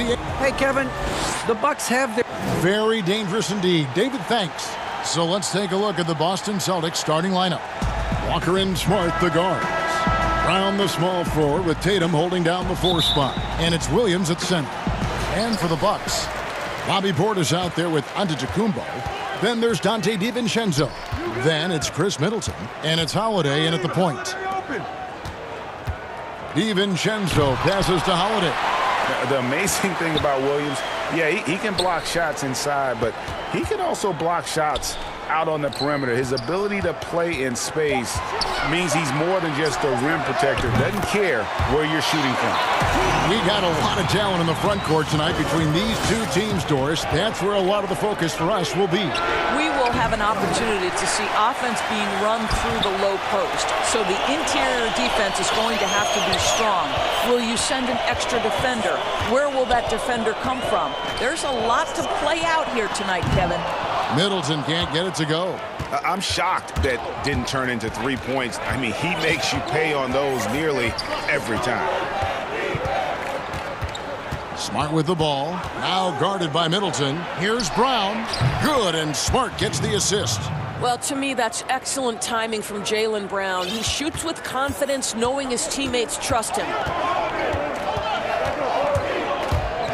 Hey, Kevin, the Bucks have their... Very dangerous indeed. David, thanks. So let's take a look at the Boston Celtics starting lineup. Walker and Smart, the guards. Brown, the small forward, with Tatum holding down the 4 spot. And it's Williams at center. And for the Bucks, Bobby Portis out there with Antetokounmpo. Then there's Dante DiVincenzo. Then it's Chris Middleton. And it's Holiday in at the point. DiVincenzo passes to Holiday. The amazing thing about Williams, yeah, he can block shots inside, but he can also block shots out on the perimeter. His ability to play in space means he's more than just a rim protector. Doesn't care where you're shooting from. We got a lot of talent in the front court tonight between these two teams, Doris. That's where a lot of the focus for us will be. We will have an opportunity to see offense being run through the low post. So the interior defense is going to have to be strong. Will you send an extra defender? Where will that defender come from? There's a lot to play out here tonight, Kevin. Middleton can't get it to go. I'm shocked that didn't turn into 3 points. I mean, he makes you pay on those nearly every time. Smart with the ball. Now guarded by Middleton. Here's Brown. Good, and Smart gets the assist. Well, to me, that's excellent timing from Jaylen Brown. He shoots with confidence, knowing his teammates trust him.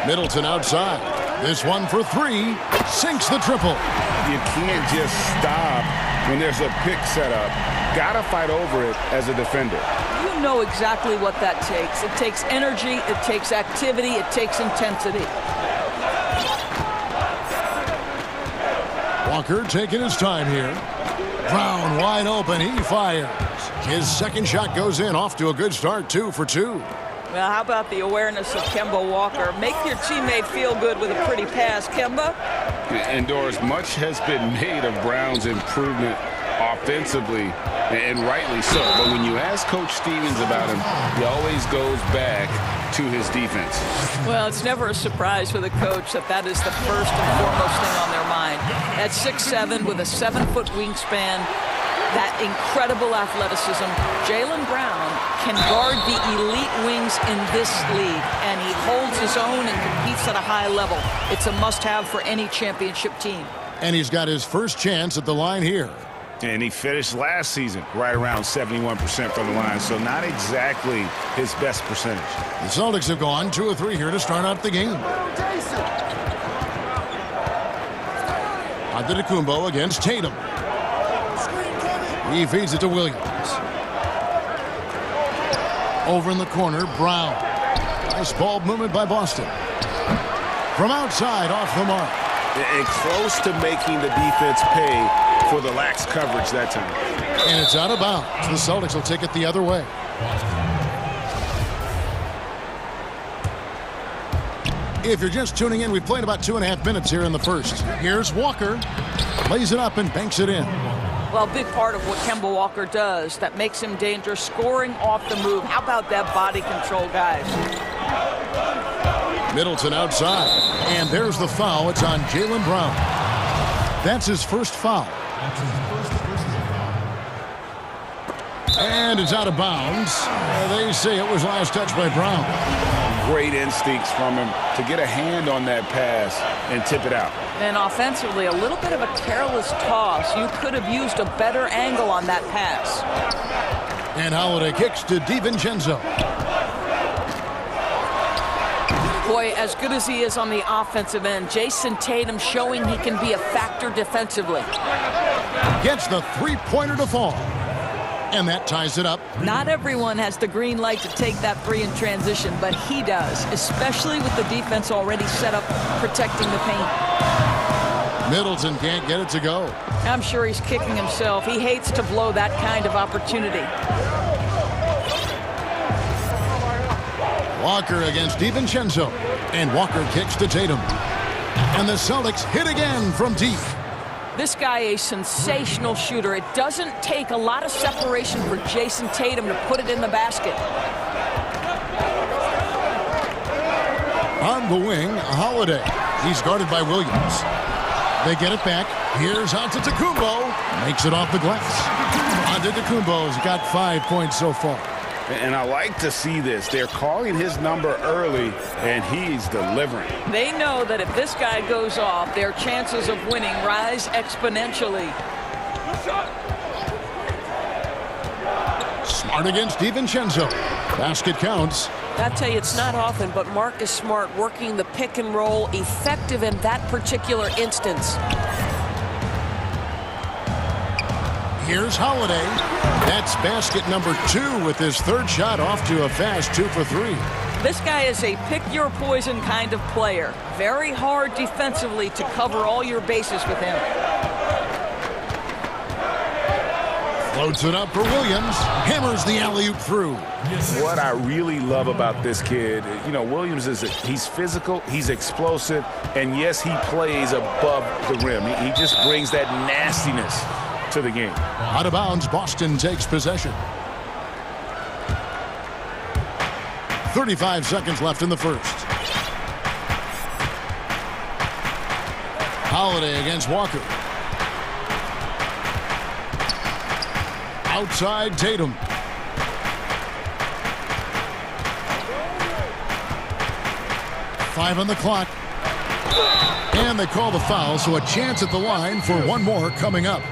Middleton outside. This one for 3. Sinks the triple. You can't just stop when there's a pick set up. Gotta fight over it as a defender. You know exactly what that takes. It takes energy, it takes activity, it takes intensity. Walker taking his time here. Brown wide open. He fires. His second shot goes in. Off to a good start. 2 for 2. Well, how about the awareness of Kemba Walker? Make your teammate feel good with a pretty pass, Kemba. And Doris, much has been made of Brown's improvement offensively, and rightly so. But when you ask Coach Stevens about him, he always goes back to his defense. Well, it's never a surprise for the coach that is the first and foremost thing on their mind. At 6'7", with a 7-foot wingspan, that incredible athleticism, Jaylen Brown can guard the elite wings in this league, and he holds his own and competes at a high level. It's a must-have for any championship team. And he's got his first chance at the line here. And he finished last season right around 71% from the line, so not exactly his best percentage. The Celtics have gone 2 of 3 here to start out the game. Antetokounmpo against Tatum. He feeds it to Williams. Over in the corner, Brown. Nice ball movement by Boston. From outside, off the mark. And close to making the defense pay for the lax coverage that time. And it's out of bounds. The Celtics will take it the other way. If you're just tuning in, we've played about 2.5 minutes here in the first. Here's Walker. Lays it up and banks it in. Well, a big part of what Kemba Walker does that makes him dangerous, scoring off the move. How about that body control, guys? Middleton outside. And there's the foul. It's on Jaylen Brown. That's his first foul. And it's out of bounds. They say it was last touched by Brown. Great instincts from him to get a hand on that pass and tip it out. And offensively, a little bit of a careless toss. You could have used a better angle on that pass. And Holiday kicks to DiVincenzo. Boy, as good as he is on the offensive end, Jason Tatum showing he can be a factor defensively. Gets the three-pointer to fall. And that ties it up. Not everyone has the green light to take that 3 in transition, but he does, especially with the defense already set up protecting the paint. Middleton can't get it to go. I'm sure he's kicking himself. He hates to blow that kind of opportunity. Walker against DiVincenzo. And Walker kicks to Tatum. And the Celtics hit again from deep. This guy, a sensational shooter. It doesn't take a lot of separation for Jason Tatum to put it in the basket. On the wing, Holiday. He's guarded by Williams. They get it back. Here's Antetokounmpo. Makes it off the glass. Antetokounmpo's got 5 points so far. And I like to see this. They're calling his number early, and he's delivering. They know that if this guy goes off, their chances of winning rise exponentially. Smart against DiVincenzo. Basket counts. I tell you, it's not often, but Marcus Smart working the pick and roll, effective in that particular instance. Here's Holiday. That's basket number 2 with his third shot off to a fast 2 for 3. This guy is a pick-your-poison kind of player. Very hard defensively to cover all your bases with him. Floats it up for Williams. Hammers the alley-oop through. What I really love about this kid, you know, Williams he's physical, he's explosive, and yes, he plays above the rim. He just brings that nastiness to the game. Out of bounds, Boston takes possession. 35 seconds left in the first. Holiday against Walker. Outside Tatum. Five on the clock. And they call the foul, so a chance at the line for one more coming up.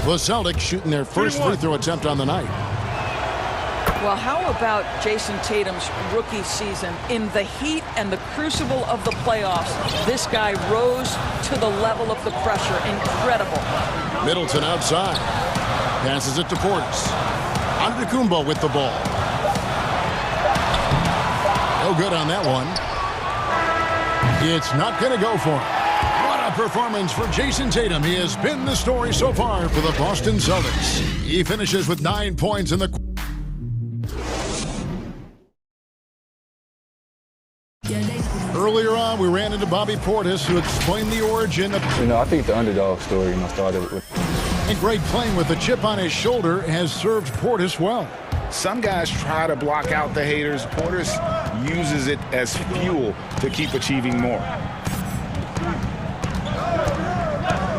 The Celtics shooting their first free throw attempt on the night. Well, how about Jason Tatum's rookie season? In the heat and the crucible of the playoffs, this guy rose to the level of the pressure. Incredible. Middleton outside. Passes it to Portis. Antetokounmpo with the ball. No good on that one. It's not going to go for him. What a performance for Jason Tatum. He has been the story so far for the Boston Celtics. He finishes with 9 points in the Earlier on, we ran into Bobby Portis, who explained the origin of... I think the underdog story, started with... And great playing with a chip on his shoulder has served Portis well. Some guys try to block out the haters. Portis uses it as fuel to keep achieving more.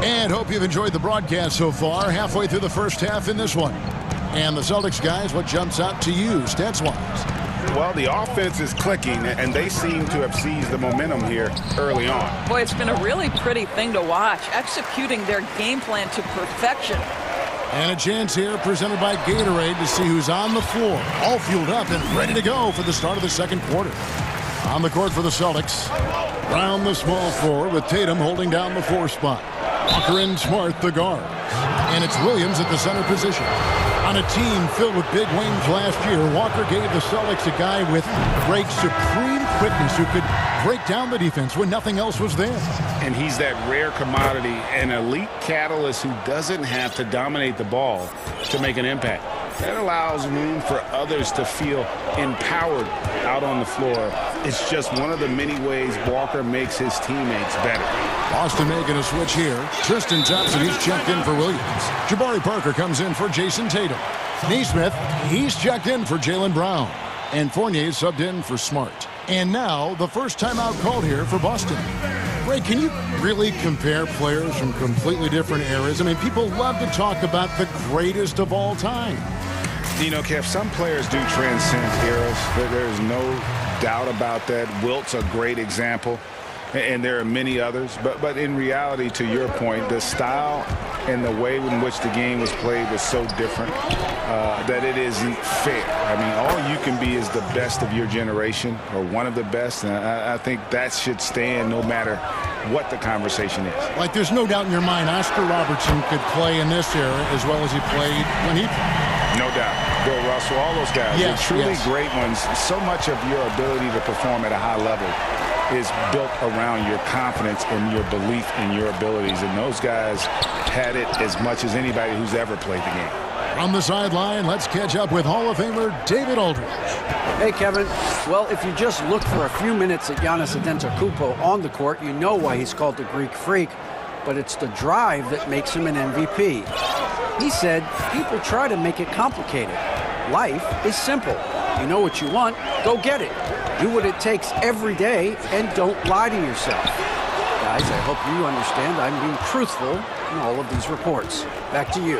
And hope you've enjoyed the broadcast so far. Halfway through the first half in this one. And the Celtics guys, what jumps out to you stats-wise? Well, the offense is clicking, and they seem to have seized the momentum here early on. Boy, it's been a really pretty thing to watch, executing their game plan to perfection. And a chance here presented by Gatorade to see who's on the floor, all fueled up and ready to go for the start of the second quarter. On the court for the Celtics, round the small floor with Tatum holding down the 4 spot. Walker and Smart the guards. And it's Williams at the center position. On a team filled with big wings last year, Walker gave the Celtics a guy with great supreme quickness who could break down the defense when nothing else was there. And he's that rare commodity, an elite catalyst who doesn't have to dominate the ball to make an impact. That allows room for others to feel empowered out on the floor. It's just one of the many ways Walker makes his teammates better. Boston making a switch here. Tristan Thompson, he's checked in for Williams. Jabari Parker comes in for Jason Tatum. Neesmith, he's checked in for Jaylen Brown. And Fournier subbed in for Smart. And now, the first timeout called here for Boston. Ray, can you really compare players from completely different eras? I mean, people love to talk about the greatest of all time. You know, Kev, some players do transcend eras. There's no doubt about that. Wilt's a great example, and there are many others. But in reality, to your point, the style and the way in which the game was played was so different that it isn't fair. I mean, all you can be is the best of your generation or one of the best, and I think that should stand no matter what the conversation is. Like, there's no doubt in your mind Oscar Robertson could play in this era as well as he played when he played. No doubt. Bill Russell, all those guys, yes, they're truly yes. great ones. So much of your ability to perform at a high level is built around your confidence and your belief in your abilities. And those guys had it as much as anybody who's ever played the game. On the sideline, let's catch up with Hall of Famer David Aldridge. Hey, Kevin. Well, if you just look for a few minutes at Giannis Antetokounmpo on the court, you know why he's called the Greek Freak. But it's the drive that makes him an MVP. He said, people try to make it complicated. Life is simple. You know what you want, go get it. Do what it takes every day and don't lie to yourself. Guys, I hope you understand I'm being truthful in all of these reports. Back to you.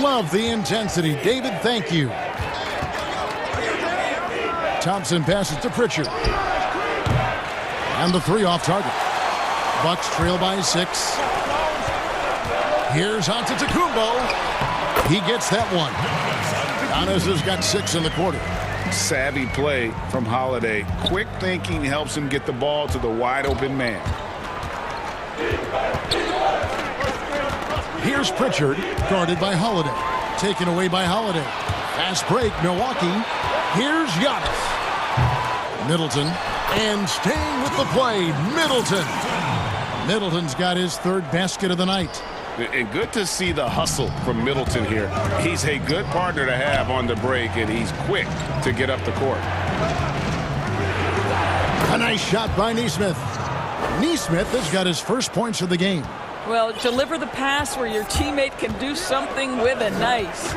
Love the intensity. David, thank you. Thompson passes to Pritchard. And the three off target. Bucks trail by 6. Here's Antetokounmpo. He gets that one. Giannis has got 6 in the quarter. Savvy play from Holiday. Quick thinking helps him get the ball to the wide open man. Here's Pritchard, guarded by Holiday. Taken away by Holiday. Fast break, Milwaukee. Here's Giannis. Middleton. And staying with the play, Middleton. Middleton's got his 3rd basket of the night. And good to see the hustle from Middleton here. He's a good partner to have on the break, and he's quick to get up the court. A nice shot by Nesmith. Nesmith has got his first points of the game. Well, deliver the pass where your teammate can do something with it. Nice.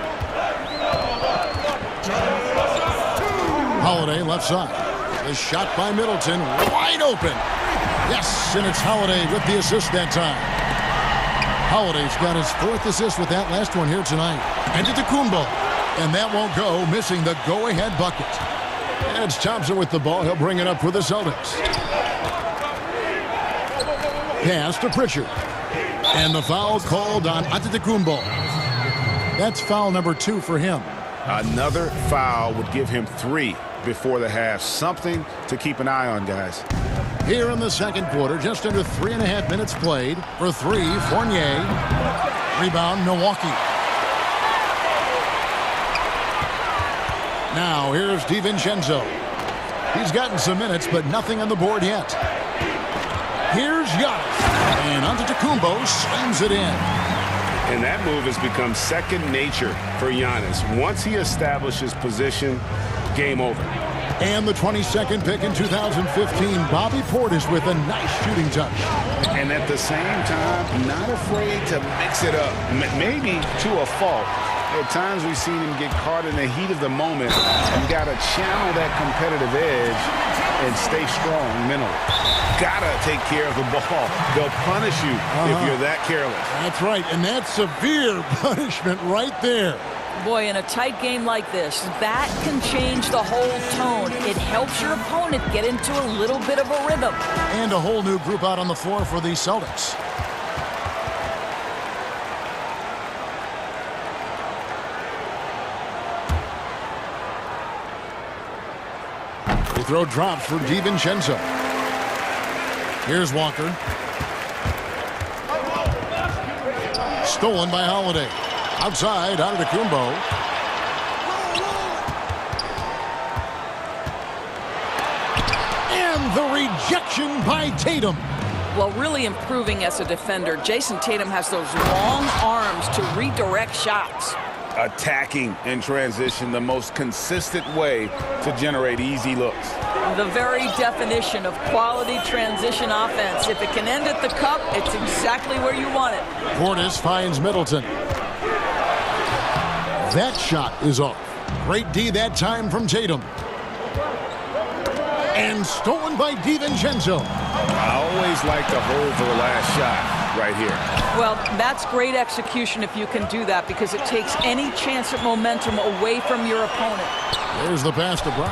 Holiday left side. The shot by Middleton, wide open. Yes, and it's Holiday with the assist that time. Holiday's got his 4th assist with that last one here tonight. Antetokounmpo, and that won't go, missing the go-ahead bucket. And it's Thompson with the ball. He'll bring it up for the Celtics. Pass to Pritchard. And the foul called on Antetokounmpo. That's foul number 2 for him. Another foul would give him 3 before the half. Something to keep an eye on, guys. Here in the second quarter, just under 3.5 minutes played. For 3, Fournier. Rebound, Milwaukee. Now, here's DiVincenzo. He's gotten some minutes, but nothing on the board yet. Here's Giannis. And Antetokounmpo slams it in. And that move has become second nature for Giannis. Once he establishes position, game over. And the 22nd pick in 2015, Bobby Portis with a nice shooting touch. And at the same time, not afraid to mix it up. Maybe to a fault. At times we've seen him get caught in the heat of the moment. You got to channel that competitive edge and stay strong mentally. Gotta take care of the ball. They'll punish you if you're that careless. That's right, and that's severe punishment right there. Boy, in a tight game like this, that can change the whole tone. It helps your opponent get into a little bit of a rhythm. And a whole new group out on the floor for the Celtics. The throw drops for DiVincenzo. Here's Walker. Stolen by Holiday. Outside, Antetokounmpo. And the rejection by Tatum. Well, really improving as a defender. Jason Tatum has those long arms to redirect shots. Attacking in transition, the most consistent way to generate easy looks. The very definition of quality transition offense. If it can end at the cup, it's exactly where you want it. Portis finds Middleton. That shot is off. Great D that time from Tatum. And stolen by DiVincenzo. I always like to hold for the last shot right here. Well, that's great execution if you can do that, because it takes any chance at momentum away from your opponent. There's the pass to Brown.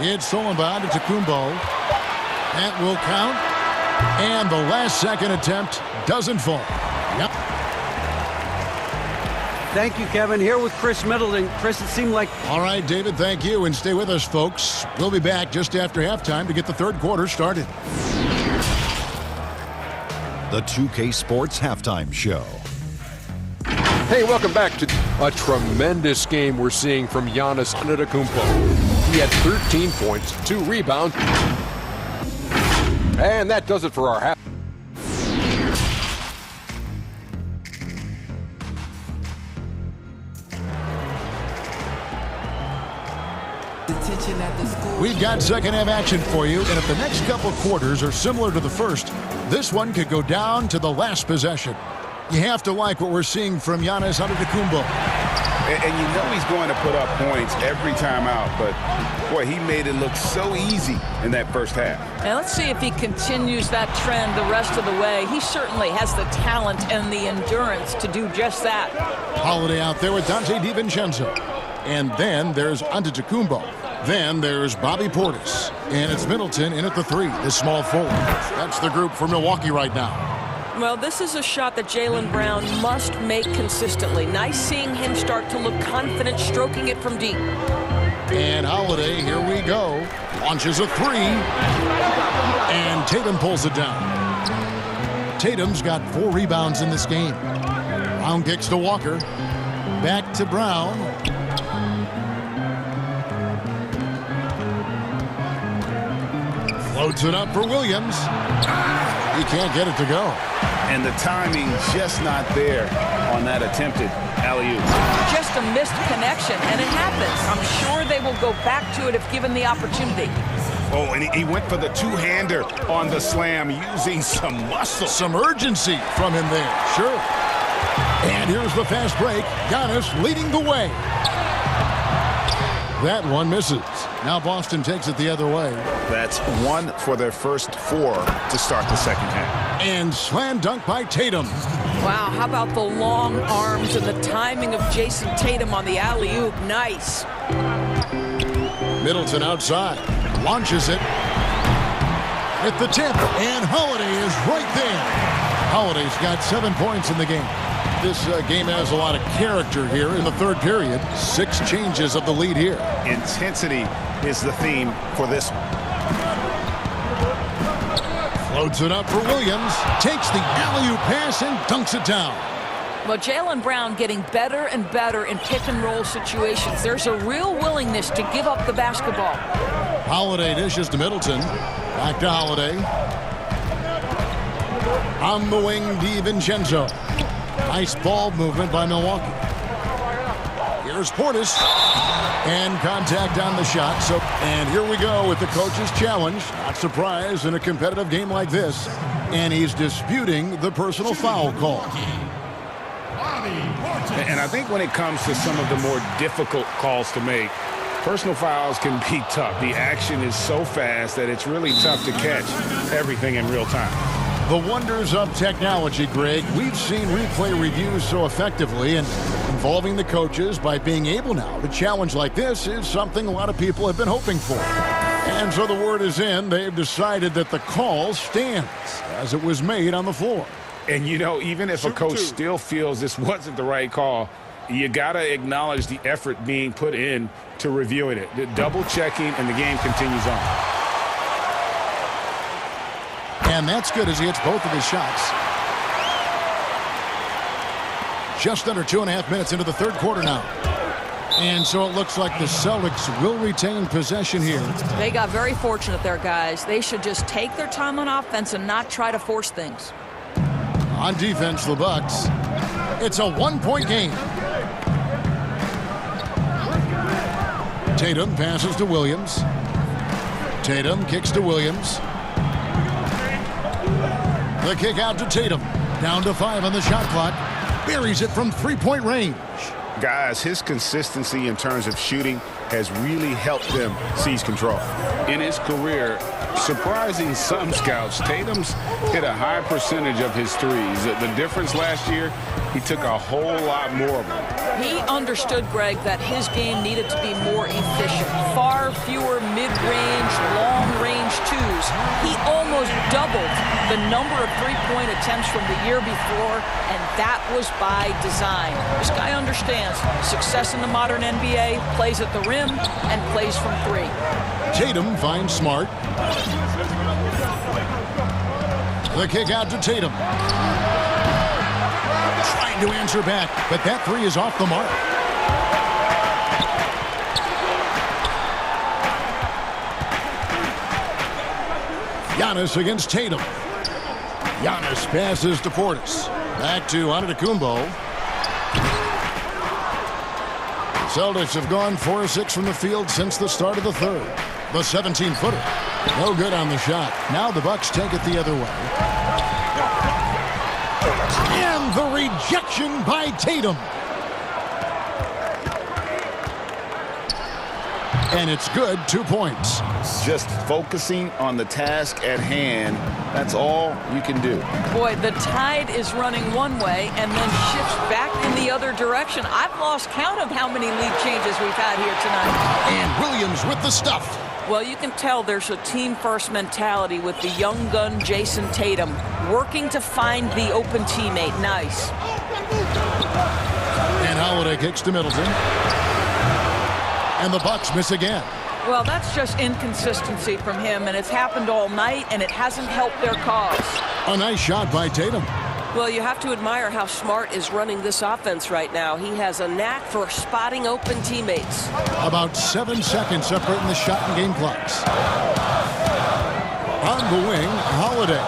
It's stolen by Antetokounmpo. That will count. And the last second attempt doesn't fall. Yep. Thank you, Kevin. Here with Chris Middleton. Chris, it seemed like... All right, David, thank you. And stay with us, folks. We'll be back just after halftime to get the third quarter started. The 2K Sports Halftime Show. Hey, welcome back to a tremendous game we're seeing from Giannis Antetokounmpo. He had 13 points, 2 rebounds. And that does it for our half. We've got second half action for you, and if the next couple quarters are similar to the first, this one could go down to the last possession. You have to like what we're seeing from Giannis Antetokounmpo. And you know he's going to put up points every time out, but boy, he made it look so easy in that first half. And let's see if he continues that trend the rest of the way. He certainly has the talent and the endurance to do just that. Holiday out there with Dante DiVincenzo. And then there's Antetokounmpo. Then there's Bobby Portis, and it's Middleton in at the 3, the small forward. That's the group for Milwaukee right now. Well, this is a shot that Jaylen Brown must make consistently. Nice seeing him start to look confident, stroking it from deep. And Holiday, here we go. Launches a 3, and Tatum pulls it down. Tatum's got 4 rebounds in this game. Brown kicks to Walker. Back to Brown. Floats it up for Williams. He can't get it to go. And the timing just not there on that attempted alley-oop. Just a missed connection, and it happens. I'm sure they will go back to it if given the opportunity. Oh, and he went for the two-hander on the slam, using some muscle. Some urgency from him there, sure. And here's the fast break. Giannis leading the way. That one misses. Now Boston takes it the other way. That's 1 for their first 4 to start the second half. And slam dunk by Tatum. Wow, how about the long arms and the timing of Jason Tatum on the alley-oop? Nice. Middleton outside. Launches it. At the tip. And Holiday is right there. Holiday's got 7 points in the game. This game has a lot of character here in the third period. 6 changes of the lead here. Intensity is the theme for this. Floats it up for Williams. Takes the alley-oop pass and dunks it down. Well, Jaylen Brown getting better and better in pick-and-roll situations. There's a real willingness to give up the basketball. Holiday dishes to Middleton. Back to Holiday. On the wing, DiVincenzo. Nice ball movement by Milwaukee. Here's Portis. And contact on the shot. And here we go with the coach's challenge. Not surprised in a competitive game like this. And he's disputing the personal foul call. And I think when it comes to some of the more difficult calls to make, personal fouls can be tough. The action is so fast that it's really tough to catch everything in real time. The wonders of technology, Greg. We've seen replay reviews so effectively, and involving the coaches by being able now to challenge like this is something a lot of people have been hoping for. And so the word is in. They've decided that the call stands as it was made on the floor. And, you know, even if a coach still feels this wasn't the right call, you got to acknowledge the effort being put in to reviewing it. The double checking, and the game continues on. And that's good as he hits both of his shots. Just under 2.5 minutes into the third quarter now. And so it looks like the Celtics will retain possession here. They got very fortunate there, guys. They should just take their time on offense and not try to force things. On defense, the Bucks. It's a 1-point game. Tatum passes to Williams. Tatum kicks to Williams. The kick out to Tatum. Down to 5 on the shot clock. Buries it from 3-point range. Guys, his consistency in terms of shooting has really helped them seize control. In his career, surprising some scouts, Tatum's hit a high percentage of his threes. The difference last year, he took a whole lot more of them. He understood, Greg, that his game needed to be more efficient. Far fewer mid-range, long-range twos. He almost doubled the number of three-point attempts from the year before, and that was by design. This guy understands success in the modern NBA, plays at the rim, and plays from 3. Tatum finds Smart. The kick out to Tatum. Trying to answer back, but that 3 is off the mark. Giannis against Tatum. Giannis passes to Portis. Back to Antetokounmpo. Celtics have gone 4-6 from the field since the start of the third. The 17-footer. No good on the shot. Now the Bucks take it the other way. And the rejection by Tatum. And it's good, 2 points. Just focusing on the task at hand, that's all you can do. Boy, the tide is running one way and then shifts back in the other direction. I've lost count of how many lead changes we've had here tonight. And Williams with the stuff. Well, you can tell there's a team-first mentality with the young gun Jason Tatum working to find the open teammate. Nice. And Holiday kicks to Middleton. And the Bucks miss again. Well, that's just inconsistency from him, and it's happened all night, and it hasn't helped their cause. A nice shot by Tatum. Well, you have to admire how Smart is running this offense right now. He has a knack for spotting open teammates. About 7 seconds separating the shot and game clocks. On the wing, Holiday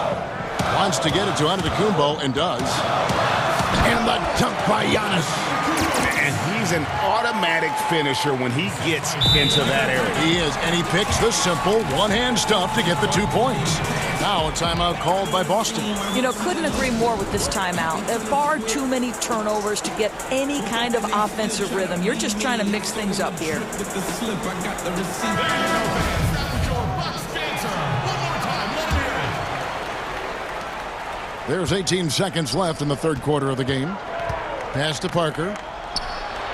wants to get it to Antetokounmpo and does. And the dunk by Giannis. And he's an automatic finisher when he gets into that area. He is, and he picks the simple one-hand stuff to get the 2 points. Now a timeout called by Boston. You know, couldn't agree more with this timeout. There are far too many turnovers to get any kind of offensive rhythm. You're just trying to mix things up here. There's 18 seconds left in the third quarter of the game. Pass to Parker.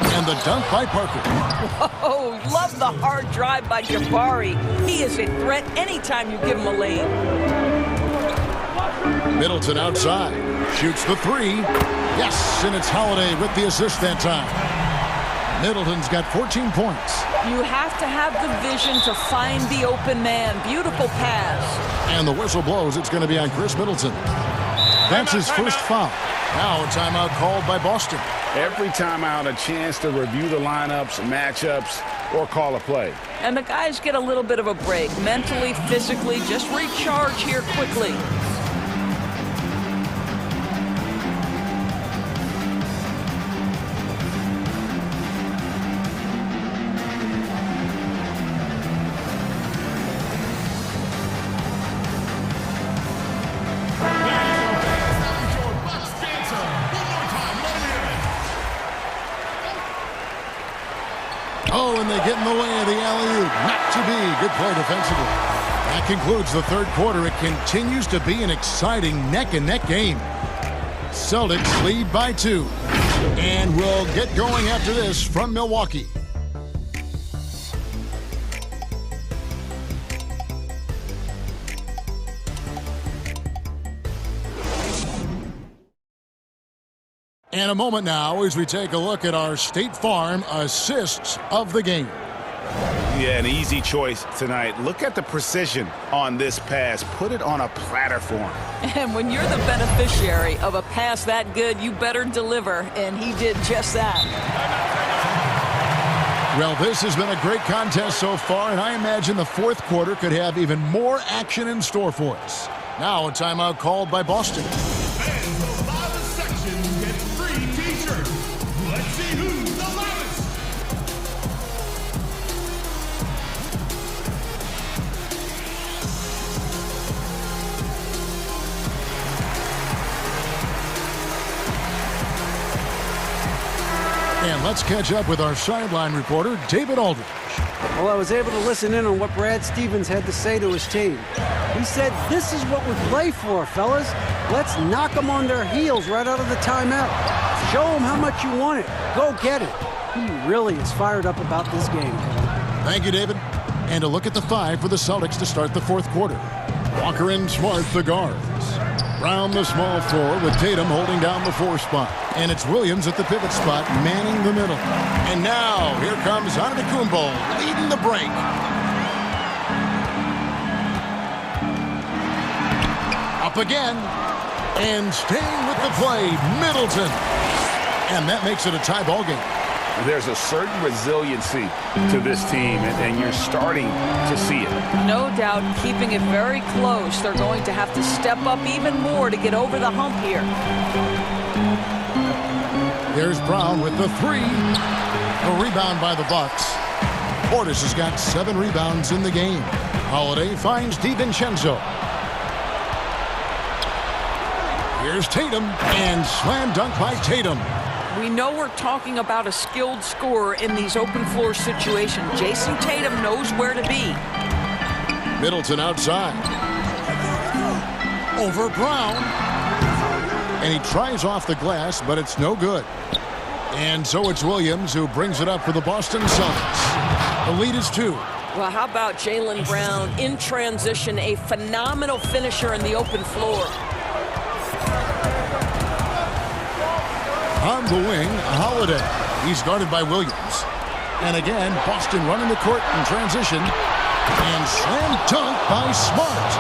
And the dunk by Parker. Oh, love the hard drive by Jabari. He is a threat anytime you give him a lane. Middleton outside. Shoots the three. Yes, and it's Holiday with the assist that time. Middleton's got 14 points. You have to have the vision to find the open man. Beautiful pass. And the whistle blows. It's going to be on Chris Middleton. That's his first foul. Now a timeout called by Boston. Every timeout, a chance to review the lineups, matchups, or call a play. And the guys get a little bit of a break. Mentally, physically, just recharge here quickly. Oh, and they get in the way of the alley-oop. Not to be. Good play defensively. That concludes the third quarter. It continues to be an exciting neck-and-neck game. Celtics lead by 2. And we'll get going after this from Milwaukee. And a moment now as we take a look at our State Farm assists of the game. Yeah, an easy choice tonight. Look at the precision on this pass. Put it on a platter for him. And when you're the beneficiary of a pass that good, you better deliver, and he did just that. Well, this has been a great contest so far, and I imagine the fourth quarter could have even more action in store for us. Now a timeout called by Boston. And let's catch up with our sideline reporter, David Aldridge. Well, I was able to listen in on what Brad Stevens had to say to his team. He said, this is what we play for, fellas. Let's knock them on their heels right out of the timeout. Show them how much you want it. Go get it. He really is fired up about this game. Thank you, David. And a look at the 5 for the Celtics to start the fourth quarter. Walker and Smart, the guards. Round the small floor with Tatum holding down the 4 spot. And it's Williams at the pivot spot, manning the middle. And now, here comes Antetokounmpo leading the break. Up again. And staying with the play, Middleton. And that makes it a tie ball game. There's a certain resiliency to this team, and you're starting to see it. No doubt, keeping it very close. They're going to have to step up even more to get over the hump here. There's Brown with the 3. A rebound by the Bucks. Portis has got 7 rebounds in the game. Holiday finds DiVincenzo. Here's Tatum, and slam dunk by Tatum. We know we're talking about a skilled scorer in these open floor situations. Jason Tatum knows where to be. Middleton outside. Over Brown. And he tries off the glass, but it's no good. And so it's Williams who brings it up for the Boston Celtics. The lead is 2. Well, how about Jaylen Brown in transition, a phenomenal finisher in the open floor. On the wing, Holiday. He's guarded by Williams. And again, Boston running the court in transition. And slam dunk by Smart.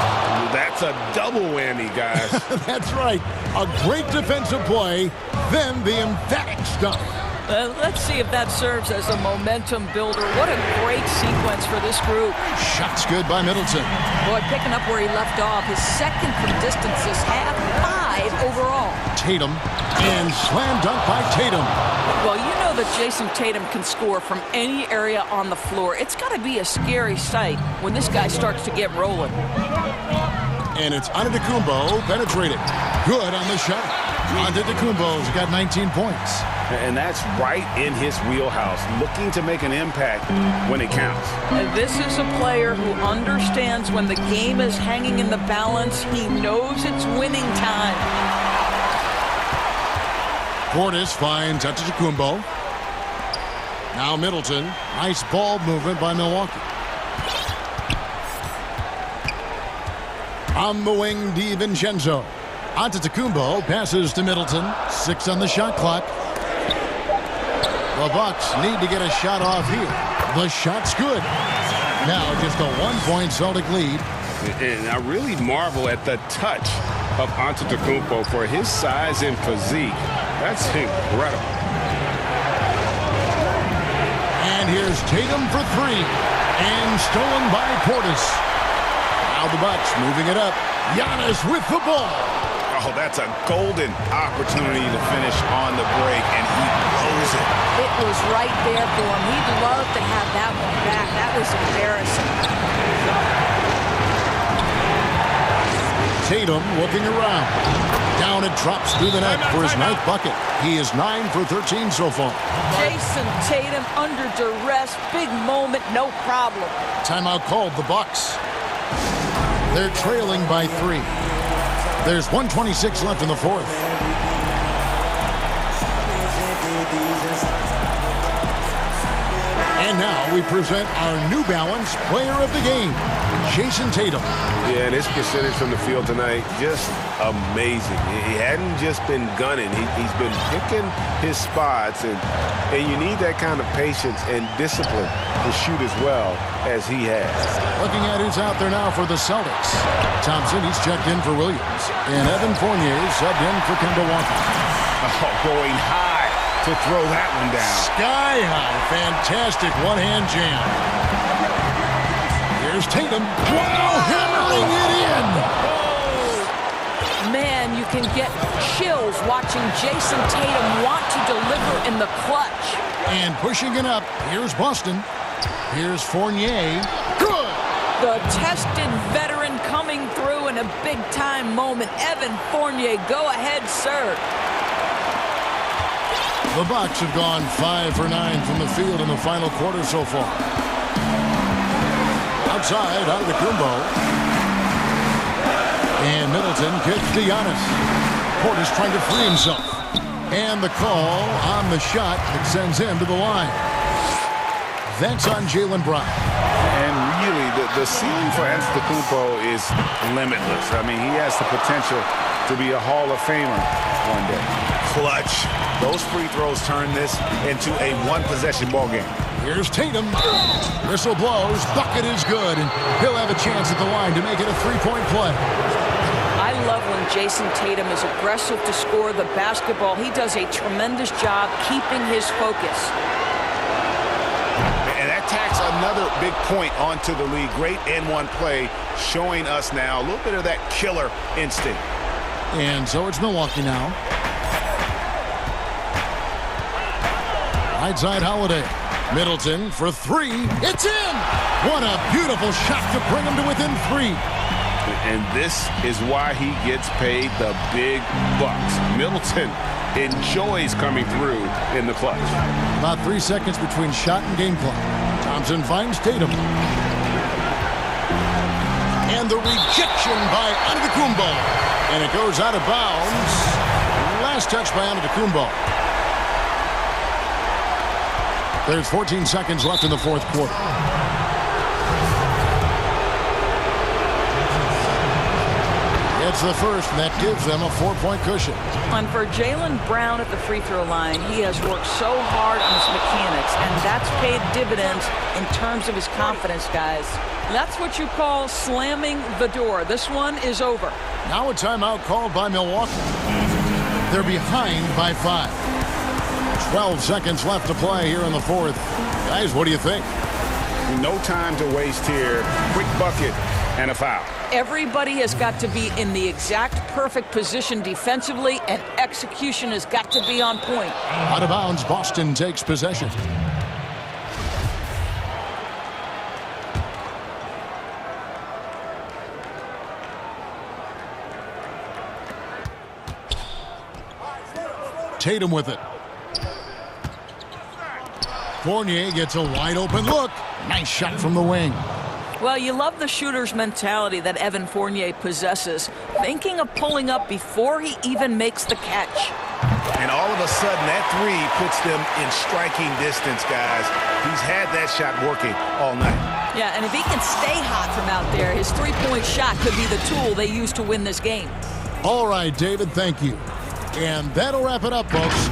That's a double whammy, guys. That's right. A great defensive play, then the emphatic stuff. Let's see if that serves as a momentum builder. What a great sequence for this group. Shots good by Middleton. Boy, picking up where he left off. His second from distance this half, 5 overall. Tatum, and slam dunk by Tatum. Well, you know that Jason Tatum can score from any area on the floor. It's got to be a scary sight when this guy starts to get rolling. And it's Antetokounmpo penetrating. Good on the shot. Antetokounmpo's got 19 points. And that's right in his wheelhouse, looking to make an impact when it counts. And this is a player who understands when the game is hanging in the balance. He knows it's winning time. Portis finds Antetokounmpo. Now Middleton. Nice ball movement by Milwaukee. On the wing, DiVincenzo. Antetokounmpo passes to Middleton. 6 on the shot clock. The Bucks need to get a shot off here. The shot's good. Now just a 1-point Celtic lead. And I really marvel at the touch of Antetokounmpo for his size and physique. That's incredible. And here's Tatum for 3. And stolen by Portis. Now the Bucks moving it up. Giannis with the ball. Oh, that's a golden opportunity to finish on the break, and he blows it. It was right there for him. He'd love to have that one back. That was embarrassing. Tatum looking around. Down it drops through the net for his 9th bucket. He is 9 for 13 so far. Jason Tatum under duress. Big moment, no problem. Timeout called, the Bucks. They're trailing by 3. There's 1:26 left in the 4th. And now we present our New Balance Player of the Game, Jason Tatum. Yeah, and his percentage from the field tonight, just amazing. He hadn't just been gunning. He's been picking his spots, and you need that kind of patience and discipline to shoot as well as he has. Looking at who's out there now for the Celtics. Thompson, he's checked in for Williams. And Evan Fournier subbed in for Kemba Walker. Oh, going high to throw that one down. Sky high. Fantastic one-hand jam. Here's Tatum. Wow, hammering it in. Man, you can get chills watching Jason Tatum want to deliver in the clutch. And pushing it up. Here's Boston. Here's Fournier. Good. The tested veteran coming through in a big-time moment. Evan Fournier, go ahead, sir. The Bucks have gone 5 for 9 from the field in the final quarter so far. Outside, Antetokounmpo. And Middleton kicks to Giannis. Portis trying to free himself. And the call on the shot that sends him to the line. That's on Jaylen Brown. And really, the ceiling for Antetokounmpo is limitless. I mean, he has the potential to be a Hall of Famer one day. Clutch. Those free throws turn this into a one-possession ball game. Here's Tatum. Whistle blows. Bucket is good. And he'll have a chance at the line to make it a 3-point play. I love when Jason Tatum is aggressive to score the basketball. He does a tremendous job keeping his focus. And that tacks another big point onto the lead. Great N1 play, showing us now a little bit of that killer instinct. And so it's Milwaukee now. Right side Holiday. Middleton for 3. It's in! What a beautiful shot to bring him to within 3. And this is why he gets paid the big bucks. Middleton enjoys coming through in the clutch. About 3 seconds between shot and game clock. Thompson finds Tatum. And the rejection by Antetokounmpo. And it goes out of bounds. Last touch by Antetokounmpo. There's 14 seconds left in the fourth quarter. It's the first, and that gives them a 4-point cushion. And for Jaylen Brown at the free throw line, he has worked so hard on his mechanics, and that's paid dividends in terms of his confidence, guys. That's what you call slamming the door. This one is over. Now a timeout called by Milwaukee. They're behind by 5. 12 seconds left to play here in the fourth. Guys, what do you think? No time to waste here. Quick bucket and a foul. Everybody has got to be in the exact perfect position defensively, and execution has got to be on point. Out of bounds, Boston takes possession. Tatum with it. Fournier gets a wide open look. Nice shot from the wing. Well, you love the shooter's mentality that Evan Fournier possesses, thinking of pulling up before he even makes the catch. And all of a sudden, that three puts them in striking distance, guys. He's had that shot working all night. Yeah, and if he can stay hot from out there, his three-point shot could be the tool they use to win this game. All right, David, thank you. And that'll wrap it up, folks.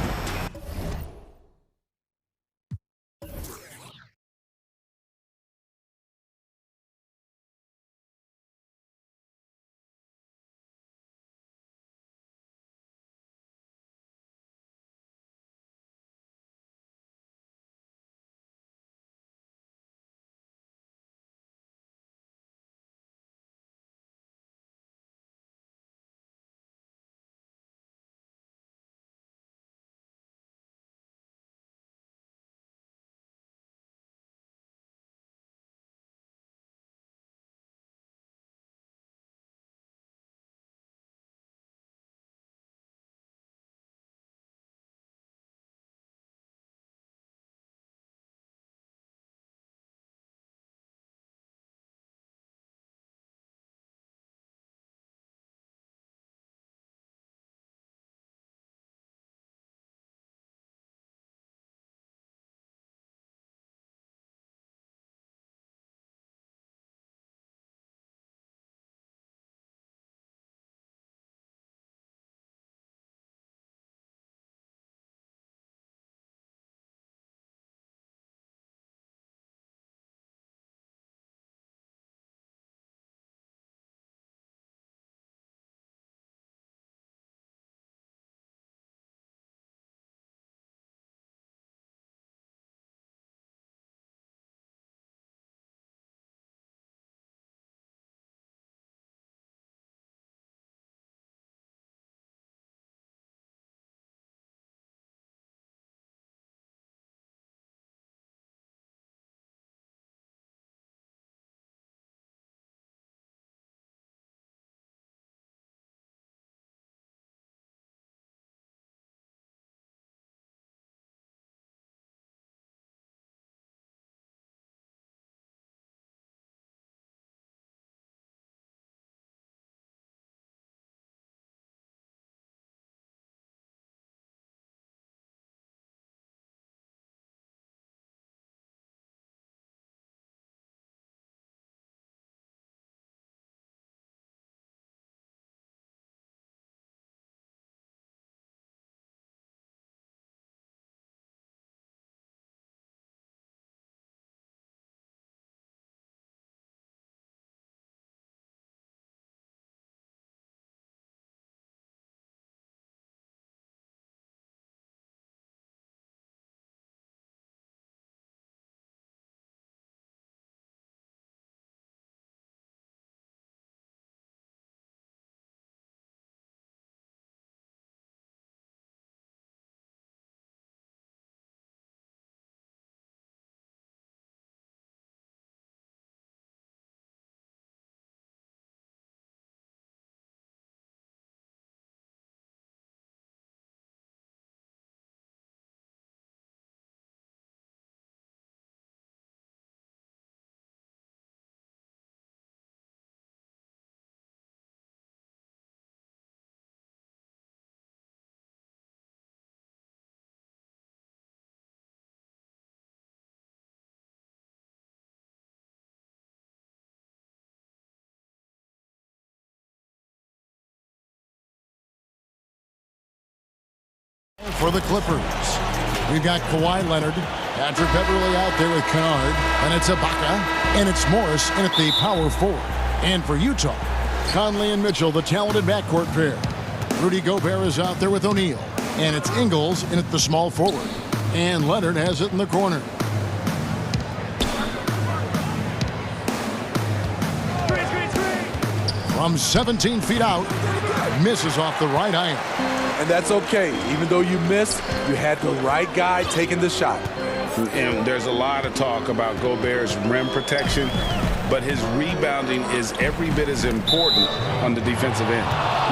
For the Clippers, we've got Kawhi Leonard, Patrick Beverley out there with Kennard, and it's Ibaka, and it's Morris in at the power forward. And for Utah, Conley and Mitchell, the talented backcourt pair. Rudy Gobert is out there with O'Neal, and it's Ingles in at the small forward. And Leonard has it in the corner. From 17 feet out, misses off the right iron. And that's okay. Even though you missed, you had the right guy taking the shot. And there's a lot of talk about Gobert's rim protection, but his rebounding is every bit as important on the defensive end.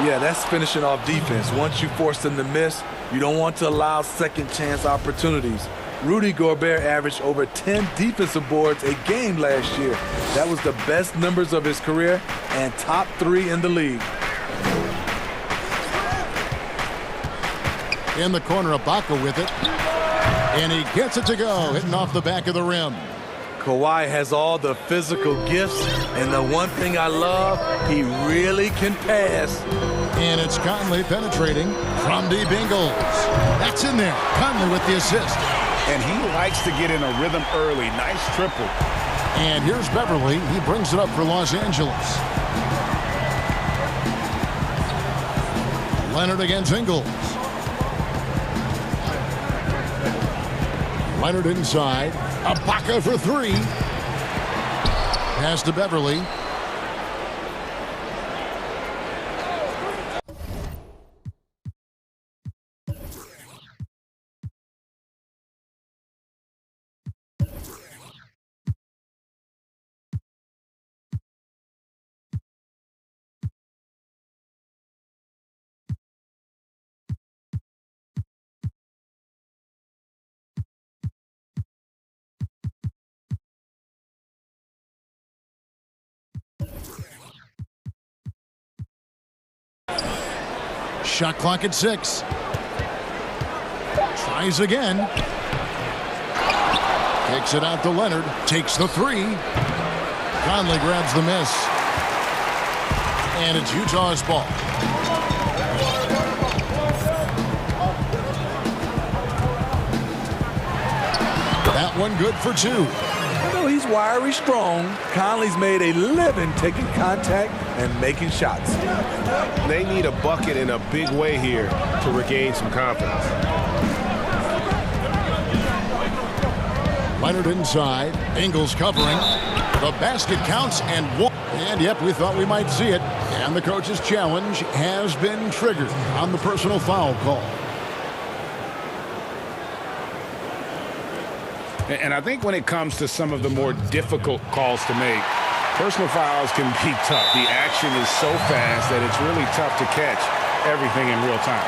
Yeah, that's finishing off defense. Once you force them to miss, you don't want to allow second chance opportunities. Rudy Gobert averaged over 10 defensive boards a game last year. That was the best numbers of his career and top 3 in the league. In the corner, Ibaka with it. And he gets it to go, hitting off the back of the rim. Kawhi has all the physical gifts, and the one thing I love, he really can pass. And it's Conley penetrating from deep Ingles. That's in there. Conley with the assist. And he likes to get in a rhythm early. Nice triple. And here's Beverley. He brings it up for Los Angeles. Leonard against Ingles. Leonard inside. Ibaka for 3. Pass to Beverley. Shot clock at 6. Tries again. Takes it out to Leonard. Takes the 3. Conley grabs the miss. And it's Utah's ball. That one good for 2. Although he's wiry strong, Conley's made a living taking contact and making shots. They need a bucket in a big way here to regain some confidence. Leonard inside. Ingles covering. The basket counts and 1. And yep, we thought we might see it. And the coach's challenge has been triggered on the personal foul call. And I think when it comes to some of the more difficult calls to make, personal fouls can be tough. The action is so fast that it's really tough to catch everything in real time.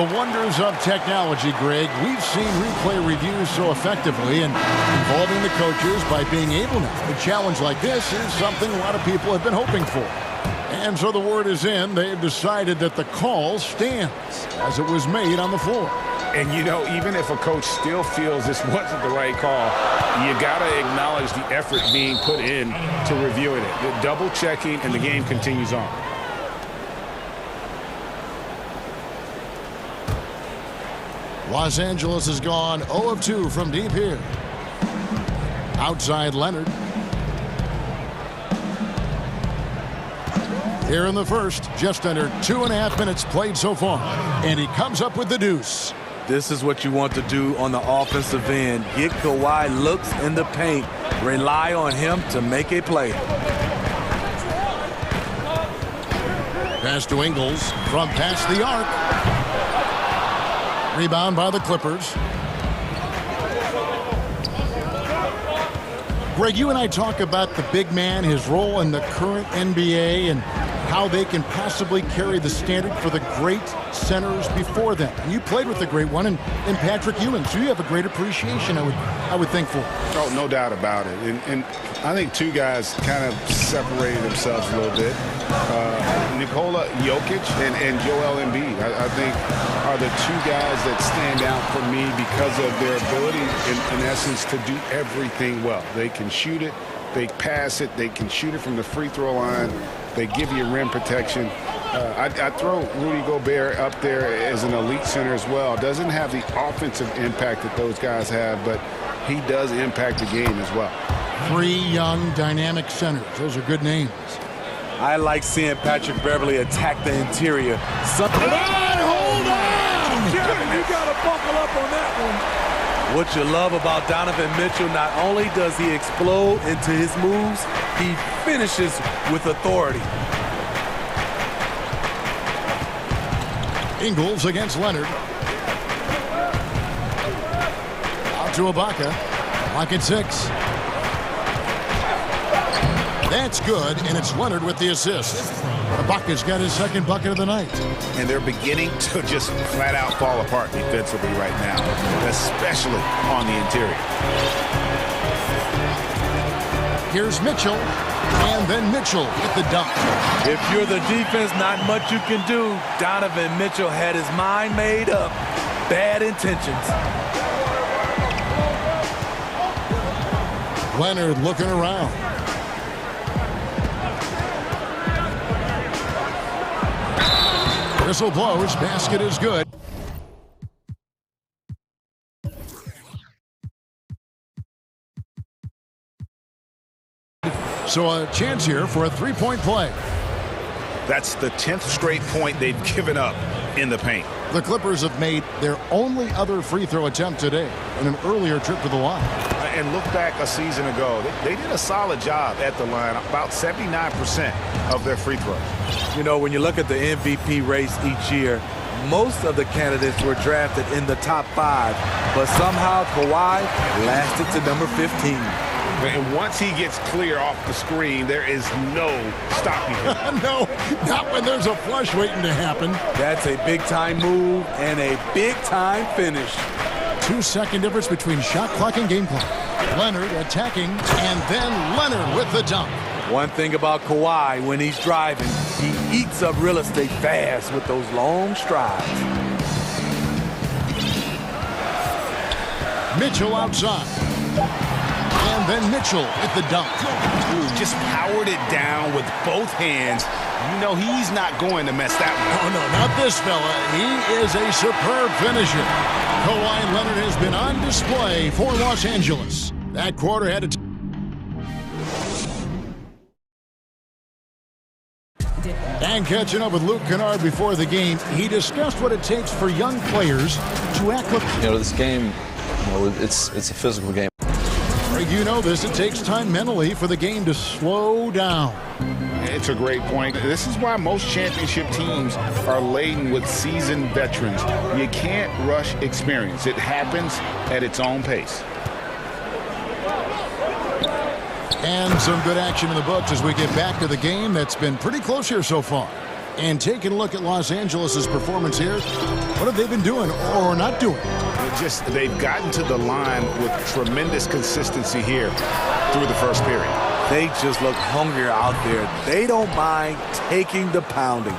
The wonders of technology, Greg. We've seen replay reviews so effectively, and involving the coaches by being able now. A challenge like this is something a lot of people have been hoping for. And so the word is in. They've decided that the call stands as it was made on the floor. And, you know, even if a coach still feels this wasn't the right call, you got to acknowledge the effort being put in to reviewing it. The double checking, and the game continues on. Los Angeles has gone 0 of 2 from deep here. Outside Leonard. Here in the first, just under 2.5 minutes played so far. And he comes up with the deuce. This is what you want to do on the offensive end. Get Kawhi looks in the paint. Rely on him to make a play. Pass to Ingles from past the arc. Rebound by the Clippers. Greg, you and I talk about the big man, his role in the current NBA, and how they can possibly carry the standard for the great centers before them. And you played with the great one in Patrick Ewing, so you have a great appreciation, I would think, for. Oh, no doubt about it. And I think two guys kind of separated themselves a little bit. Nikola Jokic and Joel Embiid, I think, are the two guys that stand out for me because of their ability, in essence, to do everything well. They can shoot it, they pass it, they can shoot it from the free throw line, they give you rim protection. I throw Rudy Gobert up there as an elite center as well. Doesn't have the offensive impact that those guys have, but he does impact the game as well. 3 young, dynamic centers. Those are good names. I like seeing Patrick Beverly attack the interior. Hold on! You got to buckle up on that one. What you love about Donovan Mitchell, not only does he explode into his moves, he finishes with authority. Ingles against Leonard. Out to Ibaka. Lock at 6. That's good, and it's Leonard with the assist. Ibaka's got his second bucket of the night. And they're beginning to just flat out fall apart defensively right now, especially on the interior. Here's Mitchell, and then Mitchell with the dunk. If you're the defense, not much you can do. Donovan Mitchell had his mind made up. Bad intentions. Leonard looking around. Whistle blows, basket is good. So a chance here for a three-point play. That's the 10th straight point they've given up in the paint. The Clippers have made their only other free throw attempt today in an earlier trip to the line. And look back a season ago, they did a solid job at the line, about 79% of their free throws. You know, when you look at the MVP race each year, most of the candidates were drafted in the top 5, but somehow Kawhi lasted to number 15. And once he gets clear off the screen, there is no stopping him. No, not when there's a flush waiting to happen. That's a big-time move and a big-time finish. 2-second difference between shot clock and game clock. Leonard attacking, and then Leonard with the dunk. One thing about Kawhi, when he's driving, he eats up real estate fast with those long strides. Mitchell outside. And then Mitchell with the dunk. Ooh, just powered it down with both hands. You know he's not going to mess that one. Oh, no, not this fella. He is a superb finisher. Kawhi Leonard has been on display for Los Angeles. That quarter had to... And catching up with Luke Kennard before the game, he discussed what it takes for young players to acclimate. You know, this game, it's a physical game. You know this, it takes time mentally for the game to slow down. It's a great point. This is why most championship teams are laden with seasoned veterans. You can't rush experience. It happens at its own pace. And some good action in the books as we get back to the game that's been pretty close here so far. And taking a look at Los Angeles' performance here, what have they been doing or not doing? They've gotten to the line with tremendous consistency here through the first period. They just look hungrier out there. They don't mind taking the pounding.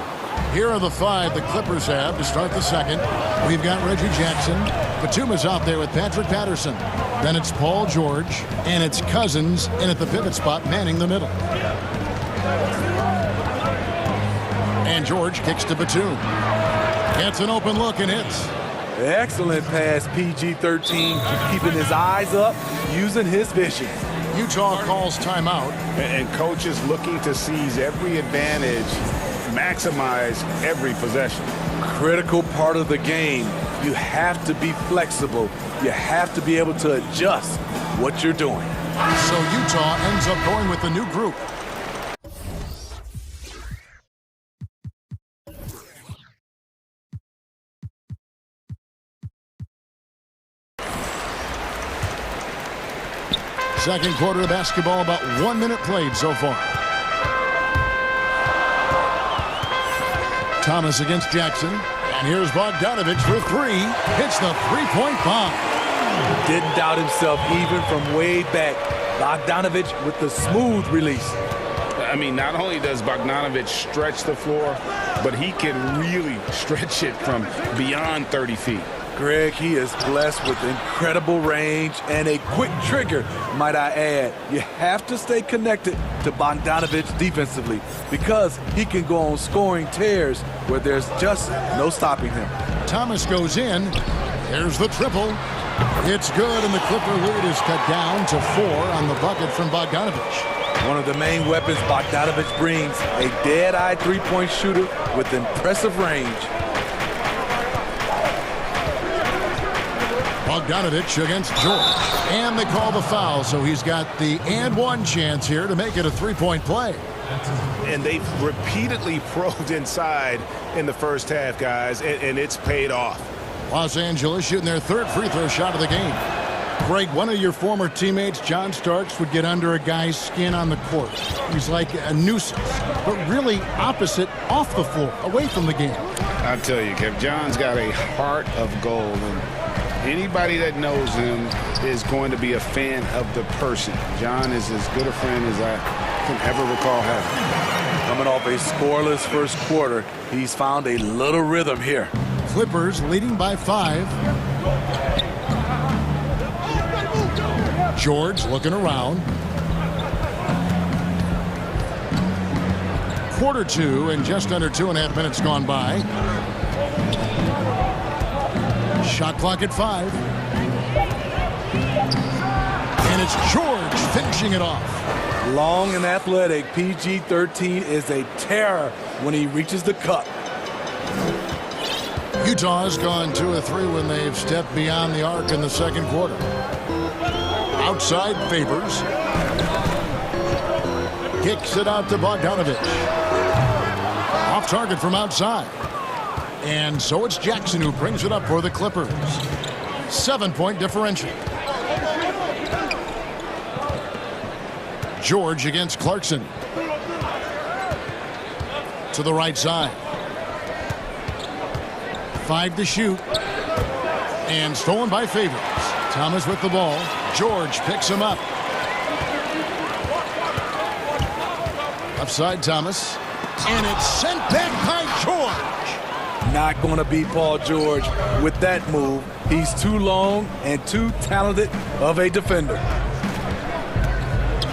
Here are the 5 the Clippers have to start the second. We've got Reggie Jackson. Batuma's out there with Patrick Patterson. Then it's Paul George, and it's Cousins in at the pivot spot, manning the middle. And George kicks to Batum. Gets an open look and hits. Excellent pass, PG-13, keeping his eyes up, using his vision. Utah calls timeout. And coaches looking to seize every advantage, maximize every possession. Critical part of the game. You have to be flexible. You have to be able to adjust what you're doing. So Utah ends up going with the new group. Second quarter of basketball, about 1 minute played so far. Thomas against Jackson. And here's Bogdanovich for 3. Hits the three-point bomb. Didn't doubt himself even from way back. Bogdanovich with the smooth release. I mean, not only does Bogdanovich stretch the floor, but he can really stretch it from beyond 30 feet. Greg, he is blessed with incredible range and a quick trigger, might I add. You have to stay connected to Bogdanovic defensively because he can go on scoring tears where there's just no stopping him. Thomas goes in. There's the triple. It's good, and the Clipper lead is cut down to 4 on the bucket from Bogdanovic. One of the main weapons Bogdanovic brings, a dead-eye three-point shooter with impressive range. Bogdanovic against George. And they call the foul, so he's got the and one chance here to make it a three-point play. And they've repeatedly probed inside in the first half, guys, and it's paid off. Los Angeles shooting their third free throw shot of the game. Greg, one of your former teammates, John Starks, would get under a guy's skin on the court. He's like a nuisance, but really opposite off the floor, away from the game. I tell you, Kev, John's got a heart of gold, and anybody that knows him is going to be a fan of the person. John is as good a friend as I can ever recall having. Coming off a scoreless first quarter, he's found a little rhythm here. Clippers leading by 5. George looking around. Quarter 2 and just under 2.5 minutes gone by. Shot clock at 5. And it's George finishing it off. Long and athletic, PG-13 is a terror when he reaches the cup. Utah's gone 2 of 3 when they've stepped beyond the arc in the second quarter. Outside Favors. Kicks it out to Bogdanovic. Off target from outside. And so it's Jackson who brings it up for the Clippers. 7-point differential. George against Clarkson. To the right side. 5 to shoot. And stolen by Favors. Thomas with the ball. George picks him up. Upside Thomas. And it's sent back by George. Not going to beat Paul George with that move. He's too long and too talented of a defender.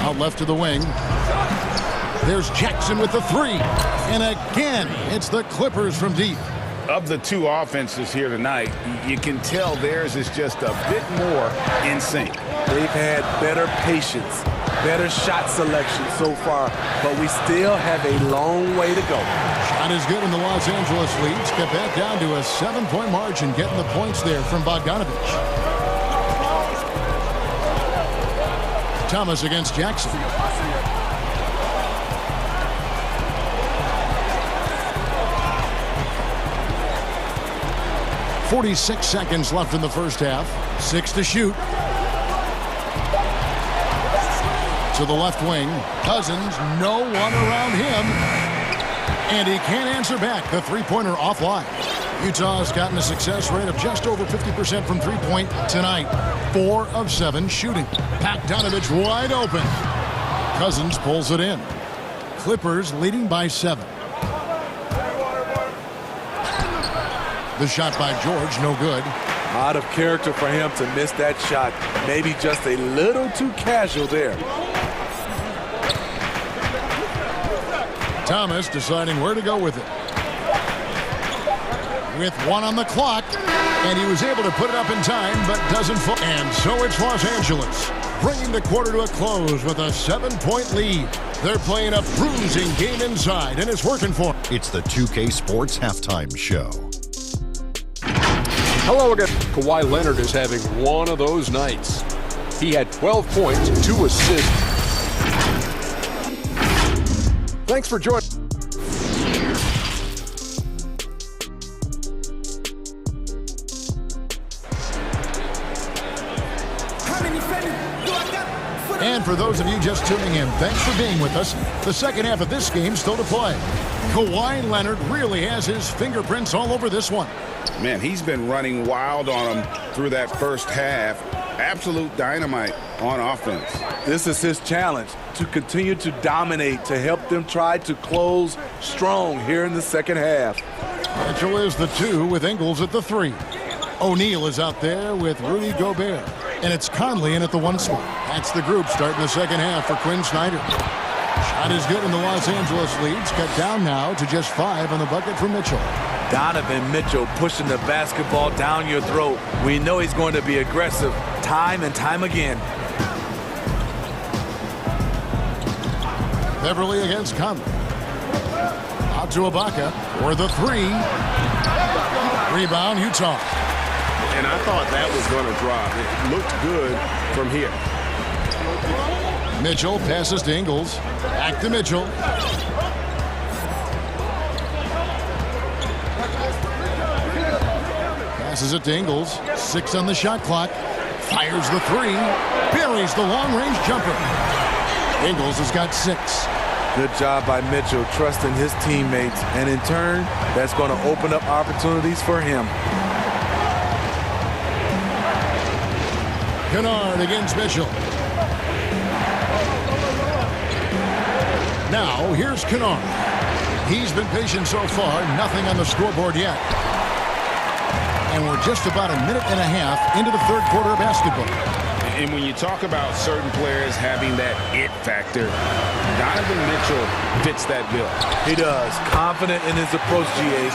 Out left to the wing. There's Jackson with the 3. And again, it's the Clippers from deep. Of the 2 offenses here tonight, you can tell theirs is just a bit more in sync. They've had better patience, better shot selection so far, but we still have a long way to go. Shot is good, and the Los Angeles leads get back down to a 7-point margin, getting the points there from Bogdanovic. Thomas against Jackson. .46 seconds left in the first half. 6 to shoot. To the left wing. Cousins, no one around him. And he can't answer back. The three-pointer offline. Utah's gotten a success rate of just over 50% from three-point tonight. 4 of 7 shooting. Bogdanovic wide open. Cousins pulls it in. Clippers leading by 7. The shot by George, no good. Out of character for him to miss that shot. Maybe just a little too casual there. Thomas deciding where to go with it. With 1 on the clock, and he was able to put it up in time, but doesn't fall. And so it's Los Angeles, bringing the quarter to a close with a 7-point lead. They're playing a bruising game inside, and it's working for them. It's the 2K Sports Halftime Show. Hello again. Kawhi Leonard is having one of those nights. He had 12 points, 2 assists. Thanks for joining. And for those of you just tuning in, thanks for being with us. The second half of this game still to play. Kawhi Leonard really has his fingerprints all over this one. Man, he's been running wild on him through that first half. Absolute dynamite on offense. This is his challenge, to continue to dominate, to help them try to close strong here in the second half. Mitchell is the 2 with Ingles at the 3. O'Neal is out there with Rudy Gobert. And it's Conley in at the 1 spot. That's the group starting the second half for Quinn Snyder. Shot is good, and the Los Angeles lead's cut down now to just 5 on the bucket for Mitchell. Donovan Mitchell pushing the basketball down your throat. We know he's going to be aggressive time and time again. Beverly against Conley. Out to Ibaka for the 3. Rebound, Utah. And I thought that was going to drop. It looked good from here. Mitchell passes to Ingles. Back to Mitchell. Passes it to Ingles. 6 on the shot clock. Fires the 3. Buries the long-range jumper. Ingles has got 6. Good job by Mitchell trusting his teammates. And in turn, that's going to open up opportunities for him. Kennard against Mitchell. Now, here's Kennard. He's been patient so far. Nothing on the scoreboard yet. And we're just about a minute and a half into the third quarter of basketball. And when you talk about certain players having that it factor, Donovan Mitchell fits that bill. He does. Confident in his approach, GA.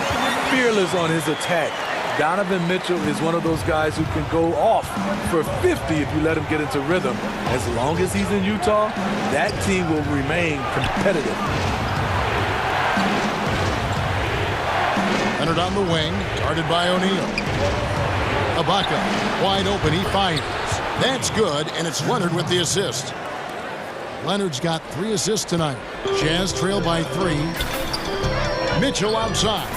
Fearless on his attack. Donovan Mitchell is one of those guys who can go off for 50 if you let him get into rhythm. As long as he's in Utah, that team will remain competitive. Leonard on the wing, guarded by O'Neal. Ibaka, wide open, he fires. That's good, and it's Leonard with the assist. Leonard's got 3 assists tonight. Jazz trail by 3. Mitchell outside.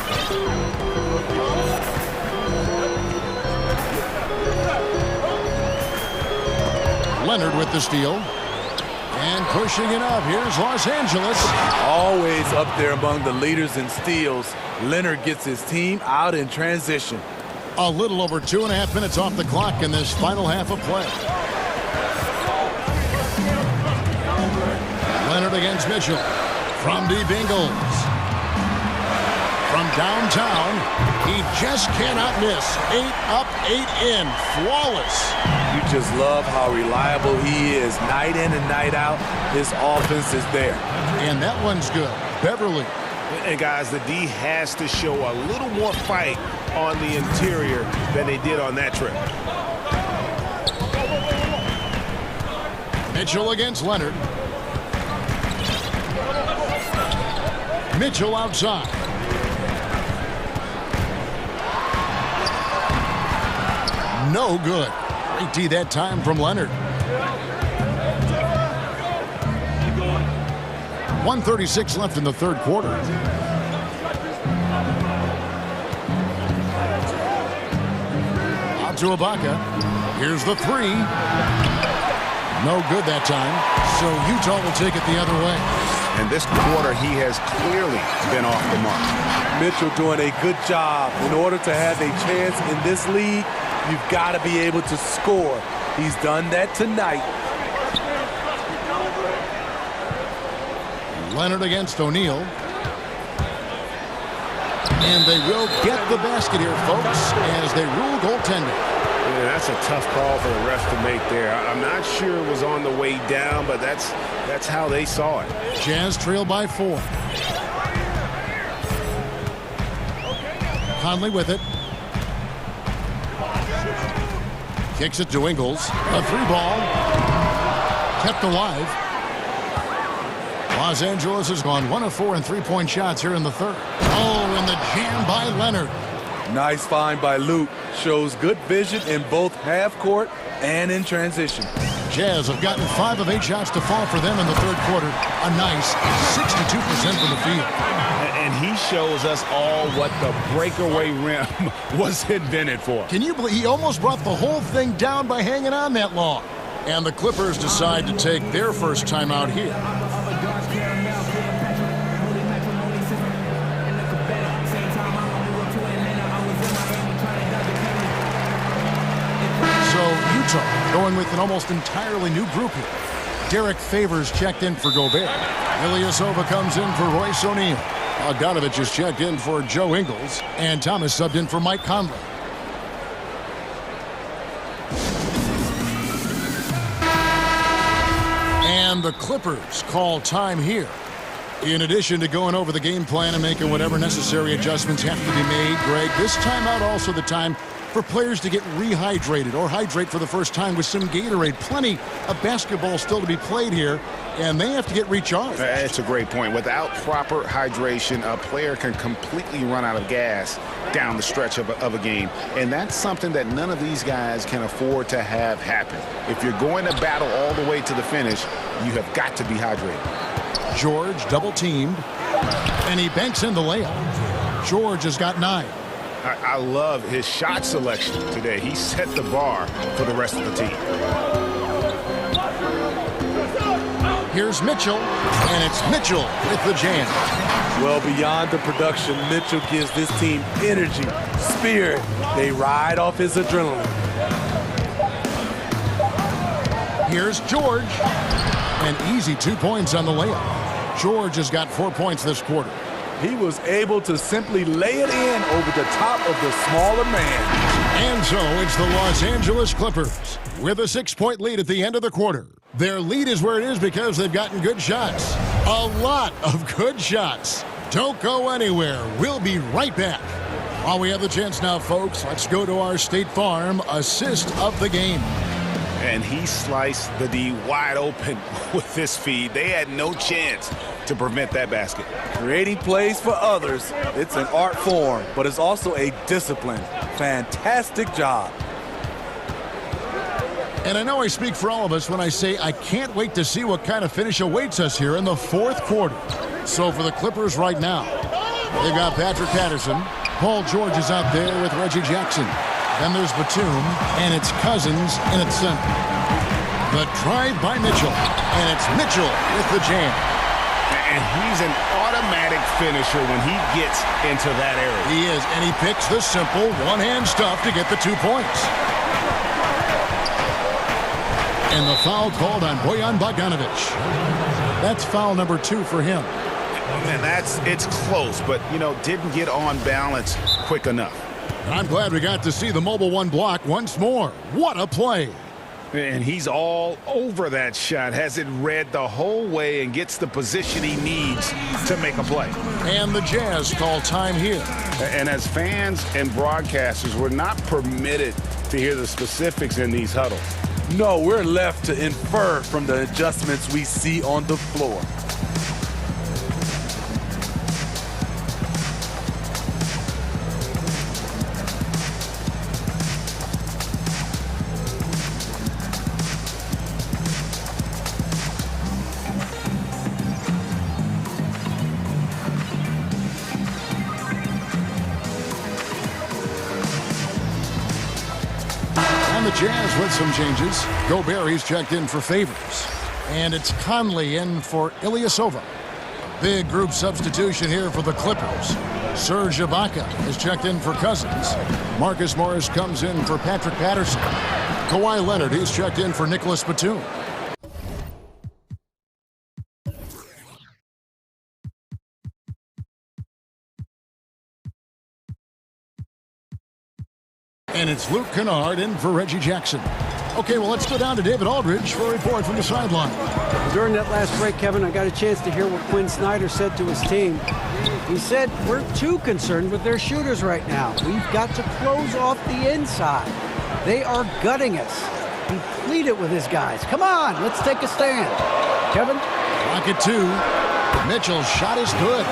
Leonard with the steal. And pushing it up. Here's Los Angeles. Always up there among the leaders in steals. Leonard gets his team out in transition. A little over 2.5 minutes off the clock in this final half of play. Leonard against Mitchell. From deep Ingles. From downtown, he just cannot miss. 8 up, 8 in. Flawless. You just love how reliable he is. Night in and night out, his offense is there. And that one's good. Beverly. And guys, the D has to show a little more fight on the interior than they did on that trip. Mitchell against Leonard. Mitchell outside. No good. Great D that time from Leonard. 1:36 left in the third quarter. Out to Ibaka. Here's the 3. No good that time. So Utah will take it the other way. And this quarter, he has clearly been off the mark. Mitchell doing a good job. In order to have a chance in this league, you've got to be able to score. He's done that tonight. Leonard against O'Neal. And they will get the basket here, folks, as they rule goaltending. Yeah, that's a tough call for the refs to make there. I'm not sure it was on the way down, but that's how they saw it. Jazz trail by 4. Conley with it. Kicks it to Ingles. A 3-ball. Kept alive. Los Angeles has gone 1 of 4 in 3-point shots here in the third. Oh, and the jam by Leonard. Nice find by Luke. Shows good vision in both half court and in transition. Jazz have gotten 5 of 8 shots to fall for them in the third quarter. A nice 62% from the field. And he shows us all what the breakaway rim was invented for. Can you believe he almost brought the whole thing down by hanging on that long? And the Clippers decide to take their first time out here. So Utah going with an almost entirely new group here. Derek Favors checked in for Gobert. Ilyasova comes in for Royce O'Neal. Bogdanovich is checked in for Joe Ingles. And Thomas subbed in for Mike Conley. the Clippers call time here. In addition to going over the game plan and making whatever necessary adjustments have to be made, Greg, this timeout also the time for players to get rehydrated or hydrate for the first time with some Gatorade. Plenty of basketball still to be played here, and they have to get recharged. That's a great point. Without proper hydration, a player can completely run out of gas down the stretch of a game, and that's something that none of these guys can afford to have happen. If you're going to battle all the way to the finish, you have got to be hydrated. George double-teamed, and he banks in the layup. George has got 9. I love his shot selection today. He set the bar for the rest of the team. Here's Mitchell, and it's Mitchell with the jam. Well, beyond the production, Mitchell gives this team energy, spirit. They ride off his adrenaline. Here's George. An easy 2 points on the layup. George has got 4 points this quarter. He was able to simply lay it in over the top of the smaller man. And so it's the Los Angeles Clippers with a 6-point lead at the end of the quarter. Their lead is where it is because they've gotten good shots. A lot of good shots. Don't go anywhere. We'll be right back. While we have the chance now, folks, let's go to our State Farm assist of the game. And he sliced the D wide open with this feed. They had no chance to prevent that basket. Creating plays for others, it's an art form, but it's also a discipline. Fantastic job. And I know I speak for all of us when I say I can't wait to see what kind of finish awaits us here in the fourth quarter. So for the Clippers right now, they've got Patrick Patterson. Paul George is out there with Reggie Jackson. Then there's Batum, and it's Cousins in its center. The drive by Mitchell, and it's Mitchell with the jam. And he's an automatic finisher when he gets into that area. He is, and he picks the simple one-hand stuff to get the 2 points. And the foul called on Bojan Bogdanovic. That's foul number 2 for him. And it's close, but, didn't get on balance quick enough. And I'm glad we got to see the mobile one block once more. What a play. And he's all over that shot, has it read the whole way and gets the position he needs to make a play. And the Jazz call time here. And as fans and broadcasters, we're not permitted to hear the specifics in these huddles. No, we're left to infer from the adjustments we see on the floor. The Jazz with some changes. Gobert, he's checked in for Favors. And it's Conley in for Ilyasova. Big group substitution here for the Clippers. Serge Ibaka is checked in for Cousins. Marcus Morris comes in for Patrick Patterson. Kawhi Leonard, he's checked in for Nicholas Batum. And it's Luke Kennard in for Reggie Jackson. Okay, well, let's go down to David Aldridge for a report from the sideline. During that last break, Kevin, I got a chance to hear what Quinn Snyder said to his team. He said, we're too concerned with their shooters right now. We've got to close off the inside. They are gutting us. He pleaded with his guys. Come on, let's take a stand. Kevin? Clock at 2. Mitchell's shot is good.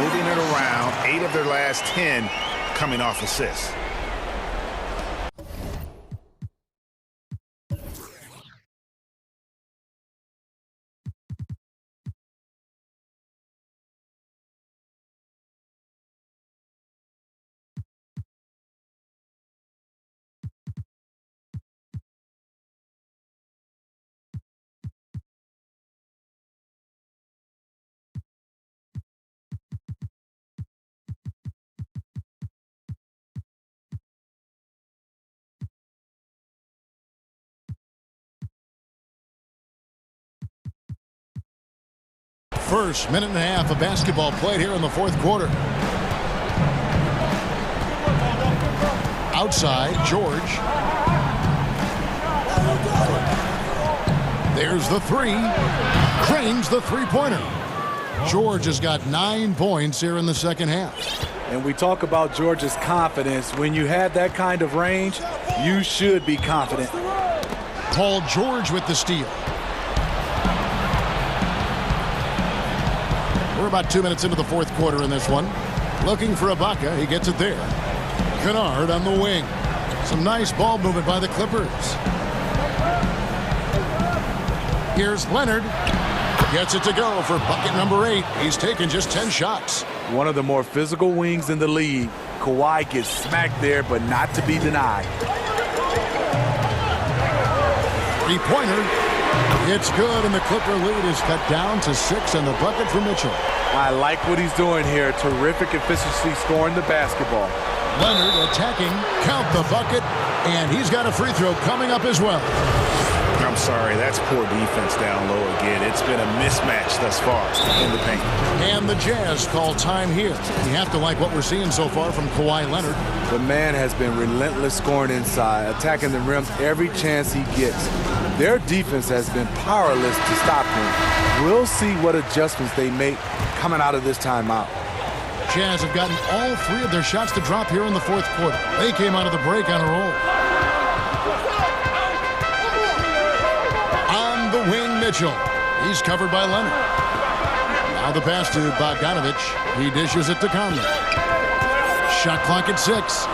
Moving it around, 8 of their last 10 coming off assists. First minute and a half of basketball played here in the fourth quarter. Outside, George. There's the 3. drains the three-pointer. George has got 9 points here in the second half. And we talk about George's confidence. When you have that kind of range, you should be confident. Paul George with the steal. We're about 2 minutes into the fourth quarter in this one. Looking for Ibaka. He gets it there. Kennard on the wing. Some nice ball movement by the Clippers. Here's Leonard. Gets it to go for bucket number 8. He's taken just 10 shots. One of the more physical wings in the league. Kawhi gets smacked there, but not to be denied. Three-pointer. It's good, and the Clipper lead is cut down to 6 on the bucket for Mitchell. I like what he's doing here. Terrific efficiency scoring the basketball. Leonard attacking. Count the bucket, and he's got a free throw coming up as well. I'm sorry, that's poor defense down low again. It's been a mismatch thus far in the paint. And the Jazz call time here. You have to like what we're seeing so far from Kawhi Leonard. The man has been relentless scoring inside, attacking the rim every chance he gets. Their defense has been powerless to stop him. We'll see what adjustments they make coming out of this timeout. Jazz have gotten all 3 of their shots to drop here in the fourth quarter. They came out of the break on a roll. On the wing, Mitchell. He's covered by Leonard. Now the pass to Bogdanovich. He dishes it to Conley. Shot clock at 6.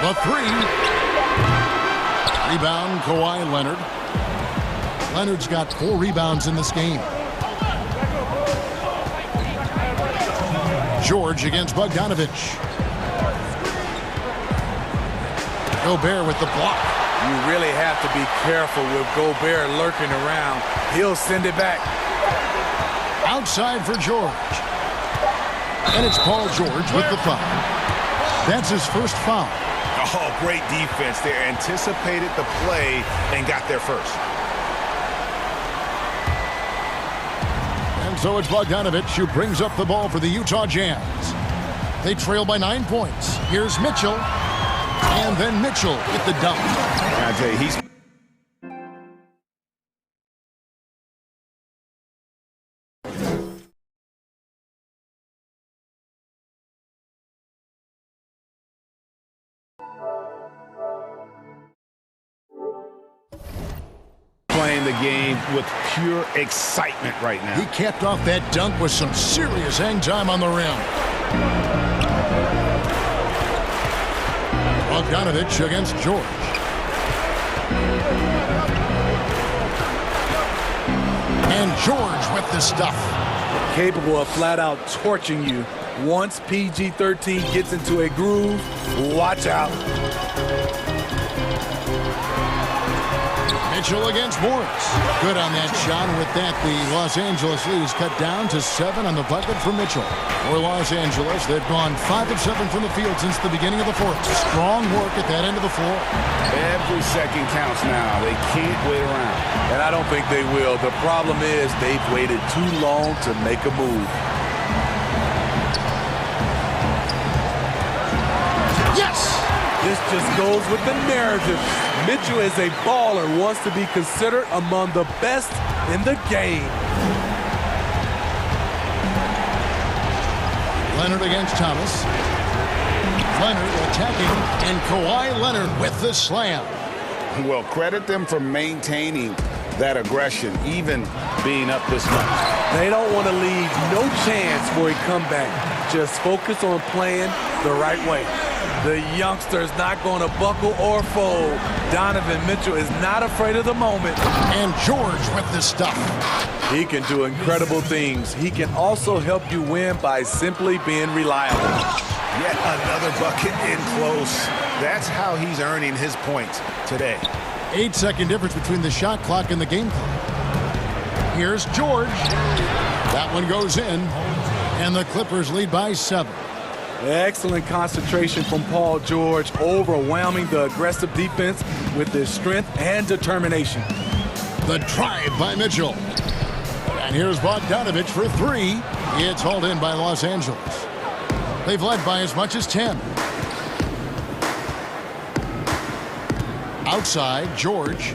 The 3. Rebound, Kawhi Leonard. Leonard's got 4 rebounds in this game. George against Bogdanovich. Gobert with the block. You really have to be careful with Gobert lurking around. He'll send it back. Outside for George. And it's Paul George with the foul. That's his first foul. Oh, great defense there. Anticipated the play and got there first. And so it's Bogdanovich who brings up the ball for the Utah Jazz. They trail by 9 points. Here's Mitchell. And then Mitchell with the dunk. I tell you, he's playing the game with pure excitement right now. He capped off that dunk with some serious hang time on the rim. Bogdanovich against George. And George with the stuff. Capable of flat out torching you. Once PG-13 gets into a groove, watch out. Mitchell against Morris. Good on that shot. And with that, the Los Angeles lead is cut down to 7 on the bucket for Mitchell. For Los Angeles, they've gone 5 of 7 from the field since the beginning of the fourth. Strong work at that end of the floor. Every second counts now. They can't wait around. And I don't think they will. The problem is they've waited too long to make a move. Yes! This just goes with the narrative. Mitchell is a baller, wants to be considered among the best in the game. Leonard against Thomas. Leonard attacking, and Kawhi Leonard with the slam. Well, credit them for maintaining that aggression, even being up this much. They don't want to leave no chance for a comeback. Just focus on playing the right way. The youngster's not going to buckle or fold. Donovan Mitchell is not afraid of the moment. And George with the stuff. He can do incredible things. He can also help you win by simply being reliable. Yet another bucket in close. That's how he's earning his points today. 8-second difference between the shot clock and the game clock. Here's George. That one goes in. And the Clippers lead by 7. Excellent concentration from Paul George, overwhelming the aggressive defense with his strength and determination. The drive by Mitchell. And here's Bogdanovich for 3. It's hauled in by Los Angeles. They've led by as much as 10. Outside, George.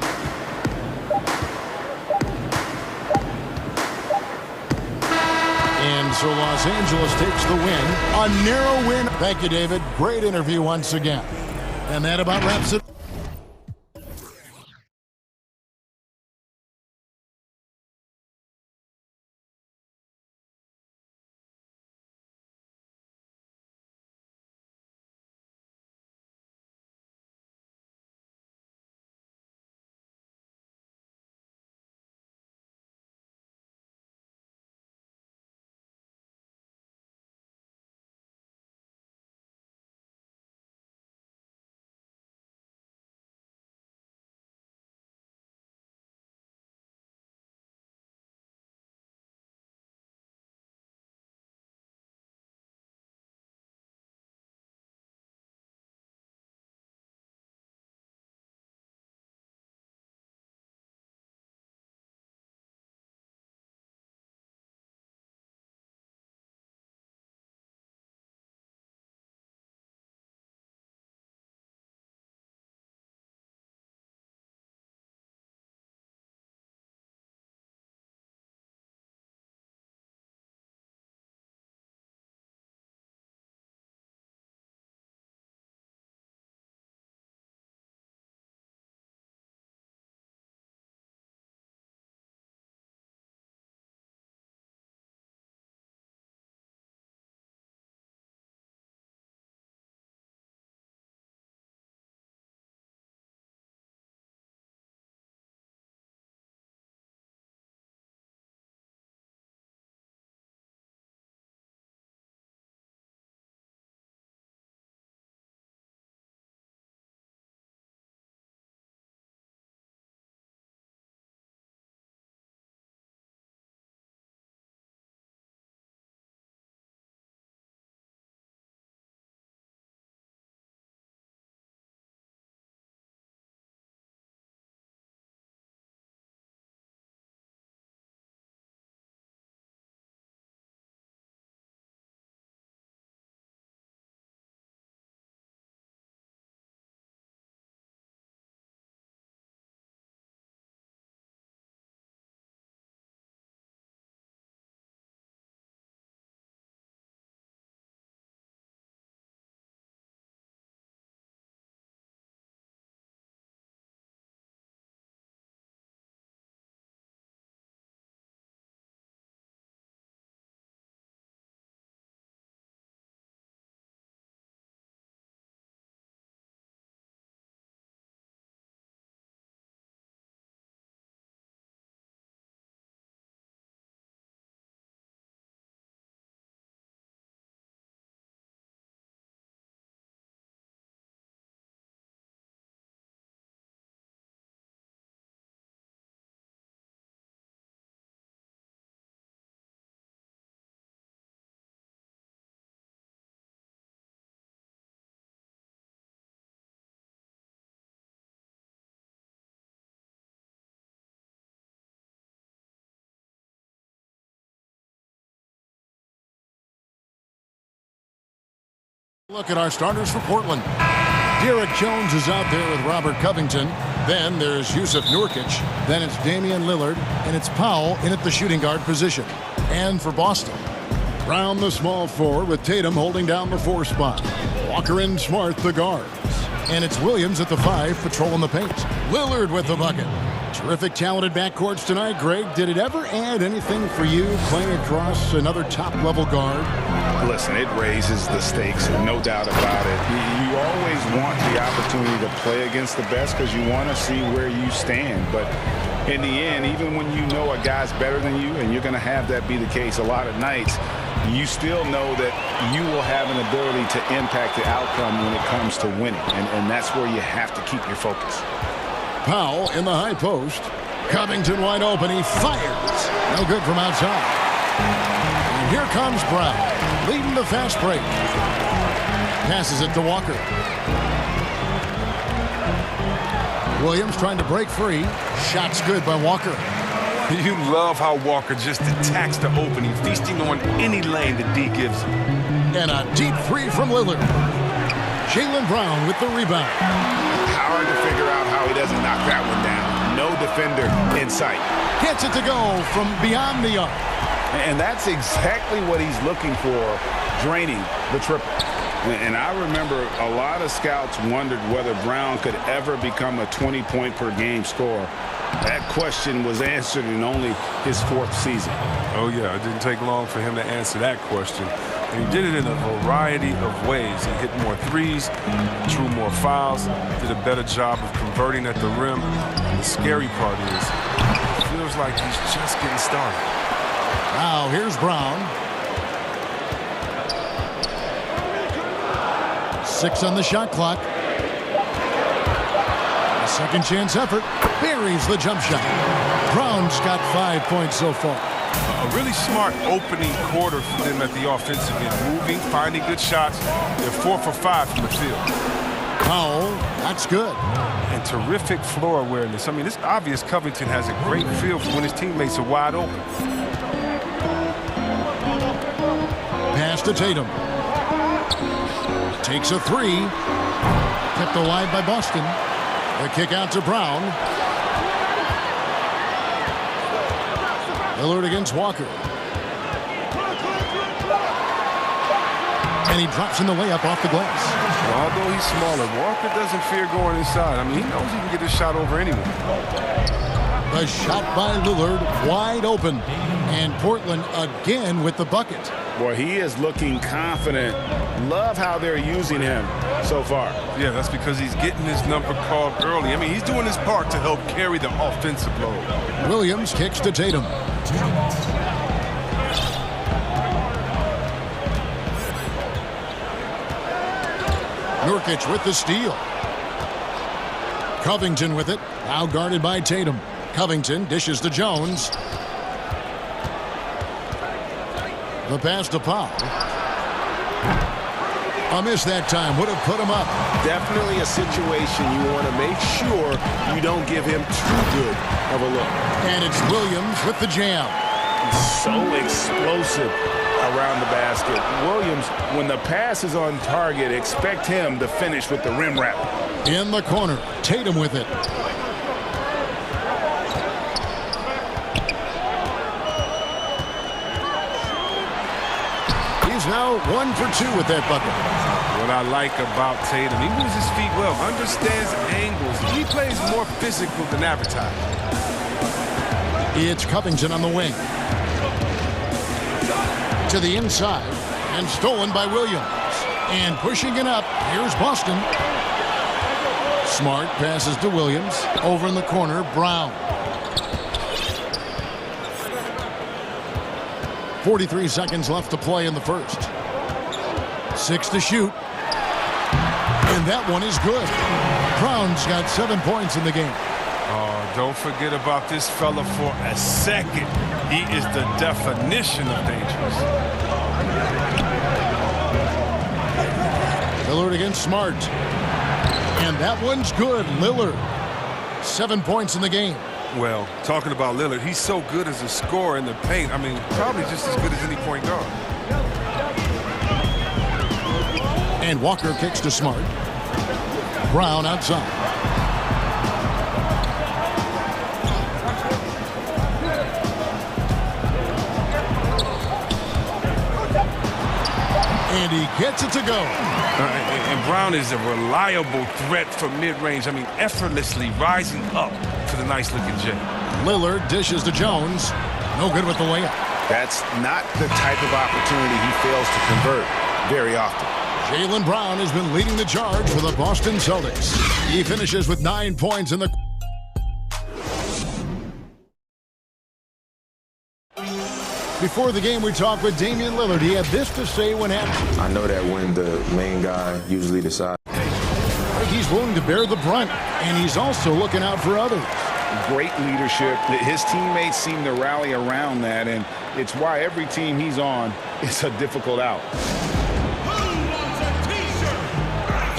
So Los Angeles takes the win. A narrow win. Thank you, David. Great interview once again. And that about wraps it. Look at our starters for Portland. Derek Jones is out there with Robert Covington. Then there's Yusuf Nurkic. Then it's Damian Lillard. And it's Powell in at the shooting guard position. And for Boston, Brown the small forward with Tatum holding down the 4 spot. Walker and Smart the guards. And it's Williams at the 5 patrolling the paint. Lillard with the bucket. Terrific talented backcourts tonight, Greg. Did it ever add anything for you playing across another top-level guard? Listen, it raises the stakes, no doubt about it. You always want the opportunity to play against the best because you want to see where you stand. But in the end, even when you know a guy's better than you, and you're going to have that be the case a lot of nights, you still know that you will have an ability to impact the outcome when it comes to winning. And that's where you have to keep your focus. Powell in the high post. Covington wide open. He fires. No good from outside. And here comes Brown, leading the fast break. Passes it to Walker. Williams trying to break free. Shot's good by Walker. You love how Walker just attacks the opening, feasting on any lane that D gives him. And a deep 3 from Lillard. Jaylen Brown with the rebound. Hard to figure out how he doesn't knock that one down. No defender in sight. Gets it to go from beyond the arc. And that's exactly what he's looking for, draining the triple. And I remember a lot of scouts wondered whether Brown could ever become a 20-point-per-game scorer. That question was answered in only his 4th season. Oh, yeah, it didn't take long for him to answer that question. And he did it in a variety of ways. He hit more threes, drew more fouls, did a better job of converting at the rim. And the scary part is, it feels like he's just getting started. Now, here's Brown. 6 on the shot clock. A second chance effort. Buries the jump shot. Brown's got 5 points so far. A really smart opening quarter for them at the offensive end. Moving, finding good shots. They're 4 for 5 from the field. Foul. That's good. And terrific floor awareness. I mean, it's obvious Covington has a great feel for when his teammates are wide open. Pass to Tatum. Takes a 3. Kept alive by Boston. The kick out to Brown. Lillard against Walker. And he drops in the layup off the glass. Although he's smaller, Walker doesn't fear going inside. I mean, he knows he can get his shot over anyone. The shot by Lillard wide open. And Portland again with the bucket. Boy, he is looking confident. Love how they're using him so far. Yeah, that's because he's getting his number called early. I mean, he's doing his part to help carry the offensive load. Williams kicks to Tatum. Nurkic with the steal. Covington with it. Now guarded by Tatum. Covington dishes to Jones. The pass to Powell. A miss that time would have put him up. Definitely a situation you want to make sure you don't give him too good of a look. And it's Williams with the jam. So explosive around the basket. Williams, when the pass is on target, expect him to finish with the rim wrap. In the corner, Tatum with it. He's now 1 for 2 with that bucket. What I like about Tatum, he moves his feet well, understands angles. He plays more physical than advertised. It's Covington on the wing. To the inside, and stolen by Williams. And pushing it up, here's Boston. Smart passes to Williams. Over in the corner, Brown. 43 seconds left to play in the first. 6 to shoot. And that one is good. Brown's got 7 points in the game. Oh, don't forget about this fella for a second. He is the definition of dangerous. Lillard against Smart. And that one's good. Lillard. 7 points in the game. Well, talking about Lillard, he's so good as a scorer in the paint. I mean, probably just as good as any point guard. And Walker kicks to Smart. Brown outside. And he gets it to go. And Brown is a reliable threat from mid-range. I mean, effortlessly rising up to the nice-looking J. Lillard dishes to Jones. No good with the layup. That's not the type of opportunity he fails to convert very often. Jaylen Brown has been leading the charge for the Boston Celtics. He finishes with 9 points in the... Before the game, we talked with Damian Lillard. He had this to say when asked. I know that when the main guy usually decides. He's willing to bear the brunt, and he's also looking out for others. Great leadership. His teammates seem to rally around that, and it's why every team he's on is a difficult out.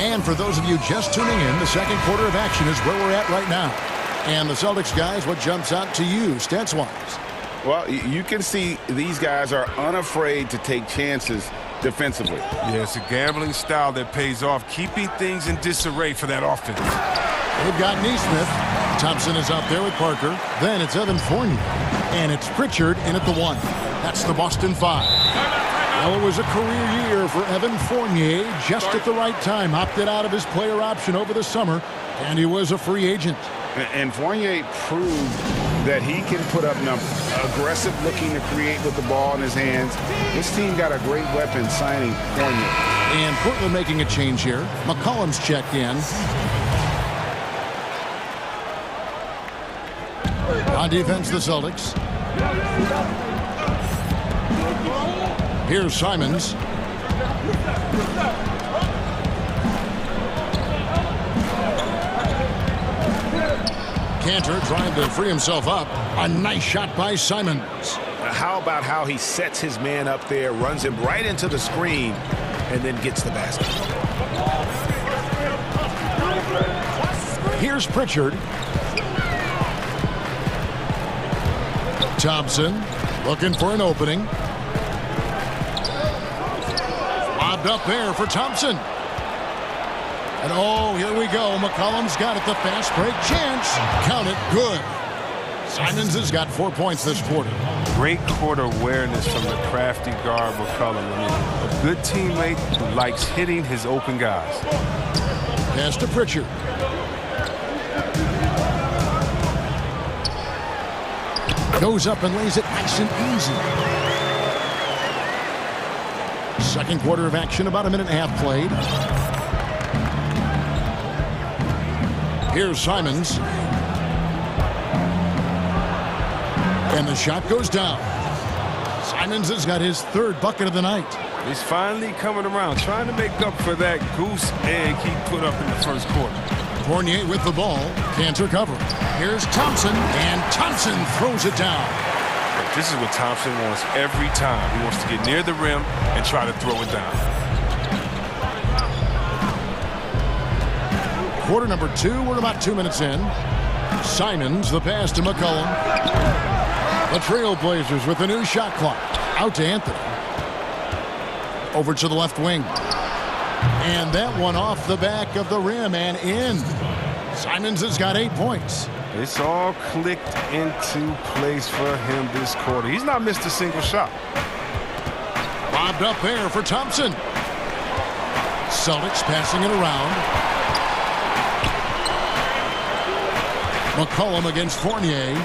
And for those of you just tuning in, the second quarter of action is where we're at right now. And the Celtics guys, what jumps out to you, stats-wise? Well, you can see these guys are unafraid to take chances defensively. Yeah, it's a gambling style that pays off, keeping things in disarray for that offense. They've got Neesmith. Thompson is out there with Parker. Then it's Evan Fournier. And it's Pritchard in at the 1. That's the Boston 5. Well, it was a career year for Evan Fournier, just at the right time. Opted out of his player option over the summer, and he was a free agent. And Fournier proved that he can put up numbers. Aggressive looking to create with the ball in his hands. This team got a great weapon signing Fournier. And Portland making a change here. McCollum's checked in. On defense, the Celtics. Here's Simons. Cantor trying to free himself up. A nice shot by Simons. How about how he sets his man up there, runs him right into the screen, and then gets the basket. Here's Pritchard. Thompson looking for an opening. Lobbed up there for Thompson. And oh, here we go. McCollum's got it. The fast break chance. Count it. Good. Simons has got 4 points this quarter. Great court awareness from the crafty guard McCollum. I mean, a good teammate who likes hitting his open guys. Pass to Pritchard. Goes up and lays it nice and easy. Second quarter of action, about a minute and a half played. Here's Simons. And the shot goes down. Simons has got his third bucket of the night. He's finally coming around, trying to make up for that goose egg he put up in the first quarter. Fournier with the ball. Cantor cover. Here's Thompson, and Thompson throws it down. This is what Thompson wants every time. He wants to get near the rim and try to throw it down. Quarter number 2. We're about 2 minutes in. Simons, the pass to McCollum. The Trailblazers with a new shot clock. Out to Anthony. Over to the left wing. And that one off the back of the rim and in. Simons has got 8 points. It's all clicked into place for him this quarter. He's not missed a single shot. Lobbed up there for Thompson. Celtics passing it around. McCollum against Fournier.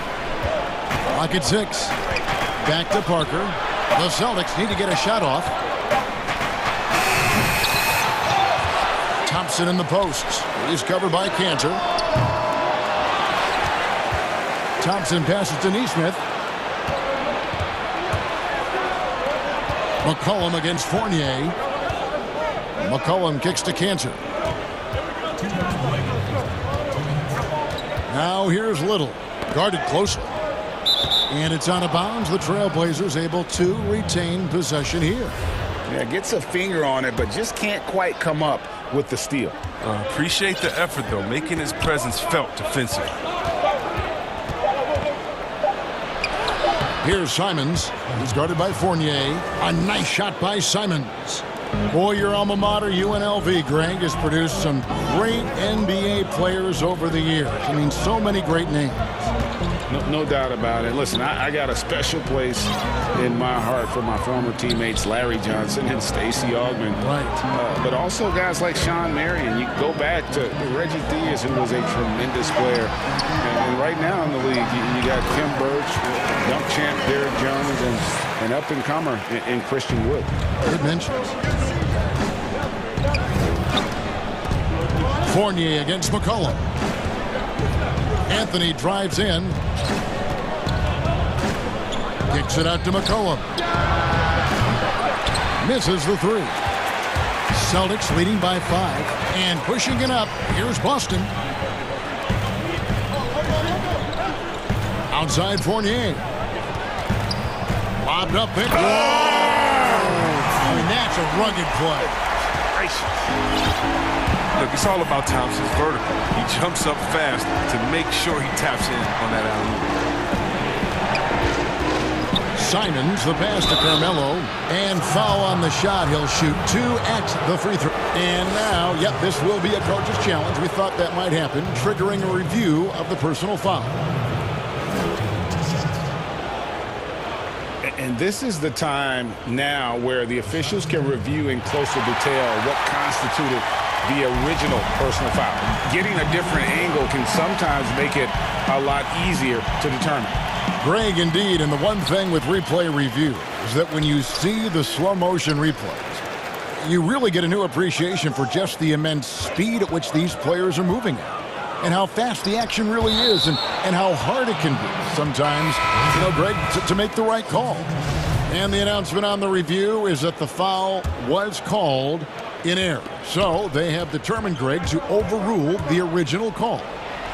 Clock at 6. Back to Parker. The Celtics need to get a shot off. Thompson in the posts. He's covered by Cantor. Thompson passes to Neesmith. McCollum against Fournier. McCollum kicks to Cantor. Now here's Little. Guarded closely. And it's out of bounds. The Trailblazers able to retain possession here. Yeah, gets a finger on it, but just can't quite come up with the steal. Appreciate the effort, though, making his presence felt defensively. Here's Simons. He's guarded by Fournier. A nice shot by Simons. Boy, your alma mater, UNLV, Greg, has produced some great NBA players over the years. I mean, so many great names. No doubt about it. Listen, I got a special place in my heart for my former teammates Larry Johnson and Stacey Augmon. Right. But also guys like Sean Marion. You go back to Reggie Diaz, who was a tremendous player. And right now in the league, you got Kim Birch, dunk champ Derek Jones, and up-and-comer in Christian Wood. Good mentions. Fournier against McCollum. Anthony drives in. Kicks it out to McCollum. Misses the 3. Celtics leading by 5. And pushing it up. Here's Boston. Outside Fournier. Lobbed up there. I mean, that's a rugged play. Look, it's all about Thompson's vertical. He jumps up fast to make sure he taps in on that alley-oop. Simons, the pass to Carmelo, and foul on the shot. He'll shoot 2 at the free throw. And now, yep, this will be a coach's challenge. We thought that might happen, triggering a review of the personal foul. And And this is the time now where the officials can review in closer detail what constituted the original personal foul. Getting a different angle can sometimes make it a lot easier to determine. Greg, indeed, and the one thing with replay review is that when you see the slow motion replays, you really get a new appreciation for just the immense speed at which these players are moving at, and how fast the action really is, and how hard it can be sometimes, Greg, to make the right call. And the announcement on the review is that the foul was called in error. So they have determined, Greg, to overrule the original call.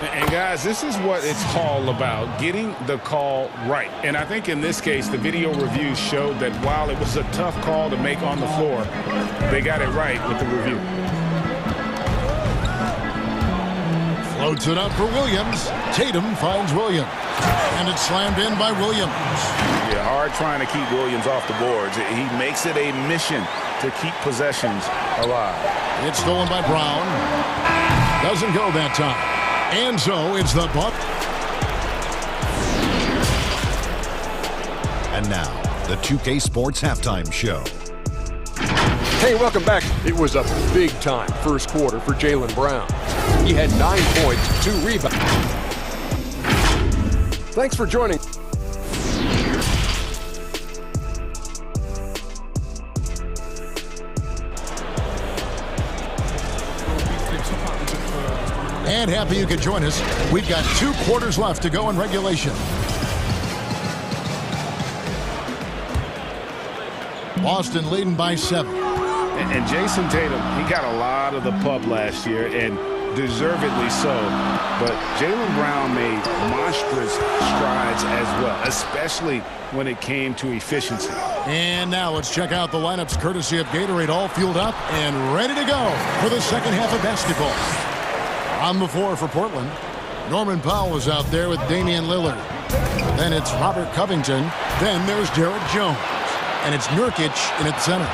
And guys, this is what it's all about, getting the call right. And I think in this case, the video review showed that while it was a tough call to make on the floor, they got it right with the review. Floats it up for Williams. Tatum finds Williams. And it's slammed in by Williams. Yeah, hard trying to keep Williams off the boards. He makes it a mission to keep possessions alive. It's stolen by Brown. Doesn't go that time. And so it's the Buck. And now, the 2K Sports Halftime Show. Hey, welcome back. It was a big-time first quarter for Jaylen Brown. He had 9 points, 2 rebounds. Thanks for joining. And happy you could join us. We've got 2 quarters left to go in regulation. Boston leading by 7. And Jason Tatum, he got a lot of the pub last year, and deservedly so. But Jaylen Brown made monstrous strides as well, especially when it came to efficiency. And now let's check out the lineups courtesy of Gatorade, all fueled up and ready to go for the second half of basketball. On the floor for Portland, Norman Powell is out there with Damian Lillard. Then it's Robert Covington. Then there's Derek Jones. And it's Nurkic in at center.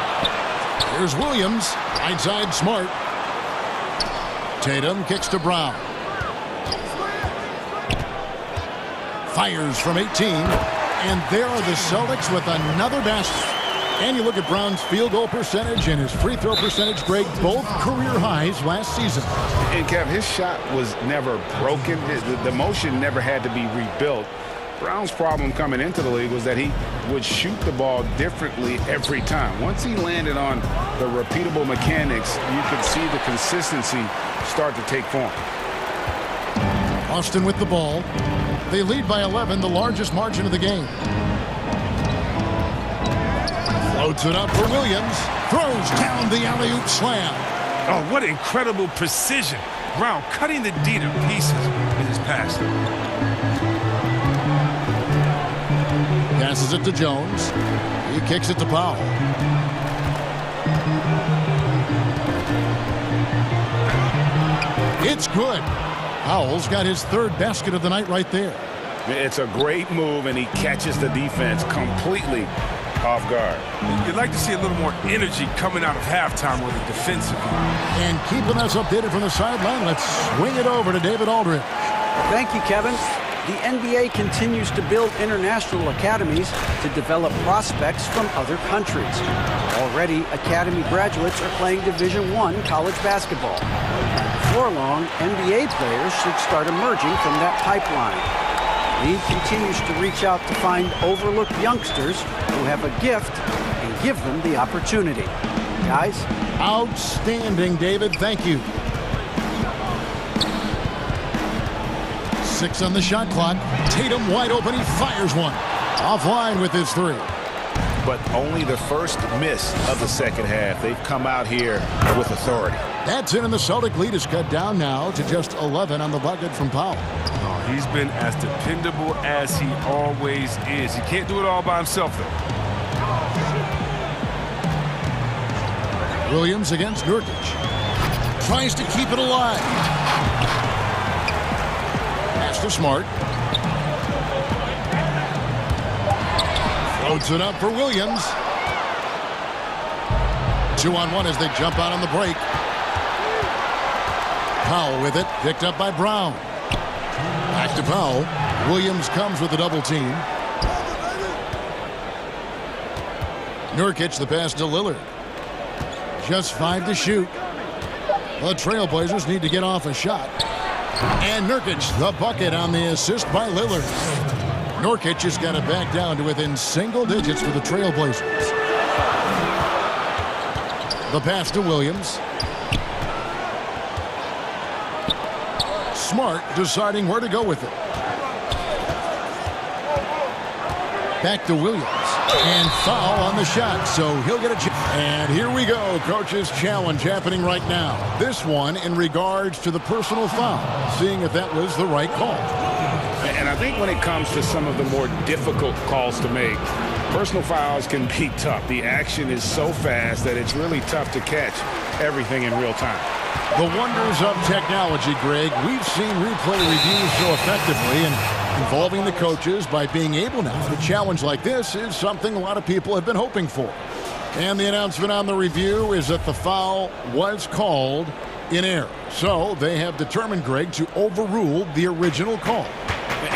Here's Williams, right side Smart. Tatum kicks to Brown. Fires from 18. And there are the Celtics with another basket. And you look at Brown's field goal percentage and his free throw percentage, Greg, both career highs last season. And Kev, his shot was never broken. The motion never had to be rebuilt. Brown's problem coming into the league was that he would shoot the ball differently every time. Once he landed on the repeatable mechanics, you could see the consistency start to take form. Austin with the ball. They lead by 11, the largest margin of the game. Floats it up for Williams. Throws down the alley-oop slam. Oh, what incredible precision. Brown cutting the D to pieces in his pass. Passes it to Jones. He kicks it to Powell. It's good. Powell's got his 3rd basket of the night right there. It's a great move, and he catches the defense completely off guard. You'd like to see a little more energy coming out of halftime with the defensive. And keeping us updated from the sideline, let's swing it over to David Aldridge. Thank you, Kevin. The NBA continues to build international academies to develop prospects from other countries. Already, academy graduates are playing Division I college basketball. Before long, NBA players should start emerging from that pipeline. The league continues to reach out to find overlooked youngsters who have a gift and give them the opportunity. Guys? Outstanding, David. Thank you. 6 on the shot clock. Tatum wide open. He fires one. Offline with his 3. But only the first miss of the second half. They've come out here with authority. That's it, and the Celtic lead is cut down now to just 11 on the bucket from Powell. Oh, he's been as dependable as he always is. He can't do it all by himself, though. Williams against Nurkic. Tries to keep it alive. Pass to Smart. Floats it up for Williams. 2-on-1 as they jump out on the break. Powell with it, picked up by Brown. Back to Powell. Williams comes with a double team. Nurkic, the pass to Lillard. Just 5 to shoot. The Trailblazers need to get off a shot. And Nurkic, the bucket on the assist by Lillard. Nurkic has got it back down to within single digits for the Trailblazers. The pass to Williams. Smart deciding where to go with it. Back to Williams. And foul on the shot, so he'll get a chance. And here we go, coach's challenge happening right now. This one in regards to the personal foul, seeing if that was the right call. And I think when it comes to some of the more difficult calls to make, personal fouls can be tough. The action is so fast that it's really tough to catch everything in real time. The wonders of technology, Greg. We've seen replay reviews so effectively, and involving the coaches by being able now to challenge like this is something a lot of people have been hoping for. And the announcement on the review is that the foul was called in error. So they have determined, Greg, to overrule the original call.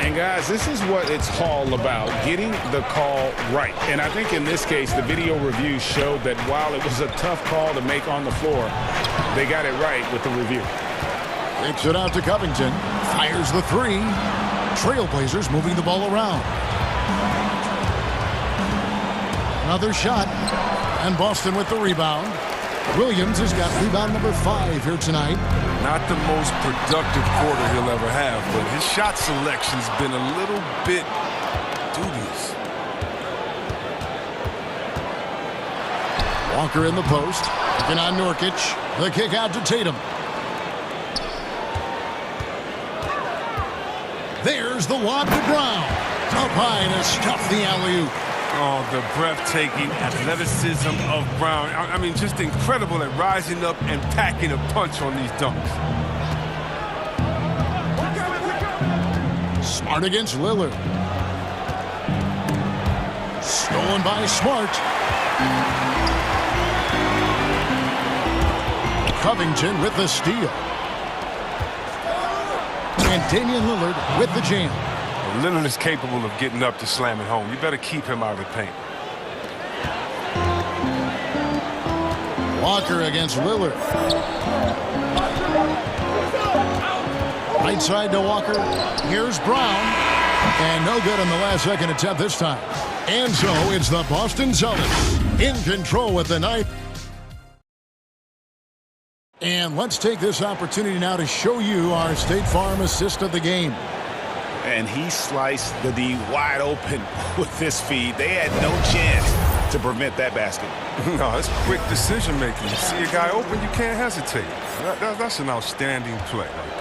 And guys, this is what it's all about, getting the call right. And I think in this case, the video review showed that while it was a tough call to make on the floor, they got it right with the review. Takes it out to Covington. Fires the three. Trailblazers moving the ball around. Another shot. And Boston with the rebound. Williams has got rebound number 5 here tonight. Not the most productive quarter he'll ever have, but his shot selection's been a little bit dubious. Walker in the post. Looking on Nurkic. The kick out to Tatum. There's the lob to Brown. Up high to stuff the alley-oop. Oh, the breathtaking athleticism of Brown. I mean, just incredible at rising up and packing a punch on these dunks. Smart against Lillard. Stolen by Smart. Covington with the steal. And Damian Lillard with the jam. Lillard is capable of getting up to slam it home. You better keep him out of the paint. Walker against Lillard. Right side to Walker. Here's Brown. And no good on the last second attempt this time. And so it's the Boston Celtics in control with the knife. And let's take this opportunity now to show you our State Farm assist of the game. And he sliced the D wide open with this feed. They had no chance to prevent that basket. No, that's quick decision making. You see a guy open, you can't hesitate. That's an outstanding play right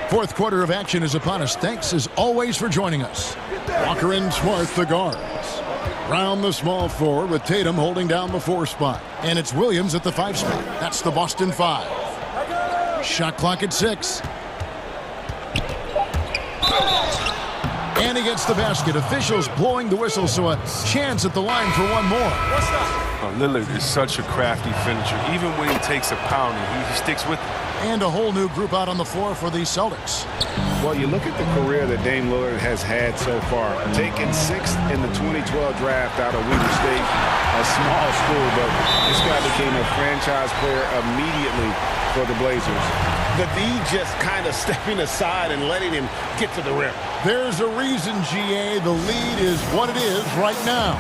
there. Fourth quarter of action is upon us. Thanks as always for joining us. Walker and Smart, the guards. Brown, the small forward, with Tatum holding down the 4 spot. And it's Williams at the 5 spot. That's the Boston 5. Shot clock at 6. And he gets the basket. Officials blowing the whistle, so a chance at the line for one more. Lillard is such a crafty finisher. Even when he takes a pounding, he sticks with it. And a whole new group out on the floor for the Celtics. Well, you look at the career that Dame Lillard has had so far. Taken 6th in the 2012 draft out of Weber State, a small school, but this guy became a franchise player immediately for the Blazers. The D just kind of stepping aside and letting him get to the rim. There's a reason, GA, the lead is what it is right now.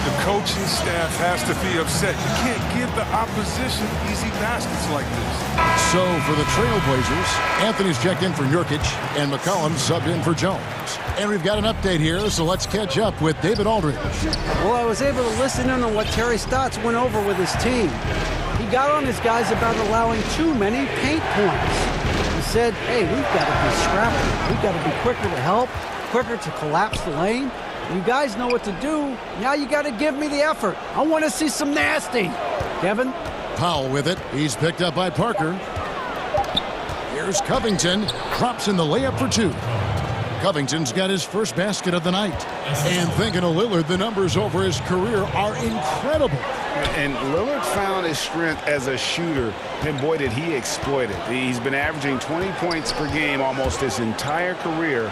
The coaching staff has to be upset. You can't give the opposition easy baskets like this. So for the Trailblazers, Anthony's checked in for Nurkic, and McCollum subbed in for Jones. And we've got an update here, so let's catch up with David Aldridge. Well, I was able to listen in on what Terry Stotts went over with his team. He got on his guys about allowing too many paint points. He said, hey, we've got to be scrappy. We've got to be quicker to help, quicker to collapse the lane. You guys know what to do. Now you got to give me the effort. I want to see some nasty. Kevin? Powell with it. He's picked up by Parker. Here's Covington. Drops in the layup for 2. Covington's got his first basket of the night. And thinking of Lillard, the numbers over his career are incredible. And Lillard found his strength as a shooter, and boy, did he exploit it. He's been averaging 20 points per game almost his entire career,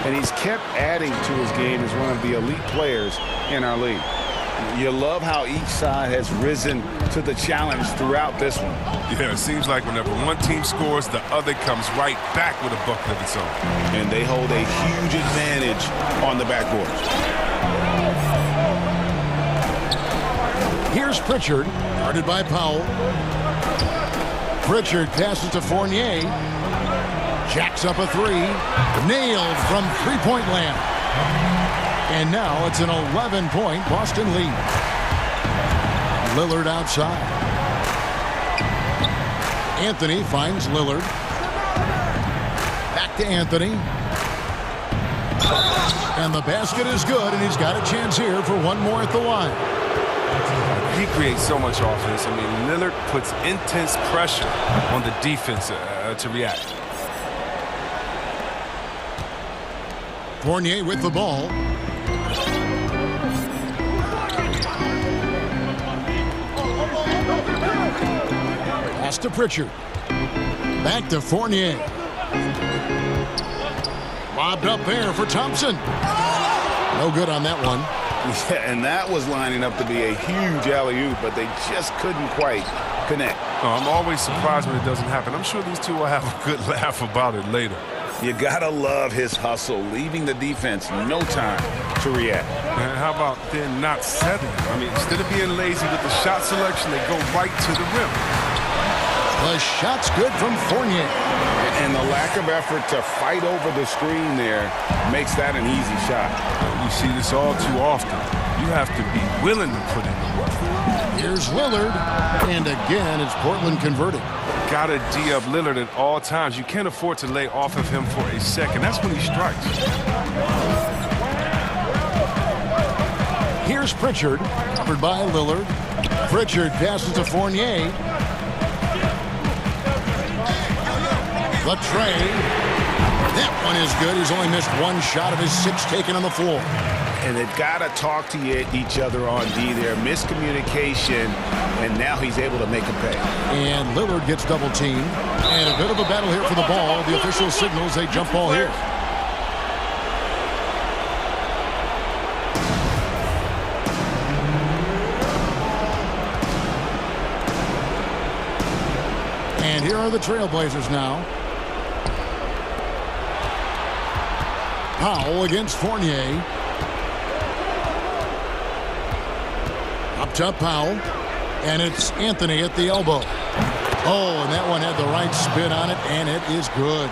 and he's kept adding to his game as one of the elite players in our league. You love how each side has risen to the challenge throughout this one. Yeah, it seems like whenever one team scores, the other comes right back with a bucket of its own. And they hold a huge advantage on the backboard. Here's Pritchard, guarded by Powell. Pritchard passes to Fournier. Jacks up a three. Nailed from three-point land. And now it's an 11-point Boston lead. Lillard outside. Anthony finds Lillard. Back to Anthony. And the basket is good, and he's got a chance here for one more at the line. He creates so much offense. I mean, Lillard puts intense pressure on the defense to react. Fournier with the ball. Pass to Pritchard. Back to Fournier. Lobbed up there for Thompson. No good on that one. Yeah, and that was lining up to be a huge alley-oop, but they just couldn't quite connect. Oh, I'm always surprised when it doesn't happen. I'm sure these two will have a good laugh about it later. You gotta love his hustle, leaving the defense no time to react. And how about then not settling? I mean, instead of being lazy with the shot selection, they go right to the rim. The shot's good from Fournier. And the lack of effort to fight over the screen there makes that an easy shot. We see this all too often. You have to be willing to put in the work. Here's Lillard. And again, it's Portland converting. Gotta D up Lillard at all times. You can't afford to lay off of him for a second. That's when he strikes. Here's Pritchard, covered by Lillard. Pritchard passes to Fournier. The tray. That one is good. He's only missed one shot of his 6 taken on the floor. And they've got to talk to each other on D there. Miscommunication, and now he's able to make a pay. And Lillard gets double teamed. And a bit of a battle here for the ball. The official signals a jump ball here. And here are the Trailblazers now. Powell against Fournier. Up top Powell. And it's Anthony at the elbow. Oh, and that one had the right spin on it, and it is good.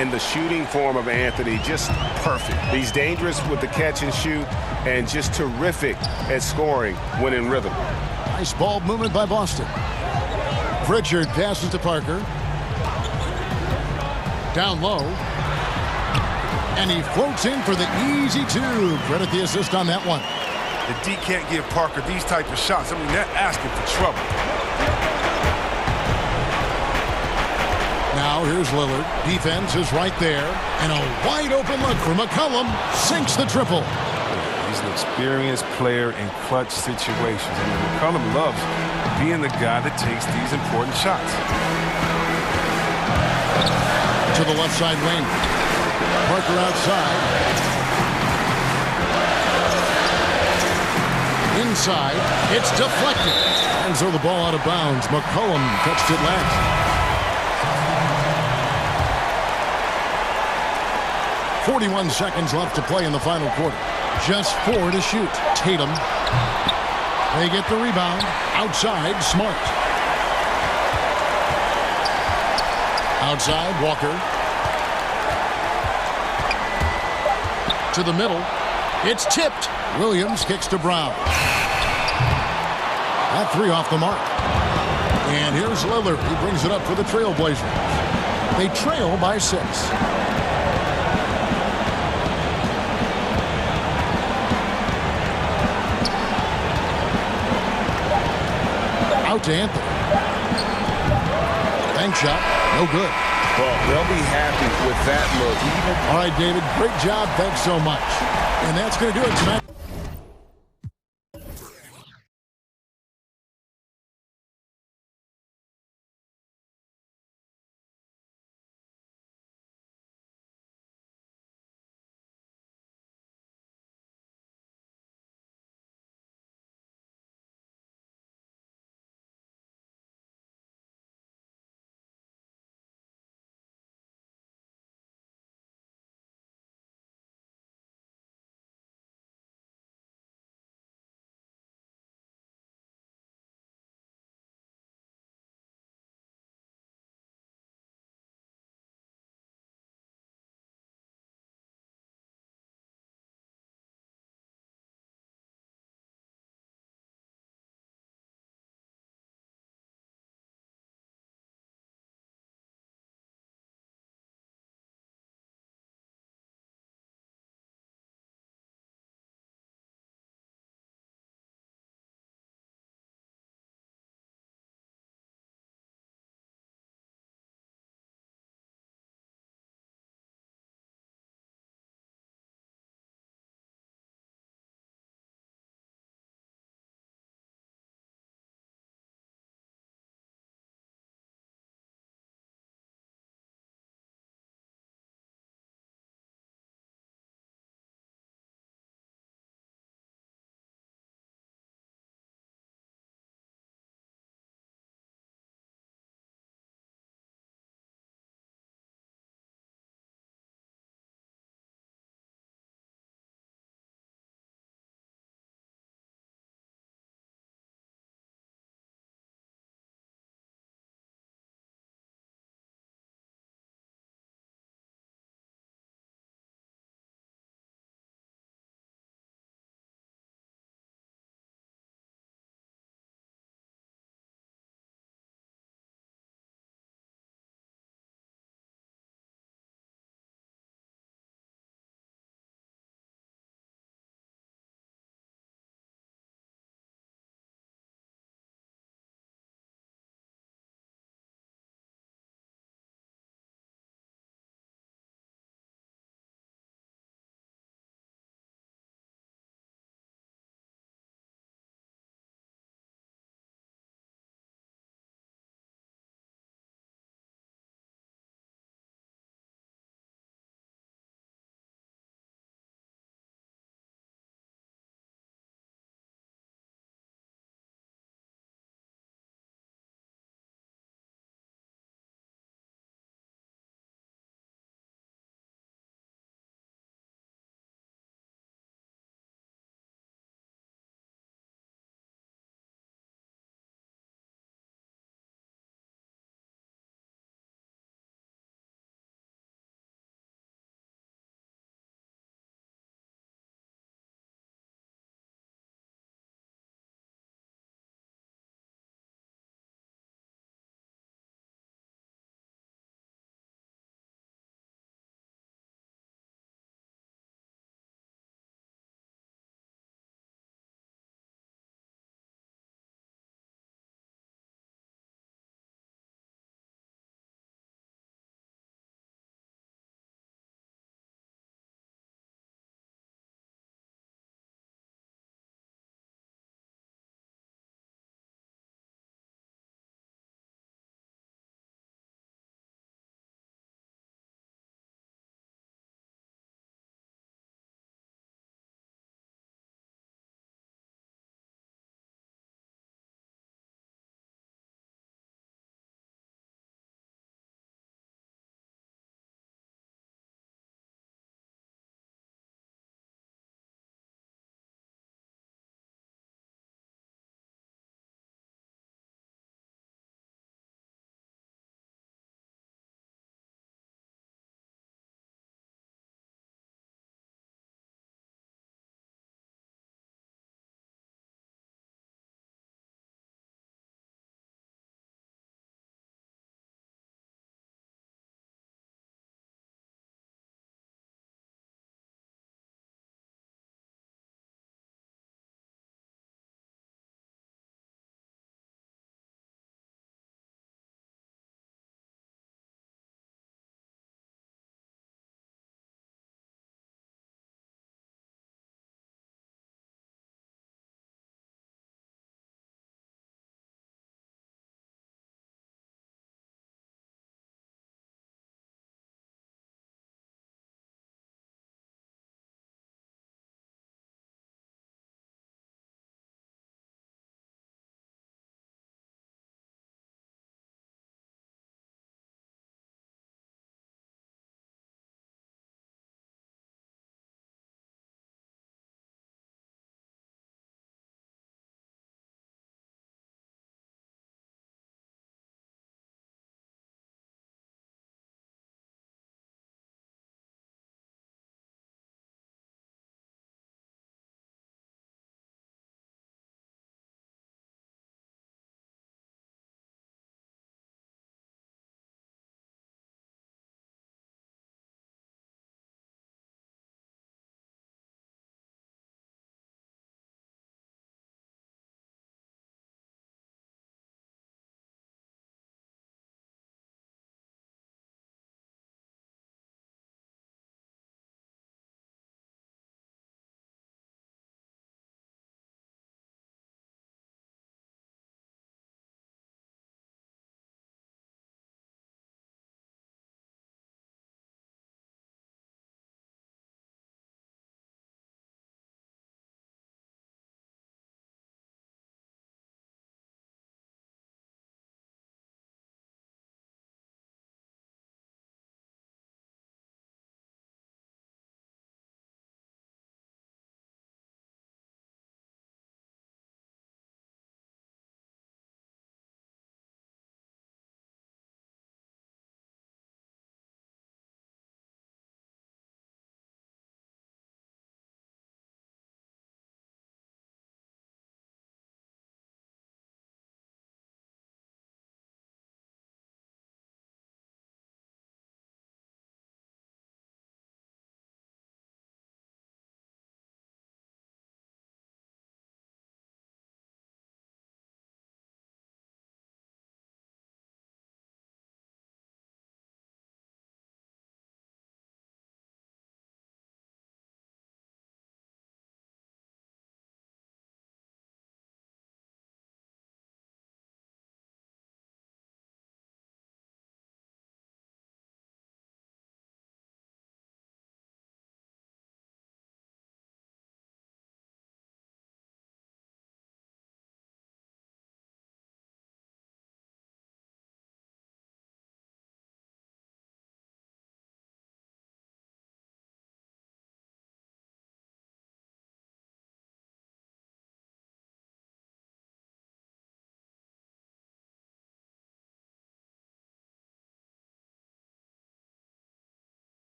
And the shooting form of Anthony, just perfect. He's dangerous with the catch and shoot, and just terrific at scoring when in rhythm. Nice ball movement by Boston. Pritchard passes to Parker. Down low. And he floats in for the easy two. Credit the assist on that one. The D can't give Parker these type of shots. I mean, they're asking for trouble. Now here's Lillard. Defense is right there. And a wide open look for McCollum. Sinks the triple. He's an experienced player in clutch situations. I mean, McCollum loves being the guy that takes these important shots. To the left side wing. Parker outside. Inside. It's deflected. And so the ball out of bounds. McCollum touched it last. .41 seconds left to play in the final quarter. Just 4 to shoot. Tatum. They get the rebound. Outside, Smart. Outside, Walker. To the middle. It's tipped. Williams kicks to Brown. That 3 off the mark. And here's Lillard. He brings it up for the Trailblazers. They trail by 6. Out to Anthony. Bank shot. No good. Well, they'll be happy with that look. All right, David. Great job. Thanks so much. And that's going to do it tonight.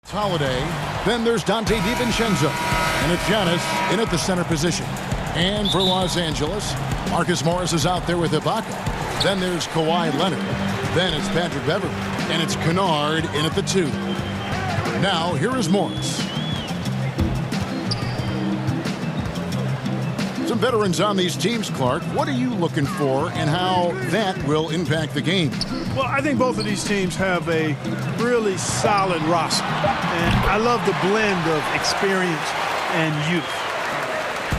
Holiday. Then there's Dante DiVincenzo. And it's Giannis in at the center position. And for Los Angeles, Marcus Morris is out there with Ibaka. Then there's Kawhi Leonard. Then it's Patrick Beverley. And it's Kennard in at the 2. Now, here is Morris. Some veterans on these teams, Clark. What are you looking for and how that will impact the game? Well, I think both of these teams have a really solid roster. And I love the blend of experience and youth.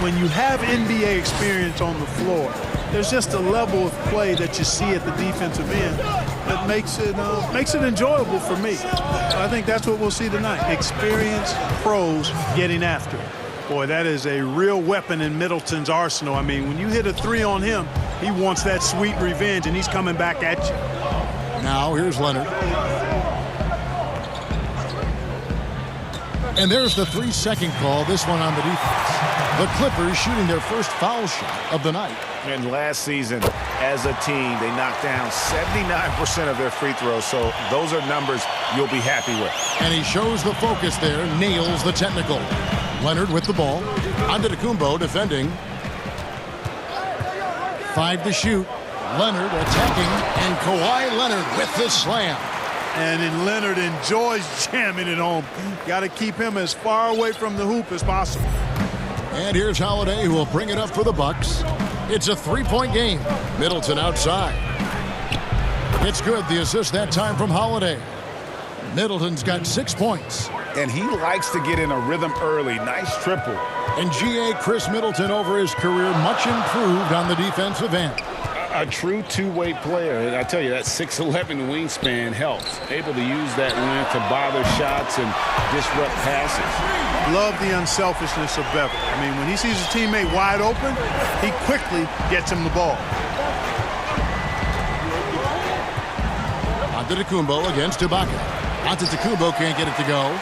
When you have NBA experience on the floor, there's just a level of play that you see at the defensive end that makes it enjoyable for me. So I think that's what we'll see tonight. Experienced pros getting after it. Boy, that is a real weapon in Middleton's arsenal. I mean, when you hit a 3 on him, he wants that sweet revenge, and he's coming back at you. Now, here's Leonard. And there's the 3-second call, this one on the defense. The Clippers shooting their first foul shot of the night. And last season, as a team, they knocked down 79% of their free throws, so those are numbers you'll be happy with. And he shows the focus there, nails the technical. Leonard with the ball. Antetokounmpo defending. 5 to shoot. Leonard attacking, and Kawhi Leonard with the slam. And then Leonard enjoys jamming it home. Got to keep him as far away from the hoop as possible. And here's Holiday, who will bring it up for the Bucks. It's a 3-point game. Middleton outside. It's good, the assist that time from Holiday. Middleton's got 6 points. And he likes to get in a rhythm early. Nice triple. And G.A. Chris Middleton over his career, much improved on the defensive end. A true two-way player. And I tell you, that 6'11" wingspan helps. Able to use that length to bother shots and disrupt passes. Love the unselfishness of Beverley. I mean, when he sees his teammate wide open, he quickly gets him the ball. Antetokounmpo against Ibaka. Antetokounmpo can't get it to go.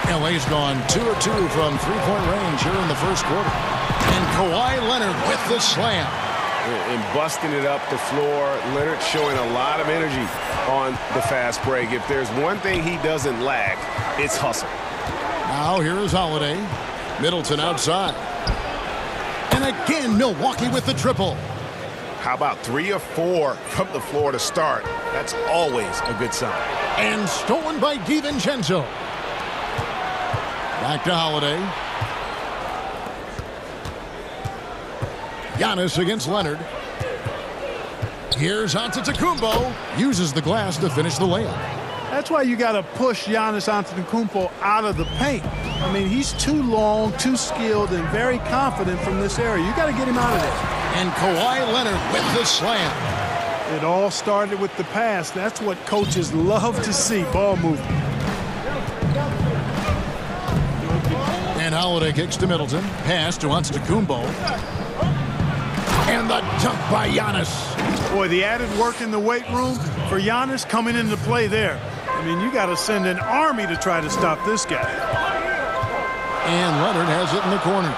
LA's gone 2 of 2 from 3-point range here in the first quarter. And Kawhi Leonard with the slam. And busting it up the floor. Leonard showing a lot of energy on the fast break. If there's one thing he doesn't lack, it's hustle. Now here is Holiday. Middleton outside. And again, Milwaukee with the triple. How about 3 or 4 from the floor to start? That's always a good sign. And stolen by DiVincenzo. Back to Holiday. Giannis against Leonard. Here's Antetokounmpo. Uses the glass to finish the layup. That's why you got to push Giannis Antetokounmpo out of the paint. I mean, he's too long, too skilled, and very confident from this area. You got to get him out of there. And Kawhi Leonard with the slam. It all started with the pass. That's what coaches love to see, ball movement. And Holiday kicks to Middleton. Pass to Antetokounmpo. And the dunk by Giannis. Boy, the added work in the weight room for Giannis coming into play there. I mean, you got to send an army to try to stop this guy. And Leonard has it in the corner.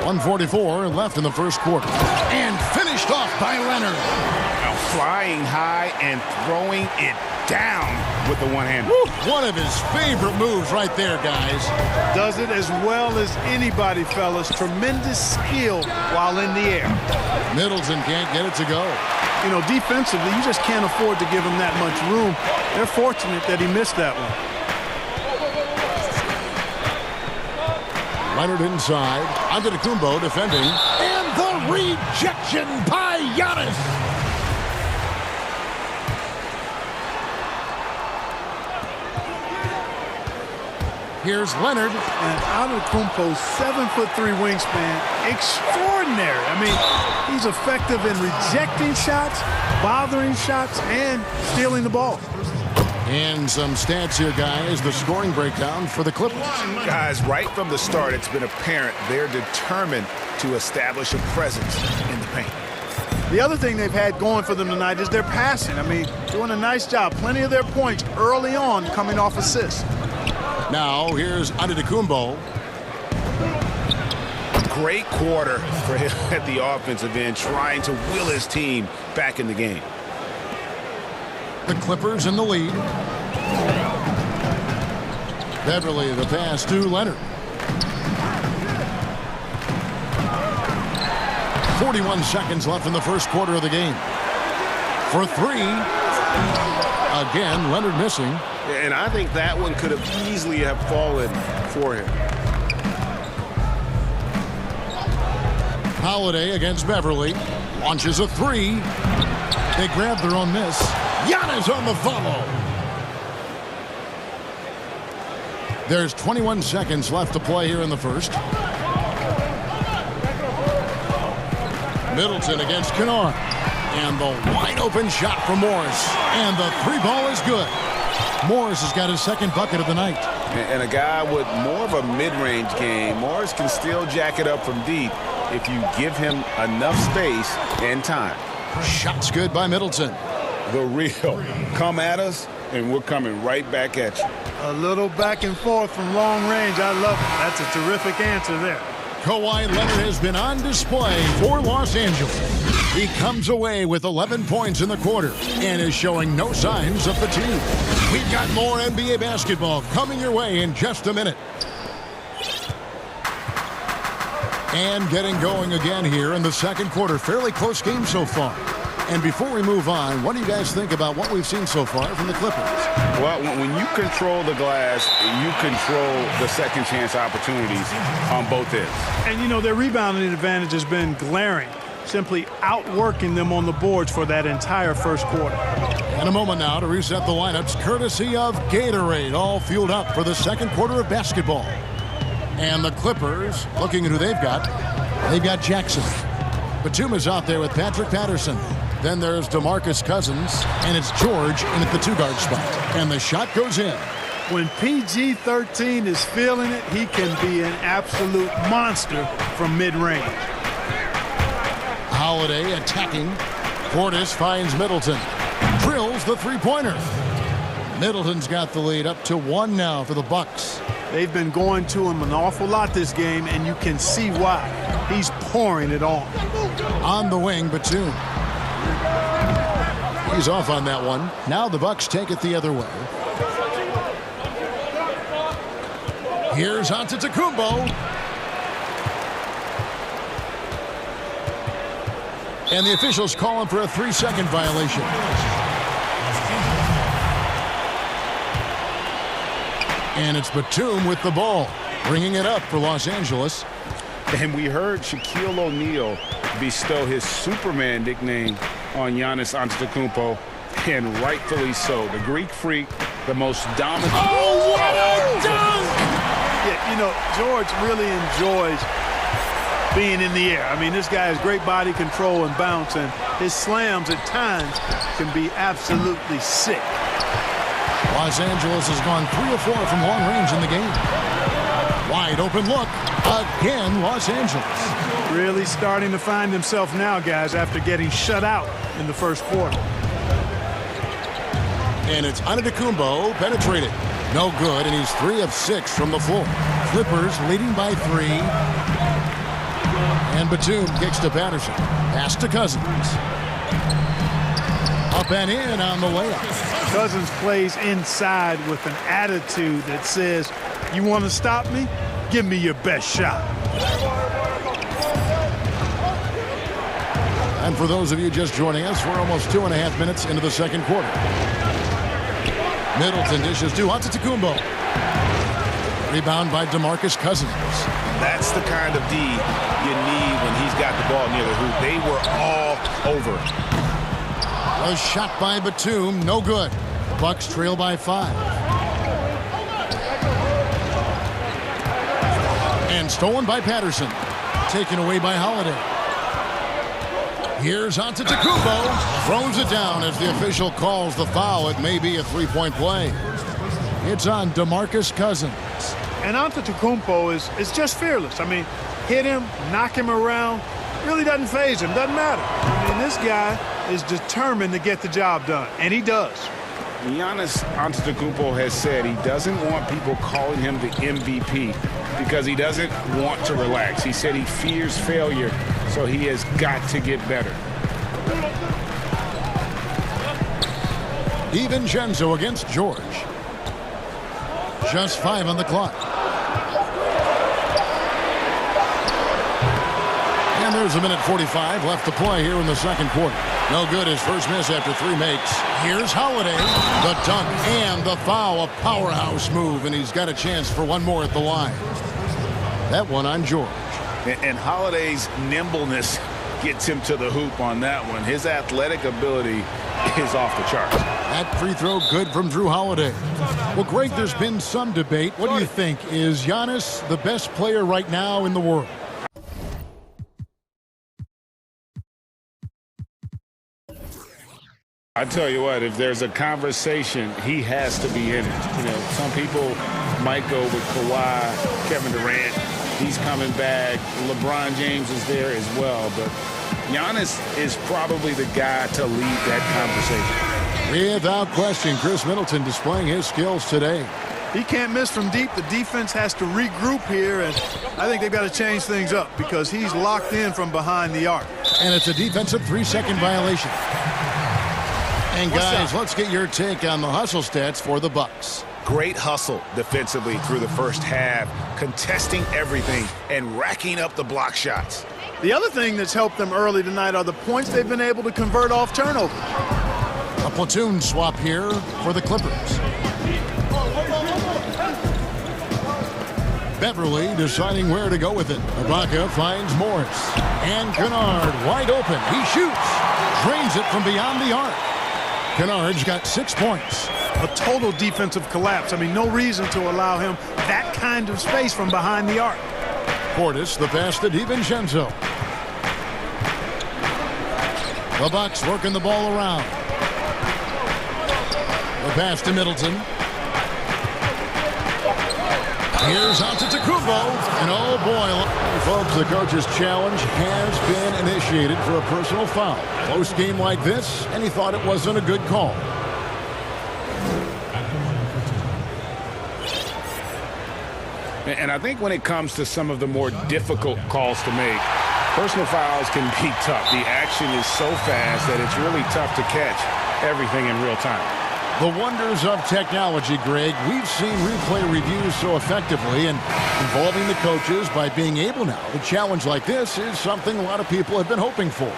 1:44 left in the first quarter. And finished off by Leonard. Now flying high and throwing it down with the one-hander. One of his favorite moves right there, guys. Does it as well as anybody, fellas. Tremendous skill while in the air. Middleton can't get it to go. You know, defensively, you just can't afford to give him that much room. They're fortunate that he missed that one. Leonard inside. Antetokounmpo defending. And the rejection by Giannis. Here's Leonard. And Antetokounmpo's 7'3" wingspan, extraordinary. I mean, he's effective in rejecting shots, bothering shots, and stealing the ball. And some stats here, guys. The scoring breakdown for the Clippers. Guys, right from the start, it's been apparent they're determined to establish a presence in the paint. The other thing they've had going for them tonight is their passing. I mean, doing a nice job. Plenty of their points early on coming off assists. Now, here's Antetokounmpo. Great quarter for him at the offensive end, trying to will his team back in the game. The Clippers in the lead. Beverly, the pass to Leonard. 41 seconds left in the first quarter of the game. For three. Again, Leonard missing. And I think that one could have easily have fallen for him. Holiday against Beverly. Launches a three. They grab their own miss. Giannis on the follow. There's 21 seconds left to play here in the first. Middleton against Kennard. And the wide open shot from Morris. And the three ball is good. Morris has got his second bucket of the night. And a guy with more of a mid-range game, Morris can still jack it up from deep if you give him enough space and time. Shots good by Middleton. The real. Come at us, and we're coming right back at you. A little back and forth from long range. I love it. That's a terrific answer there. Kawhi Leonard has been on display for Los Angeles. He comes away with 11 points in the quarter and is showing no signs of fatigue. We've got more NBA basketball coming your way in just a minute. And getting going again here in the second quarter. Fairly close game so far. And before we move on, what do you guys think about what we've seen so far from the Clippers? Well, when you control the glass, you control the second chance opportunities on both ends. And, you know, their rebounding advantage has been glaring, simply outworking them on the boards for that entire first quarter. In a moment now to reset the lineups, courtesy of Gatorade, all fueled up for the second quarter of basketball. And the Clippers, looking at who they've got Jackson. Batum is out there with Patrick Patterson. Then there's DeMarcus Cousins, and it's George in at the two-guard spot. And the shot goes in. When PG-13 is feeling it, he can be an absolute monster from mid-range. Holiday attacking. Portis finds Middleton. Drills the three-pointer. Middleton's got the lead up to 1 now for the Bucks. They've been going to him an awful lot this game, and you can see why. He's pouring it on. On the wing, Batum. He's off on that one. Now the Bucks take it the other way. Here's Antetokounmpo. And the officials call him for a 3-second violation. And it's Batum with the ball, bringing it up for Los Angeles. And we heard Shaquille O'Neal bestow his Superman nickname on Giannis Antetokounmpo, and rightfully so. The Greek Freak, the most dominant. Oh, what a dunk! Yeah, you know, George really enjoys being in the air. I mean, this guy has great body control and bounce, and his slams at times can be absolutely sick. Los Angeles has gone 3 of 4 from long range in the game. Wide open look. Again, Los Angeles. Really starting to find himself now, guys, after getting shut out in the first quarter. And it's Antetokounmpo penetrated. No good, and he's 3 of 6 from the floor. Clippers leading by 3. And Batum kicks to Patterson. Pass to Cousins. Up and in on the layup. Cousins plays inside with an attitude that says, you want to stop me? Give me your best shot. And for those of you just joining us, we're almost 2.5 minutes into the second quarter. Middleton dishes to Antetokounmpo. Rebound by DeMarcus Cousins. That's the kind of D you need when he's got the ball near the hoop. They were all over. A shot by Batum, no good. Bucks trail by 5. And stolen by Patterson. Taken away by Holiday. Here's Antetokounmpo. Throws it down as the official calls the foul. It may be a 3-point play. It's on DeMarcus Cousins. And Antetokounmpo is just fearless. I mean, hit him, knock him around. Really doesn't faze him. Doesn't matter. I mean, this guy is determined to get the job done. And he does. Giannis Antetokounmpo has said he doesn't want people calling him the MVP because he doesn't want to relax. He said he fears failure, so he has got to get better. DiVincenzo against George. Just 5 on the clock. And there's a minute 45 left to play here in the second quarter. No good, his first miss after 3 makes. Here's Holiday. The dunk and the foul. A powerhouse move, and he's got a chance for one more at the line. That one on George. And Holiday's nimbleness gets him to the hoop on that one. His athletic ability is off the charts. That free throw good from Drew Holiday. Well, Greg, there's been some debate. What do you think? Is Giannis the best player right now in the world? I tell you what, if there's a conversation, he has to be in it. You know, some people might go with Kawhi, Kevin Durant. He's coming back. LeBron James is there as well. But Giannis is probably the guy to lead that conversation. Without question, Chris Middleton displaying his skills today. He can't miss from deep. The defense has to regroup here, and I think they've got to change things up because he's locked in from behind the arc. And it's a defensive 3-second violation. And guys, let's get your take on the hustle stats for the Bucks. Great hustle defensively through the first half, contesting everything and racking up the block shots. The other thing that's helped them early tonight are the points they've been able to convert off turnover. A platoon swap here for the Clippers. Beverly deciding where to go with it. Ibaka finds Morris. And Kennard wide open. He shoots. Drains it from beyond the arc. Kennard's got 6 points. A total defensive collapse. I mean, no reason to allow him that kind of space from behind the arc. Portis, the pass to DiVincenzo. The Bucks working the ball around. The pass to Middleton. Here's out to Tacumbo. And oh boy, folks, the coach's challenge has been initiated for a personal foul. Close game like this, and he thought it wasn't a good call. And I think when it comes to some of the more difficult calls to make, personal fouls can be tough. The action is so fast that it's really tough to catch everything in real time. The wonders of technology, Greg. We've seen replay reviews so effectively, and involving the coaches by being able now to challenge like this is something a lot of people have been hoping for.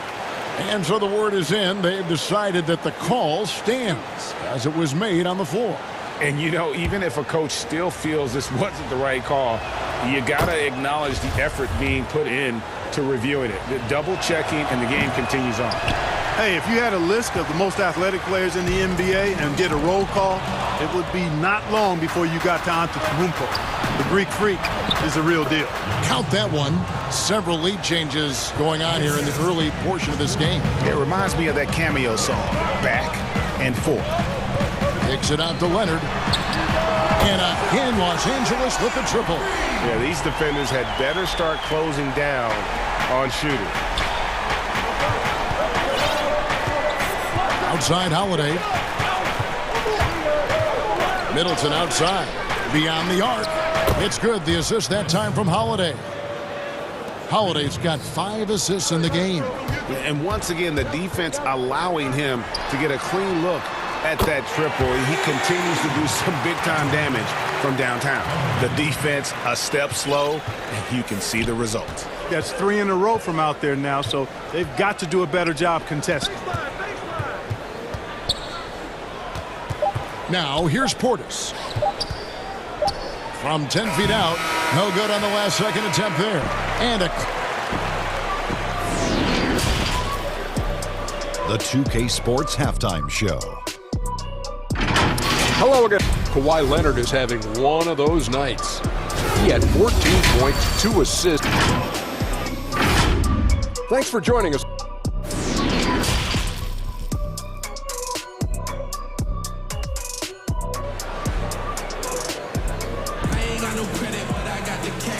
And so the word is in. They've decided that the call stands as it was made on the floor. And, you know, even if a coach still feels this wasn't the right call, you got to acknowledge the effort being put in to reviewing it. The double checking, and the game continues on. Hey, if you had a list of the most athletic players in the NBA and did a roll call, it would be not long before you got to Antetokounmpo. The Greek Freak is a real deal. Count that one. Several lead changes going on here in the early portion of this game. It reminds me of that cameo song, Back and Forth. Kicks it out to Leonard. And again, Los Angeles with the triple. Yeah, these defenders had better start closing down on shooting. Outside Holiday. Middleton outside. Beyond the arc. It's good. The assist that time from Holiday. Holiday's got 5 assists in the game. And once again, the defense allowing him to get a clean look at that triple. He continues to do some big-time damage from downtown. The defense a step slow, and you can see the result. That's 3 in a row from out there now, so they've got to do a better job contesting. Now, here's Portis. From 10 feet out. No good on the last second attempt there. And The 2K Sports Halftime Show. Hello again. Kawhi Leonard is having one of those nights. He had 14 points, 2 assists. Thanks for joining us.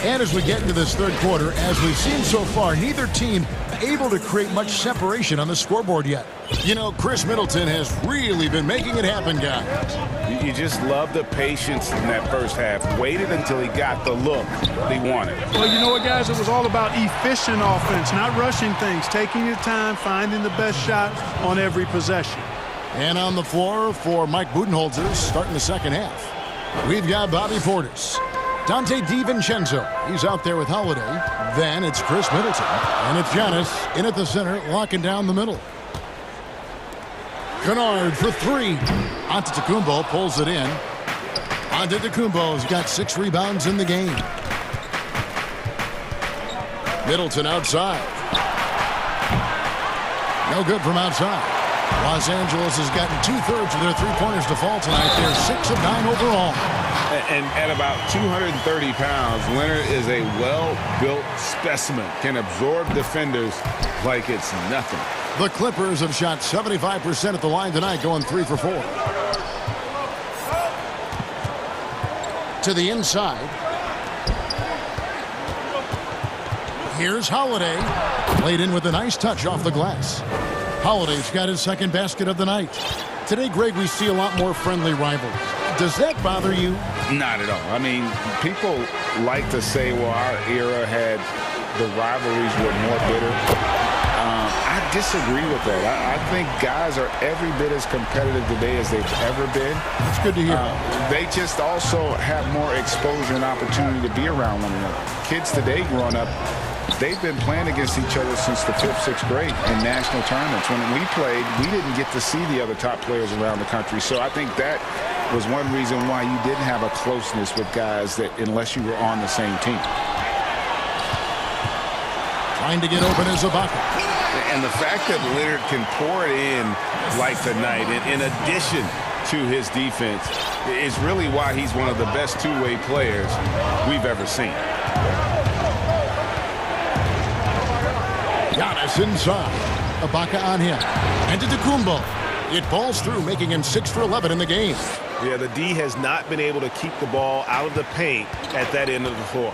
And as we get into this third quarter, as we've seen so far, neither team able to create much separation on the scoreboard yet. You know, Chris Middleton has really been making it happen, guys. You just love the patience in that first half. Waited until he got the look that he wanted. Well, you know what, guys? It was all about efficient offense, not rushing things, taking your time, finding the best shot on every possession. And on the floor for Mike Budenholzer starting the second half, we've got Bobby Portis. Dante DiVincenzo, he's out there with Holiday. Then it's Chris Middleton. And it's Giannis in at the center, locking down the middle. Kennard for three. Antetokounmpo pulls it in. Antetokounmpo's got 6 rebounds in the game. Middleton outside. No good from outside. Los Angeles has gotten 2/3 of their three-pointers to fall tonight. They're 6 of 9 overall. And at about 230 pounds, Leonard is a well-built specimen. Can absorb defenders like it's nothing. The Clippers have shot 75% at the line tonight, going 3 for 4. To the inside. Here's Holiday. Laid in with a nice touch off the glass. Holiday's got his second basket of the night. Today, Greg, we see a lot more friendly rivalries. Does that bother you? Not at all. I mean, people like to say, well, our era had the rivalries were more bitter. I disagree with that. I think guys are every bit as competitive today as they've ever been. That's good to hear. They just also have more exposure and opportunity to be around one another. Kids today growing up, they've been playing against each other since the 5th, 6th grade in national tournaments. When we played, we didn't get to see the other top players around the country. So I think that was one reason why you didn't have a closeness with guys that unless you were on the same team. Trying to get open is Ibaka. And the fact that Leonard can pour it in like tonight, in addition to his defense, is really why he's one of the best two-way players we've ever seen. Giannis inside. Ibaka on him. Antetokounmpo. It balls through, making him 6 for 11 in the game. Yeah, the D has not been able to keep the ball out of the paint at that end of the floor.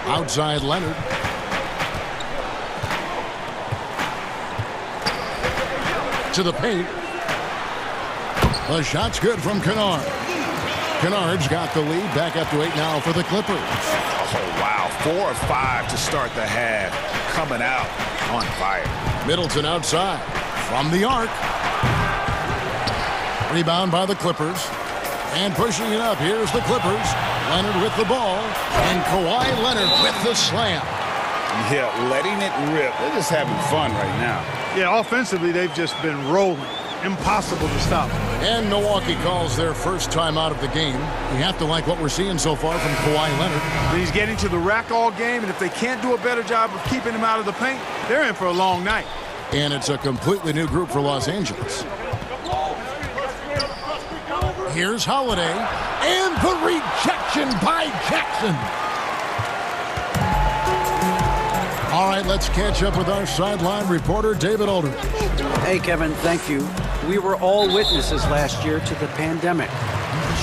Outside Leonard. To the paint. The shot's good from Kennard. Kennard's got the lead, back up to 8 now for the Clippers. Oh, wow. 4 of 5 to start the half. Coming out on fire. Middleton outside. From the arc. Rebound by the Clippers. And pushing it up, here's the Clippers. Leonard with the ball. And Kawhi Leonard with the slam. Yeah, letting it rip. They're just having fun right now. Yeah, offensively, they've just been rolling. Impossible to stop. And Milwaukee calls their first time out of the game. You have to like what we're seeing so far from Kawhi Leonard. He's getting to the rack all game, and if they can't do a better job of keeping him out of the paint, they're in for a long night. And it's a completely new group for Los Angeles. Here's Holiday. And the rejection by Jackson. All right, let's catch up with our sideline reporter, David Aldridge. Hey, Kevin, thank you. We were all witnesses last year to the pandemic,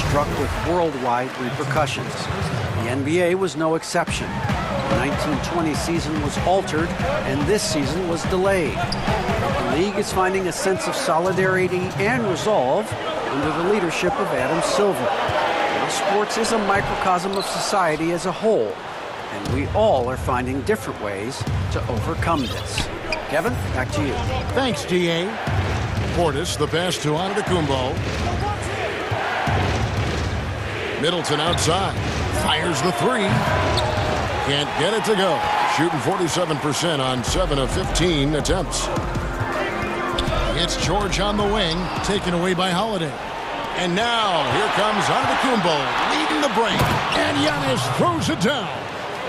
struck with worldwide repercussions. The NBA was no exception. The 1920 season was altered, and this season was delayed. The league is finding a sense of solidarity and resolve under the leadership of Adam Silver. Now, sports is a microcosm of society as a whole, and we all are finding different ways to overcome this. Kevin, back to you. Thanks, D.A. Portis, the pass to Antetokounmpo. Middleton outside. Fires the three. Can't get it to go. Shooting 47% on 7 of 15 attempts. It's George on the wing, taken away by Holiday. And now, here comes Antetokounmpo, leading the break. And Giannis throws it down.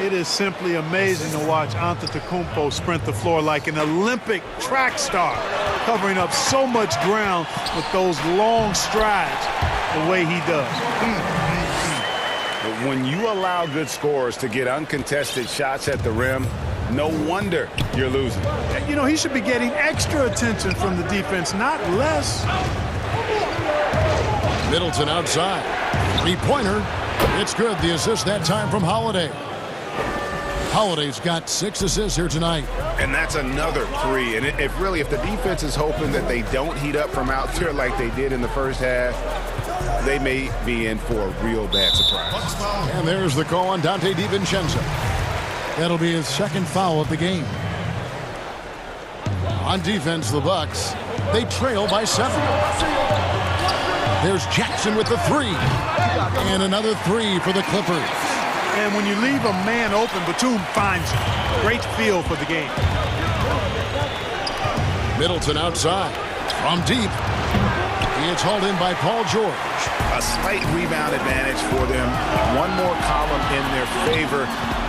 It is simply amazing to watch Antetokounmpo sprint the floor like an Olympic track star, covering up so much ground with those long strides the way he does. But when you allow good scorers to get uncontested shots at the rim, no wonder you're losing. You know, he should be getting extra attention from the defense, not less. Middleton outside. Three-pointer. It's good. The assist that time from Holiday. Holiday's got 6 assists here tonight. And that's another 3. And if the defense is hoping that they don't heat up from out there like they did in the first half, they may be in for a real bad surprise. And there's the call on Dante DiVincenzo. That'll be his second foul of the game. On defense, the Bucks, they trail by 7. There's Jackson with the 3. And another 3 for the Clippers. And when you leave a man open, Batum finds him. Great feel for the game. Middleton outside. From deep. It's hauled in by Paul George. A slight rebound advantage for them. One more column in their favor,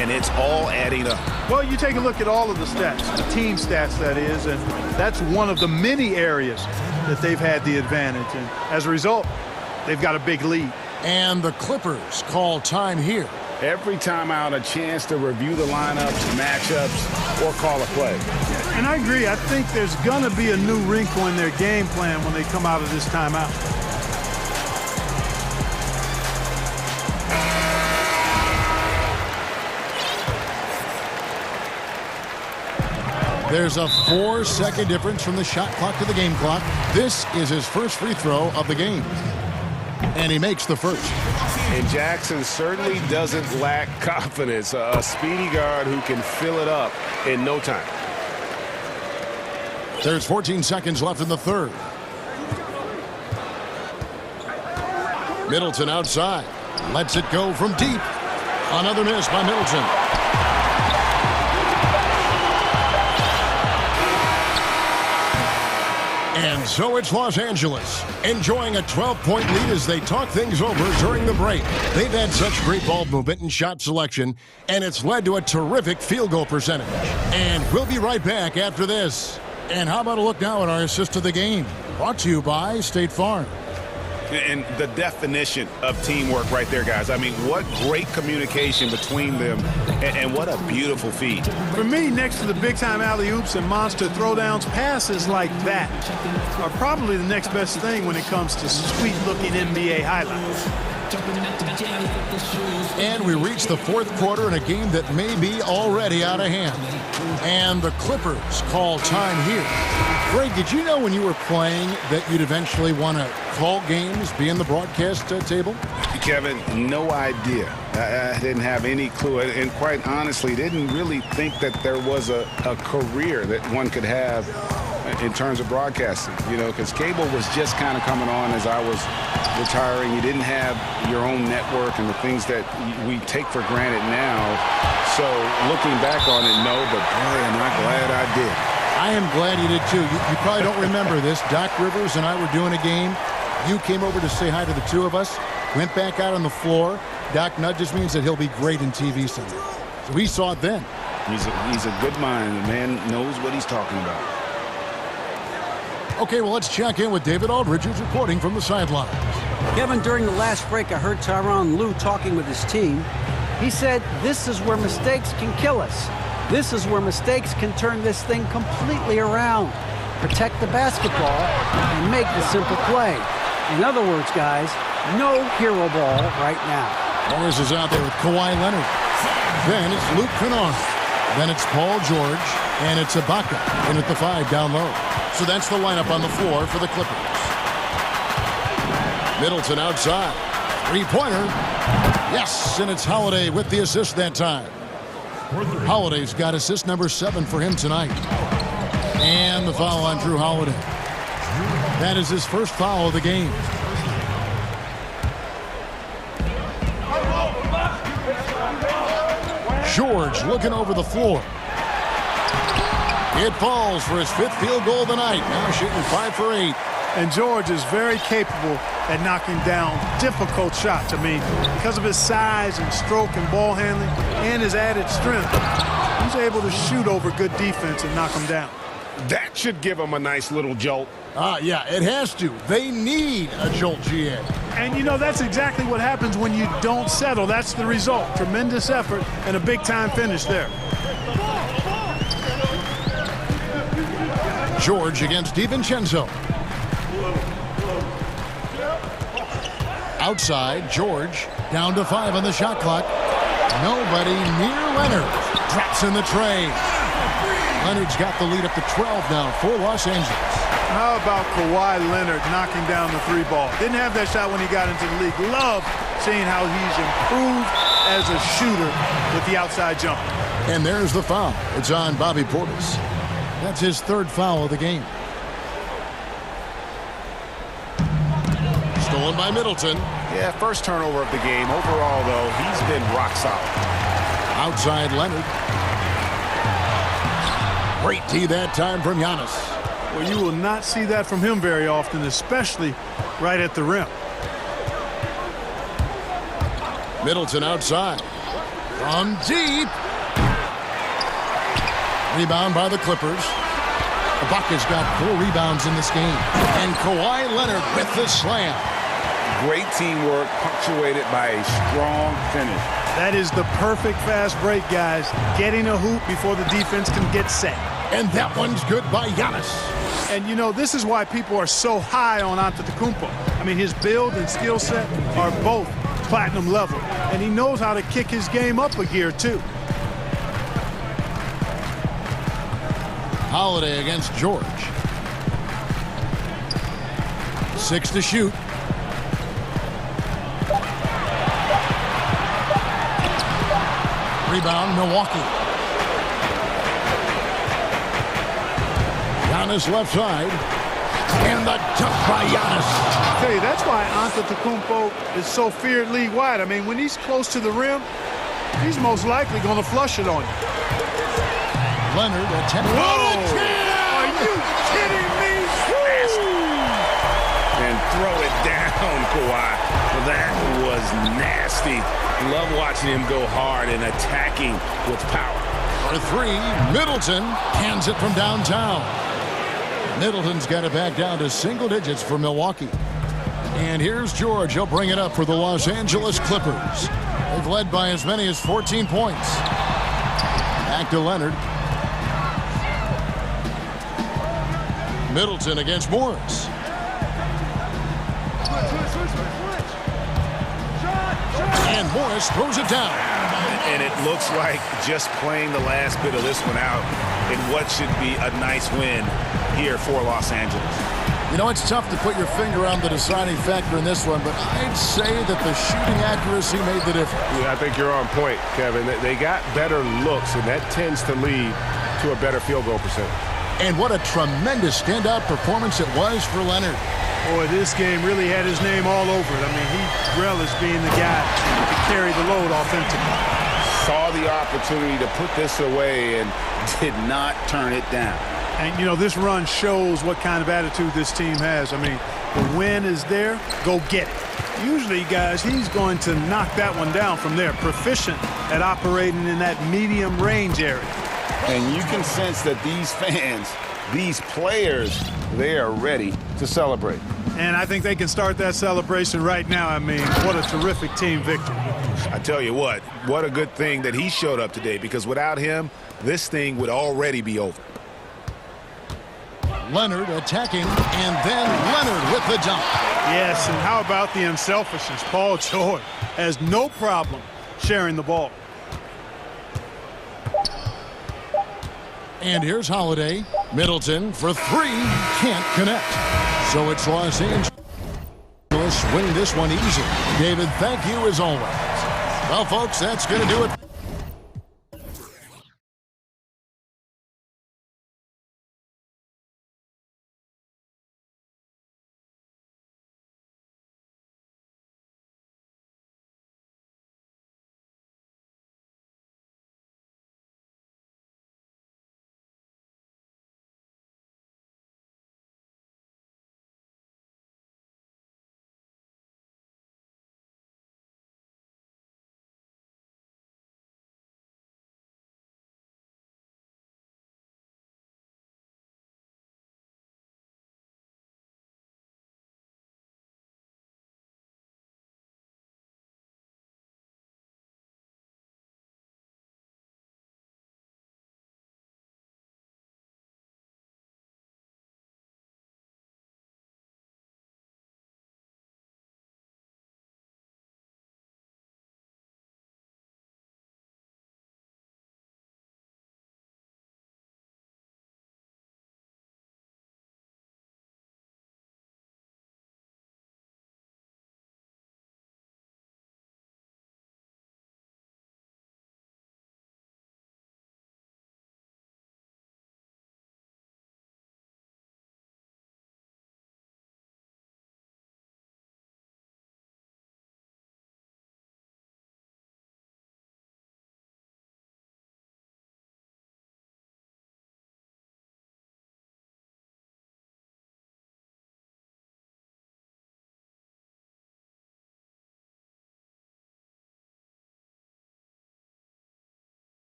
and it's all adding up. Well, you take a look at all of the stats, the team stats, that is, and that's one of the many areas that they've had the advantage. And as a result, they've got a big lead. And the Clippers call time here. Every time out, a chance to review the lineups, matchups, or call a play. And I agree. I think there's going to be a new wrinkle in their game plan when they come out of this timeout. There's a 4-second difference from the shot clock to the game clock. This is his first free throw of the game. And he makes the first. And Jackson certainly doesn't lack confidence. A speedy guard who can fill it up in no time. There's 14 seconds left in the third. Middleton outside. Lets it go from deep. Another miss by Middleton. And so it's Los Angeles, enjoying a 12-point lead as they talk things over during the break. They've had such great ball movement and shot selection, and it's led to a terrific field goal percentage. And we'll be right back after this. And how about a look now at our assist of the game? Brought to you by State Farm. And the definition of teamwork right there, guys. I mean, what great communication between them, and what a beautiful feed. For me, next to the big-time alley-oops and monster throwdowns, passes like that are probably the next best thing when it comes to sweet-looking NBA highlights. And we reach the fourth quarter in a game that may be already out of hand. And the Clippers call time here. Greg, did you know when you were playing that you'd eventually want to call games, be in the broadcast table? Kevin, no idea. I didn't have any clue. And quite honestly, didn't really think that there was a career that one could have in terms of broadcasting, you know, because cable was just kind of coming on as I was retiring. You didn't have your own network and the things that we take for granted now. So looking back on it, no, but boy, am I glad I did. I am glad you did too. You probably don't remember this. Doc Rivers and I were doing a game. You came over to say hi to the two of us, went back out on the floor. Doc nudges me and said he'll be great in TV someday. So we saw it then. He's a good mind. The man knows what he's talking about. Okay, well, let's check in with David Aldridge, who's reporting from the sidelines. Kevin, during the last break, I heard Tyronn Lue talking with his team. He said, this is where mistakes can kill us. This is where mistakes can turn this thing completely around. Protect the basketball and make the simple play. In other words, guys, no hero ball right now. Morris is out there with Kawhi Leonard. Then it's Luke Kennard. Then it's Paul George. And it's Ibaka in at the 5 down low. So that's the lineup on the floor for the Clippers. Middleton outside. Three-pointer. Yes, and it's Holiday with the assist that time. Holiday's got assist number 7 for him tonight. And the foul on Drew Holiday. That is his first foul of the game. George looking over the floor. It falls for his 5th field goal of the night. Now shooting 5 for 8. And George is very capable at knocking down difficult shots. I mean, because of his size and stroke and ball handling and his added strength, he's able to shoot over good defense and knock them down. That should give him a nice little jolt. Yeah, it has to. They need a jolt, GA. And, you know, that's exactly what happens when you don't settle. That's the result. Tremendous effort and a big-time finish there. George against DiVincenzo. Outside, George down to 5 on the shot clock. Nobody near Leonard. Drops in the tray. Leonard's got the lead up to 12 now for Los Angeles. How about Kawhi Leonard knocking down the 3-ball? Didn't have that shot when he got into the league. Love seeing how he's improved as a shooter with the outside jumper. And there's the foul. It's on Bobby Portis. That's his third foul of the game. Stolen by Middleton. Yeah, first turnover of the game. Overall, though, he's been rock solid. Outside Leonard. Great D that time from Giannis. Well, you will not see that from him very often, especially right at the rim. Middleton outside. From deep. Rebound by the Clippers. Ibaka's got 4 rebounds in this game. And Kawhi Leonard with the slam. Great teamwork punctuated by a strong finish. That is the perfect fast break, guys. Getting a hoop before the defense can get set. And that one's good by Giannis. And, you know, this is why people are so high on Antetokounmpo. I mean, his build and skill set are both platinum level. And he knows how to kick his game up a gear, too. Holiday against George. 6 to shoot. Rebound, Milwaukee. Giannis left side. And the dunk by Giannis. I tell you, that's why Antetokounmpo is so feared league-wide. I mean, when he's close to the rim, he's most likely going to flush it on you. Leonard attempting. Whoa! Are you kidding me? And throw it down, Kawhi. Well, that was nasty. Love watching him go hard and attacking with power. For 3, Middleton cans it from downtown. Middleton's got it back down to single digits for Milwaukee. And here's George. He'll bring it up for the Los Angeles Clippers. They've led by as many as 14 points. Back to Leonard. Middleton against Morris. And Morris throws it down. And it looks like just playing the last bit of this one out in what should be a nice win here for Los Angeles. You know, it's tough to put your finger on the deciding factor in this one, but I'd say that the shooting accuracy made the difference. Yeah, I think you're on point, Kevin. They got better looks, and that tends to lead to a better field goal percentage. And what a tremendous standout performance it was for Leonard. Boy, this game really had his name all over it. I mean, he relished being the guy to carry the load offensively. Saw the opportunity to put this away and did not turn it down. And, you know, this run shows what kind of attitude this team has. I mean, the win is there, go get it. Usually, guys, he's going to knock that one down from there. Proficient at operating in that medium range area. And you can sense that these fans, these players, they are ready to celebrate. And I think they can start that celebration right now. I mean, what a terrific team victory. I tell you what a good thing that he showed up today, because without him, this thing would already be over. Leonard attacking, and then Leonard with the dunk. Yes, and how about the unselfishness? Paul George has no problem sharing the ball. And here's Holiday. Middleton for 3. Can't connect. So it's Los Angeles winning this one easy. David, thank you as always. Well, folks, that's going to do it.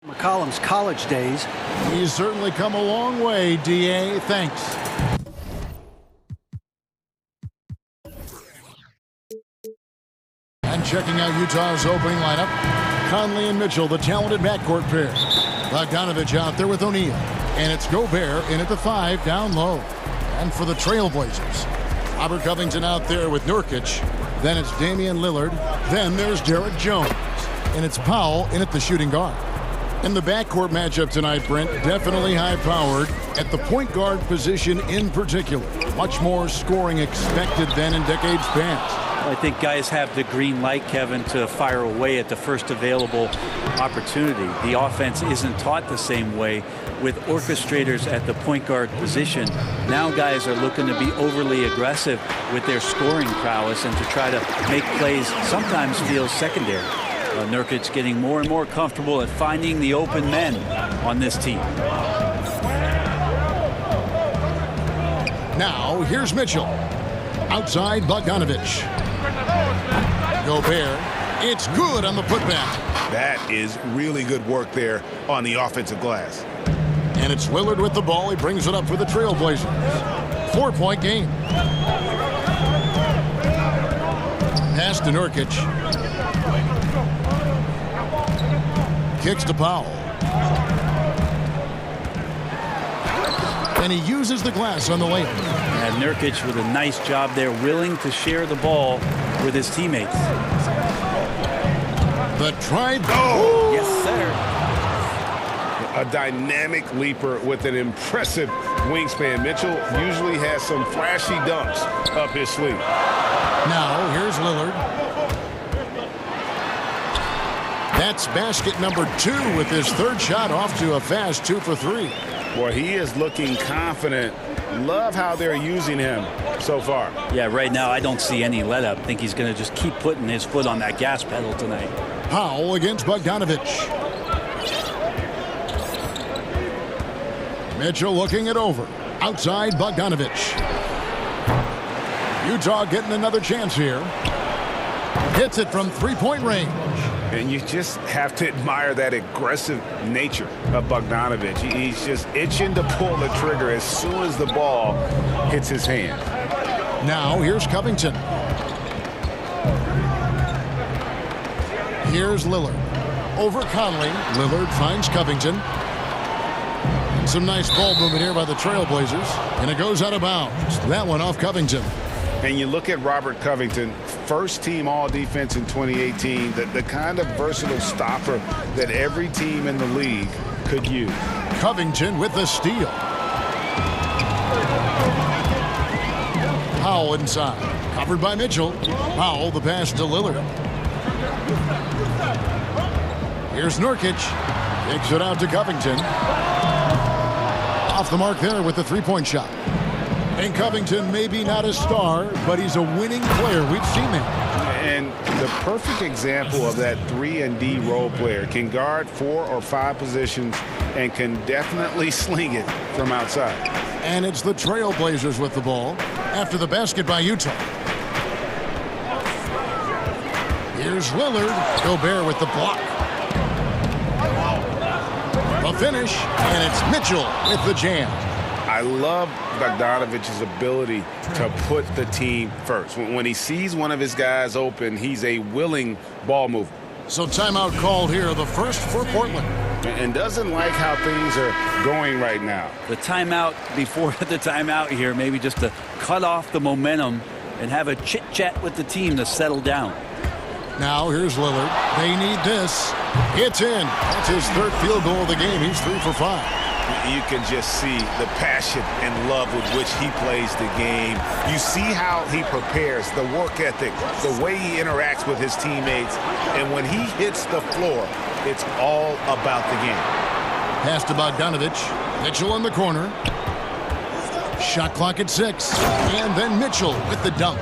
McCollum's college days. He's certainly come a long way, D.A. Thanks. And checking out Utah's opening lineup, Conley and Mitchell, the talented backcourt pair. Bogdanovich out there with O'Neal. And it's Gobert in at the 5 down low. And for the Trailblazers, Robert Covington out there with Nurkic. Then it's Damian Lillard. Then there's Derek Jones. And it's Powell in at the shooting guard. In the backcourt matchup tonight, Brent, definitely high-powered at the point guard position in particular. Much more scoring expected than in decades past. I think guys have the green light, Kevin, to fire away at the first available opportunity. The offense isn't taught the same way with orchestrators at the point guard position. Now guys are looking to be overly aggressive with their scoring prowess and to try to make plays sometimes feels secondary. Nurkic getting more and more comfortable at finding the open men on this team. Now, here's Mitchell. Outside, Bogdanovich. Gobert. It's good on the putback. That is really good work there on the offensive glass. And it's Lillard with the ball. He brings it up for the Trailblazers. 4-point game. Pass to Nurkic. Kicks to Powell. And he uses the glass on the layup. And Nurkic with a nice job there, willing to share the ball with his teammates. The try. Oh! Yes, sir. A dynamic leaper with an impressive wingspan. Mitchell usually has some flashy dunks up his sleeve. Now, here's Lillard. That's basket number 2 with his third shot off to a fast 2 for 3. Boy, he is looking confident. Love how they're using him so far. Yeah, right now I don't see any let up. I think he's going to just keep putting his foot on that gas pedal tonight. Powell against Bogdanovich. Mitchell looking it over. Outside Bogdanovich. Utah getting another chance here. Hits it from 3-point range. And you just have to admire that aggressive nature of Bogdanovich. He's just itching to pull the trigger as soon as the ball hits his hand. Now here's Covington. Here's Lillard. Over Conley. Lillard finds Covington. And some nice ball movement here by the Trailblazers. And it goes out of bounds. That one off Covington. And you look at Robert Covington, first team all-defense in 2018, the kind of versatile stopper that every team in the league could use. Covington with the steal. Powell inside. Covered by Mitchell. Powell the pass to Lillard. Here's Nurkic. Takes it out to Covington. Off the mark there with the 3-point shot. And Covington maybe not a star, but he's a winning player. We've seen that. And the perfect example of that 3-and-D role player. Can guard 4 or 5 positions and can definitely sling it from outside. And it's the Trailblazers with the ball after the basket by Utah. Here's Lillard. Gobert with the block. The finish, and it's Mitchell with the jam. I love Bogdanovich's ability to put the team first. When he sees one of his guys open, he's a willing ball mover. So timeout called here, the first for Portland. And doesn't like how things are going right now. The timeout before the timeout here, maybe just to cut off the momentum and have a chit-chat with the team to settle down. Now here's Lillard. They need this. It's in. That's his third field goal of the game. He's 3 for 5. You can just see the passion and love with which he plays the game. You see how he prepares, the work ethic, the way he interacts with his teammates. And when he hits the floor, it's all about the game. Pass to Bogdanovich. Mitchell in the corner. Shot clock at 6. And then Mitchell with the dunk.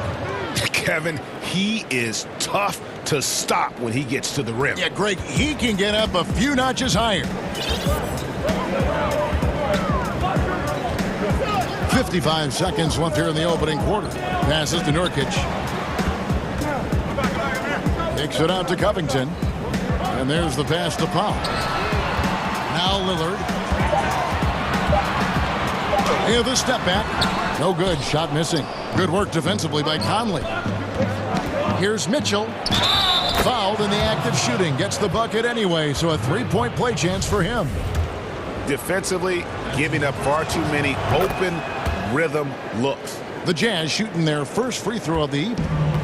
Kevin, he is tough to stop when he gets to the rim. Yeah, Greg, he can get up a few notches higher. 55 seconds left here in the opening quarter. Passes to Nurkic. Takes it out to Covington. And there's the pass to Powell. Lillard. Here's the step back. No good. Shot missing. Good work defensively by Conley. Here's Mitchell. Fouled in the act of shooting. Gets the bucket anyway, so a three-point play chance for him. Defensively, giving up far too many open rhythm looks. The Jazz shooting their first free throw of the evening.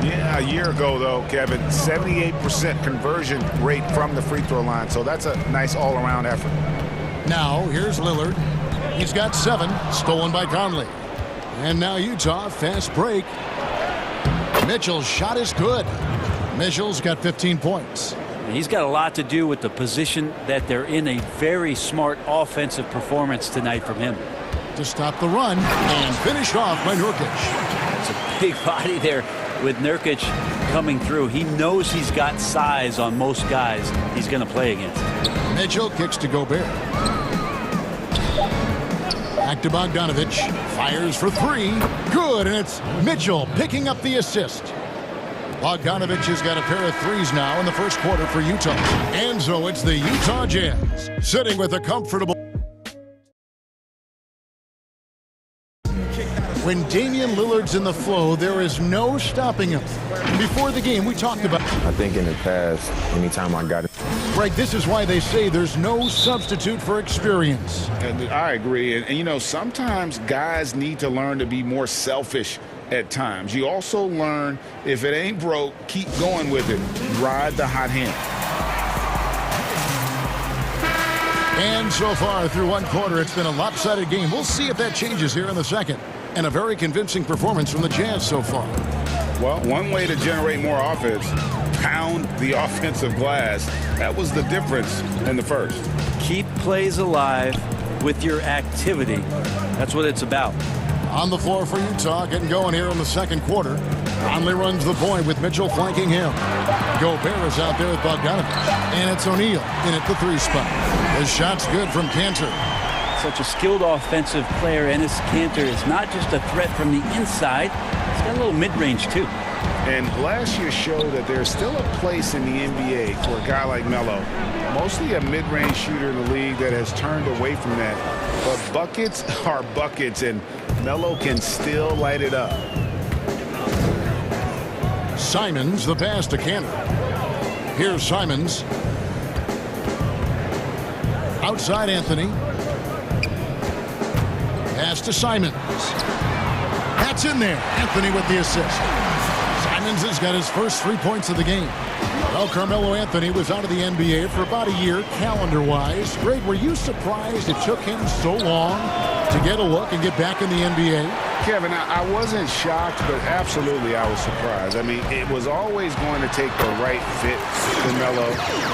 Yeah, a year ago, though, Kevin, 78% conversion rate from the free throw line, so that's a nice all-around effort. Now, here's Lillard. He's got 7, stolen by Conley. And now Utah, fast break. Mitchell's shot is good. Mitchell's got 15 points. He's got a lot to do with the position that they're in. A very smart offensive performance tonight from him. To stop the run and finished off by Nurkic. It's a big body there with Nurkic coming through. He knows he's got size on most guys he's going to play against. Mitchell kicks to Gobert. Back to Bogdanovich. Fires for 3. Good, and it's Mitchell picking up the assist. Bogdanovich has got a pair of 3s now in the first quarter for Utah. And so it's the Utah Jazz sitting with a comfortable. When Damian Lillard's in the flow, there is no stopping him. Before the game, we talked about. I think in the past, anytime I got it. Greg, this is why they say there's no substitute for experience. And I agree. And, you know, sometimes guys need to learn to be more selfish at times. You also learn, if it ain't broke, keep going with it. Ride the hot hand. And so far through one quarter, it's been a lopsided game. We'll see if that changes here in the second. And a very convincing performance from the Jazz so far. Well, one way to generate more offense, pound the offensive glass. That was the difference in the first. Keep plays alive with your activity. That's what it's about. On the floor for Utah, getting going here in the second quarter. Conley runs the point with Mitchell flanking him. Gobert is out there with Bogdanovich. And it's O'Neal in at the 3 spot. His shot's good from Cantor. Such a skilled offensive player, Enes Kanter is not just a threat from the inside. He's got a little mid-range, too. And last year showed that there's still a place in the NBA for a guy like Melo. Mostly a mid-range shooter in the league that has turned away from that. But buckets are buckets, and Melo can still light it up. Simons, the pass to Kanter. Here's Simons. Outside Anthony. Pass to Simons. That's in there. Anthony with the assist. Simons has got his first 3 points of the game. Well, Carmelo Anthony was out of the NBA for about a year, calendar-wise. Greg, were you surprised it took him so long to get a look and get back in the NBA? Kevin, I wasn't shocked, but absolutely I was surprised. I mean, it was always going to take the right fit for Melo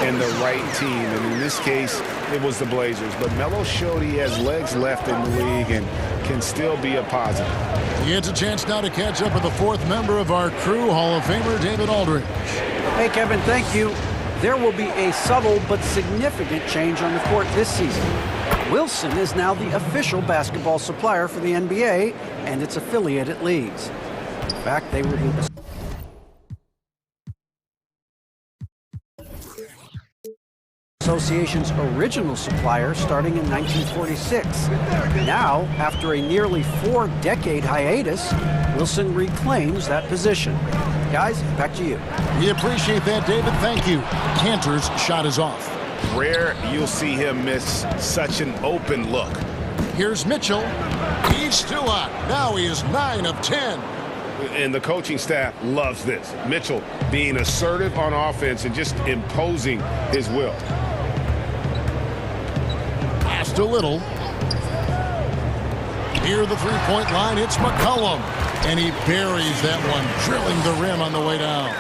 and the right team. And in this case, it was the Blazers. But Melo showed he has legs left in the league and can still be a positive. He gets a chance now to catch up with the 4th member of our crew, Hall of Famer David Aldridge. Hey, Kevin, thank you. There will be a subtle but significant change on the court this season. Wilson is now the official basketball supplier for the NBA and its affiliated leagues. In fact, they were the association's original supplier starting in 1946. Now, after a nearly 4-decade hiatus, Wilson reclaims that position. Guys, back to you. We appreciate that, David. Thank you. Cantor's shot is off. Rare you'll see him miss such an open look. Here's Mitchell. He's still on. Now he is 9 of 10. And the coaching staff loves this. Mitchell being assertive on offense and just imposing his will. Passed a little. Near the 3-point line, it's McCollum. And he buries that one, drilling the rim on the way down.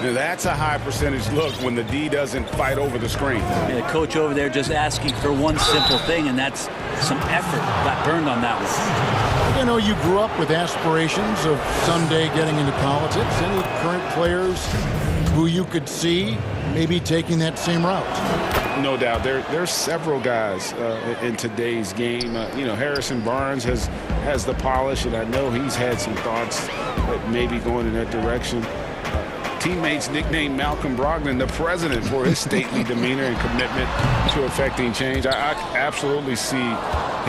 Now that's a high percentage look when the D doesn't fight over the screen. The coach over there just asking for one simple thing, and that's some effort. Got burned on that one. I know you grew up with aspirations of someday getting into politics. Any current players who you could see maybe taking that same route? No doubt. There's several guys in today's game. You know, Harrison Barnes has the polish, and I know he's had some thoughts that maybe going in that direction. teammates nicknamed Malcolm Brogdon the president for his stately demeanor and commitment to affecting change. I absolutely see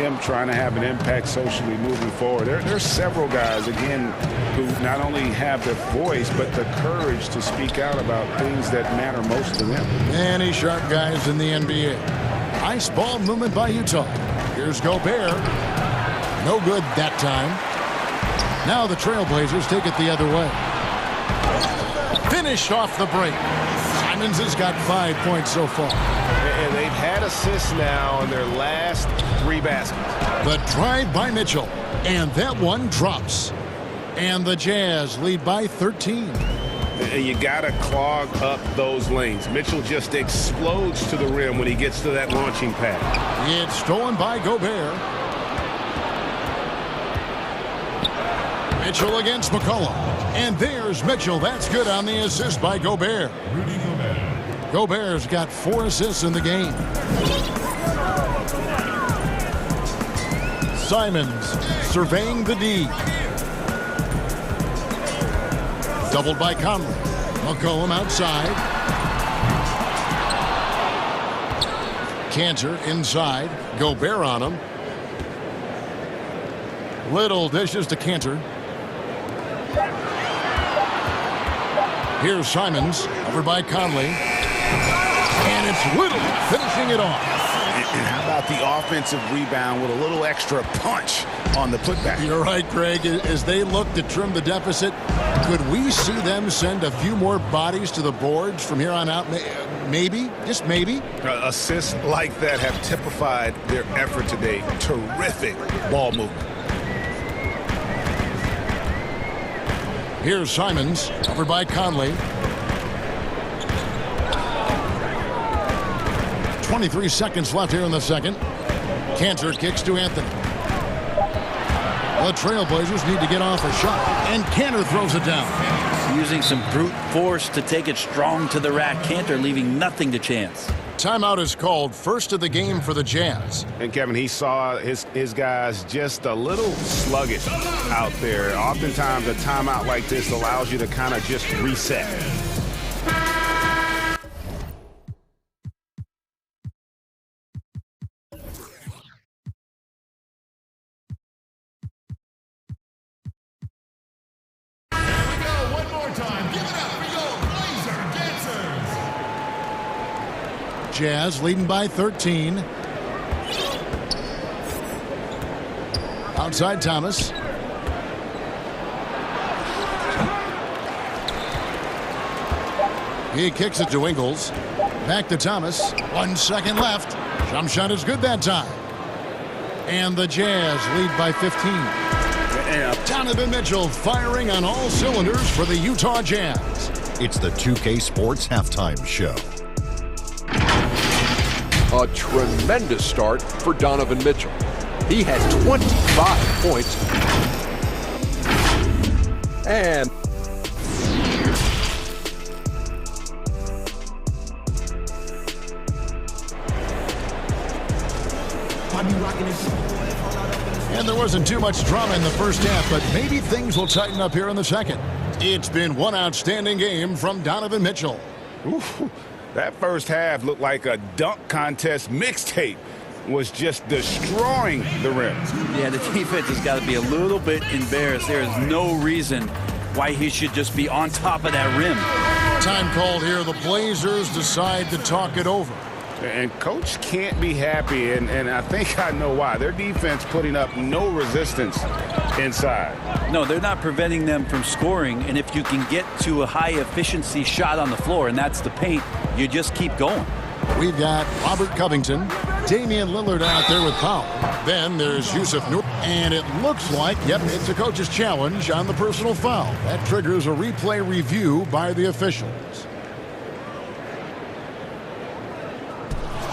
him trying to have an impact socially moving forward. There's several guys, again, who not only have the voice, but the courage to speak out about things that matter most to them. Many sharp guys in the NBA. Ice ball movement by Utah. Here's Gobert. No good that time. Now the Trailblazers take it the other way. Finished off the break. Simons has got 5 points so far. And they've had assists now in their last 3 baskets. The drive by Mitchell. And that one drops. And the Jazz lead by 13. And you got to clog up those lanes. Mitchell just explodes to the rim when he gets to that launching pad. It's stolen by Gobert. Mitchell against McCollum. And there's Mitchell. That's good on the assist by Gobert. Gobert's got 4 assists in the game. Simons surveying the D. Doubled by Conley. McCollum outside. Cantor inside. Gobert on him. Little dishes to Cantor. Here's Simons, over by Conley. And it's Little finishing it off. And how about the offensive rebound with a little extra punch on the putback? You're right, Greg. As they look to trim the deficit, could we see them send a few more bodies to the boards from here on out? Maybe, just maybe. Assists like that have typified their effort today. Terrific ball movement. Here's Simons, over by Conley. 23 seconds left here in the second. Cantor kicks to Anthony. The Trailblazers need to get off a shot, and Cantor throws it down. Using some brute force to take it strong to the rack. Cantor leaving nothing to chance. Timeout is called, first of the game for the Jazz. And Kevin, he saw his guys just a little sluggish out there. Oftentimes a timeout like this allows you to kind of just reset. Jazz leading by 13. Outside Thomas. He kicks it to Ingles. Back to Thomas. 1 second left. Jump shot is good that time. And the Jazz lead by 15. Donovan Mitchell firing on all cylinders for the Utah Jazz. It's the 2K Sports Halftime Show. A tremendous start for Donovan Mitchell. He had 25 points. And there wasn't too much drama in the first half, but maybe things will tighten up here in the second. It's been one outstanding game from Donovan Mitchell. Ooh, that first half looked like a dunk contest mixtape. Was just destroying the rim. Yeah, the defense has got to be a little bit embarrassed. There is no reason why he should just be on top of that rim. Time called here. The Blazers decide to talk it over. And coach can't be happy, and I think I know why. Their defense putting up no resistance inside. No, they're not preventing them from scoring, and if you can get to a high-efficiency shot on the floor, and that's the paint, you just keep going. We've got Robert Covington, Damian Lillard out there with Powell. Then there's Yusuf Noor. And it looks like, yep, it's a coach's challenge on the personal foul. That triggers a replay review by the officials.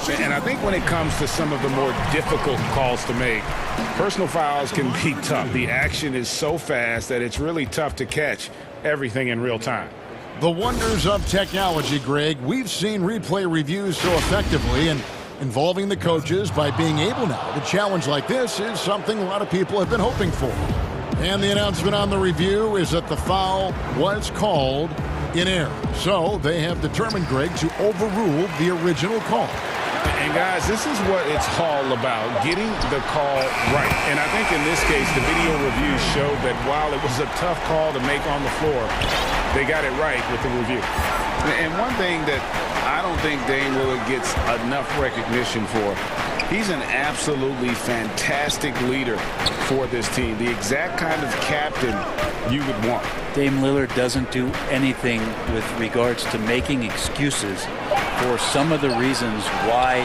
And I think when it comes to some of the more difficult calls to make, personal fouls can be tough. The action is so fast that it's really tough to catch everything in real time. The wonders of technology, Greg. We've seen replay reviews so effectively, and involving the coaches by being able now to challenge like this is something a lot of people have been hoping for. And the announcement on the review is that the foul was called in air. So they have determined, Greg, to overrule the original call. And guys, this is what it's all about, getting the call right. And I think in this case, the video reviews showed that while it was a tough call to make on the floor, they got it right with the review. And one thing that I don't think Dame Lillard gets enough recognition for, he's an absolutely fantastic leader for this team, the exact kind of captain you would want. Dame Lillard doesn't do anything with regards to making excuses for some of the reasons why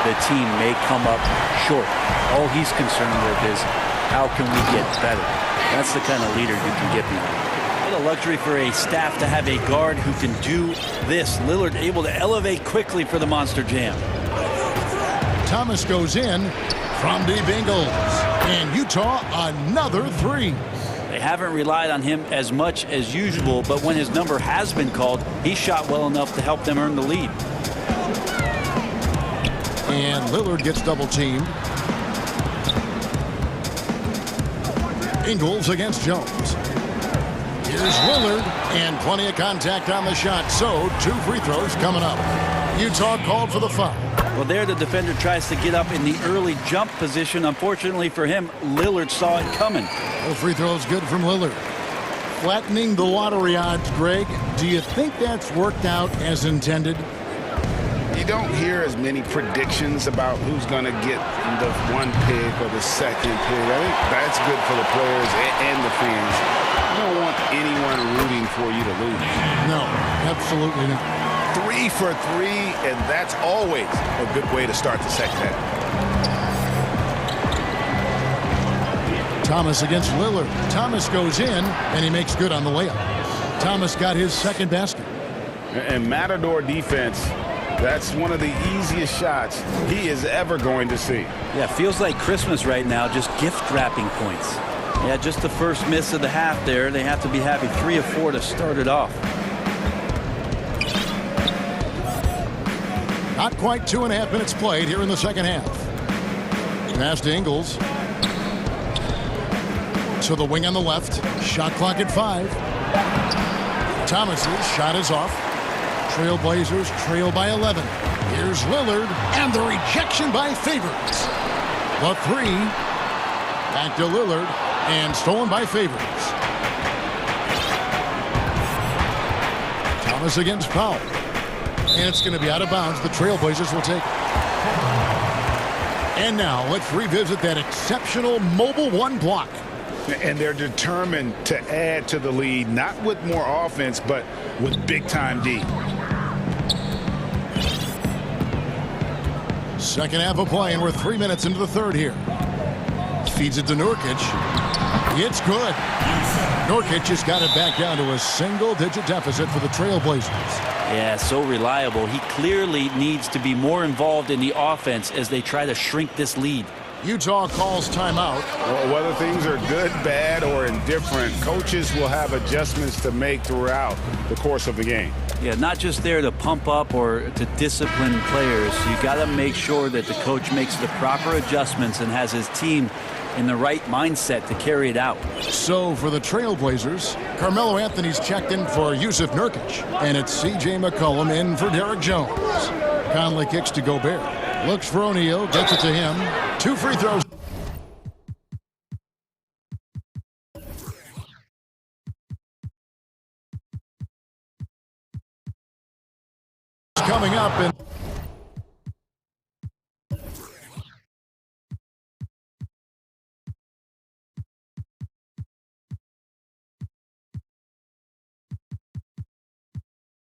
the team may come up short. All he's concerned with is how can we get better. That's the kind of leader you can get behind. What a luxury for a staff to have a guard who can do this. Lillard able to elevate quickly for the Monster Jam. Thomas goes in from deep Ingles. And Utah, another three. They haven't relied on him as much as usual, but when his number has been called, he shot well enough to help them earn the lead. And Lillard gets double-teamed. Ingles against Jones. Here's Lillard, and plenty of contact on the shot. So, 2 free throws coming up. Utah called for the foul. Well, there the defender tries to get up in the early jump position. Unfortunately for him, Lillard saw it coming. The free throw is good from Lillard. Flattening the lottery odds, Greg. Do you think that's worked out as intended? You don't hear as many predictions about who's going to get the 1 pick or the 2nd pick. I think that's good for the players and the fans. You don't want anyone rooting for you to lose. No, absolutely not. 3 for 3, and that's always a good way to start the second half. Thomas against Lillard. Thomas goes in, and he makes good on the layup. Thomas got his 2nd basket. And Matador defense, that's one of the easiest shots he is ever going to see. Yeah, feels like Christmas right now, just gift wrapping points. Yeah, just the first miss of the half there. They have to be happy 3 of 4 to start it off. Not quite 2.5 minutes played here in the second half. Pass to Ingles. To the wing on the left. Shot clock at 5. Thomas's shot is off. Trailblazers trail by 11. Here's Lillard, and the rejection by Favors. The 3. Back to Lillard, and stolen by Favors. Thomas against Powell. And it's going to be out of bounds. The Trailblazers will take it. And now let's revisit that exceptional mobile 1 block. And they're determined to add to the lead, not with more offense, but with big-time D. Second half of play, and we're 3 minutes into the third here. Feeds it to Nurkic. It's good. Nurkic has got it back down to a single-digit deficit for the Trailblazers. Yeah, so reliable. He clearly needs to be more involved in the offense as they try to shrink this lead. Utah calls timeout. Well, whether things are good, bad, or indifferent, coaches will have adjustments to make throughout the course of the game. Yeah, not just there to pump up or to discipline players. You got to make sure that the coach makes the proper adjustments and has his team in the right mindset to carry it out. So for the Trailblazers, Carmelo Anthony's checked in for Yusuf Nurkic, and it's C.J. McCollum in for Derek Jones. Conley kicks to Gobert. Looks for O'Neal, gets it to him. 2 free throws. Coming up and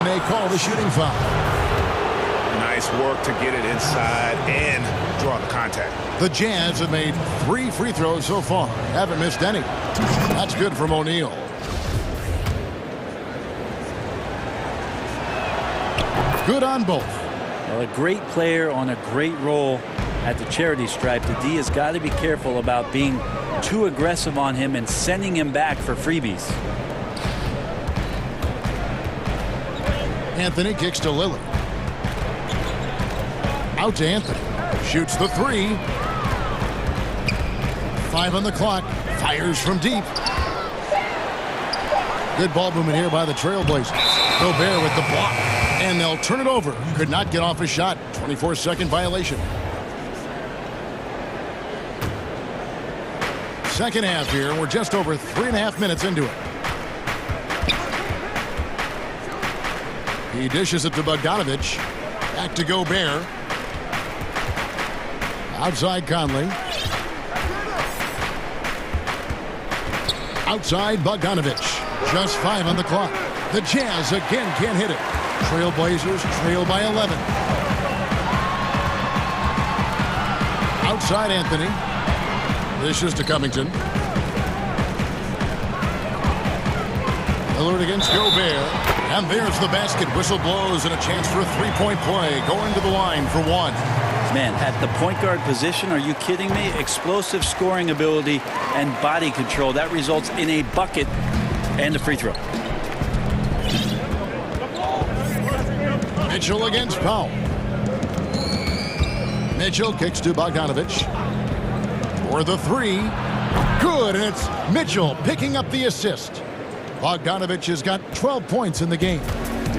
they call the shooting foul. Nice work to get it inside and draw the contact. The Jazz have made 3 free throws so far. Haven't missed any. That's good from O'Neal. Good on both. Well, a great player on a great role at the charity stripe. The D has got to be careful about being too aggressive on him and sending him back for freebies. Anthony kicks to Lillard. Out to Anthony. Shoots the 3. 5 on the clock. Fires from deep. Good ball movement here by the Trailblazers. Gobert with the block. And they'll turn it over. Could not get off a shot. 24-second violation. Second half here. We're just over 3.5 minutes into it. He dishes it to Bogdanovich. Back to Gobert. Outside Conley. Outside Bogdanovich. Just 5 on the clock. The Jazz again can't hit it. Trailblazers trail by 11. Outside Anthony. Dishes to Covington. Lillard against Gobert. And there's the basket. Whistle blows and a chance for a three-point play. Going to the line for one. Man, at the point guard position, are you kidding me? Explosive scoring ability and body control. That results in a bucket and a free throw. Mitchell against Powell. Mitchell kicks to Bogdanovich. For the three. Good, and it's Mitchell picking up the assist. Bogdanovich has got 12 points in the game.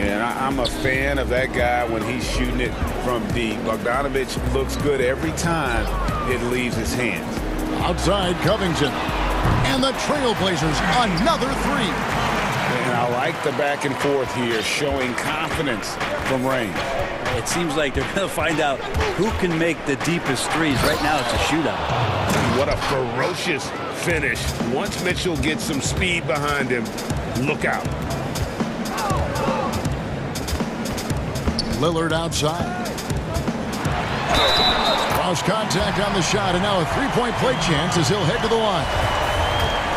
And I'm a fan of that guy when he's shooting it from deep. Bogdanovich looks good every time it leaves his hands. Outside Covington. And the Trailblazers, another three. And I like the back and forth here, showing confidence from range. It seems like they're going to find out who can make the deepest threes. Right now it's a shootout. What a ferocious finish. Once Mitchell gets some speed behind him, look out. Lillard outside. Cross contact on the shot, and now a three-point play chance as he'll head to the line.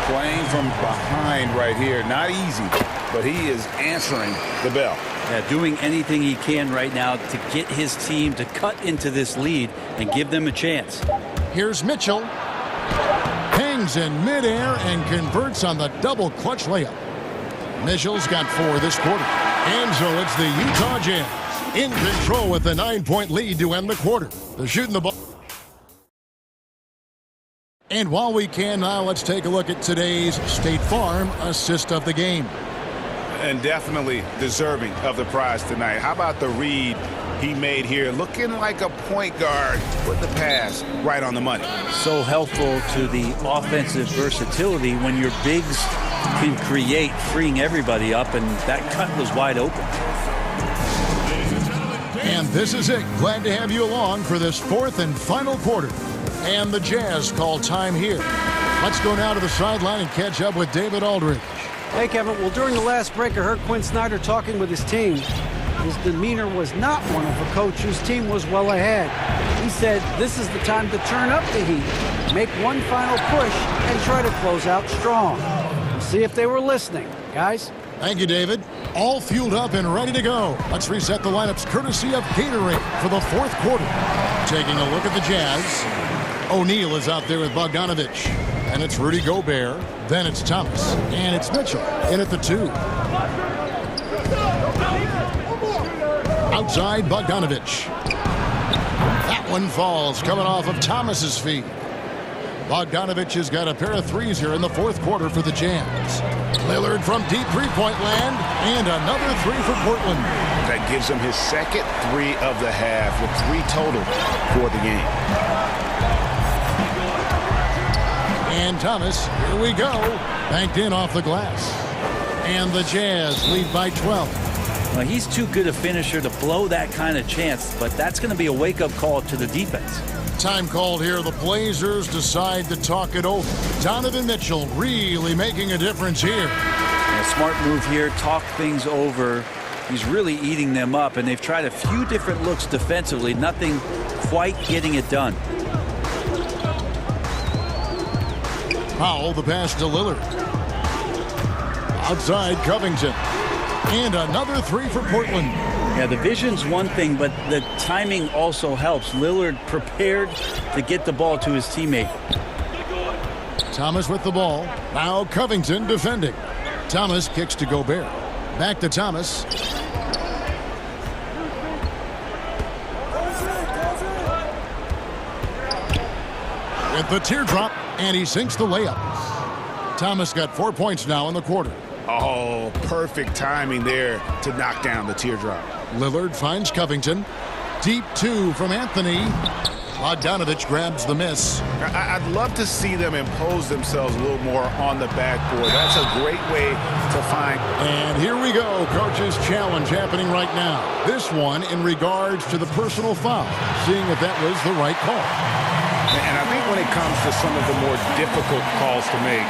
Playing from behind right here. Not easy, but he is answering the bell. Yeah, doing anything he can right now to get his team to cut into this lead and give them a chance. Here's Mitchell. Hangs in midair and converts on the double clutch layup. Mitchell's got 4 this quarter. And so it's the Utah Jazz in control with a 9-point lead to end the quarter. They're shooting the ball. And while we can now, let's take a look at today's State Farm assist of the game. And definitely deserving of the prize tonight. How about the read he made here? Looking like a point guard with the pass right on the money. So helpful to the offensive versatility when your bigs can create, freeing everybody up, and that cut was wide open. And this is it. Glad to have you along for this 4th and final quarter. And the Jazz call time here. Let's go now to the sideline and catch up with David Aldridge. Hey, Kevin. Well, during the last break, I heard Quinn Snyder talking with his team. His demeanor was not one of a coach whose team was well ahead. He said this is the time to turn up the heat, make one final push, and try to close out strong. We'll see if they were listening. Guys? Thank you, David. All fueled up and ready to go. Let's reset the lineups courtesy of Gatorade for the 4th quarter. Taking a look at the Jazz. O'Neal is out there with Bogdanovich. And it's Rudy Gobert. Then it's Thomas. And it's Mitchell in at the 2. Outside Bogdanovich. That one falls coming off of Thomas's feet. Bogdanovich has got a pair of threes here in the 4th quarter for the Jazz. Lillard from deep three-point land, and another 3 for Portland. That gives him his second 3 of the half, with 3 total for the game. And Thomas, here we go, banked in off the glass. And the Jazz lead by 12. Well, he's too good a finisher to blow that kind of chance, but that's going to be a wake-up call to the defense. Time called here. The Blazers decide to talk it over. Donovan Mitchell really making a difference here. A smart move here. Talk things over. He's really eating them up, and they've tried a few different looks defensively. Nothing quite getting it done. Powell, the pass to Lillard. Outside Covington. And another 3 for Portland. Yeah, the vision's one thing, but the timing also helps. Lillard prepared to get the ball to his teammate. Thomas with the ball. Now Covington defending. Thomas kicks to Gobert. Back to Thomas. With the teardrop, and he sinks the layup. Thomas got 4 points now in the quarter. Oh, perfect timing there to knock down the teardrop. Lillard finds Covington. Deep two from Anthony. Bogdanovich grabs the miss. I'd love to see them impose themselves a little more on the backboard. That's a great way to find. And here we go. Coach's challenge happening right now. This one in regards to the personal foul, seeing if that was the right call. And I think when it comes to some of the more difficult calls to make,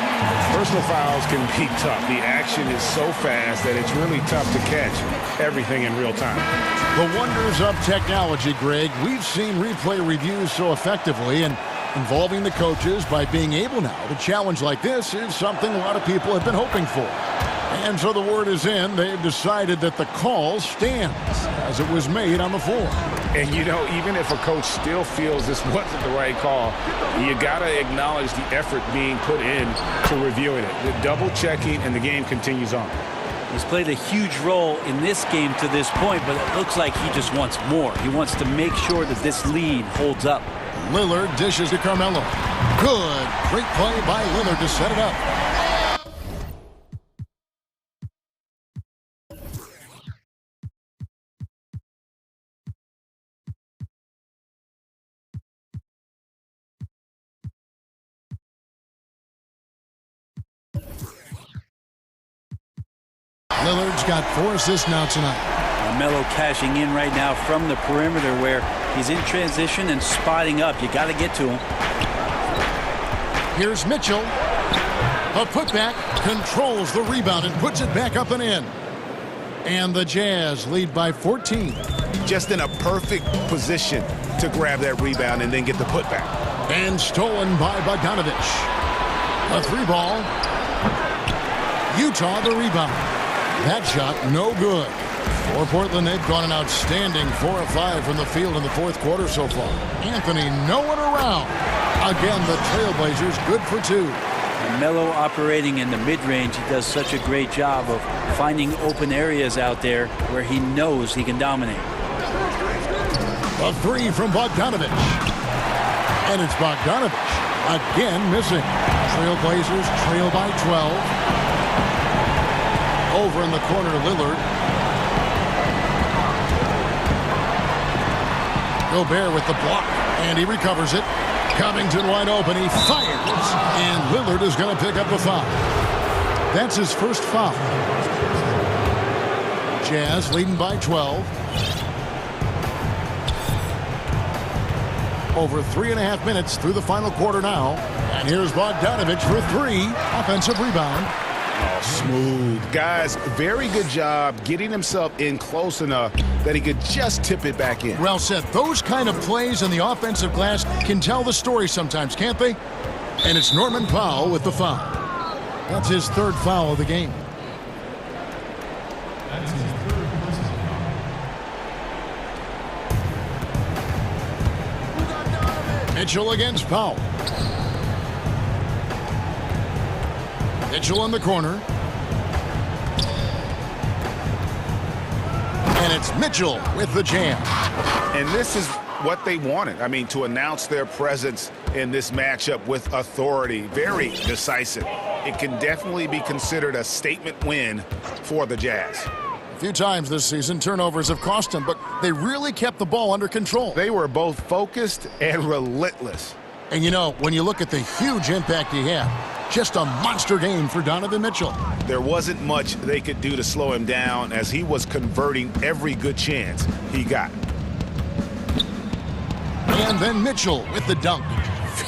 personal fouls can be tough. The action is so fast that it's really tough to catch everything in real time. The wonders of technology, Greg. We've seen replay reviews so effectively, and involving the coaches by being able now to challenge like this is something a lot of people have been hoping for. And so the word is in. They've decided that the call stands as it was made on the floor. And, you know, even if a coach still feels this wasn't the right call, you got to acknowledge the effort being put in to reviewing it. The double-checking, and the game continues on. He's played a huge role in this game to this point, but it looks like he just wants more. He wants to make sure that this lead holds up. Lillard dishes to Carmelo. Good. Great play by Lillard to set it up. Lillard's got 4 assists now tonight. Melo cashing in right now from the perimeter where he's in transition and spotting up. You got to get to him. Here's Mitchell. A putback, controls the rebound and puts it back up and in. And the Jazz lead by 14. Just in a perfect position to grab that rebound and then get the putback. And stolen by Bogdanovich. A 3-ball. Utah the rebound. That shot no good. For Portland, they've gone an outstanding 4 of 5 from the field in the fourth quarter so far. Anthony, no one around. Again, the Trailblazers good for 2. And Melo operating in the mid-range, he does such a great job of finding open areas out there where he knows he can dominate. A 3 from Bogdanovich. And it's Bogdanovich again missing. Trailblazers trail by 12. Over in the corner, Lillard. Gobert with the block, and he recovers it. Covington wide open, he fires, and Lillard is going to pick up the foul. That's his first foul. Jazz leading by 12. Over 3.5 minutes through the final quarter now. And here's Bogdanovich for 3. Offensive rebound. Oh, smooth. Guys, very good job getting himself in close enough that he could just tip it back in. Well said. Those kind of plays in the offensive glass can tell the story sometimes, can't they? And it's Norman Powell with the foul. That's his 3rd foul of the game. Mitchell against Powell. Mitchell in the corner. And it's Mitchell with the jam. And this is what they wanted. I mean, to announce their presence in this matchup with authority. Very decisive. It can definitely be considered a statement win for the Jazz. A few times this season, turnovers have cost them, but they really kept the ball under control. They were both focused and relentless. And, you know, when you look at the huge impact he had, just a monster game for Donovan Mitchell. There wasn't much they could do to slow him down as he was converting every good chance he got. And then Mitchell with the dunk.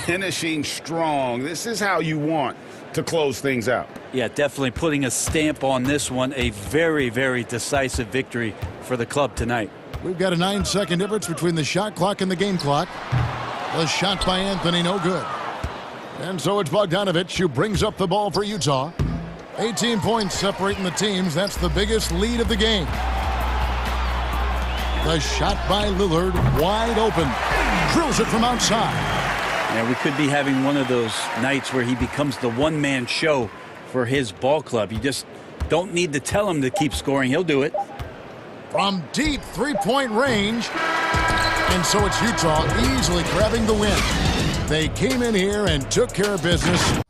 Finishing strong. This is how you want to close things out. Yeah, definitely putting a stamp on this one. A very, very decisive victory for the club tonight. We've got a 9-second difference between the shot clock and the game clock. The shot by Anthony, no good. And so it's Bogdanovich who brings up the ball for Utah. 18 points separating the teams. That's the biggest lead of the game. The shot by Lillard, wide open. Drills it from outside. Yeah, we could be having one of those nights where he becomes the one-man show for his ball club. You just don't need to tell him to keep scoring. He'll do it. From deep three-point range. And so it's Utah easily grabbing the win. They came in here and took care of business.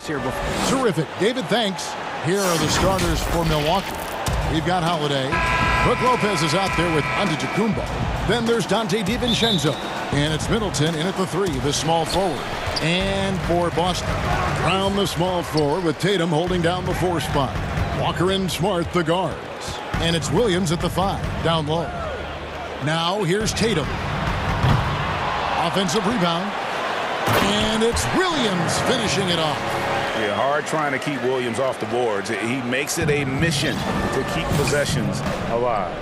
here before. Terrific. David, thanks. Here are the starters for Milwaukee. We've got Holiday. Brook Lopez is out there with Antetokounmpo. Then there's Dante DiVincenzo. And it's Middleton in at the 3, the small forward. And for Boston, Brown, the small forward, with Tatum holding down the 4 spot. Walker and Smart, the guards. And it's Williams at the 5, down low. Now here's Tatum. Offensive rebound. And it's Williams finishing it off. Yeah, hard trying to keep Williams off the boards. He makes it a mission to keep possessions alive.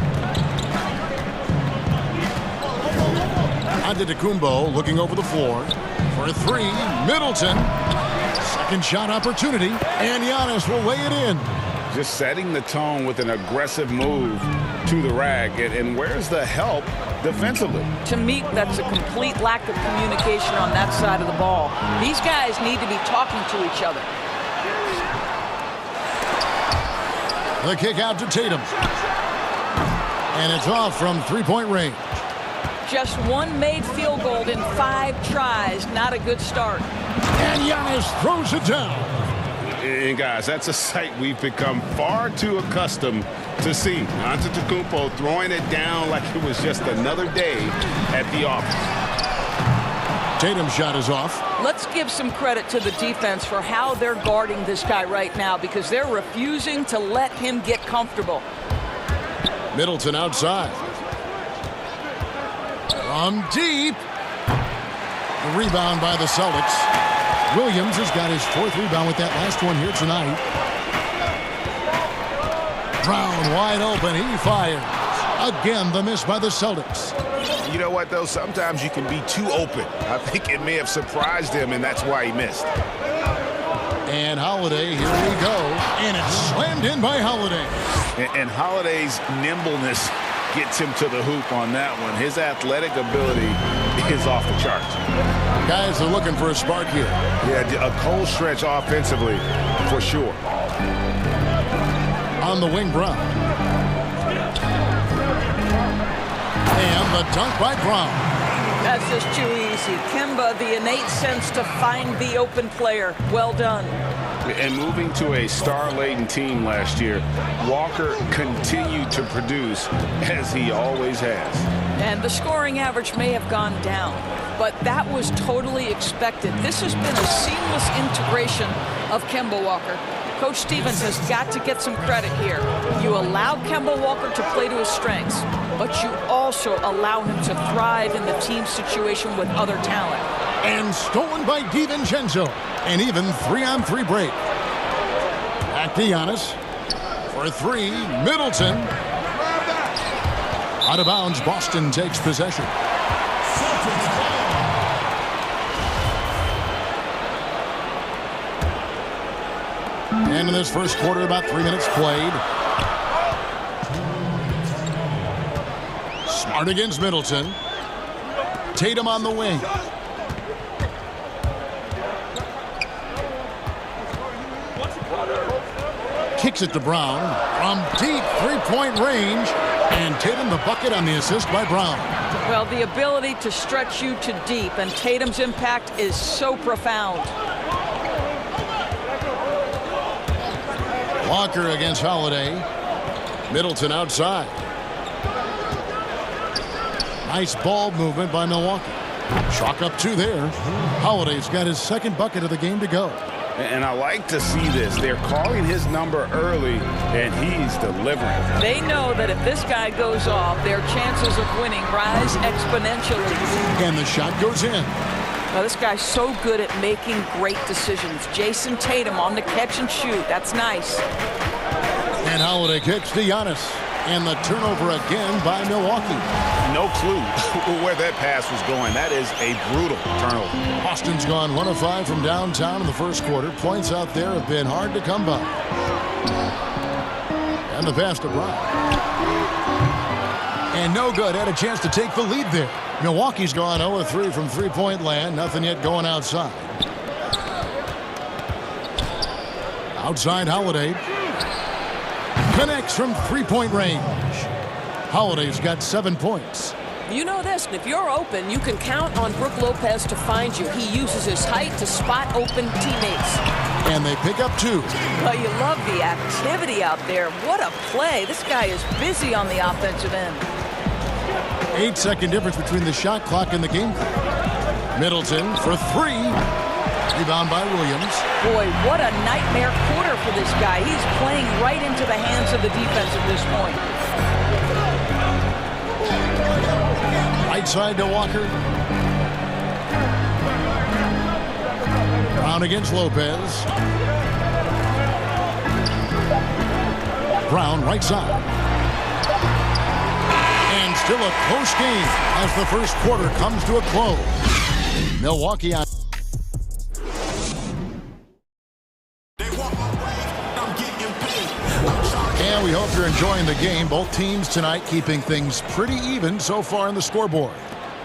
Antetokounmpo looking over the floor for a 3. Middleton. Second shot opportunity. And Giannis will lay it in. Just setting the tone with an aggressive move to the rack. And where's the help defensively? To me, that's a complete lack of communication on that side of the ball. These guys need to be talking to each other. The kick out to Tatum. And it's off from 3-point range. Just one made field goal in 5 tries. Not a good start. And Giannis throws it down. And guys, that's a sight we've become far too accustomed to see. Antetokounmpo throwing it down like it was just another day at the office. Tatum's shot is off. Let's give some credit to the defense for how they're guarding this guy right now, because they're refusing to let him get comfortable. Middleton outside. From deep. The rebound by the Celtics. Williams has got his 4th rebound with that last one here tonight. Brown wide open. He fires. Again, the miss by the Celtics. You know what, though? Sometimes you can be too open. I think it may have surprised him, and that's why he missed. And Holiday, here we go. And it's slammed in by Holiday. And Holiday's nimbleness gets him to the hoop on that one. His athletic ability is off the charts. Guys are looking for a spark here. Yeah, a cold stretch offensively, for sure. On the wing, Brown. And the dunk by Brown. That's just too easy. Kemba, the innate sense to find the open player. Well done. And moving to a star-laden team last year, Walker continued to produce as he always has. And the scoring average may have gone down, but that was totally expected. This has been a seamless integration of Kemba Walker. Coach Stevens has got to get some credit here. You allow Kemba Walker to play to his strengths, but you also allow him to thrive in the team situation with other talent. And stolen by DiVincenzo. An even 3-on-3 break. Back to Giannis. For 3, Middleton. Out of bounds, Boston takes possession. And in this first quarter, about 3 minutes played. Smart against Middleton. Tatum on the wing. Kicks it to Brown from deep 3-point range. And Tatum the bucket on the assist by Brown. Well, the ability to stretch you to deep, and Tatum's impact is so profound. Walker against Holiday. Middleton outside. Nice ball movement by Milwaukee. Chalk up 2 there. Holiday's got his 2nd bucket of the game to go. And I like to see this. They're calling his number early, and he's delivering. They know that if this guy goes off, their chances of winning rise exponentially. And the shot goes in. Now, this guy's so good at making great decisions. Jason Tatum on the catch and shoot. That's nice. And Holiday kicks to Giannis. And the turnover again by Milwaukee. No clue where that pass was going. That is a brutal turnover. Boston's gone 1 of 5 from downtown in the first quarter. Points out there have been hard to come by. And the pass to Brown. And no good. Had a chance to take the lead there. Milwaukee's gone 0 of 3 from 3-point land. Nothing yet going outside. Outside Holiday. Connects from 3-point range. Holiday's got 7 points. You know this, if you're open, you can count on Brook Lopez to find you. He uses his height to spot open teammates. And they pick up 2. Well, you love the activity out there. What a play. This guy is busy on the offensive end. 8-second difference between the shot clock and the game clock. Middleton for 3. Rebound by Williams. Boy, what a nightmare quarter for this guy. He's playing right into the hands of the defense at this point. Right side to Walker. Brown against Lopez. Brown right side. And still a close game as the first quarter comes to a close. Milwaukee on. And we hope you're enjoying the game. Both teams tonight keeping things pretty even so far on the scoreboard.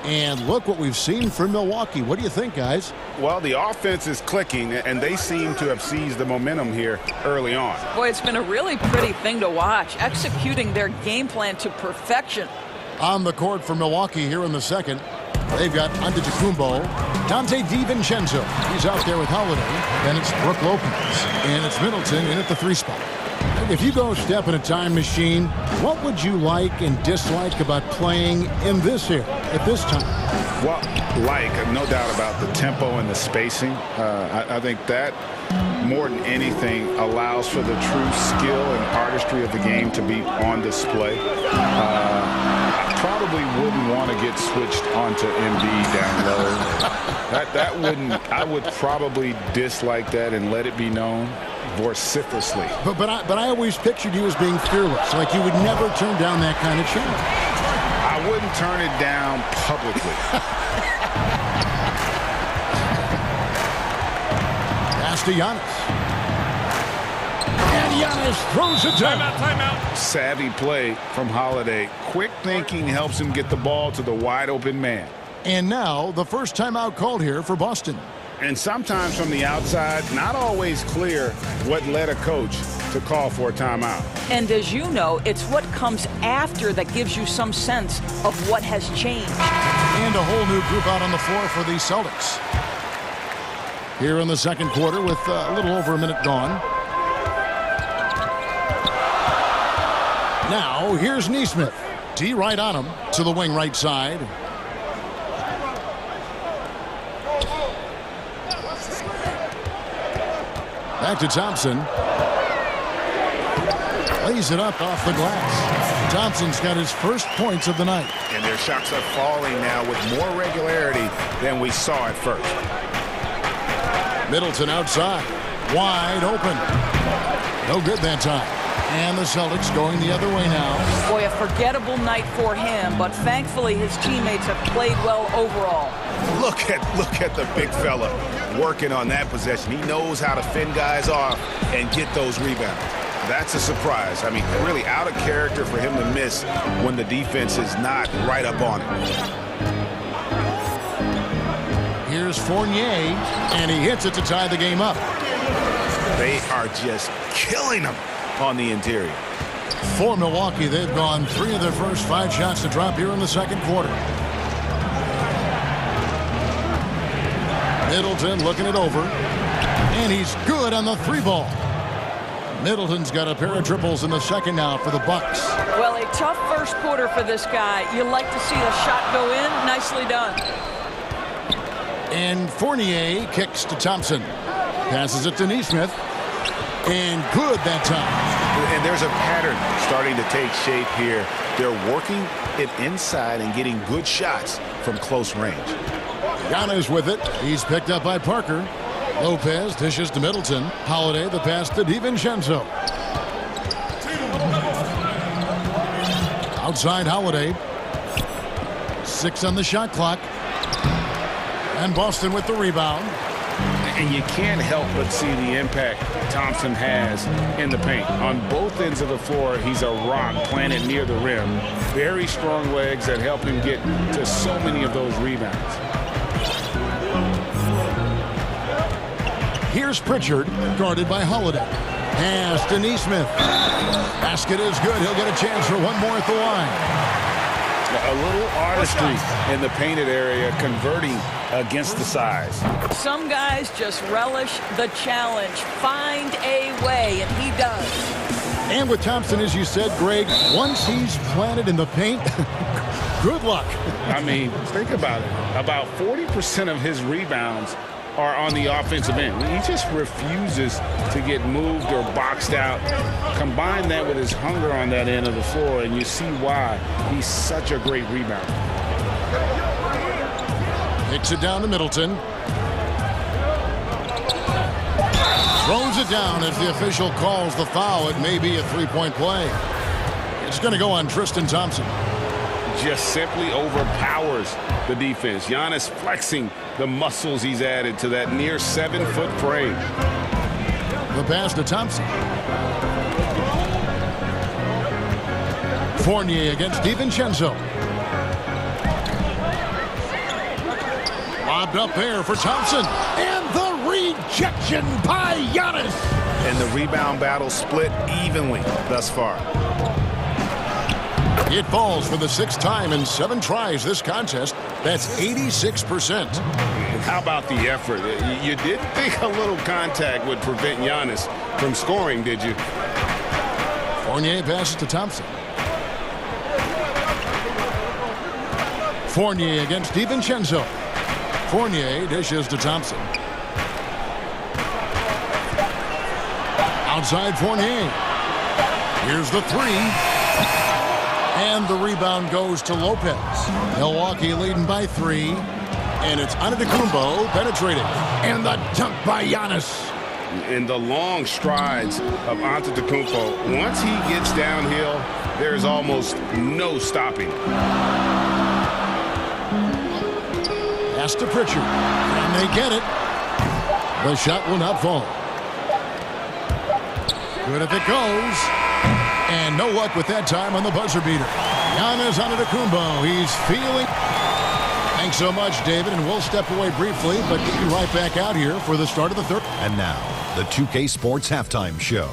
And look what we've seen from Milwaukee. What do you think, guys? Well, the offense is clicking, and they seem to have seized the momentum here early on. Boy, it's been a really pretty thing to watch, executing their game plan to perfection. On the court for Milwaukee here in the second, they've got Antetokounmpo, Dante DiVincenzo. He's out there with Holiday. Then it's Brook Lopez. And it's Middleton in at the 3 spot. If you go step in a time machine, what would you like and dislike about playing in this here at this time? Well, no doubt about the tempo and the spacing. I think that more than anything allows for the true skill and artistry of the game to be on display. I probably wouldn't want to get switched onto Embiid down low. I would probably dislike that and let it be known vociferously. But I always pictured you as being fearless, like you would never turn down that kind of challenge. I wouldn't turn it down publicly. Pass to Giannis. And Giannis throws it down. Timeout. Savvy play from Holiday. Quick thinking helps him get the ball to the wide open man. And now the first timeout called here for Boston. And sometimes from the outside, not always clear what led a coach to call for a timeout. And as you know, it's what comes after that gives you some sense of what has changed. And a whole new group out on the floor for the Celtics. Here in the second quarter with a little over a minute gone. Now, here's Nesmith. D right on him to the wing right side. Back to Thompson. Lays it up off the glass. Thompson's got his first points of the night. And their shots are falling now with more regularity than we saw at first. Middleton outside. Wide open. No good that time. And the Celtics going the other way now. Boy, a forgettable night for him, but thankfully his teammates have played well overall. Look at the big fella working on that possession. He knows how to fend guys off and get those rebounds. That's a surprise. I mean, really out of character for him to miss when the defense is not right up on him. Here's Fournier, and he hits it to tie the game up. They are just killing him on the interior. For Milwaukee, they've gone 3 of their first 5 shots to drop here in the second quarter. Middleton looking it over. And he's good on the 3-ball. Middleton's got a pair of triples in the second now for the Bucks. Well, a tough first quarter for this guy. You like to see the shot go in. Nicely done. And Fournier kicks to Thompson. Passes it to Nesmith. And good that time. And there's a pattern starting to take shape here. They're working it inside and getting good shots from close range. Giannis with it. He's picked up by Parker. Lopez dishes to Middleton. Holiday the pass to DiVincenzo. Outside Holiday. 6 on the shot clock. And Boston with the rebound. And you can't help but see the impact Thompson has in the paint. On both ends of the floor, he's a rock planted near the rim. Very strong legs that help him get to so many of those rebounds. Here's Pritchard, guarded by Holiday. Pass to Nesmith. Basket is good. He'll get a chance for one more at the line. A little artistry in the painted area, converting against the size. Some guys just relish the challenge. Find a way, and he does. And with Thompson, as you said, Greg, once he's planted in the paint, good luck. I mean, think about it. About 40% of his rebounds are on the offensive end. He just refuses to get moved or boxed out. Combine that with his hunger on that end of the floor, and you see why he's such a great rebounder. Kicks it down to Middleton. Throws it down as the official calls the foul. It may be a three-point play. It's going to go on Tristan Thompson. Just simply overpowers the defense. Giannis flexing the muscles he's added to that near 7-foot frame. The pass to Thompson. Fournier against DiVincenzo. Lobbed up there for Thompson. And the rejection by Giannis. And the rebound battle split evenly thus far. It falls for the 6th time in 7 tries this contest. That's 86%. How about the effort? You didn't think a little contact would prevent Giannis from scoring, did you? Fournier passes to Thompson. Fournier against DiVincenzo. Fournier dishes to Thompson. Outside Fournier. Here's the 3. And the rebound goes to Lopez. Milwaukee leading by 3. And it's Antetokounmpo penetrating. And the dunk by Giannis. In the long strides of Antetokounmpo, once he gets downhill, there's almost no stopping. Pass to Pritchard. And they get it. The shot will not fall. Good if it goes. And no luck with that time on the buzzer beater. Giannis Antetokounmpo, he's feeling. Thanks so much, David, and we'll step away briefly, but get you right back out here for the start of the third. And now, the 2K Sports Halftime Show.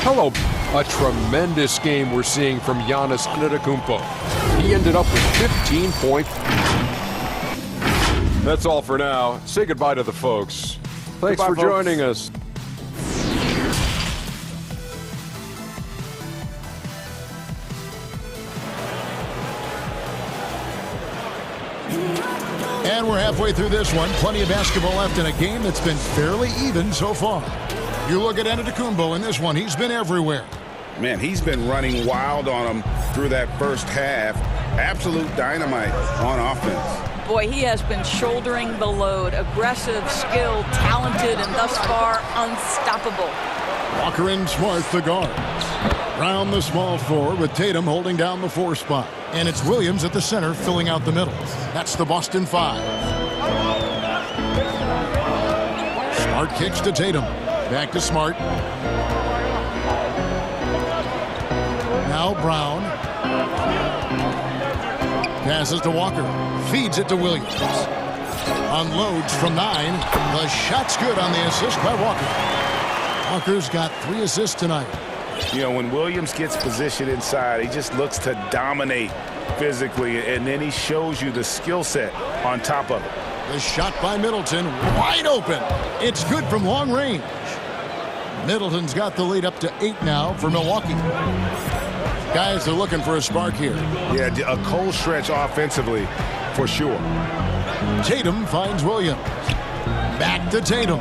Hello. A tremendous game we're seeing from Giannis Antetokounmpo. He ended up with 15 points. That's all for now. Say goodbye to the folks. Thanks for joining us. And we're halfway through this one. Plenty of basketball left in a game that's been fairly even so far. You look at Antetokounmpo in this one. He's been everywhere. Man, he's been running wild on him through that first half. Absolute dynamite on offense. Boy, he has been shouldering the load. Aggressive, skilled, talented, and thus far unstoppable. Walker and Smart, the guards. Brown, the small forward, with Tatum holding down the 4 spot. And it's Williams at the center filling out the middle. That's the Boston 5. Smart kicks to Tatum. Back to Smart. Now Brown. Passes to Walker. Feeds it to Williams. Unloads from 9. The shot's good on the assist by Walker. Walker's got 3 assists tonight. You know, when Williams gets positioned inside, he just looks to dominate physically, and then he shows you the skill set on top of it. The shot by Middleton, wide open. It's good from long range. Middleton's got the lead up to 8 now for Milwaukee. Guys are looking for a spark here. Yeah, a cold stretch offensively, for sure. Tatum finds Williams. Back to Tatum.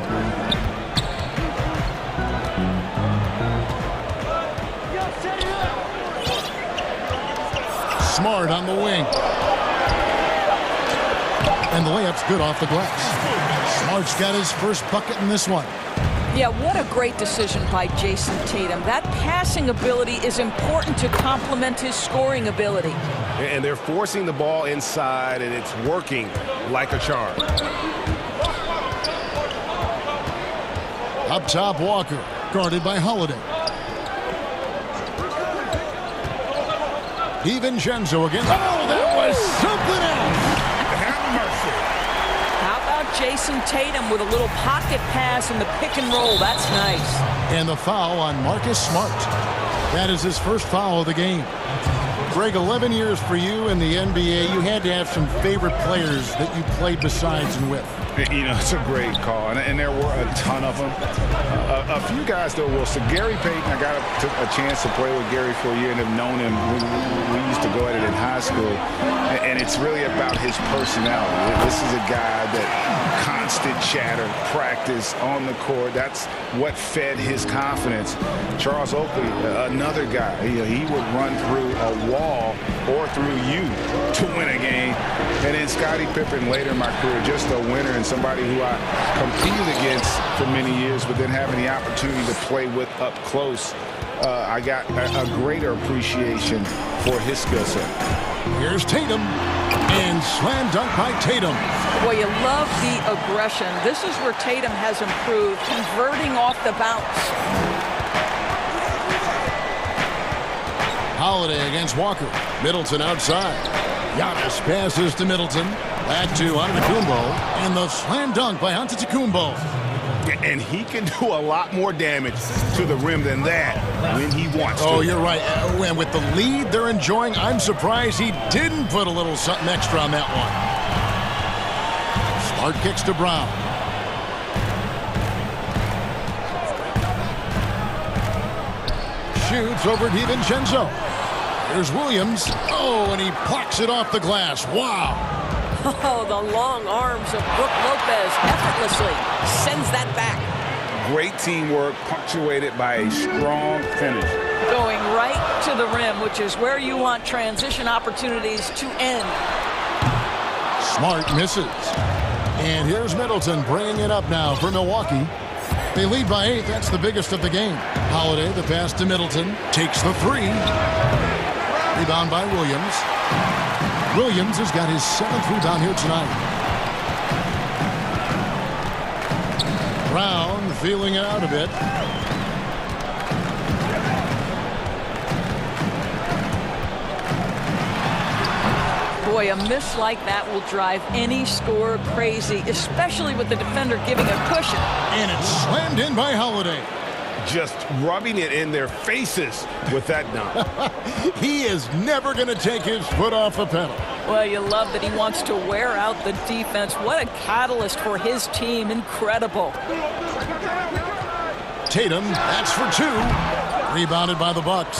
Smart on the wing. And the layup's good off the glass. Smart's got his first bucket in this one. Yeah, what a great decision by Jason Tatum. That passing ability is important to complement his scoring ability. And they're forcing the ball inside, and it's working like a charm. Up top, Walker, guarded by Holiday. DiVincenzo again. Oh, that was something else. Have mercy. How about Jason Tatum with a little pocket pass in the pick and roll? That's nice. And the foul on Marcus Smart. That is his first foul of the game. Greg, 11 years for you in the NBA. You had to have some favorite players that you played besides and with. You know, it's a great call, and there were a ton of them. A few guys, though, so Gary Payton, I got a chance to play with Gary for a year and have known him. We used to go at it in high school, and it's really about his personality. This is a guy that constant chatter, practice on the court. That's what fed his confidence. Charles Oakley, another guy, he would run through a wall or through you to win a game. And then Scottie Pippen later in my career, just a winner and somebody who I competed against for many years, but then having the opportunity to play with up close, I got a greater appreciation for his skill set. Here's Tatum, and slam dunk by Tatum. Well, you love the aggression. This is where Tatum has improved, converting off the bounce. Holiday against Walker. Middleton outside. Giannis passes to Middleton. Back to Antetokounmpo. And the slam dunk by Antetokounmpo. And he can do a lot more damage to the rim than that when he wants to. Oh, you're right. And with the lead they're enjoying, I'm surprised he didn't put a little something extra on that one. Smart kicks to Brown. Shoots over DiVincenzo. Here's Williams. Oh, and he plucks it off the glass. Wow. Oh, the long arms of Brook Lopez effortlessly sends that back. Great teamwork punctuated by a strong finish. Going right to the rim, which is where you want transition opportunities to end. Smart misses. And here's Middleton bringing it up now for Milwaukee. They lead by 8. That's the biggest of the game. Holiday, the pass to Middleton. Takes the 3. Rebound by Williams. Williams has got his 7th rebound here tonight. Brown feeling it out a bit. Boy, a miss like that will drive any scorer crazy, especially with the defender giving a cushion. And it's slammed in by Holiday. Just rubbing it in their faces with that dunk. He is never going to take his foot off the pedal. Well, you love that he wants to wear out the defense. What a catalyst for his team. Incredible. Tatum, that's for 2. Rebounded by the Bucks.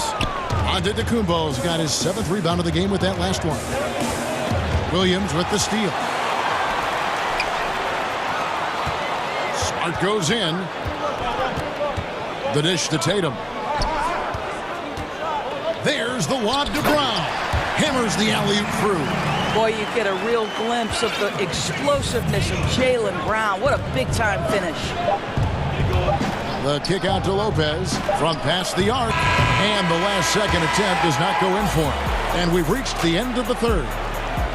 Antetokounmpo's got his 7th rebound of the game with that last one. Williams with the steal. Smart goes in. The dish to Tatum. There's the lob to Brown. Hammers the alley-oop through. Boy, you get a real glimpse of the explosiveness of Jaylen Brown. What a big-time finish. The kick out to Lopez from past the arc. And the last second attempt does not go in for him. And we've reached the end of the 3rd.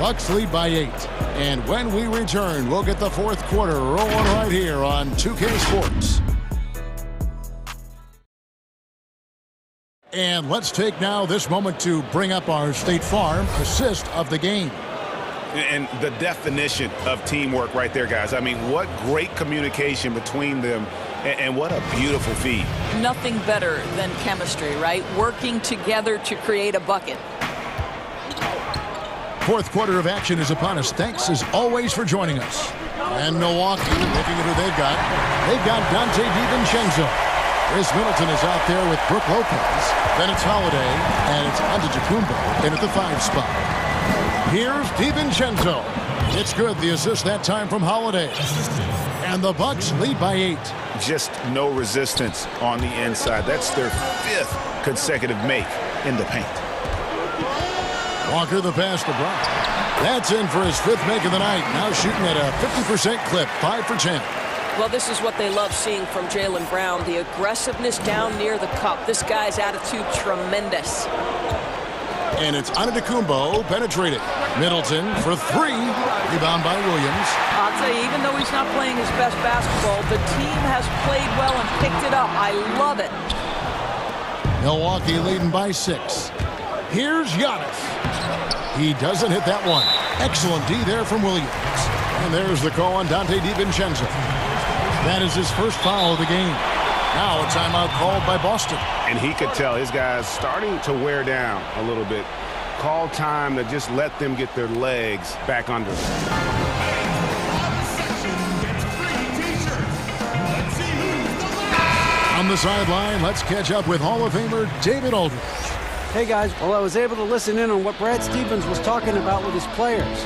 Bucks lead by 8. And when we return, we'll get the 4th quarter rolling right here on 2K Sports. And let's take now this moment to bring up our State Farm assist of the game. And the definition of teamwork right there, guys. I mean, what great communication between them, and what a beautiful feed. Nothing better than chemistry, right? Working together to create a bucket. 4th quarter of action is upon us. Thanks, as always, for joining us. And Milwaukee, looking at who they've got. They've got Dante DiVincenzo. Chris Middleton is out there with Brook Lopez. Then it's Holiday, and it's Antetokounmpo in at the 5 spot. Here's DiVincenzo. It's good. The assist that time from Holiday. And the Bucks lead by 8. Just no resistance on the inside. That's their 5th consecutive make in the paint. Walker the pass to Brown. That's in for his 5th make of the night. Now shooting at a 50% clip, 5 for 10. Well, this is what they love seeing from Jaylen Brown, the aggressiveness down near the cup. This guy's attitude, tremendous. And it's Antetokounmpo penetrated. Middleton for 3. Rebound by Williams. I'll tell you, even though he's not playing his best basketball, the team has played well and picked it up. I love it. Milwaukee leading by 6. Here's Giannis. He doesn't hit that one. Excellent D there from Williams. And there's the call on Dante DiVincenzo. That is his 1st foul of the game. Now a timeout called by Boston. And he could tell his guys starting to wear down a little bit. call time to just let them get their legs back under them. On the sideline, let's catch up with Hall of Famer David Aldridge. Hey guys, well, I was able to listen in on what Brad Stevens was talking about with his players.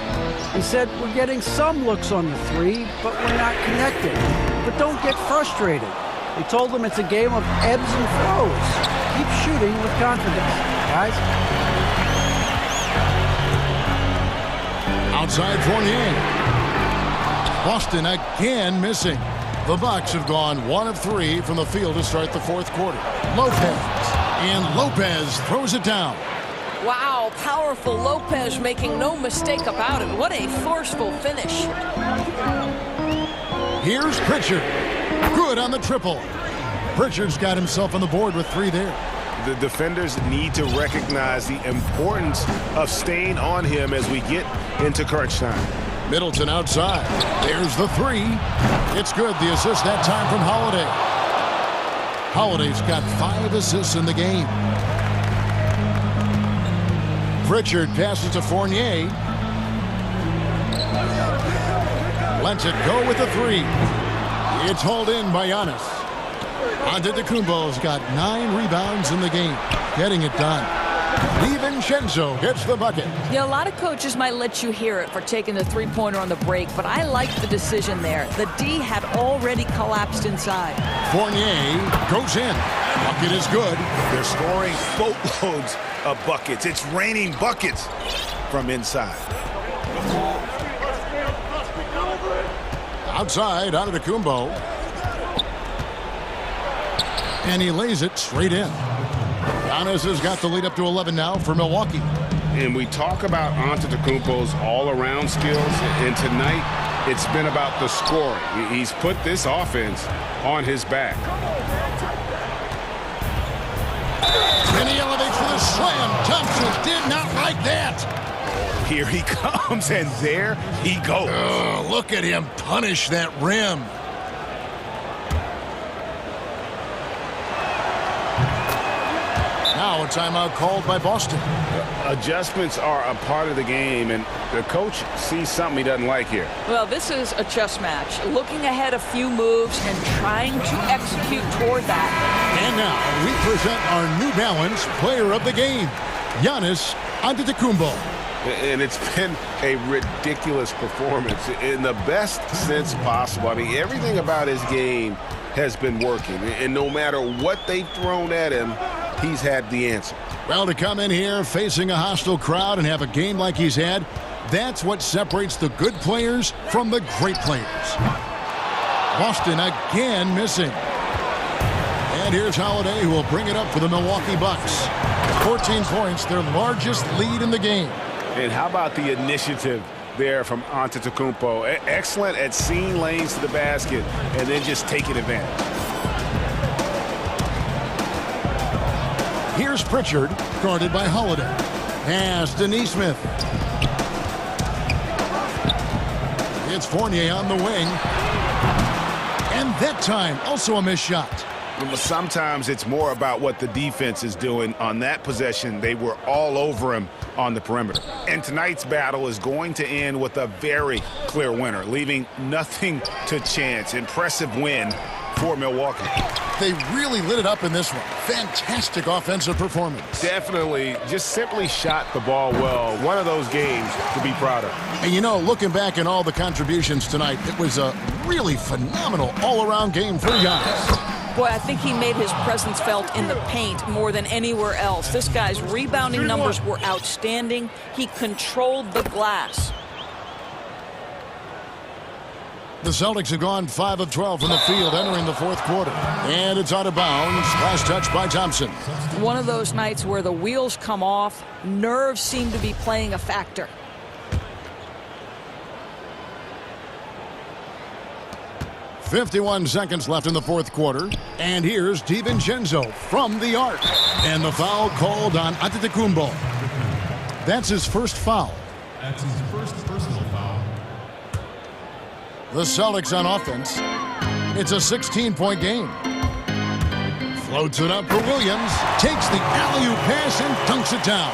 He said, we're getting some looks on the three, but we're not connected. But don't get frustrated. He told them it's a game of ebbs and flows. Keep shooting with confidence, guys. Outside Fournier. Boston again missing. The Bucks have gone 1 of 3 from the field to start the fourth quarter. Lopez throws it down. Wow, powerful Lopez making no mistake about it. What a forceful finish. Here's Pritchard. Good on the triple. Pritchard's got himself on the board with 3 there. The defenders need to recognize the importance of staying on him as we get into crunch time. Middleton outside. There's the 3. It's good. The assist that time from Holiday. Holiday's got 5 assists in the game. Pritchard passes to Fournier. Lets it go with the 3. It's hauled in by Giannis. Antetokounmpo's got 9 rebounds in the game. Getting it done. DiVincenzo gets the bucket. Yeah, a lot of coaches might let you hear it for taking the three-pointer on the break, but I like the decision there. The D had already collapsed inside. Fournier goes in. Bucket is good. They're scoring boatloads of buckets. It's raining buckets from inside. Outside, Antetokounmpo. And he lays it straight in. Giannis has got the lead up to 11 now for Milwaukee. And we talk about Antetokounmpo's all-around skills, and tonight it's been about the scoring. He's put this offense on his back. And he elevates for the slam. Thompson did not like that. Here he comes, and there he goes. Look at him punish that rim. Now a timeout called by Boston. Adjustments are a part of the game, and the coach sees something he doesn't like here. Well, this is a chess match. Looking ahead a few moves and trying to execute toward that. And now we present our New Balance player of the game, Giannis Antetokounmpo. And it's been a ridiculous performance in the best sense possible. I mean, everything about his game has been working, and no matter what they've thrown at him, he's had the answer. Well, to come in here facing a hostile crowd and have a game like he's had, that's what separates the good players from the great players. Boston again missing. And here's Holiday, who will bring it up for the Milwaukee Bucks. 14 points, their largest lead in the game. And how about the initiative there from Antetokounmpo? Excellent at seeing lanes to the basket and then just taking advantage. Here's Pritchard, guarded by Holiday. Pass to Nesmith. It's Fournier on the wing. And that time, also a missed shot. Sometimes it's more about what the defense is doing. On that possession, they were all over him on the perimeter. And tonight's battle is going to end with a very clear winner, leaving nothing to chance. Impressive win for Milwaukee. They really lit it up in this one. Fantastic offensive performance. Definitely, just simply shot the ball well. One of those games to be proud of. And you know, looking back at all the contributions tonight, it was a really phenomenal all-around game for Giannis. Boy, I think he made his presence felt in the paint more than anywhere else. This guy's rebounding numbers were outstanding. He controlled the glass. The Celtics have gone 5 of 12 from the field entering the fourth quarter. And it's out of bounds. Last touch by Thompson. One of those nights where the wheels come off. Nerves seem to be playing a factor. .51 seconds left in the fourth quarter. And here's DiVincenzo from the arc. And the foul called on Antetokounmpo. That's his first foul. That's his first personal foul. The Celtics on offense. It's a 16-point game. Floats it up for Williams. Takes the alley-oop pass and dunks it down.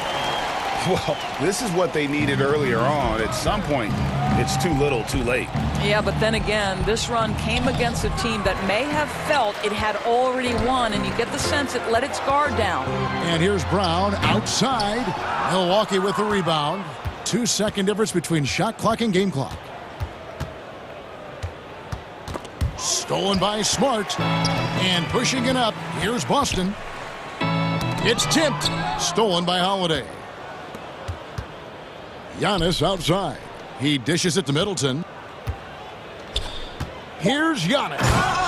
Well, this is what they needed earlier on. At some point, it's too little, too late. Yeah, but then again, this run came against a team that may have felt it had already won, and you get the sense it let its guard down. And here's Brown outside. Milwaukee with the rebound. 2-second difference between shot clock and game clock. Stolen by Smart. And pushing it up, here's Boston. It's tipped. Stolen by Holiday. Giannis outside. He dishes it to Middleton. Here's Giannis.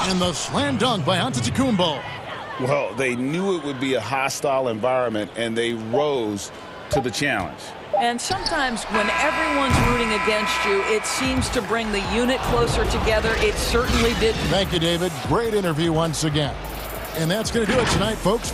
And the slam dunk by Antetokounmpo. Well, they knew it would be a hostile environment, and they rose to the challenge. And sometimes when everyone's rooting against you, it seems to bring the unit closer together. It certainly did. Thank you, David. Great interview once again. And that's going to do it tonight, folks.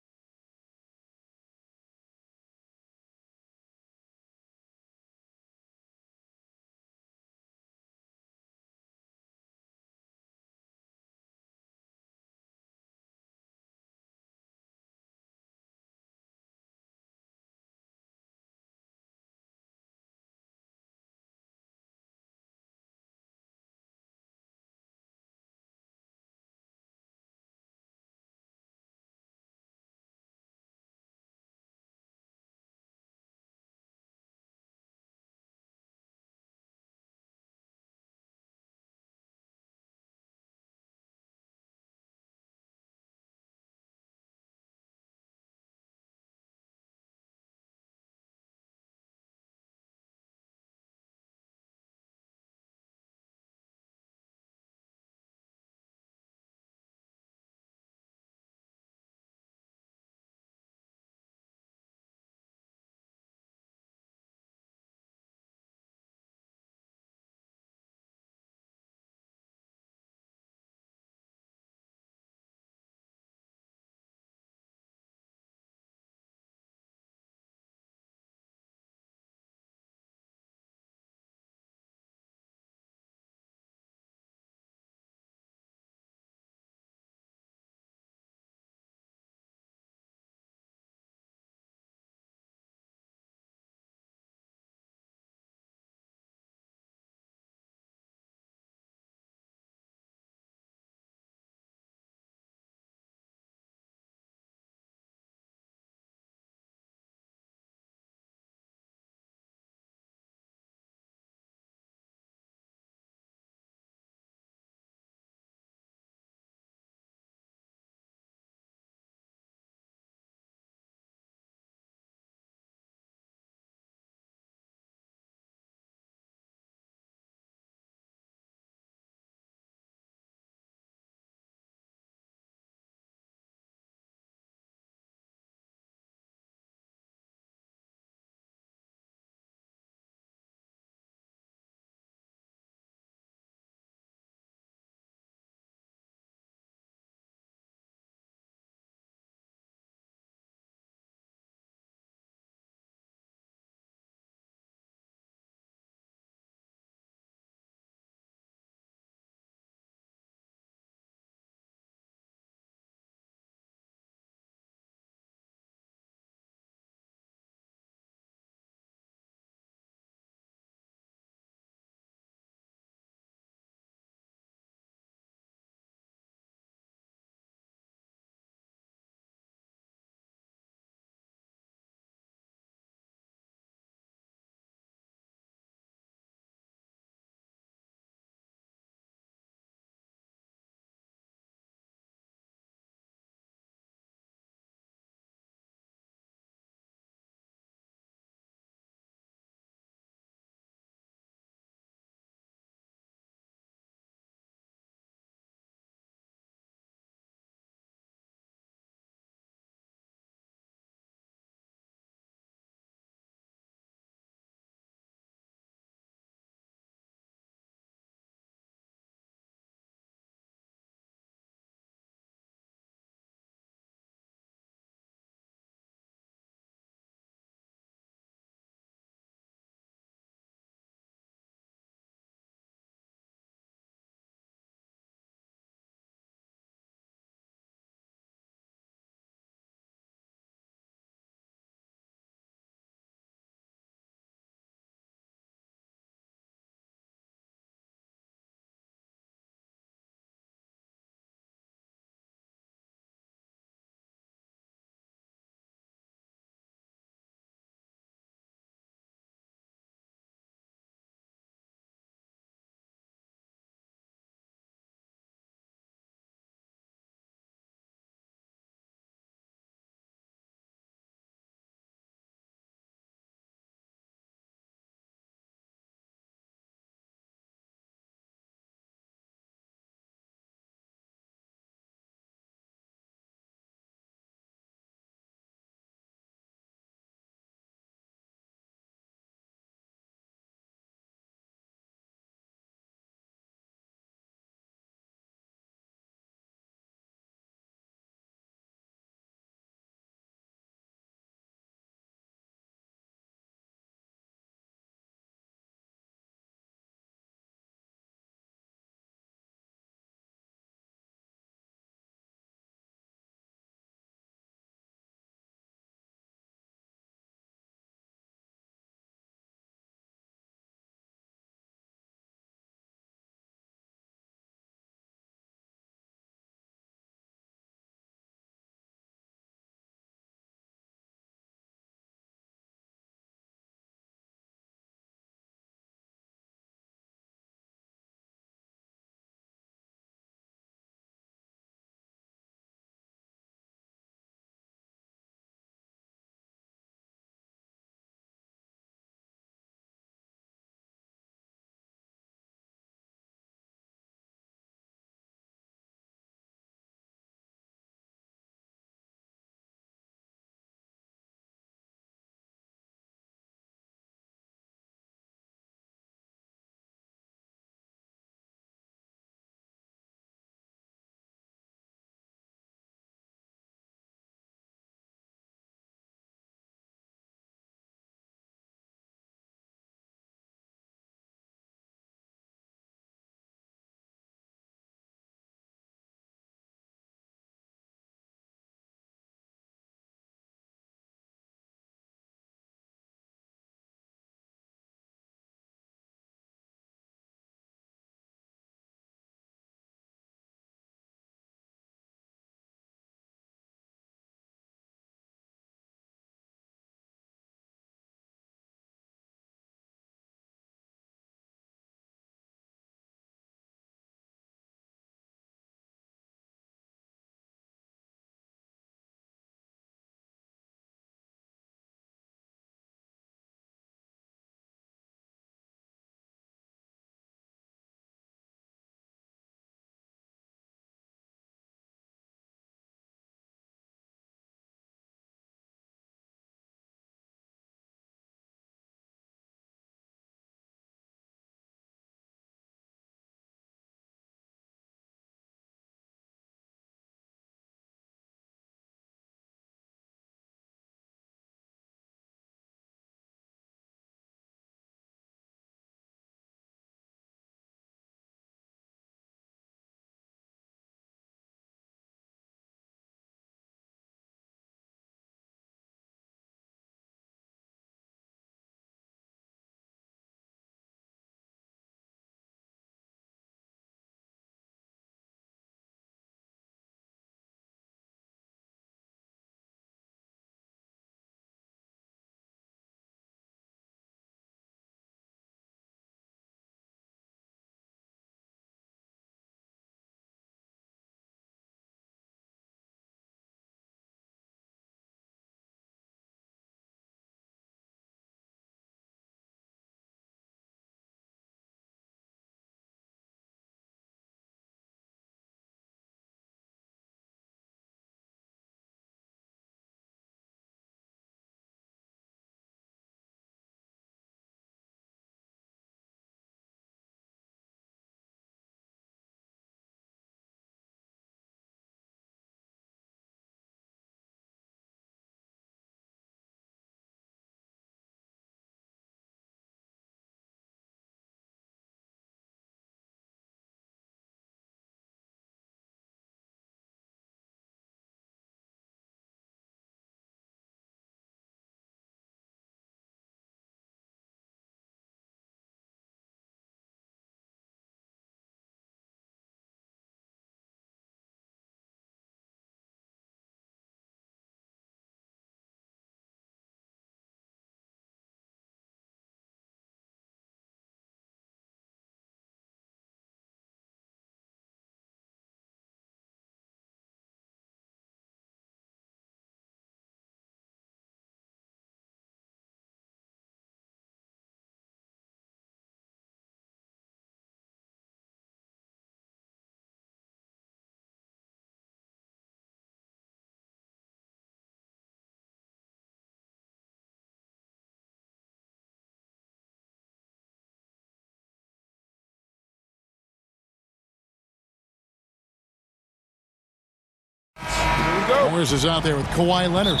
go. Morris is out there with Kawhi Leonard.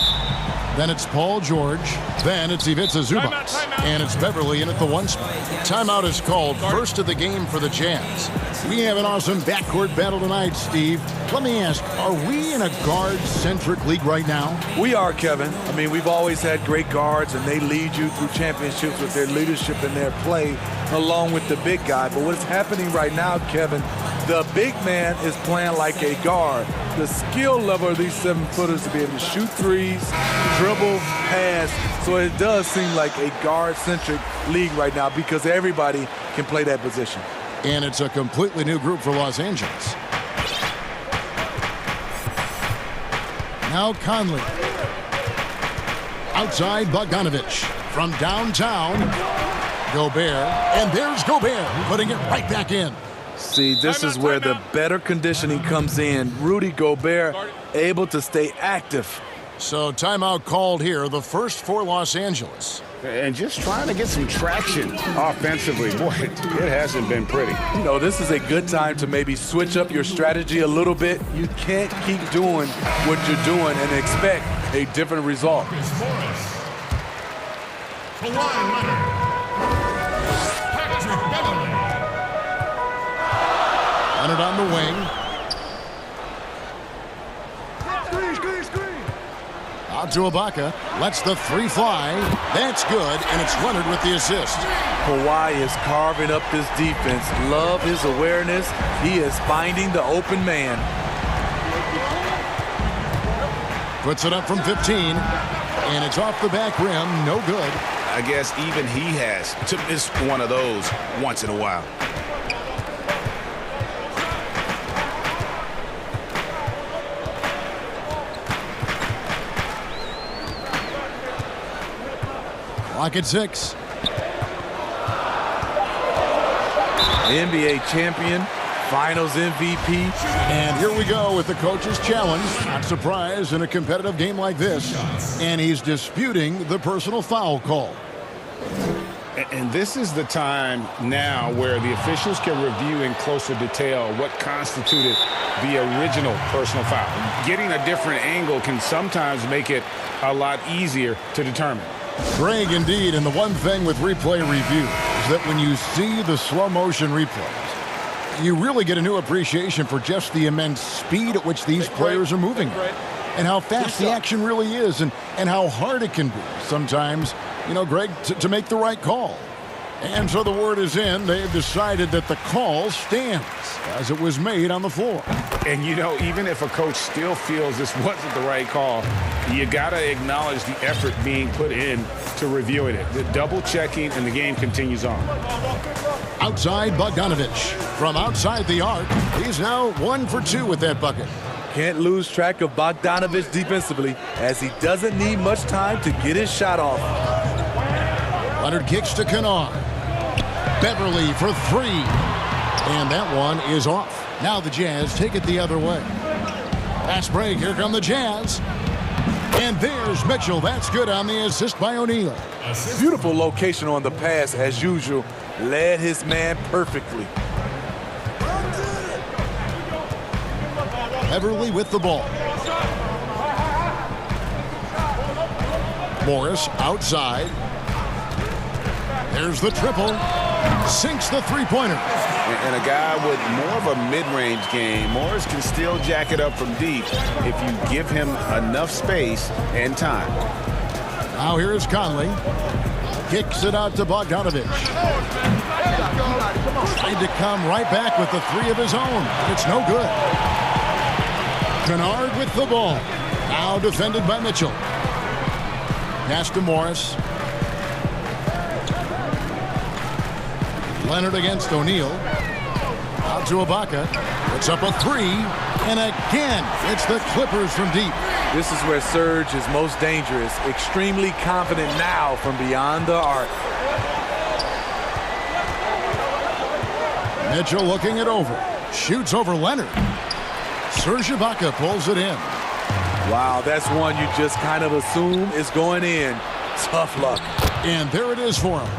Then it's Paul George. Then it's Ivica Zubac. And it's Beverly in at the 1 spot. Timeout is called, first of the game for the Jazz. We have an awesome backcourt battle tonight, Steve. Let me ask, are we in a guard-centric league right now? We are, Kevin. I mean, we've always had great guards, and they lead you through championships with their leadership and their play, along with the big guy. But what's happening right now, Kevin, the big man is playing like a guard. The skill level of these 7-footers to be able to shoot threes, dribble, pass. So it does seem like a guard-centric league right now because everybody can play that position. And it's a completely new group for Los Angeles. Now Conley. Outside Bogdanovich. From downtown, Gobert. And there's Gobert putting it right back in. See, this is where the better conditioning comes in. Rudy Gobert able to stay active. So timeout called here, the first for Los Angeles. And just trying to get some traction offensively. Boy, it hasn't been pretty. You know, this is a good time to maybe switch up your strategy a little bit. You can't keep doing what you're doing and expect a different result. Leonard on the wing. Out to Ibaka. Lets the 3 fly. That's good, and it's Leonard with the assist. Kawhi is carving up this defense. Love his awareness. He is finding the open man. Puts it up from 15, and it's off the back rim. No good. I guess even he has to miss one of those once in a while. Clock at 6. NBA champion, finals MVP. And here we go with the coach's challenge. Not surprised in a competitive game like this. And he's disputing the personal foul call. And this is the time now where the officials can review in closer detail what constituted the original personal foul. Getting a different angle can sometimes make it a lot easier to determine. Greg, indeed, and the one thing with replay review is that when you see the slow motion replays, you really get a new appreciation for just the immense speed at which these players are moving and how fast the action really is and how hard it can be sometimes, you know, Greg, to make the right call. And so the word is in. They've decided that the call stands as it was made on the floor. And, you know, even if a coach still feels this wasn't the right call, you got to acknowledge the effort being put in to reviewing it. The double checking, and the game continues on. Outside Bogdanovich. From outside the arc, he's now 1 for 2 with that bucket. Can't lose track of Bogdanovich defensively as he doesn't need much time to get his shot off. Leonard kicks to Kennard. Beverly for 3. And that one is off. Now the Jazz take it the other way. Pass break. Here come the Jazz. And there's Mitchell. That's good on the assist by O'Neal. Beautiful location on the pass as usual. Led his man perfectly. Beverly with the ball. Morris outside. There's the triple. Sinks the three-pointer. And a guy with more of a mid-range game, Morris can still jack it up from deep if you give him enough space and time. Now here's Conley. Kicks it out to Bogdanovich. Tried to come right back with the 3 of his own. It's no good. Kennard with the ball. Now defended by Mitchell. Pass to Morris. Leonard against O'Neal. Out to Ibaka. Puts up a 3. And again, it's the Clippers from deep. This is where Serge is most dangerous. Extremely confident now from beyond the arc. Mitchell looking it over. Shoots over Leonard. Serge Ibaka pulls it in. Wow, that's one you just kind of assume is going in. Tough luck. And there it is for him.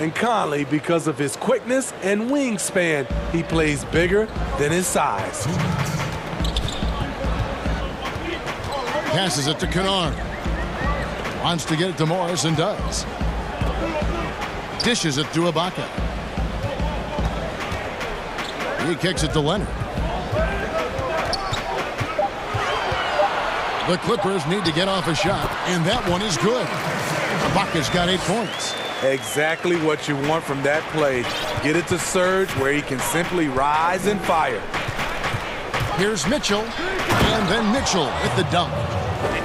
And Conley, because of his quickness and wingspan, he plays bigger than his size. Passes it to Kennard. Wants to get it to Morris and does. Dishes it to Ibaka. He kicks it to Leonard. The Clippers need to get off a shot, and that one is good. Ibaka's got 8 points. Exactly what you want from that play. Get it to Serge where he can simply rise and fire. Here's Mitchell, and then Mitchell with the dunk.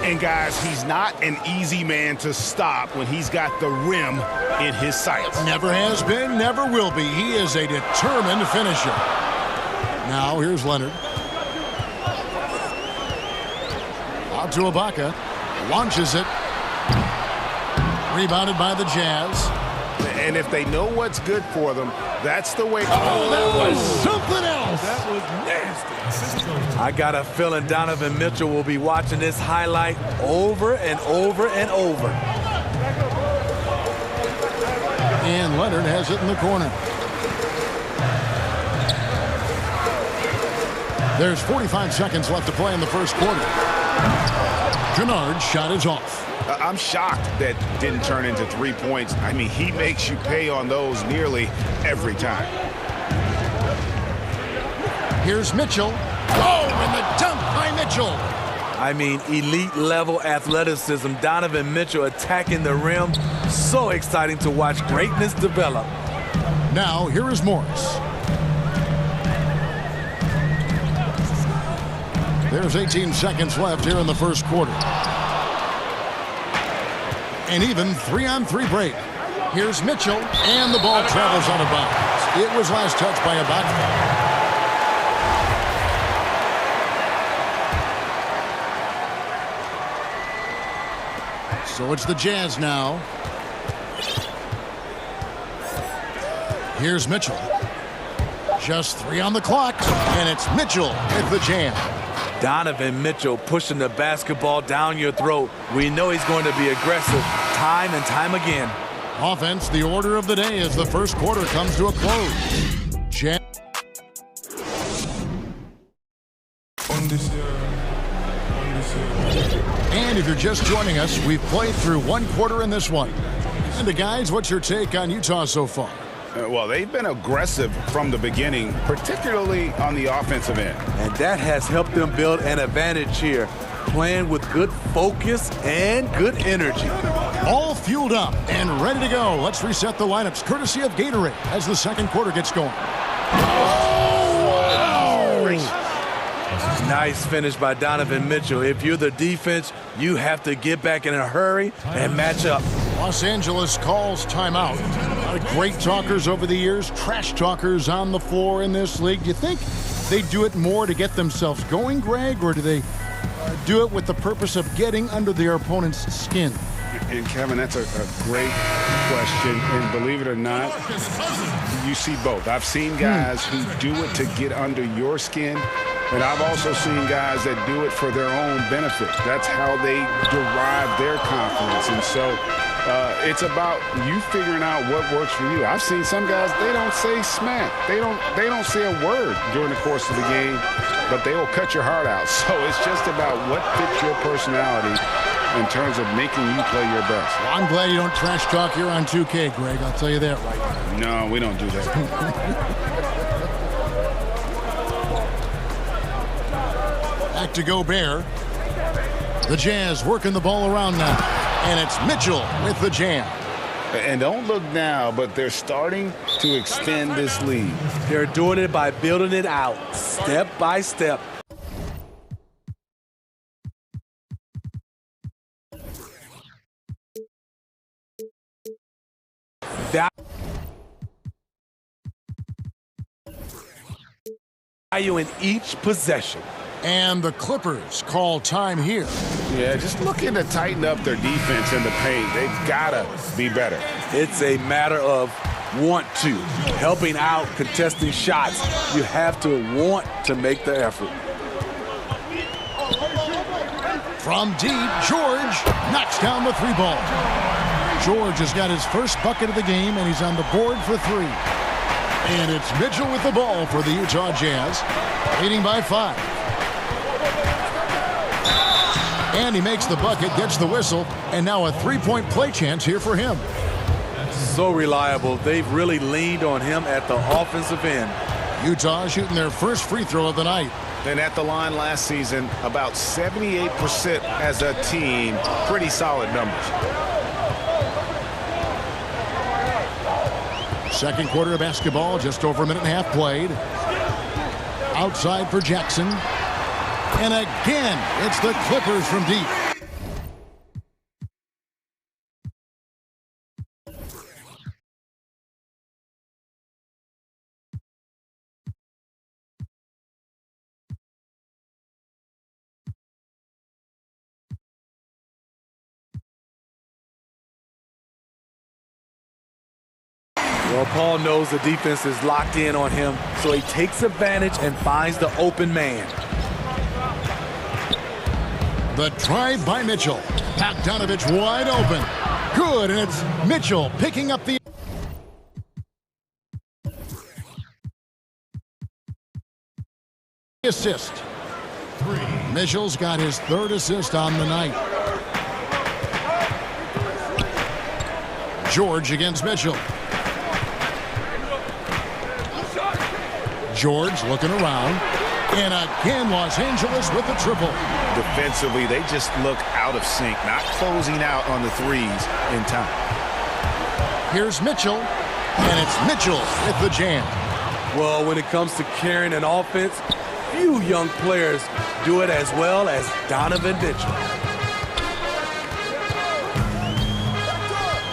And guys, he's not an easy man to stop when he's got the rim in his sights. Never has been, never will be. He is a determined finisher. Now here's Leonard. Out to Ibaka. Launches it. Rebounded by the Jazz. And if they know what's good for them, that's the way. Oh, that was something else. That was nasty. I got a feeling Donovan Mitchell will be watching this highlight over and over and over. And Leonard has it in the corner. There's 45 seconds left to play in the first quarter. Kennard's shot is off. I'm shocked that didn't turn into 3 points. I mean, he makes you pay on those nearly every time. Here's Mitchell. Oh, and the dunk by Mitchell. I mean, elite level athleticism. Donovan Mitchell attacking the rim. So exciting to watch greatness develop. Now, here is Morris. There's 18 seconds left here in the first quarter. An even 3-on-3 break. Here's Mitchell, and the ball travels out of bounds. It was last touched by Ibaka. So it's the Jazz now. Here's Mitchell. Just 3 on the clock, and it's Mitchell with the jam. Donovan Mitchell pushing the basketball down your throat. We know he's going to be aggressive time and time again. Offense, the order of the day as the first quarter comes to a close. And if you're just joining us, we've played through one quarter in this one. And the guys, what's your take on Utah so far? Well, they've been aggressive from the beginning, particularly on the offensive end. And that has helped them build an advantage here, playing with good focus and good energy. All fueled up and ready to go. Let's reset the lineups, courtesy of Gatorade, as the second quarter gets going. Nice finish by Donovan Mitchell. If you're the defense, you have to get back in a hurry and match up. Los Angeles calls timeout. A lot of great talkers over the years, trash talkers on the floor in this league. Do you think they do it more to get themselves going, Greg, or do they do it with the purpose of getting under their opponent's skin? And Kevin, that's a great question. And believe it or not, you see both. I've seen guys who do it to get under your skin. And I've also seen guys that do it for their own benefit. That's how they derive their confidence. And so it's about you figuring out what works for you. I've seen some guys, they don't say smack. They don't say a word during the course of the game, but they will cut your heart out. So it's just about what fits your personality in terms of making you play your best. Well, I'm glad you don't trash talk here on 2K, Greg. I'll tell you that right now. No, we don't do that. Back to Gobert. The Jazz working the ball around now. And it's Mitchell with the jam. And don't look now, but they're starting to extend this lead. They're doing it by building it out, step by step. Value in each possession. And the Clippers call time here. Yeah, just looking to tighten up their defense in the paint. They've got to be better. It's a matter of want to. Helping out, contesting shots. You have to want to make the effort. From deep, George knocks down the 3-ball. George has got his first bucket of the game, and he's on the board for 3. And it's Mitchell with the ball for the Utah Jazz, leading by 5. And he makes the bucket, gets the whistle, and now a three-point play chance here for him. So reliable. They've really leaned on him at the offensive end. Utah shooting their first free throw of the night. And at the line last season, about 78% as a team. Pretty solid numbers. Second quarter of basketball, just over a minute and a half played. Outside for Jackson. And again, it's the Clippers from deep. Well, Paul knows the defense is locked in on him, so he takes advantage and finds the open man. The drive by Mitchell. Bogdanovich wide open. Good, and it's Mitchell picking up the assist. Mitchell's got his third assist on the night. George against Mitchell. George looking around. And again, Los Angeles with the triple. Defensively, they just look out of sync, not closing out on the threes in time. Here's Mitchell, and it's Mitchell with the jam. Well, when it comes to carrying an offense, few young players do it as well as Donovan Mitchell.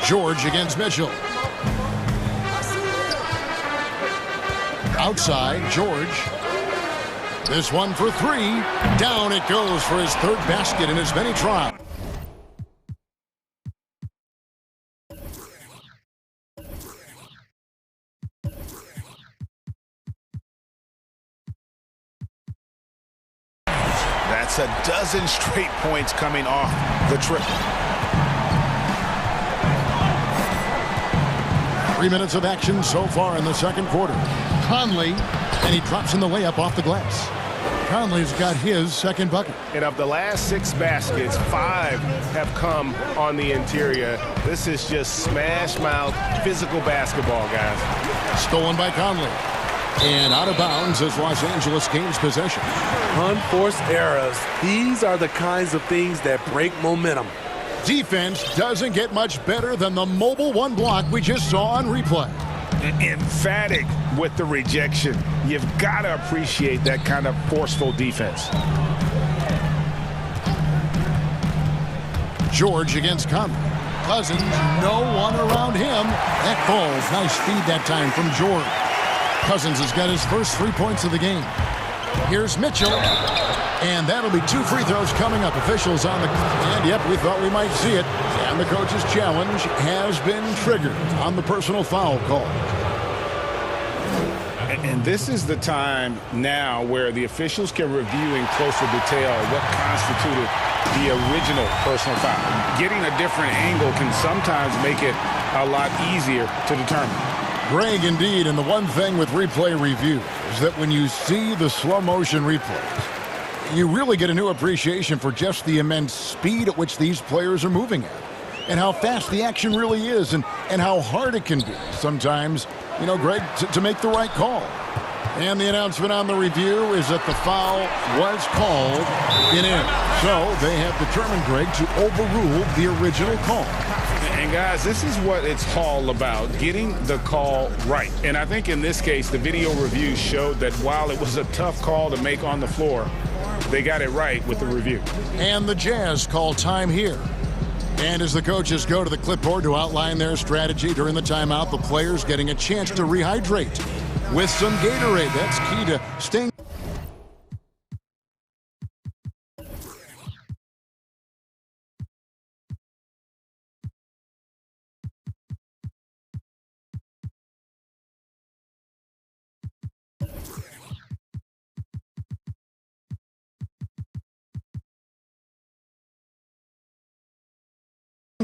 George against Mitchell. Outside, George. This one for three. Down it goes for his third basket in as many tries. That's a dozen straight points coming off the triple. 3 minutes of action so far in the second quarter. Conley, and he drops in the layup off the glass. Conley's got his second bucket. And of the last 6 baskets, 5 have come on the interior. This is just smash mouth physical basketball, guys. Stolen by Conley. And out of bounds as Los Angeles gains possession. Unforced errors. These are the kinds of things that break momentum. Defense doesn't get much better than the mobile one block we just saw on replay. Emphatic with the rejection. You've got to appreciate that kind of forceful defense. George against Conley. Cousins, no one around him. That falls. Nice feed that time from George. Cousins has got his first 3 points of the game. Here's Mitchell. And that'll be 2 free throws coming up. Officials on the... And, yep, we thought we might see it. And the coach's challenge has been triggered on the personal foul call. And this is the time now where the officials can review in closer detail what constituted the original personal foul. Getting a different angle can sometimes make it a lot easier to determine. Greg, indeed, and the one thing with replay review is that when you see the slow motion replays, you really get a new appreciation for just the immense speed at which these players are moving at, and how fast the action really is, and how hard it can be sometimes, you know, Greg, to make the right call. And the announcement on the review is that the foul was called in. So they have determined, Greg, to overrule the original call. And guys, this is what it's all about, getting the call right. And I think in this case, the video review showed that while it was a tough call to make on the floor, they got it right with the review. And the Jazz call time here. And as the coaches go to the clipboard to outline their strategy during the timeout, the players getting a chance to rehydrate with some Gatorade. That's key to staying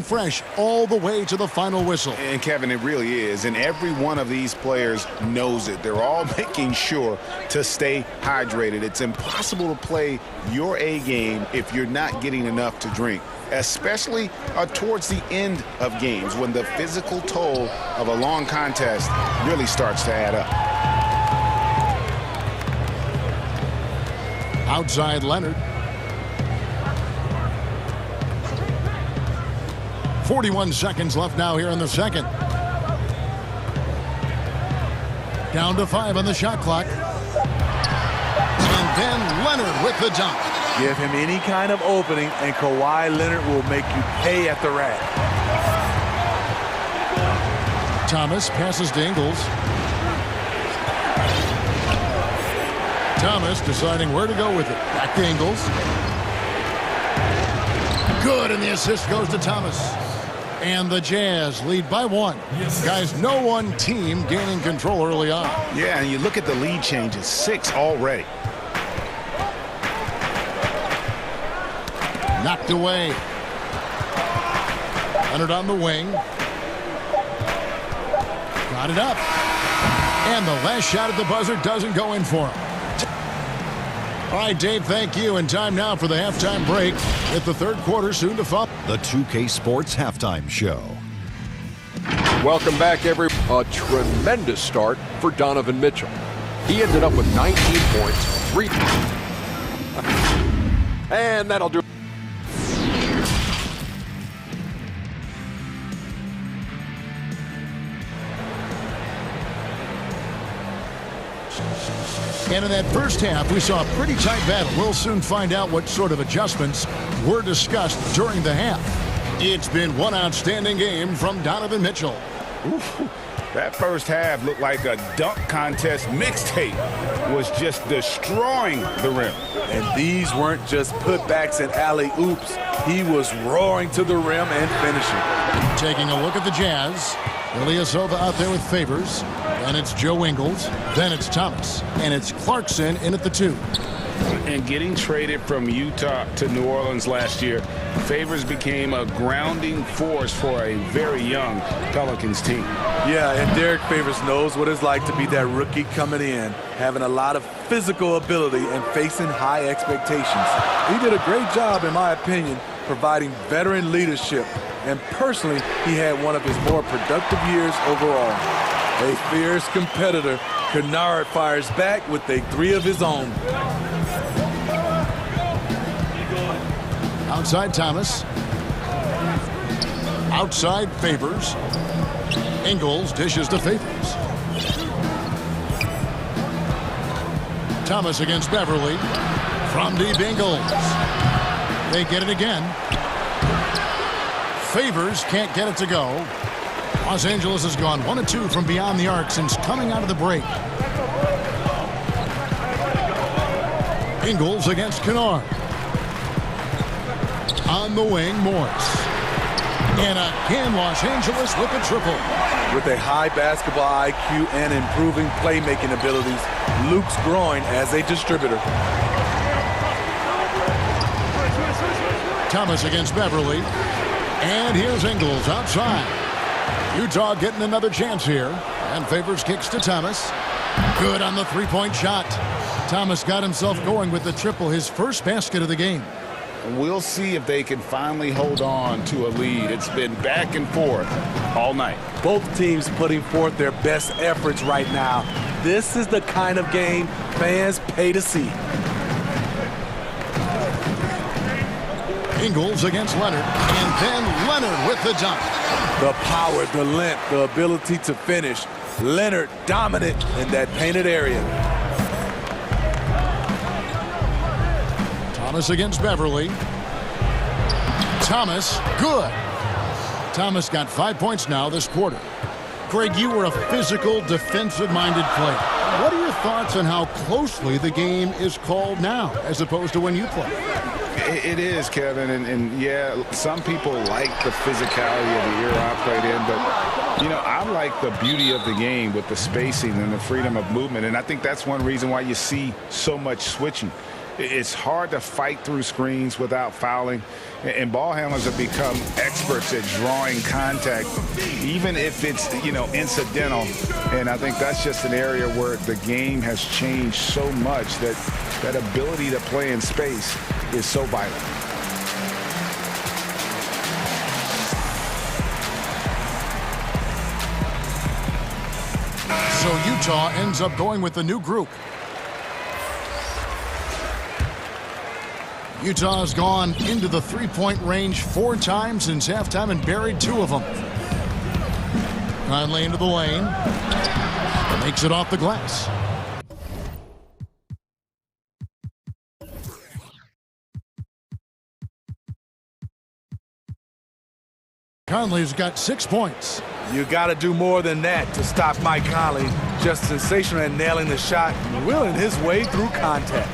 fresh all the way to the final whistle. And Kevin, it really is. And every one of these players knows it. They're all making sure to stay hydrated. It's impossible to play your A game if you're not getting enough to drink, especially towards the end of games when the physical toll of a long contest really starts to add up. Outside Leonard. 41 seconds left now here in the second. Down to 5 on the shot clock. And then Leonard with the dunk. Give him any kind of opening, and Kawhi Leonard will make you pay at the rack. Thomas passes to Ingles. Thomas deciding where to go with it. Back to Ingles. Good, and the assist goes to Thomas. And the Jazz lead by 1. Guys, no one team gaining control early on. Yeah, and you look at the lead changes, 6 already. Knocked away. Leonard on the wing. Got it up. And the last shot at the buzzer doesn't go in for him. All right, Dave, thank you. And time now for the halftime break with the third quarter soon to follow. The 2K Sports Halftime Show. Welcome back, everyone. A tremendous start for Donovan Mitchell. He ended up with 19 points, 3. And that'll do it. And in that first half, we saw a pretty tight battle. We'll soon find out what sort of adjustments were discussed during the half. It's been one outstanding game from Donovan Mitchell. Ooh, that first half looked like a dunk contest mixtape. Was just destroying the rim. And these weren't just putbacks and alley-oops. He was roaring to the rim and finishing. Taking a look at the Jazz. Ilyasova out there with Favors. Then it's Joe Ingles. Then it's Thomas. And it's Clarkson in at the 2. And getting traded from Utah to New Orleans last year, Favors became a grounding force for a very young Pelicans team. Yeah, and Derek Favors knows what it's like to be that rookie coming in, having a lot of physical ability and facing high expectations. He did a great job, in my opinion, providing veteran leadership. And personally, he had one of his more productive years overall. A fierce competitor, Kennard fires back with a 3 of his own. Outside Thomas. Outside Favors. Ingles dishes to Favors. Thomas against Beverly. From deep Ingles. They get it again. Favors can't get it to go. Los Angeles has gone 1 of 2 from beyond the arc since coming out of the break. Ingles against Kennard. On the wing, Morris. And again, Los Angeles with a triple. With a high basketball IQ and improving playmaking abilities, Luke's growing as a distributor. Thomas against Beverly. And here's Ingles outside. Utah getting another chance here. And Favors kicks to Thomas. Good on the three-point shot. Thomas got himself going with the triple, his first basket of the game. We'll see if they can finally hold on to a lead. It's been back and forth all night. Both teams putting forth their best efforts right now. This is the kind of game fans pay to see. Ingles against Leonard, and then Leonard with the dunk. The power, the length, the ability to finish. Leonard dominant in that painted area. Thomas against Beverly. Thomas, good. Thomas got 5 points now this quarter. Greg, you were a physical, defensive-minded player. What are your thoughts on how closely the game is called now as opposed to when you played? It is, Kevin, and yeah, some people like the physicality of the era I played in, but, you know, I like the beauty of the game with the spacing and the freedom of movement, and I think that's one reason why you see so much switching. It's hard to fight through screens without fouling, and ball handlers have become experts at drawing contact, even if it's, incidental. And I think that's just an area where the game has changed so much that ability to play in space is so vital. So Utah ends up going with the new group. Utah has gone into the three-point range 4 times since halftime and buried 2 of them. Conley into the lane. Makes it off the glass. Conley's got 6 points. You got to do more than that to stop Mike Conley. Just sensational at nailing the shot, willing his way through contact.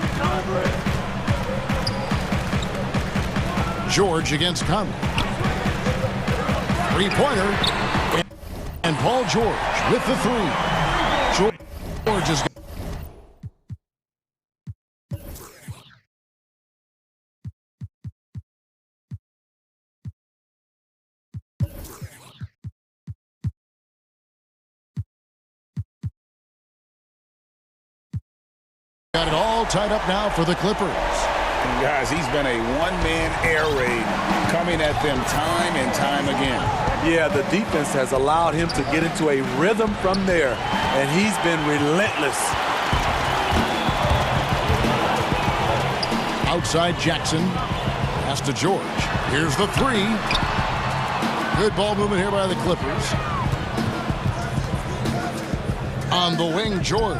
George against Conley. Three-pointer. And Paul George with the 3. George is got it all tied up now for the Clippers. And guys, he's been a one-man air raid coming at them time and time again. Yeah, the defense has allowed him to get into a rhythm from there, and he's been relentless. Outside Jackson. Pass to George. Here's the 3. Good ball movement here by the Clippers. On the wing, George.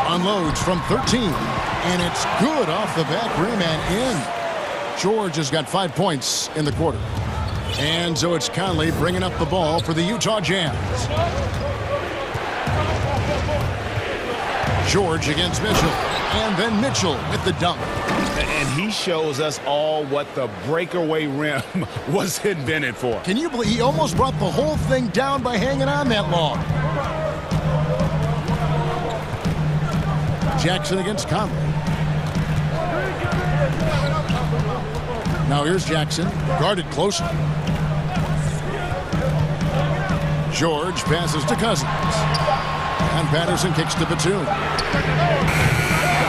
Unloads from 13. And it's good off the back rim and in. George has got 5 points in the quarter. And so it's Conley bringing up the ball for the Utah Jazz. George against Mitchell. And then Mitchell with the dunk. And he shows us all what the breakaway rim was invented for. Can you believe he almost brought the whole thing down by hanging on that long? Jackson against Conley. Now here's Jackson, guarded closely. George passes to Cousins. And Patterson kicks to Batum.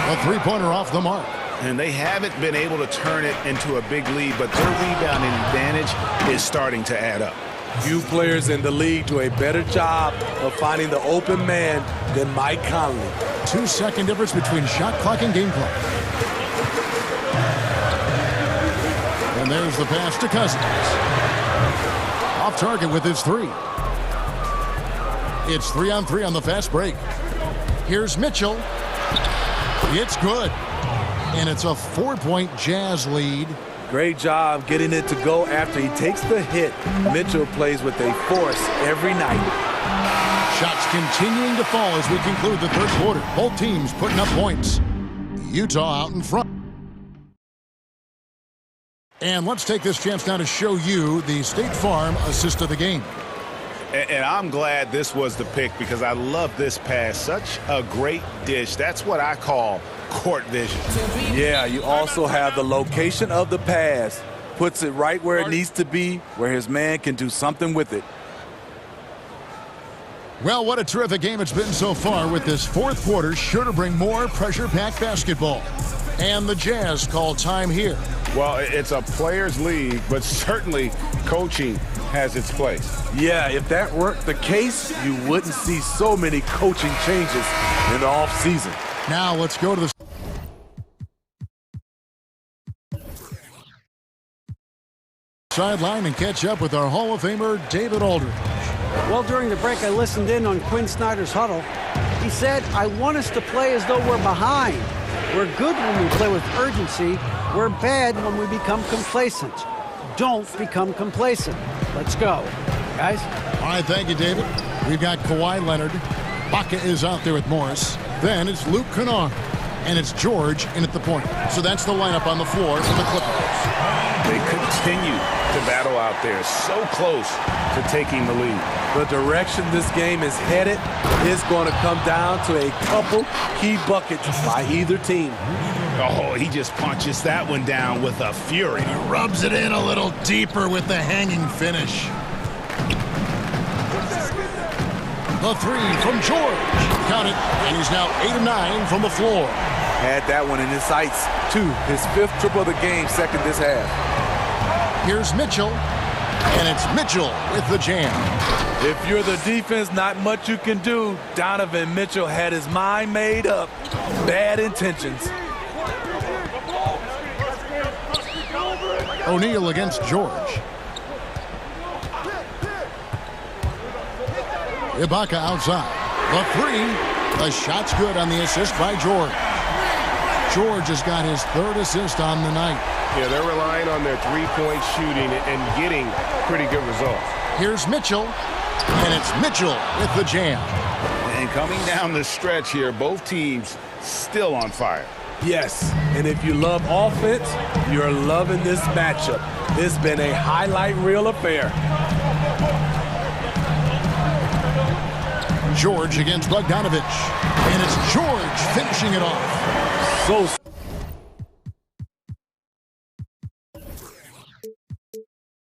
A three-pointer off the mark. And they haven't been able to turn it into a big lead, but their rebounding advantage is starting to add up. Few players in the league do a better job of finding the open man than Mike Conley. 2-second difference between shot clock and game clock. And there's the pass to Cousins. Off target with his 3. It's 3-on-3 on the fast break. Here's Mitchell. It's good. And it's a 4-point Jazz lead. Great job getting it to go after he takes the hit. Mitchell plays with a force every night. Shots continuing to fall as we conclude the third quarter. Both teams putting up points. Utah out in front. And let's take this chance now to show you the State Farm assist of the game. And I'm glad this was the pick because I love this pass. Such a great dish. That's what I call court vision. Yeah, you also have the location of the pass. Puts it right where it needs to be, where his man can do something with it. Well, what a terrific game it's been so far, with this fourth quarter sure to bring more pressure-packed basketball. And the Jazz call time here. Well, it's a players' league, but certainly coaching has its place. Yeah, if that weren't the case, you wouldn't see so many coaching changes in the offseason. Now let's go to the sideline and catch up with our Hall of Famer, David Aldridge. Well, during the break, I listened in on Quinn Snyder's huddle. He said, I want us to play as though we're behind. We're good when we play with urgency. We're bad when we become complacent. Don't become complacent. Let's go, guys. All right, thank you, David. We've got Kawhi Leonard. Baca is out there with Morris. Then it's Luke Kennard. and it's George in at the point. So that's the lineup on the floor for the Clippers. They continue to battle out there, so close to taking the lead. The direction this game is headed is going to come down to a couple key buckets by either team. Oh, he just punches that one down with a fury. He rubs it in a little deeper with the hanging finish. The three from George. Count it, and he's now 8 of 9 from the floor. Had that one in his sights, too. His 5th triple of the game, second this half. Here's Mitchell, and it's Mitchell with the jam. If you're the defense, not much you can do. Donovan Mitchell had his mind made up. Bad intentions. O'Neal against George. Ibaka outside. The three. The shot's good on the assist by George. George has got his 3rd assist on the night. Yeah, they're relying on their three-point shooting and getting pretty good results. Here's Mitchell, and it's Mitchell with the jam. And coming down the stretch here, both teams still on fire. Yes, and if you love offense, you're loving this matchup. It's been a highlight reel affair. George against Bogdanovich, and it's George finishing it off. So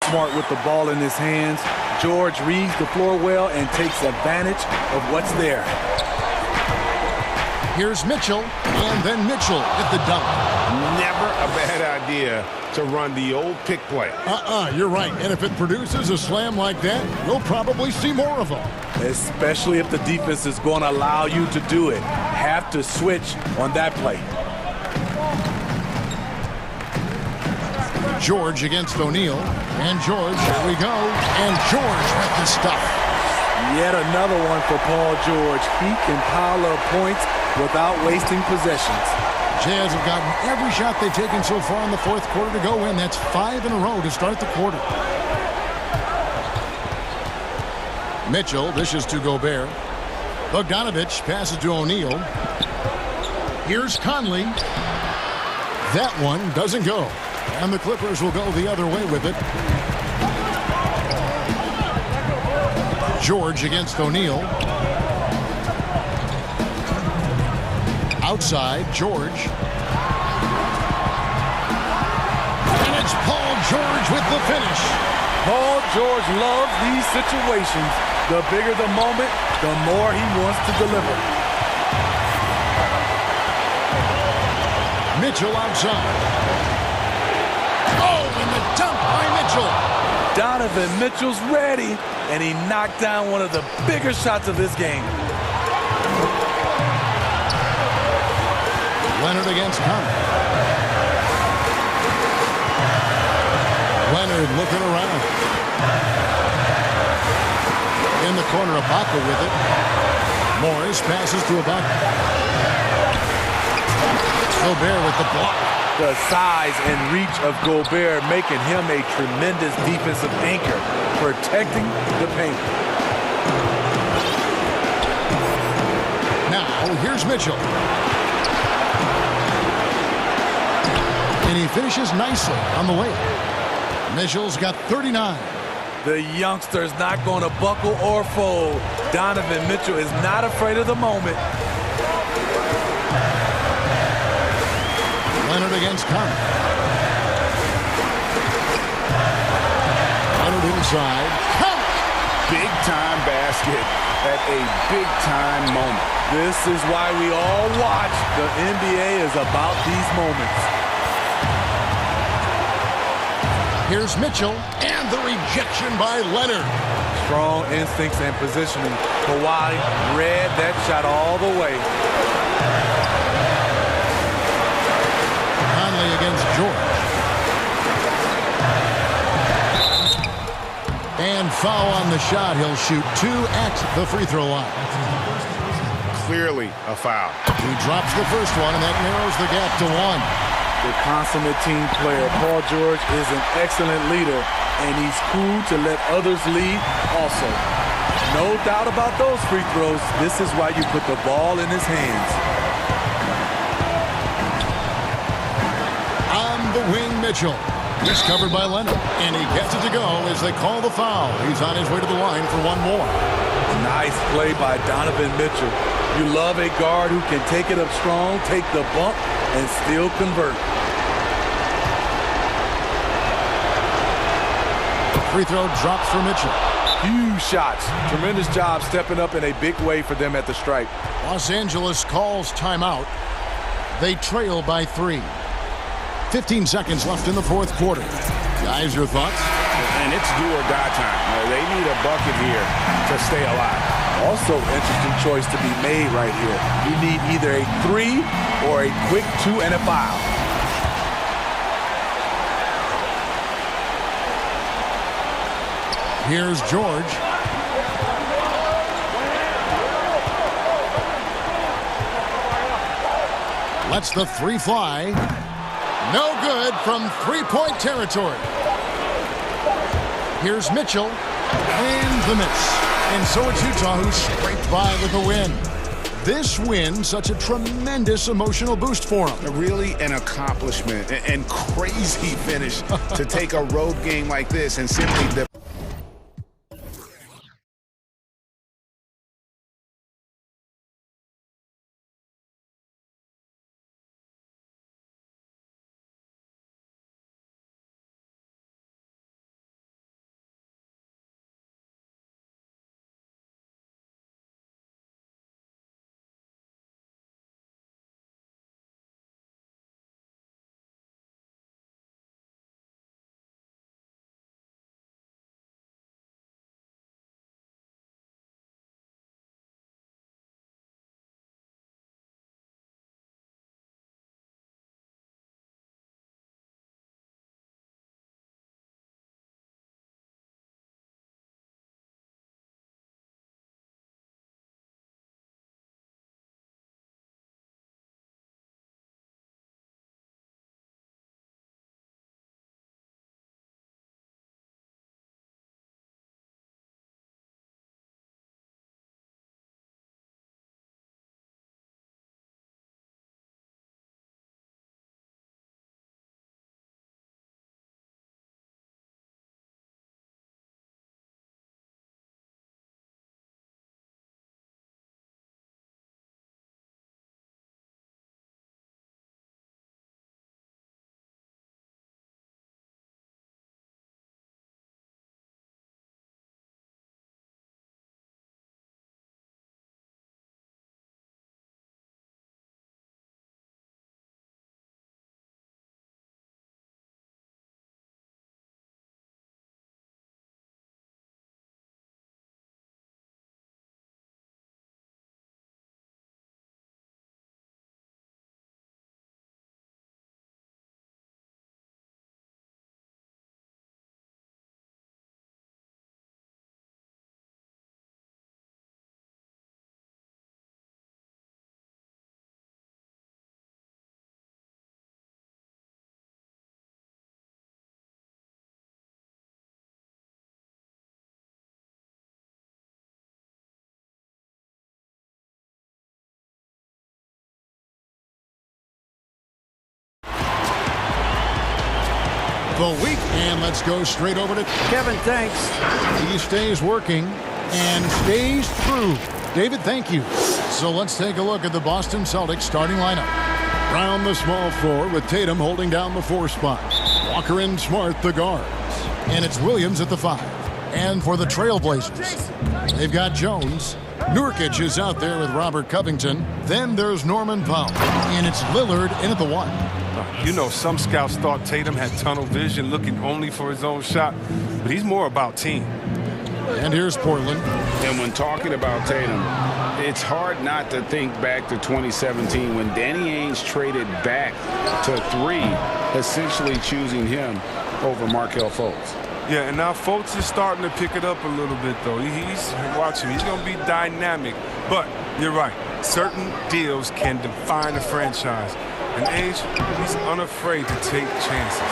smart with the ball in his hands. George reads the floor well and takes advantage of what's there. Here's Mitchell, and then Mitchell with the dunk. Never a bad idea to run the old pick play. You're right. And if it produces a slam like that, we'll probably see more of them. Especially if the defense is going to allow you to do it. Have to switch on that play. George against O'Neal. And George, here we go. And George with the stuff. Yet another one for Paul George. He can pile up points without wasting possessions. Jazz have gotten every shot they've taken so far in the 4th quarter to go in. That's 5 in a row to start the quarter. Mitchell dishes to Gobert. Bogdanovich passes to O'Neal. Here's Conley. That one doesn't go. And the Clippers will go the other way with it. George against O'Neal. Outside, George. And it's Paul George with the finish. Paul George loves these situations. The bigger the moment, the more he wants to deliver. Mitchell outside. Oh, and the dunk by Mitchell. Donovan Mitchell's ready, and he knocked down one of the bigger shots of this game. Leonard against Conley. Leonard looking around. In the corner, Ibaka with it. Morris passes to Ibaka. Gobert with the block. The size and reach of Gobert making him a tremendous defensive anchor, protecting the paint. Now, here's Mitchell. And he finishes nicely on the way. Mitchell's got 39. The youngster's not going to buckle or fold. Donovan Mitchell is not afraid of the moment. Leonard against Conley. Leonard inside. Big-time basket at a big-time moment. This is why we all watch. The NBA is about these moments. Here's Mitchell, and the rejection by Leonard. Strong instincts and positioning. Kawhi read that shot all the way. Conley against George. And foul on the shot. He'll shoot 2 at the free throw line. Clearly a foul. He drops the first one, and that narrows the gap to 1. The consummate team player, Paul George, is an excellent leader, and he's cool to let others lead also. No doubt about those free throws. This is why you put the ball in his hands. the wing, Mitchell. He's covered by Leonard, and he gets it to go as they call the foul. He's on his way to the line for one more. Nice play by Donovan Mitchell. You love a guard who can take it up strong, take the bump, and still convert. Free throw drops for Mitchell. Huge shots. Tremendous job stepping up in a big way for them at the stripe. Los Angeles calls timeout. They trail by 3. 15 seconds left in the fourth quarter. Guys, your thoughts? And it's do or die time. They need a bucket here to stay alive. Also, interesting choice to be made right here. You need either a 3 or a quick 2 and a foul. Here's George. Lets the 3 fly. No good from three-point territory. Here's Mitchell. And the miss. And so it's Utah who scraped by with the win. This win, such a tremendous emotional boost for them. Really an accomplishment and crazy finish to take a road game like this and simply... The week, and let's go straight over to Kevin. Thanks. He stays working and stays true. David, thank you. So let's take a look at the Boston Celtics starting lineup. Brown, the small forward, with Tatum holding down the 4 spot. Walker and Smart, the guards. And it's Williams at the 5. And for the Trailblazers, they've got Jones. Nurkic is out there with Robert Covington. Then there's Norman Powell. And it's Lillard in at the 1. You know, some scouts thought Tatum had tunnel vision, looking only for his own shot, but he's more about team. And here's Portland. And when talking about Tatum, it's hard not to think back to 2017 when Danny Ainge traded back to 3, essentially choosing him over Markelle Fultz. Yeah, and now Fultz is starting to pick it up a little bit, though. Watch him. He's going to be dynamic. But you're right. Certain deals can define a franchise. And Ainge, he's unafraid to take chances.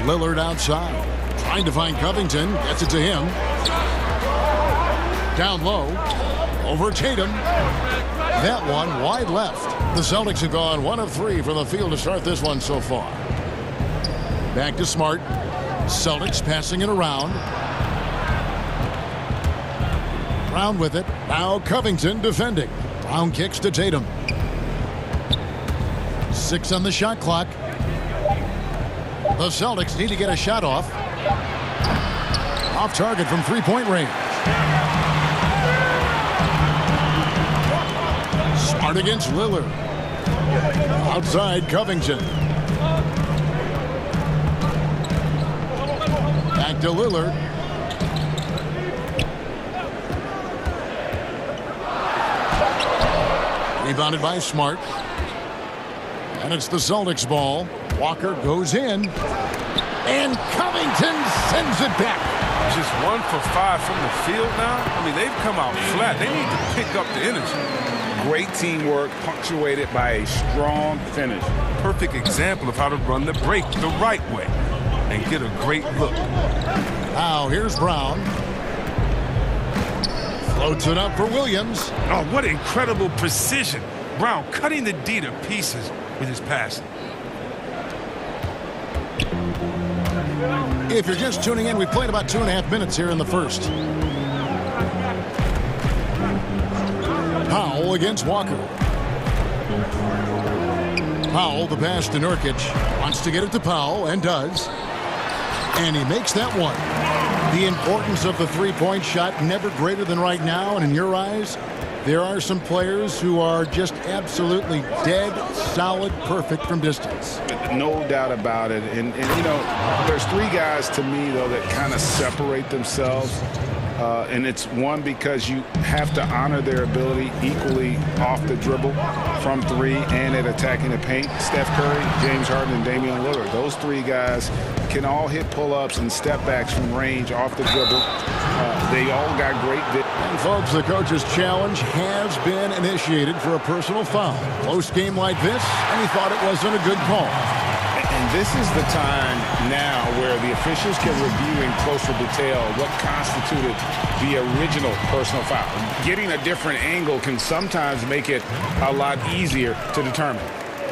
Lillard outside. Trying to find Covington. Gets it to him. Down low. Over Tatum. That one wide left. The Celtics have gone 1 of 3 from the field to start this one so far. Back to Smart. Celtics passing it around. Brown with it. Now Covington defending. Brown kicks to Tatum. 6 on the shot clock. The Celtics need to get a shot off. Off target from three-point range. Smart against Lillard. Outside Covington. Back to Lillard. Rebounded by Smart. And it's the Celtics ball. Walker goes in. And Covington sends it back. Just 1 for 5 from the field now. I mean, they've come out flat. They need to pick up the energy. Great teamwork punctuated by a strong finish. Perfect example of how to run the break the right way and get a great look. Now here's Brown. Floats it up for Williams. Oh, what incredible precision. Brown cutting the D to pieces with his passing. If you're just tuning in, we've played about 2.5 minutes here in the first. Powell against Walker. Powell, the pass to Nurkic. Wants to get it to Powell, and does. And he makes that one. The importance of the three-point shot never greater than right now, and in your eyes, there are some players who are just absolutely dead, solid, perfect from distance. No doubt about it. And you know, there's 3 guys to me, though, that kind of separate themselves. And it's one, because you have to honor their ability equally off the dribble, from 3, and at attacking the paint. Steph Curry, James Harden, and Damian Lillard. Those 3 guys can all hit pull-ups and step-backs from range off the dribble. They all got great. And folks, the coach's challenge has been initiated for a personal foul. Close game like this, and he thought it wasn't a good call. And this is the time now where the officials can review in closer detail what constituted the original personal foul. Getting a different angle can sometimes make it a lot easier to determine.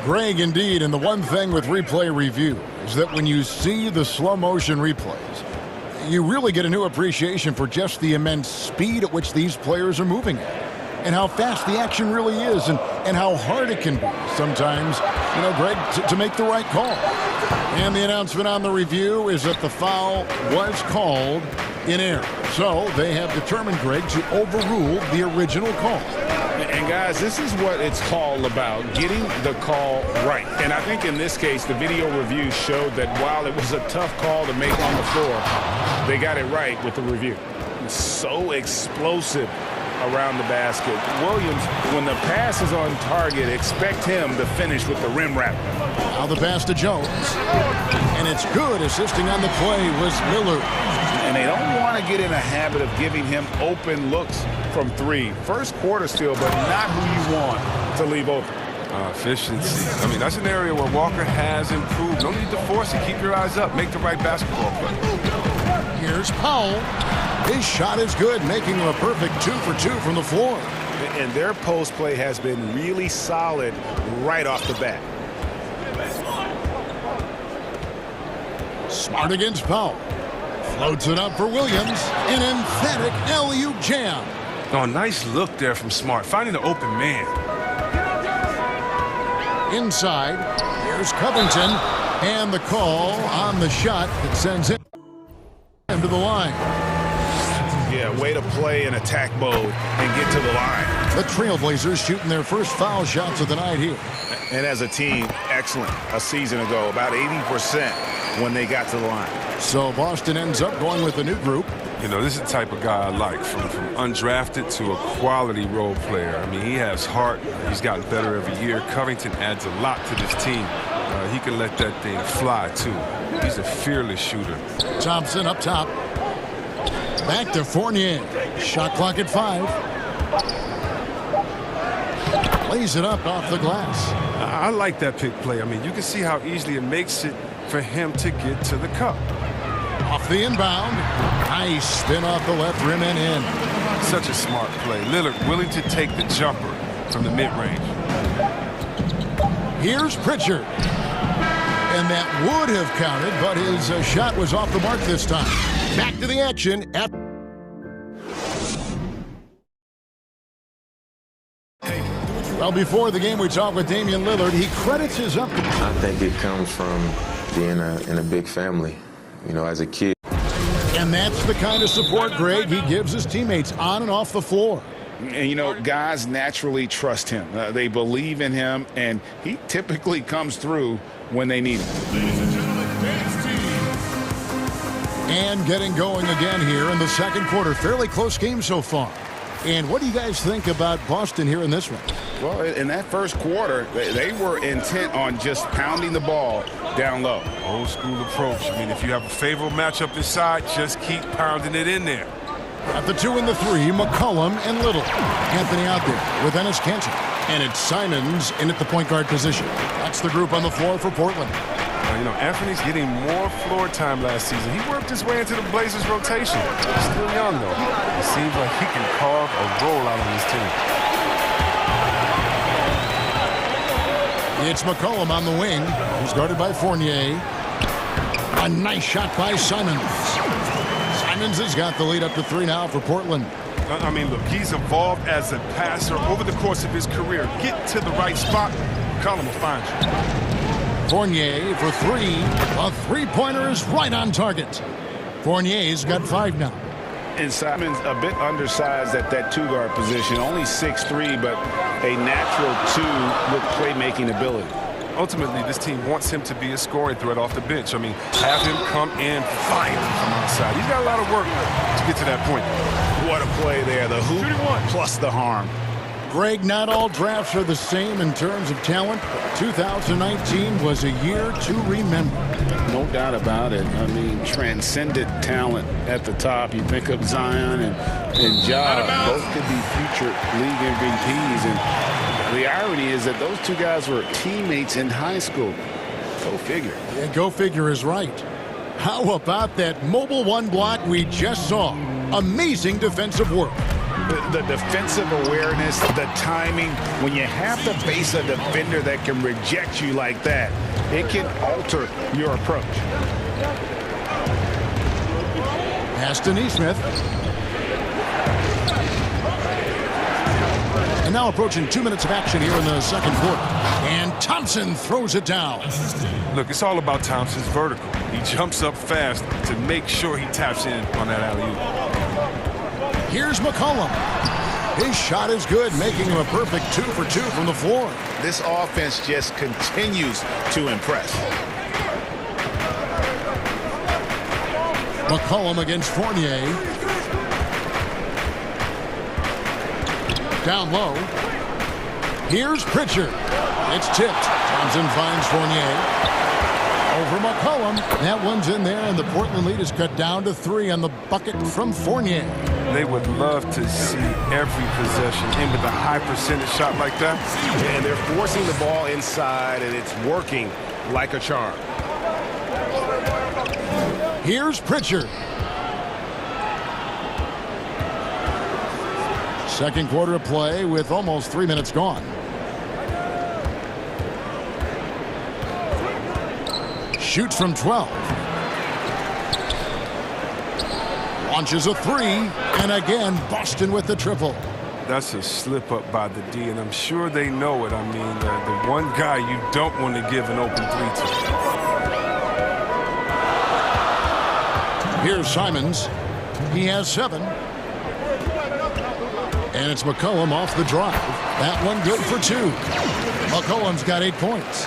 Greg, indeed, and the one thing with replay review is that when you see the slow motion replays, you really get a new appreciation for just the immense speed at which these players are moving at, and how fast the action really is, and how hard it can be sometimes, you know, Greg, to make the right call. And the announcement on the review is that the foul was called in error. So they have determined, Greg, to overrule the original call. And guys, this is what it's all about, getting the call right. And I think in this case, the video review showed that while it was a tough call to make on the floor, they got it right with the review. It's so explosive around the basket. Williams, when the pass is on target, expect him to finish with the rim wrap. Now the pass to Jones. And it's good. Assisting on the play was Lillard. And they don't want to get in a habit of giving him open looks from 3. First quarter still, but not who you want to leave open. Efficiency. I mean, that's an area where Walker has improved. No need to force it. Keep your eyes up. Make the right basketball play. Here's Powell. His shot is good, making him a perfect 2 for 2 from the floor. And their post play has been really solid right off the bat. Smart against Powell. Floats it up for Williams. An emphatic alley-oop jam. Oh, nice look there from Smart, finding the open man. Inside, here's Covington. And the call on the shot that sends him to the line. Yeah, way to play in attack mode and get to the line. The Trailblazers shooting their first foul shots of the night here. And as a team, excellent. A season ago, about 80% when they got to the line. So Boston ends up going with a new group. You know, this is the type of guy I like, from undrafted to a quality role player. I mean, he has heart. He's gotten better every year. Covington adds a lot to this team. He can let that thing fly, too. He's a fearless shooter. Thompson up top. Back to Fournier. Shot clock at 5. Lays it up off the glass. I like that pick play. I mean, you can see how easily it makes it for him to get to the cup. Off the inbound. Nice spin off the left rim and in. Such a smart play. Lillard willing to take the jumper from the mid-range. Here's Pritchard. And that would have counted, but his shot was off the mark this time. Back to the action at... Well, before the game, we talked with Damian Lillard. He credits his up. I think it comes from being in a big family, you know, as a kid. And that's the kind of support, Greg, he gives his teammates on and off the floor. And, you know, guys naturally trust him. They believe in him, and he typically comes through when they need him. And getting going again here in the second quarter. Fairly close game so far. And what do you guys think about Boston here in this one? Well, in that first quarter, they were intent on just pounding the ball down low. Old school approach. I mean, if you have a favorable matchup this side, just keep pounding it in there. At the 2 and the 3, McCollum and Little. Anthony out there with Enes Kanter. And it's Simons in at the point guard position. That's the group on the floor for Portland. You know, Anthony's getting more floor time last season. He worked his way into the Blazers rotation. Still young, though. It seems like he can carve a role out of his team. It's McCollum on the wing. He's guarded by Fournier. A nice shot by Simons. Simons has got the lead up to 3 now for Portland. I mean, look, he's evolved as a passer over the course of his career. Get to the right spot, McCollum will find you. Fournier for 3. A three-pointer is right on target. Fournier's got 5 now. And Simons a bit undersized at that 2-guard position. Only 6'3", but a natural 2 with playmaking ability. Ultimately, this team wants him to be a scoring threat off the bench. I mean, have him come in firing from outside. He's got a lot of work to get to that point. What a play there. The hoop plus the harm. Greg, not all drafts are the same in terms of talent, but 2019 was a year to remember. No doubt about it. I mean, transcendent talent at the top. You think of Zion and Ja. Both could be future league MVPs. And the irony is that those two guys were teammates in high school. Go figure. Yeah, go figure is right. How about that mobile 1 block we just saw? Amazing defensive work. The defensive awareness, the timing, when you have to face a defender that can reject you like that, it can alter your approach. Pass to Nesmith. And now approaching 2 minutes of action here in the second quarter. And Thompson throws it down. Look, it's all about Thompson's vertical. He jumps up fast to make sure he taps in on that alley-oop. Here's McCollum. His shot is good, making him a perfect 2 for 2 from the floor. This offense just continues to impress. McCollum against Fournier. Down low. Here's Pritchard. It's tipped. Thompson finds Fournier. Over McCollum. That one's in there, and the Portland lead is cut down to 3 on the bucket from Fournier. They would love to see every possession end with a high percentage shot like that. And they're forcing the ball inside, and it's working like a charm. Here's Pritchard. Second quarter of play with almost 3 minutes gone. Shoots from 12. Launches a 3. And again, Boston with the triple. That's a slip up by the D, and I'm sure they know it. I mean, the one guy you don't want to give an open 3 to. Here's Simons. He has 7. And it's McCollum off the drive. That one good for 2. McCollum's got 8 points.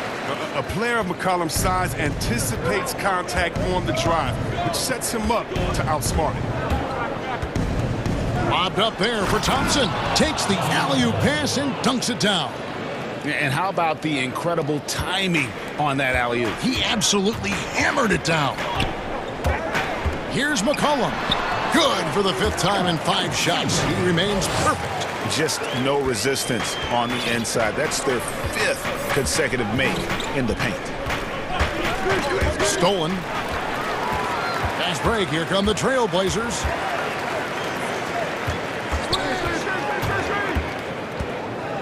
A player of McCollum's size anticipates contact on the drive, which sets him up to outsmart it. Lobbed up there for Thompson. Takes the alley-oop pass and dunks it down. And how about the incredible timing on that alley-oop? He absolutely hammered it down. Here's McCollum. Good for the 5th time in 5 shots. He remains perfect. Just no resistance on the inside. That's their 5th consecutive make in the paint. Stolen. Fast break. Here come the Trailblazers.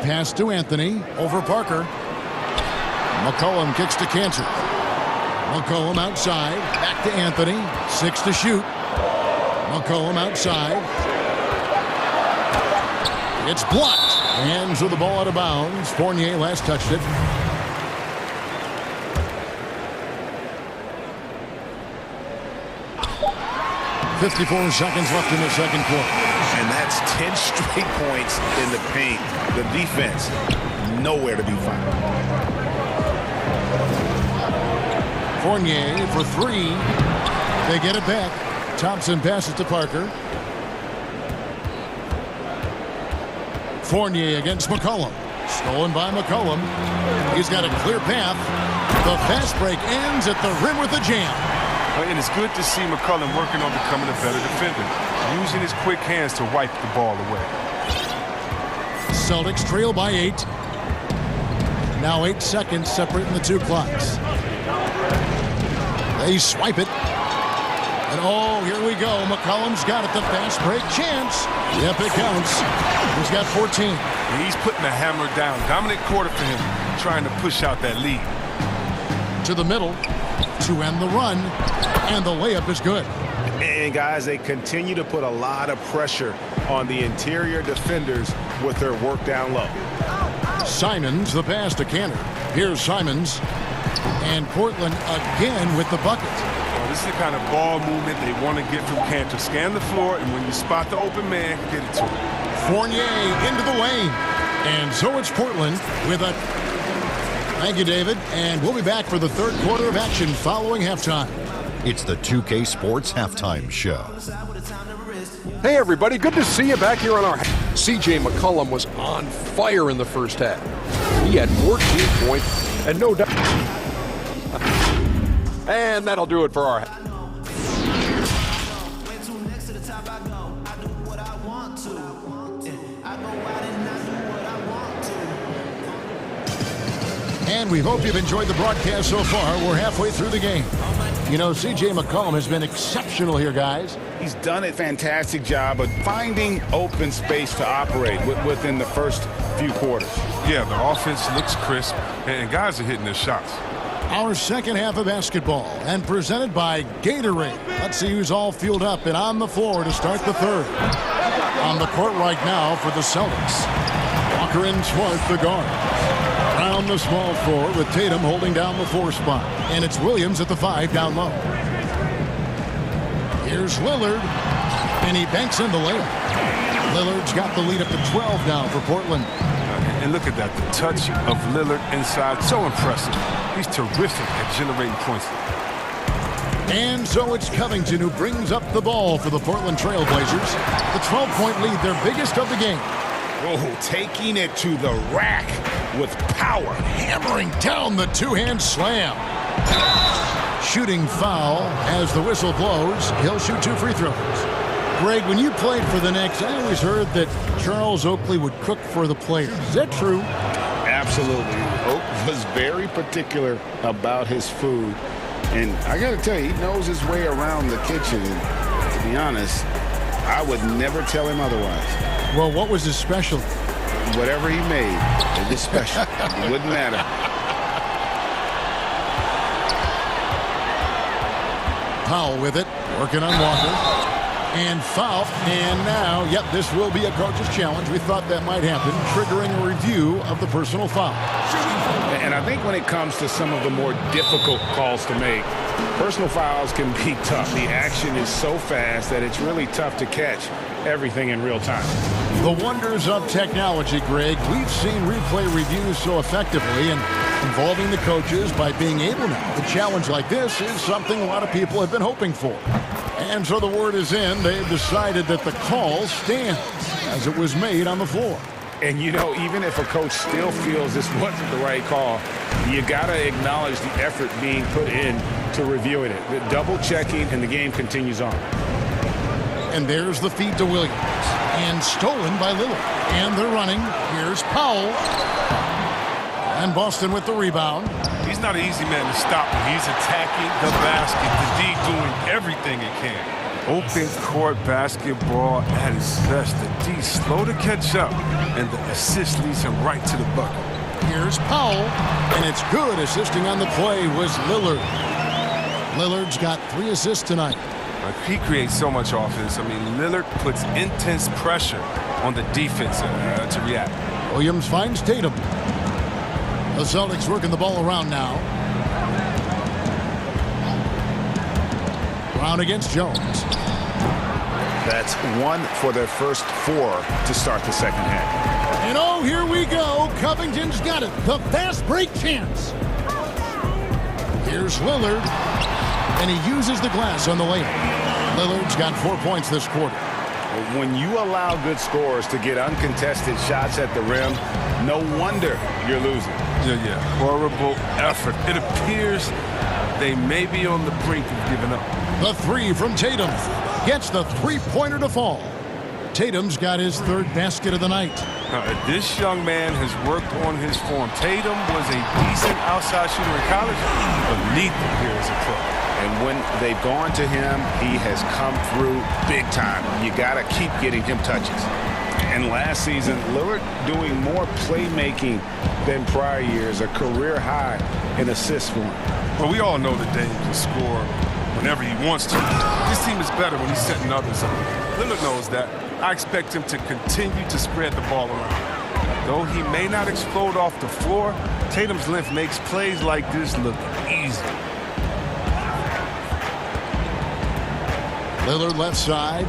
Pass to Anthony. Over Parker. McCollum kicks to Cantor. McCollum outside. Back to Anthony. 6 to shoot. McCollum outside. It's blocked. Hands with the ball out of bounds. Fournier last touched it. .54 seconds left in the second quarter. And that's 10 straight points in the paint. The defense, nowhere to be found. Fournier for 3. They get it back. Thompson passes to Parker. Fournier against McCollum. Stolen by McCollum. He's got a clear path. The fast break ends at the rim with a jam. And it's good to see McCollum working on becoming a better defender, using his quick hands to wipe the ball away. Celtics trail by 8. Now 8 seconds separating the two clocks. They swipe it. And oh, here we go. McCollum's got it. The fast break chance. Yep, it counts. He's got 14. And he's putting the hammer down. Dominant quarter for him, trying to push out that lead. To the middle to end the run. And the layup is good. And guys, they continue to put a lot of pressure on the interior defenders with their work down low. Simons, the pass to Cantor. Here's Simons. And Portland again with the bucket. This is the kind of ball movement they want to get from Cantor. Scan the floor, and when you spot the open man, get it to him. Fournier into the lane. And so it's Portland with a... Thank you, David. And we'll be back for the third quarter of action following halftime. It's the 2K Sports Halftime Show. Hey, everybody. Good to see you back here on our... C.J. McCollum was on fire in the first half. He had 14 points and no doubt... And that'll do it for our... And we hope you've enjoyed the broadcast so far. We're halfway through the game. You know, C.J. McCollum has been exceptional here, guys. He's done a fantastic job of finding open space to operate within the first few quarters. Yeah, the offense looks crisp, and guys are hitting their shots. Our second half of basketball, and presented by Gatorade. Let's see who's all fueled up and on the floor to start the third. On the court right now for the Celtics. Walker and Smart, the guard. Around the small floor with Tatum holding down the 4 spot. And it's Williams at the 5 down low. Here's Lillard. And he banks in the layup. Lillard's got the lead up to 12 now for Portland. And look at that, the touch of Lillard inside, so impressive. He's terrific at generating points. And so it's Covington who brings up the ball for the Portland Trailblazers. The 12-point lead, their biggest of the game. Oh, taking it to the rack with power. Hammering down the two-hand slam. Shooting foul as the whistle blows. He'll shoot 2 free throws. Greg, when you played for the Knicks, I always heard that Charles Oakley would cook for the players. Is that true? Absolutely. Oak was very particular about his food. And I got to tell you, he knows his way around the kitchen. And to be honest, I would never tell him otherwise. Well, what was his specialty? Whatever he made, it was special. It wouldn't matter. Powell with it, working on Walker. And foul. And now, yep, this will be a coach's challenge. We thought that might happen, triggering a review of the personal foul. And I think when it comes to some of the more difficult calls to make, personal fouls can be tough. The action is so fast that it's really tough to catch everything in real time. The wonders of technology, Greg. We've seen replay reviews so effectively and involving the coaches by being able now. A challenge like this is something a lot of people have been hoping for. And so the word is in. They've decided that the call stands as it was made on the floor. And, you know, even if a coach still feels this wasn't the right call, you got to acknowledge the effort being put in to reviewing it. The double checking, and the game continues on. And there's the feed to Williams. And stolen by Lillard. And they're running. Here's Powell. And Boston with the rebound. He's not an easy man to stop when he's attacking the basket. The D doing everything he can. Open court basketball at its best. The D slow to catch up, and the assist leads him right to the bucket. Here's Powell, and it's good. Assisting on the play was Lillard. Lillard's got 3 assists tonight. He creates so much offense. I mean, Lillard puts intense pressure on the defense to react. Williams finds Tatum. The Celtics working the ball around now. Brown against Jones. That's 1 for their first 4 to start the second half. And oh, here we go. Covington's got it. The fast break chance. Here's Lillard. And he uses the glass on the layup. Lillard's got 4 points this quarter. When you allow good scorers to get uncontested shots at the rim, no wonder you're losing. Yeah. Horrible effort. It appears they may be on the brink of giving up. The 3 from Tatum gets the 3-pointer to fall. Tatum's got his 3rd basket of the night. This young man has worked on his form. Tatum was a decent outside shooter in college, but lethal here as a pro. And when they've gone to him, he has come through big time. You got to keep getting him touches. And last season, Lillard doing more playmaking than prior years, a career high in assists for him. Well, we all know that Dame can score whenever he wants to. This team is better when he's setting others up. Lillard knows that. I expect him to continue to spread the ball around. Though he may not explode off the floor, Tatum's length makes plays like this look easy. Lillard left side.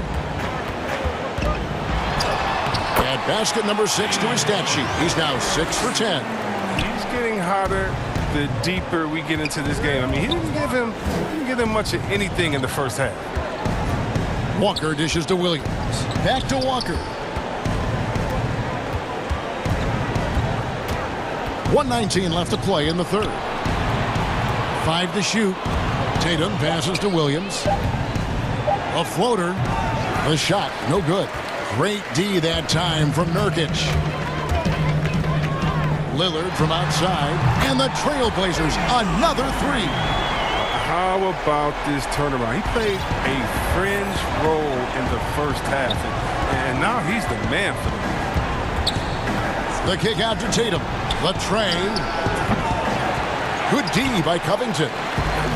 Add basket number 6 to his stat sheet. He's now 6 for 10. He's getting hotter the deeper we get into this game. I mean, he didn't give him much of anything in the first half. Walker dishes to Williams. Back to Walker. 1:19 left to play in the 3rd. 5 to shoot. Tatum passes to Williams. A floater. The shot, no good. Great D that time from Nurkic. Lillard from outside. And the Trailblazers, another 3. How about this turnaround? He played a fringe role in the first half, and now he's the man for them. The kick out to Tatum. The tray. Good D by Covington.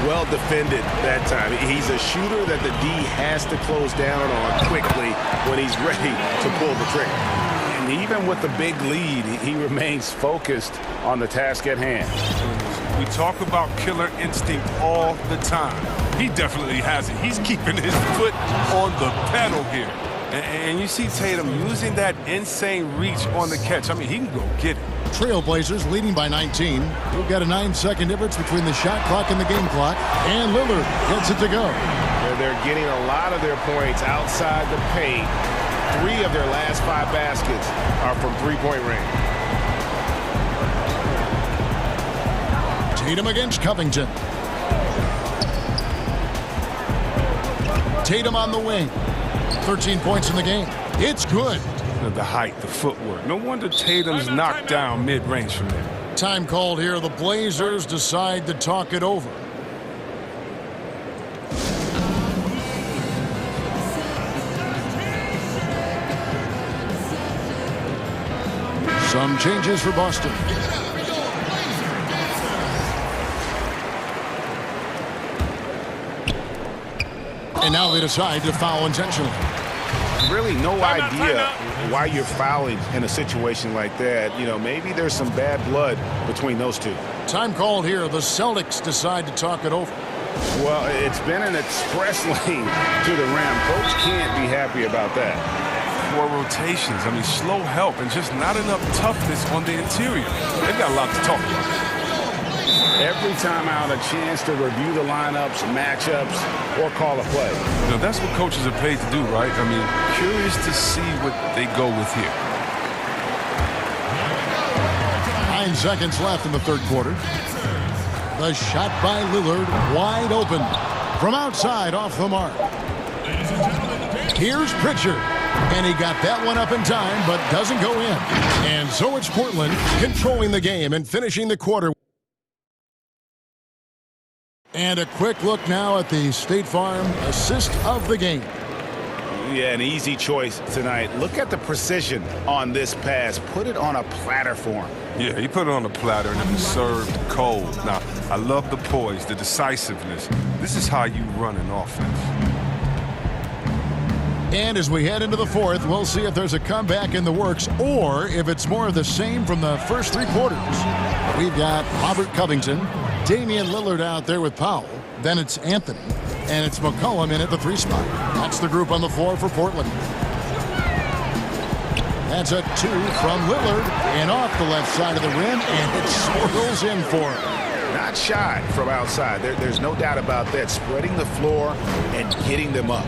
Well defended that time. He's a shooter that the D has to close down on quickly when he's ready to pull the trigger. And even with the big lead, he remains focused on the task at hand. We talk about killer instinct all the time. He definitely has it. He's keeping his foot on the pedal here. And you see Tatum using that insane reach on the catch. I mean, he can go get it. Trailblazers leading by 19. We've got a 9-second difference between the shot clock and the game clock. And Lillard gets it to go. They're getting a lot of their points outside the paint. 3 of their last 5 baskets are from 3-point range. Tatum against Covington. Tatum on the wing. 13 points in the game. It's good. The height, the footwork. No wonder Tatum's knocked down mid-range from there. Time called here. The Blazers decide to talk it over. Some changes for Boston. And now they decide to foul intentionally. Really no idea why you're fouling in a situation like that. You know, maybe there's some bad blood between those two. Time called here. The Celtics decide to talk it over. Well, it's been an express lane to the rim. Coach can't be happy about that. 4 rotations. I mean, slow help and just not enough toughness on the interior. They've got a lot to talk about. Every time out, a chance to review the lineups, matchups, or call a play. You know, that's what coaches are paid to do, right? I mean, curious to see what they go with here. 9 seconds left in the 3rd quarter. The shot by Lillard, wide open. From outside, off the mark. Here's Pritchard. And he got that one up in time, but doesn't go in. And so it's Portland controlling the game and finishing the quarter. And a quick look now at the State Farm assist of the game. Yeah, an easy choice tonight. Look at the precision on this pass. Put it on a platter for him. Yeah, he put it on a platter and it was served cold. Now, I love the poise, the decisiveness. This is how you run an offense. And as we head into the fourth, we'll see if there's a comeback in the works or if it's more of the same from the first three quarters. We've got Robert Covington, Damian Lillard out there with Powell. Then it's Anthony. And it's McCollum in at the 3 spot. That's the group on the floor for Portland. That's a 2 from Lillard. And off the left side of the rim. And it swirls in for him. Not shy from outside. There's no doubt about that. Spreading the floor and getting them up.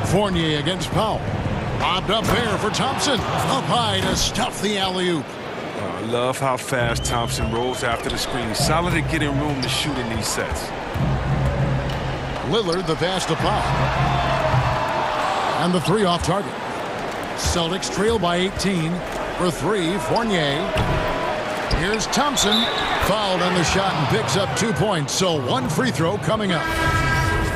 Fournier against Powell. Lobbed up there for Thompson. Up high to stuff the alley-oop. I love how fast Thompson rolls after the screen. Solid at getting room to shoot in these sets. Lillard the pass to Powell. And the 3 off target. Celtics trail by 18. For 3, Fournier. Here's Thompson. Fouled on the shot and picks up 2 points. So 1 free throw coming up.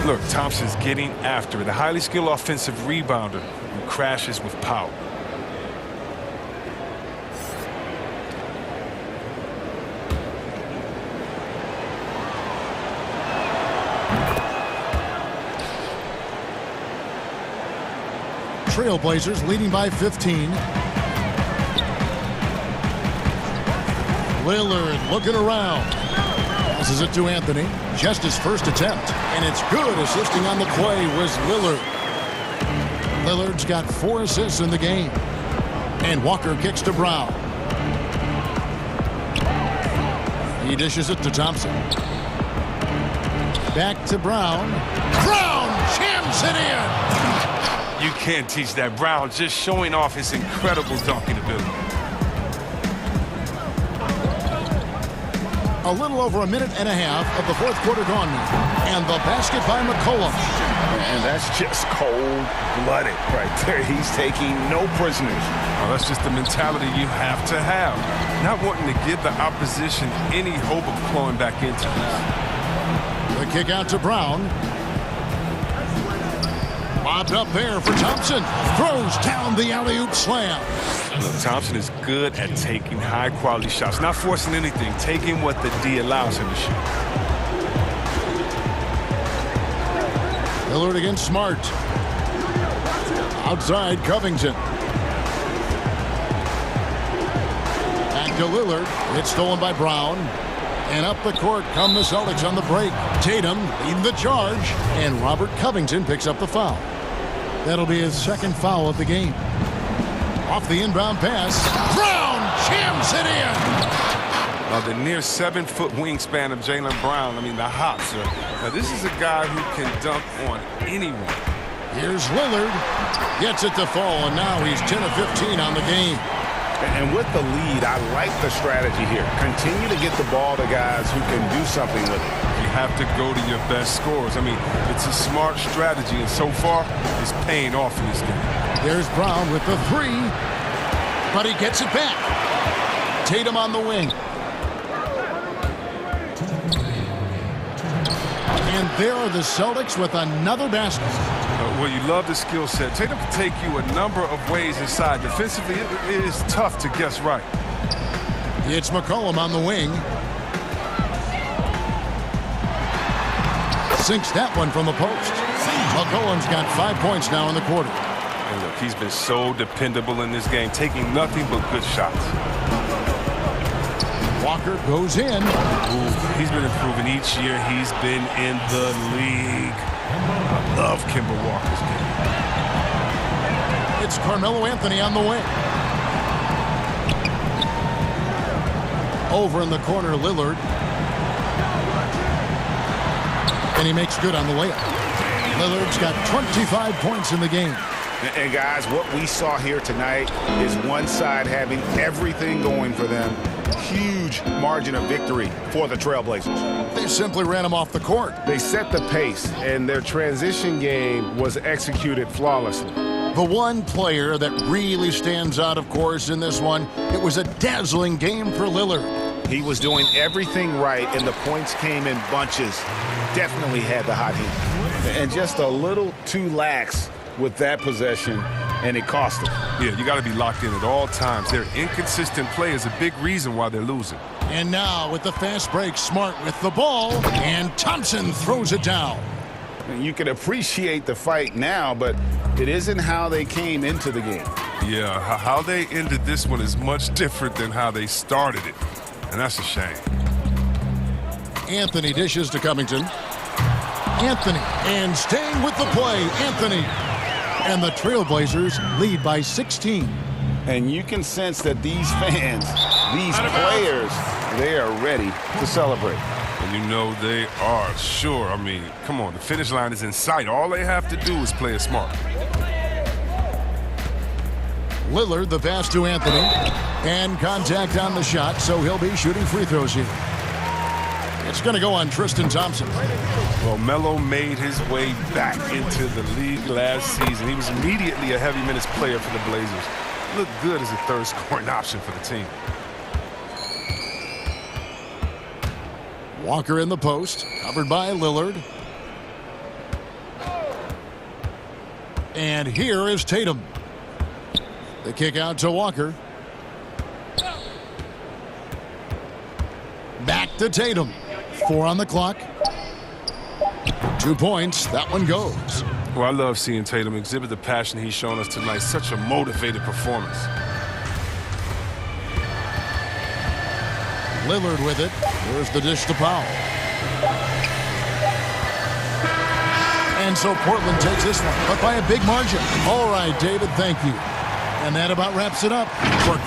Look, Thompson's getting after it. A highly skilled offensive rebounder who crashes with power. Trailblazers leading by 15. Lillard looking around. Passes it to Anthony. Just his first attempt. And it's good. Assisting on the play was Lillard. Lillard's got 4 assists in the game. And Walker kicks to Brown. He dishes it to Thompson. Back to Brown. Brown jams it in. You can't teach that. Brown just showing off his incredible dunking ability. A little over a minute and a half of the fourth quarter gone now. And the basket by McCollum. And that's just cold-blooded right there. He's taking no prisoners. Well, that's just the mentality you have to have. Not wanting to give the opposition any hope of clawing back into this. The kick out to Brown. Lobbed up there for Thompson. Throws down the alley-oop slam. Look, Thompson is good at taking high-quality shots. Not forcing anything. Taking what the D allows him to shoot. Lillard against Smart. Outside Covington. Back to Lillard. It's stolen by Brown. And up the court come the Celtics on the break. Tatum leading the charge. And Robert Covington picks up the foul. That'll be his 2nd foul of the game. Off the inbound pass. Brown jams it in. Now, the near 7-foot wingspan of Jaylen Brown, I mean, the hops are. Now, this is a guy who can dunk on anyone. Here's Lillard. Gets it to fall, and now he's 10 of 15 on the game. And with the lead, I like the strategy here. Continue to get the ball to guys who can do something with it. You have to go to your best scorers. I mean, it's a smart strategy, and so far, it's paying off in this game. There's Brown with the 3, but he gets it back. Tatum on the wing. And there are the Celtics with another basket. Well, you love the skill set. Tatum can take you a number of ways inside. Defensively, it is tough to guess right. It's McCollum on the wing. Sinks that one from the post. McCollum's got 5 points now in the quarter. And look, he's been so dependable in this game, taking nothing but good shots. Walker goes in. Ooh, he's been improving each year. He's been in the league. I love Kemba Walker's game. It's Carmelo Anthony on the wing. Over in the corner, Lillard. And he makes good on the layup. Lillard's got 25 points in the game. And guys, what we saw here tonight is one side having everything going for them. Huge margin of victory for the Trailblazers. They simply ran them off the court. They set the pace, and their transition game was executed flawlessly. The one player that really stands out, of course, in this one, it was a dazzling game for Lillard. He was doing everything right, and the points came in bunches. Definitely had the hot hand. And just a little too lax with that possession, and it cost him. Yeah, you got to be locked in at all times. Their inconsistent play is a big reason why they're losing. And now with the fast break, Smart with the ball, and Thompson throws it down. And you can appreciate the fight now, but it isn't how they came into the game. Yeah, how they ended this one is much different than how they started it. And that's a shame. Anthony dishes to Covington. Anthony, and staying with the play, Anthony. And the Trailblazers lead by 16. And you can sense that these fans, these players, they are ready to celebrate. And you know they are, sure. I mean, come on, the finish line is in sight. All they have to do is play it smart. Lillard, the pass to Anthony. And contact on the shot, so he'll be shooting free throws here. It's going to go on Tristan Thompson. Well, Melo made his way back into the league last season. He was immediately a heavy minutes player for the Blazers. Looked good as a third scoring option for the team. Walker in the post, covered by Lillard. And here is Tatum. The kick out to Walker. Back to Tatum. 4 on the clock. 2 points. That one goes. Well, I love seeing Tatum exhibit the passion he's shown us tonight. Such a motivated performance. Lillard with it. Here's the dish to Powell. And so Portland takes this one, but by a big margin. All right, David, thank you. And that about wraps it up for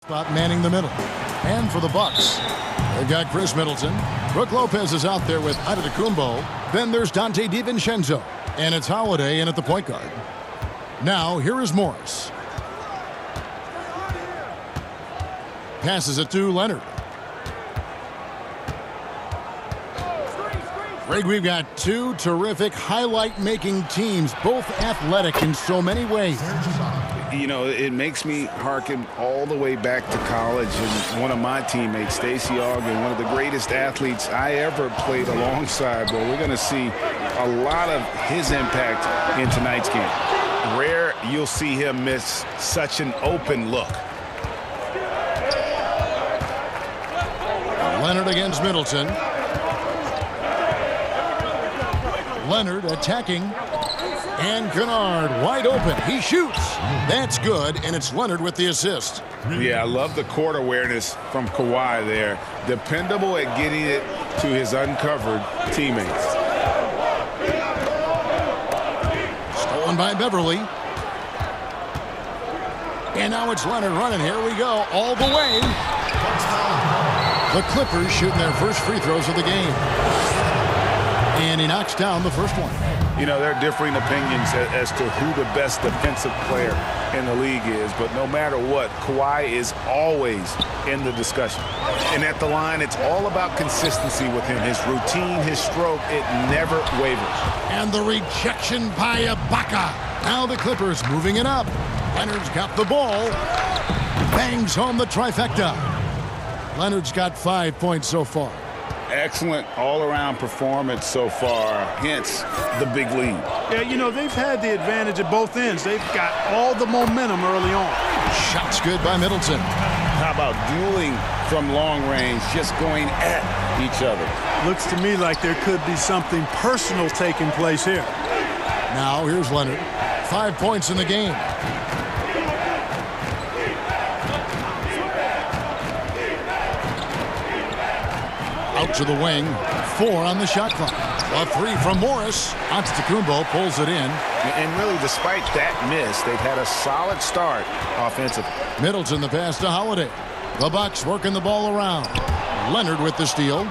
About manning the middle. And for the Bucks, they've got Chris Middleton. Brook Lopez is out there with Antetokounmpo. Then there's Dante DiVincenzo. And it's Holiday in at the point guard. Now, here is Morris. Passes it to Leonard. Greg, we've got two terrific highlight-making teams, both athletic in so many ways. You know, it makes me hearken all the way back to college, and one of my teammates, Stacey Ogden, one of the greatest athletes I ever played alongside. Well, we're going to see a lot of his impact in tonight's game. Rare you'll see him miss such an open look. Leonard against Middleton. Leonard attacking. And Kennard wide open. He shoots. That's good, and it's Leonard with the assist. Yeah, I love the court awareness from Kawhi there. Dependable at getting it to his uncovered teammates. Stolen by Beverly. And now it's Leonard running. Here we go. All the way. The Clippers shooting their first free throws of the game. And he knocks down the first one. You know, there are differing opinions as to who the best defensive player in the league is, but no matter what, Kawhi is always in the discussion. And at the line, it's all about consistency with him. His routine, his stroke, it never wavers. And the rejection by Ibaka. Now the Clippers moving it up. Leonard's got the ball. Bangs home the trifecta. Leonard's got 5 points so far. Excellent all-around performance so far, hence the big lead. Yeah, you know, they've had the advantage at both ends. They've got all the momentum early on. Shots good by Middleton. How about dueling from long range, just going at each other? Looks to me like there could be something personal taking place here. Now here's Leonard. 5 points in the game. Out to the wing. 4 on the shot clock. A 3 from Morris. Antetokounmpo pulls it in. And really, despite that miss, they've had a solid start offensively. Middleton the pass to Holiday. The Bucks working the ball around. Leonard with the steal.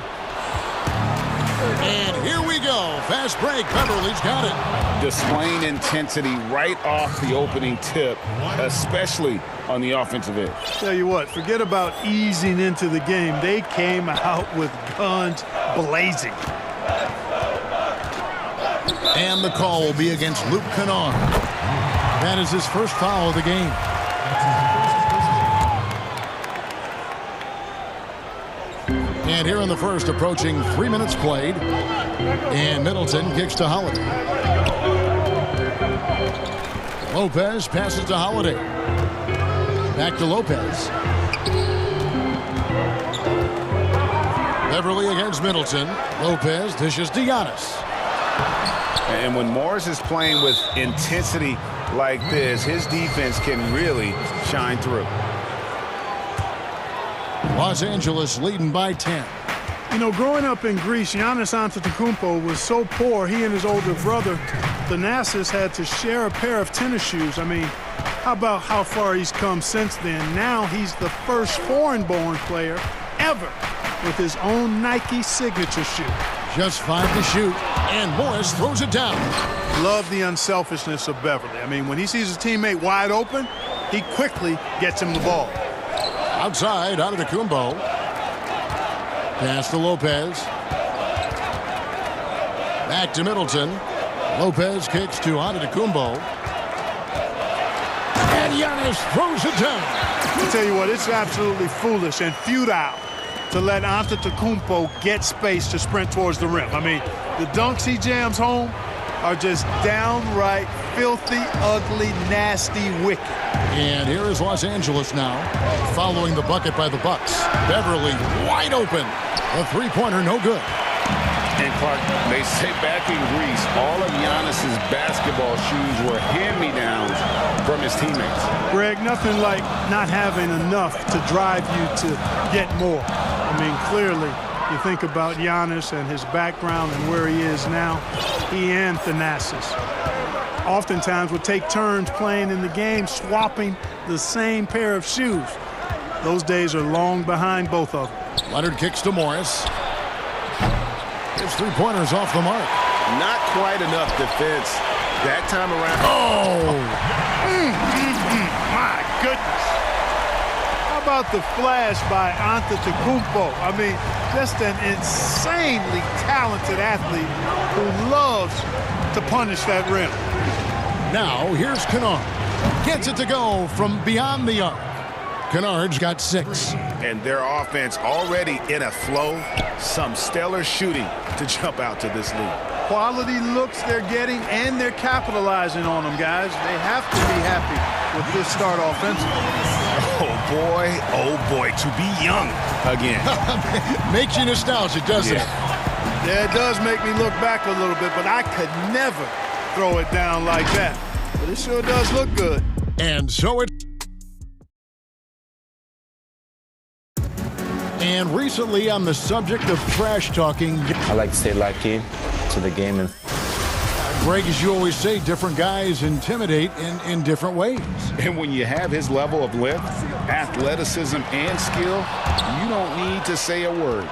And here we go. Fast break. Beverly's got it. Displaying intensity right off the opening tip, especially on the offensive end. Tell you what, forget about easing into the game. They came out with guns blazing. And the call will be against Luke Kennard. That is his first foul of the game. And here in the first, approaching 3 minutes played. And Middleton kicks to Holiday. Lopez passes to Holiday. Back to Lopez. Beverly against Middleton. Lopez dishes to Giannis. And when Morris is playing with intensity like this, his defense can really shine through. Los Angeles leading by 10. You know, growing up in Greece, Giannis Antetokounmpo was so poor, he and his older brother, Thanasis, had to share a pair of tennis shoes. I mean, how about how far he's come since then? Now he's the first foreign-born player ever with his own Nike signature shoe. Just 5 to shoot, and Morris throws it down. Love the unselfishness of Beverly. I mean, when he sees his teammate wide open, he quickly gets him the ball. Outside, Antetokounmpo. Pass to Lopez. Back to Middleton. Lopez kicks to Antetokounmpo. And Giannis throws it down. I tell you what, it's absolutely foolish and futile to let Antetokounmpo get space to sprint towards the rim. I mean, the dunks he jams home are just downright filthy, ugly, nasty, wicked. And here is Los Angeles now, following the bucket by the Bucks. Beverly wide open. A three-pointer, no good. And Clark, they say back in Greece, all of Giannis's basketball shoes were hand-me-downs from his teammates. Greg, nothing like not having enough to drive you to get more. I mean, clearly, you think about Giannis and his background and where he is now, he and Thanasis oftentimes would take turns playing in the game, swapping the same pair of shoes. Those days are long behind both of them. Leonard kicks to Morris. His three-pointers off the mark. Not quite enough defense that time around. Oh! My goodness. How about the flash by Antetokounmpo? I mean, just an insanely talented athlete who loves to punish that rim. Now, here's Kennard. Gets it to go from beyond the arc. Kennard's got 6. And their offense already in a flow. Some stellar shooting to jump out to this lead. Quality looks they're getting, and they're capitalizing on them, guys. They have to be happy with this start offensively. Oh boy, to be young again. Makes you nostalgic, doesn't it? Yeah, it does make me look back a little bit, but I could never throw it down like that. But it sure does look good. And so it... And recently, on the subject of trash talking, I like to stay locked in to the game. And Greg, as you always say, different guys intimidate in different ways. And when you have his level of length, athleticism, and skill, you don't need to say a word.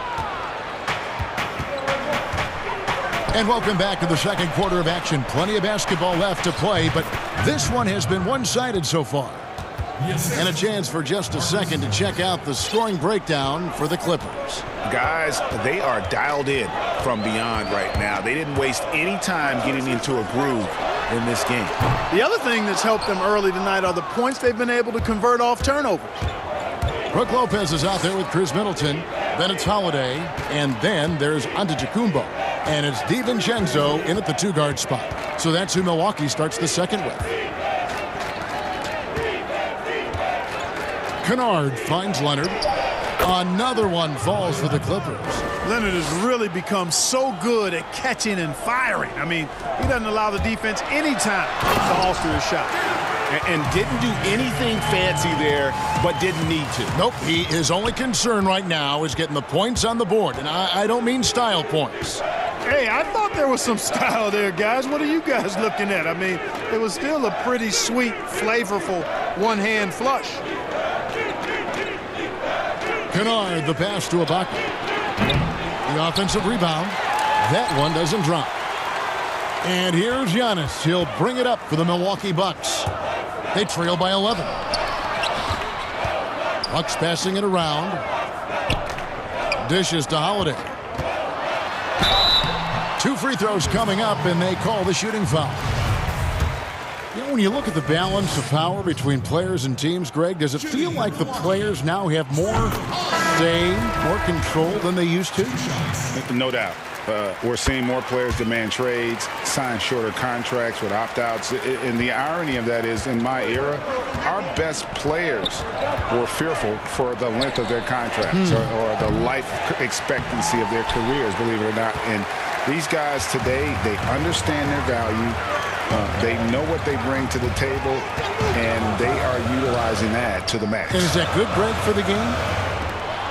And welcome back to the second quarter of action. Plenty of basketball left to play, but this one has been one-sided so far. And a chance for just a second to check out the scoring breakdown for the Clippers. Guys, they are dialed in from beyond right now. They didn't waste any time getting into a groove in this game. The other thing that's helped them early tonight are the points they've been able to convert off turnovers. Brook Lopez is out there with Chris Middleton. Then it's Holiday. And then there's Antetokounmpo. And it's DiVincenzo in at the 2-guard spot. So that's who Milwaukee starts the second with. Kennard finds Leonard. Another one falls for the Clippers. Leonard has really become so good at catching and firing. I mean, he doesn't allow the defense any time to alter his shot. And didn't do anything fancy there, but didn't need to. Nope, his only concern right now is getting the points on the board. And I don't mean style points. Hey, I thought there was some style there, guys. What are you guys looking at? I mean, it was still a pretty sweet, flavorful one-hand flush. Kennard, the pass to Ibaka. The offensive rebound. That one doesn't drop. And here's Giannis. He'll bring it up for the Milwaukee Bucks. They trail by 11. Bucks passing it around. Dishes to Holiday. 2 free throws coming up, and they call the shooting foul. You know, when you look at the balance of power between players and teams, Greg, does it feel like the players now have more say, more control than they used to? No doubt. We're seeing more players demand trades, sign shorter contracts with opt-outs. And the irony of that is, in my era, our best players were fearful for the length of their contracts or the life expectancy of their careers, believe it or not. And these guys today, they understand their value. They know what they bring to the table, and they are utilizing that to the max. And is that good, Greg, for the game?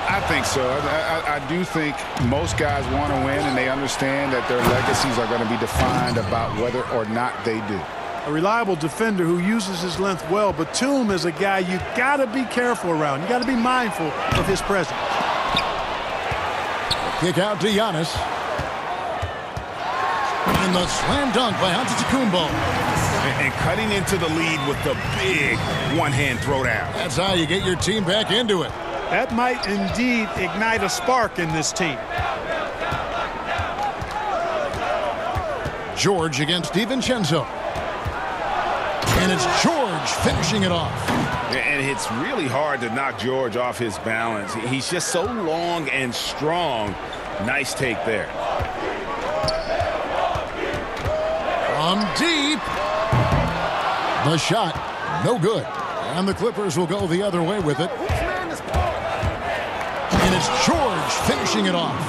I think so. I do think most guys want to win, and they understand that their legacies are going to be defined about whether or not they do. A reliable defender who uses his length well, but Batum is a guy you got to be careful around. You got to be mindful of his presence. Kick out to Giannis. And the slam dunk by Antetokounmpo. And cutting into the lead with the big one-hand throwdown. That's how you get your team back into it. That might indeed ignite a spark in this team. George against DiVincenzo. And it's George finishing it off. And it's really hard to knock George off his balance. He's just so long and strong. Nice take there. From deep. The shot, no good. And the Clippers will go the other way with it. And it's George finishing it off.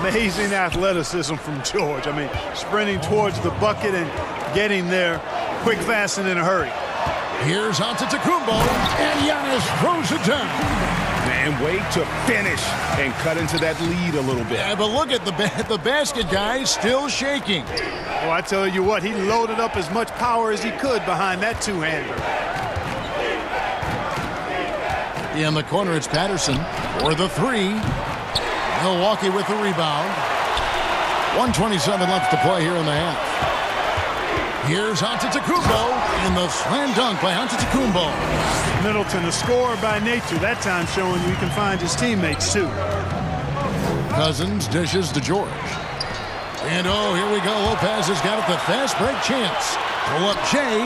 Amazing athleticism from George. I mean, sprinting towards the bucket and getting there quick, fast, and in a hurry. Here's Antetokounmpo, and Giannis throws it down. And wait to finish and cut into that lead a little bit. Yeah, but look at the basket guy still shaking. Oh, I tell you what, he loaded up as much power as he could behind that two-hander. In the corner, it's Patterson for the three. Milwaukee with the rebound. 1:27 left to play here in the half. Here's Antetokounmpo in the slam dunk by Antetokounmpo. Middleton, a scorer by nature, that time showing he can find his teammates too. Cousins dishes to George. And oh, here we go. Lopez has got it, the fast break chance. Pull up Jay.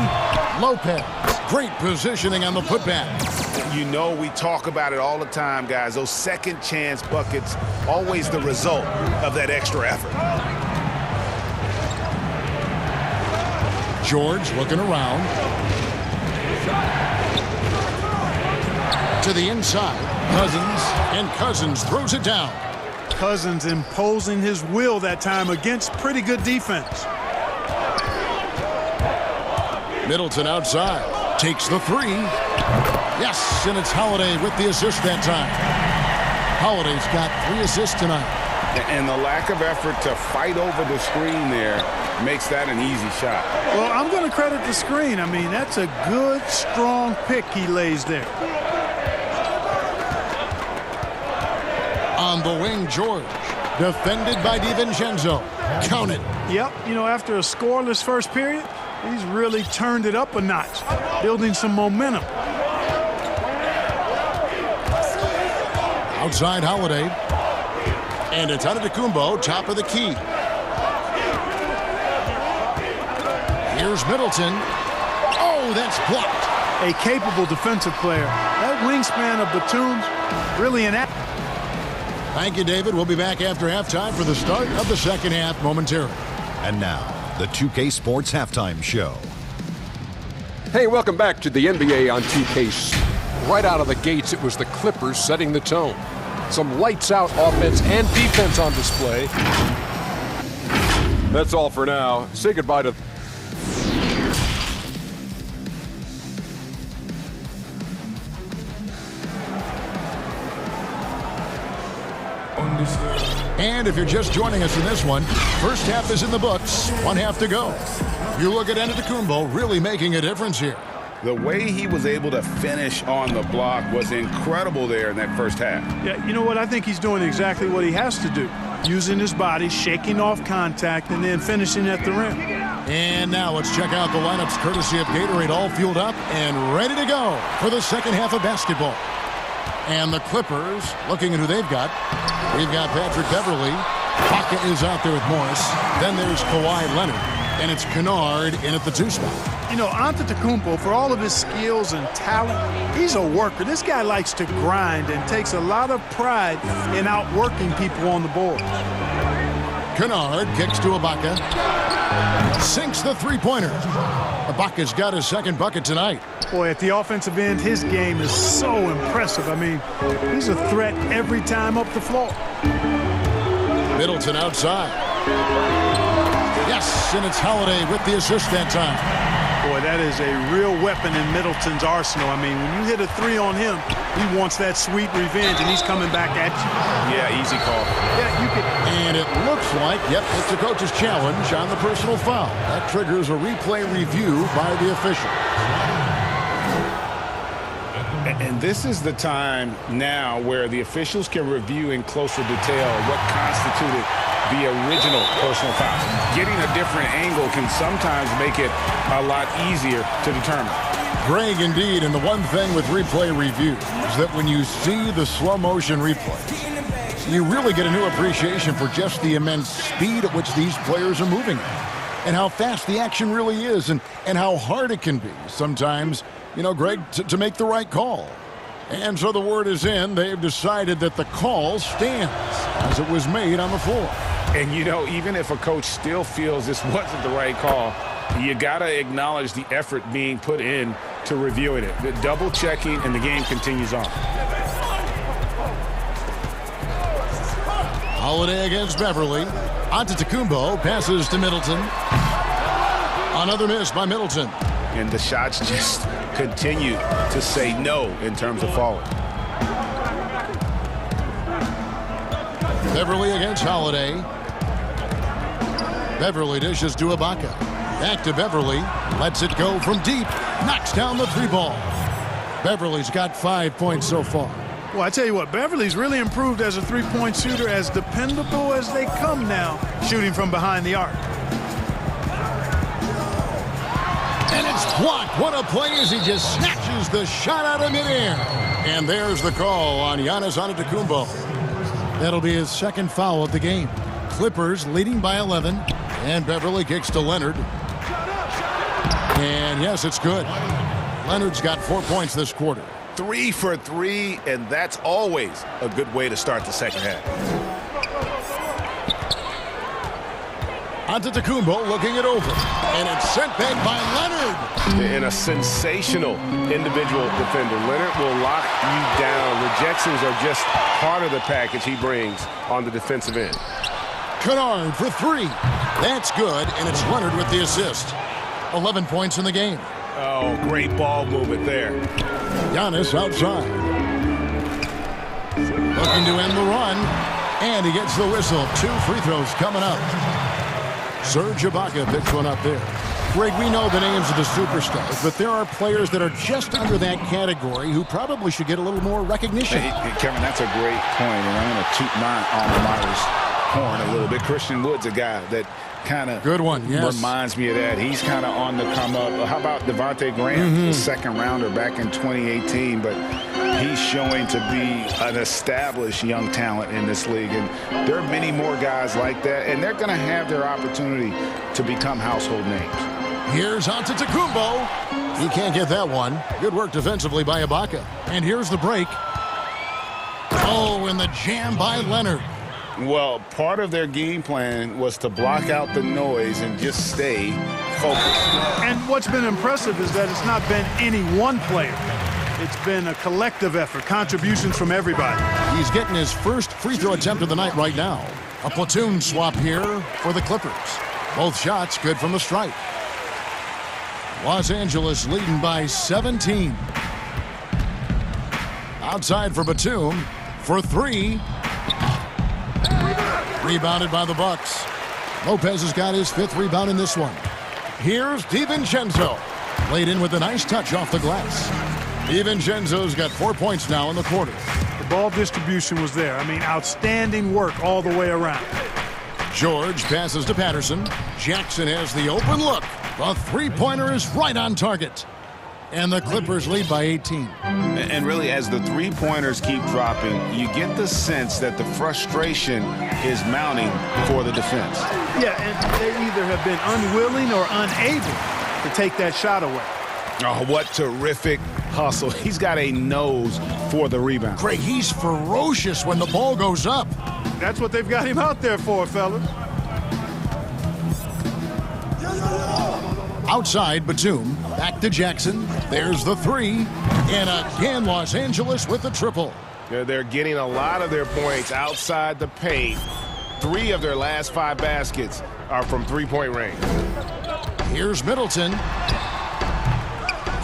Lopez. Great positioning on the putback. You know, we talk about it all the time, guys. Those second chance buckets, always the result of that extra effort. George looking around. To the inside. Cousins. And Cousins throws it down. Cousins imposing his will that time against pretty good defense. Middleton outside. Takes the three. Yes, and it's Holiday with the assist that time. Holiday's got 3 assists tonight. And the lack of effort to fight over the screen there makes that an easy shot. Well, I'm going to credit the screen. I mean, that's a good, strong pick he lays there. On the wing, George. Defended by DiVincenzo. Count it. Yep, you know, after a scoreless first period, he's really turned it up a notch, building some momentum. Outside Holiday. And it's Antetokounmpo, top of the key. Here's Middleton. Oh, that's blocked. A capable defensive player. That wingspan of Batum's really an act. Thank you, David. We'll be back after halftime for the start of the second half momentarily. And now, the 2K Sports Halftime Show. Hey, welcome back to the NBA on 2K. Right out of the gates, it was the Clippers setting the tone. Some lights-out offense and defense on display. That's all for now. Say goodbye to... And if you're just joining us in this one, first half is in the books, 1 half to go. You look at Antetokounmpo really making a difference here. The way he was able to finish on the block was incredible there in that first half. Yeah, you know what? I think he's doing exactly what he has to do. Using his body, shaking off contact, and then finishing at the rim. And now let's check out the lineups courtesy of Gatorade, all fueled up and ready to go for the second half of basketball. And the Clippers, looking at who they've got. We've got Patrick Beverly. Baca is out there with Morris. Then there's Kawhi Leonard. And it's Kennard in at the 2 spot. You know, Antetokounmpo, for all of his skills and talent, he's a worker. This guy likes to grind and takes a lot of pride in outworking people on the board. Kennard kicks to Ibaka. Sinks the three-pointer. Ibaka's got his second bucket tonight. Boy, at the offensive end, his game is so impressive. I mean, he's a threat every time up the floor. Middleton outside. Yes, and it's Holiday with the assist that time. Boy, that is a real weapon in Middleton's arsenal. I mean, when you hit a three on him, he wants that sweet revenge, and he's coming back at you. Yeah, easy call. Yeah, you could. And it looks like, yep, it's a coach's challenge on the personal foul. That triggers a replay review by the official. And this is the time now where the officials can review in closer detail what constituted the original personal foul. Getting a different angle can sometimes make it a lot easier to determine. Greg, indeed, and the one thing with replay review is that when you see the slow motion replays, you really get a new appreciation for just the immense speed at which these players are moving and how fast the action really is and how hard it can be sometimes, you know, Greg, to make the right call. And so the word is in. They've decided that the call stands as it was made on the floor. And, you know, even if a coach still feels this wasn't the right call, you got to acknowledge the effort being put in to reviewing it. The double checking, and the game continues on. Holiday against Beverly. Antetokounmpo passes to Middleton. Another miss by Middleton. And the shots just continue to say no in terms of falling. Beverly against Holiday. Beverly dishes to Ibaka. Back to Beverly. Lets it go from deep. Knocks down the three ball. Beverly's got 5 points so far. Well, I tell you what, Beverly's really improved as a three-point shooter, as dependable as they come now, shooting from behind the arc. And it's blocked. What a play as he just snatches the shot out of midair. And there's the call on Giannis Antetokounmpo. That'll be his second foul of the game. Clippers leading by 11. And Beverly kicks to Leonard. And yes, it's good. Leonard's got 4 points this quarter. 3 for 3, and that's always a good way to start the second half. Antetokounmpo looking it over, and it's sent back by Leonard. And a sensational individual defender. Leonard will lock you down. Rejections are just part of the package he brings on the defensive end. Kennard for 3. That's good, and it's Leonard with the assist. 11 points in the game. Oh, great ball movement there. Giannis outside. Looking to end the run, and he gets the whistle. 2 free throws coming up. Serge Ibaka picks one up there. Greg, we know the names of the superstars, but there are players that are just under that category who probably should get a little more recognition. Hey, Kevin, that's a great point, and I'm going to toot my alma mater's horn a little bit. Christian Wood's a guy that kind of reminds me of that. He's kind of on the come up. How about Devontae Graham, the second rounder back in 2018, but he's showing to be an established young talent in this league, and there are many more guys like that, and they're going to have their opportunity to become household names. Here's Antetokounmpo. He can't get that one. Good work defensively by Ibaka. And here's the break. Oh, and the jam by Leonard. Well, part of their game plan was to block out the noise and just stay focused. And what's been impressive is that it's not been any one player. It's been a collective effort, contributions from everybody. He's getting his first free throw attempt of the night right now. A platoon swap here for the Clippers. Both shots good from the stripe. Los Angeles leading by 17. Outside for Batum for 3. Rebounded by the Bucks. Lopez has got his 5th rebound in this one. Here's DiVincenzo. Laid in with a nice touch off the glass. DiVincenzo's got 4 points now in the quarter. The ball distribution was there. I mean, outstanding work all the way around. George passes to Patterson. Jackson has the open look. The three-pointer is right on target. And the Clippers lead by 18. And really, as the three-pointers keep dropping, you get the sense that the frustration is mounting for the defense. Yeah, and they either have been unwilling or unable to take that shot away. Oh, what terrific hustle. He's got a nose for the rebound. Greg, he's ferocious when the ball goes up. That's what they've got him out there for, fellas. Outside, Batum. Back to Jackson. There's the 3. And again, Los Angeles with the triple. They're getting a lot of their points outside the paint. 3 of their last 5 baskets are from three-point range. Here's Middleton.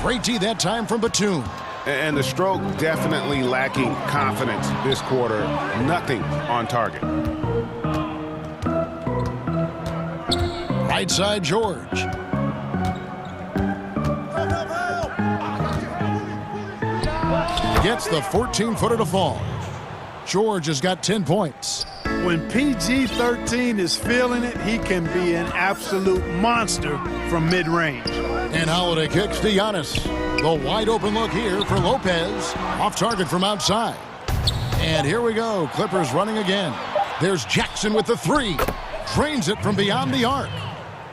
Great D that time from Batum. And the stroke definitely lacking confidence this quarter. Nothing on target. Right side, George. Gets the 14-footer to fall. George has got 10 points. When PG-13 is feeling it, he can be an absolute monster from mid-range. And Holiday kicks to Giannis. The wide open look here for Lopez. Off target from outside. And here we go. Clippers running again. There's Jackson with the 3. Drains it from beyond the arc.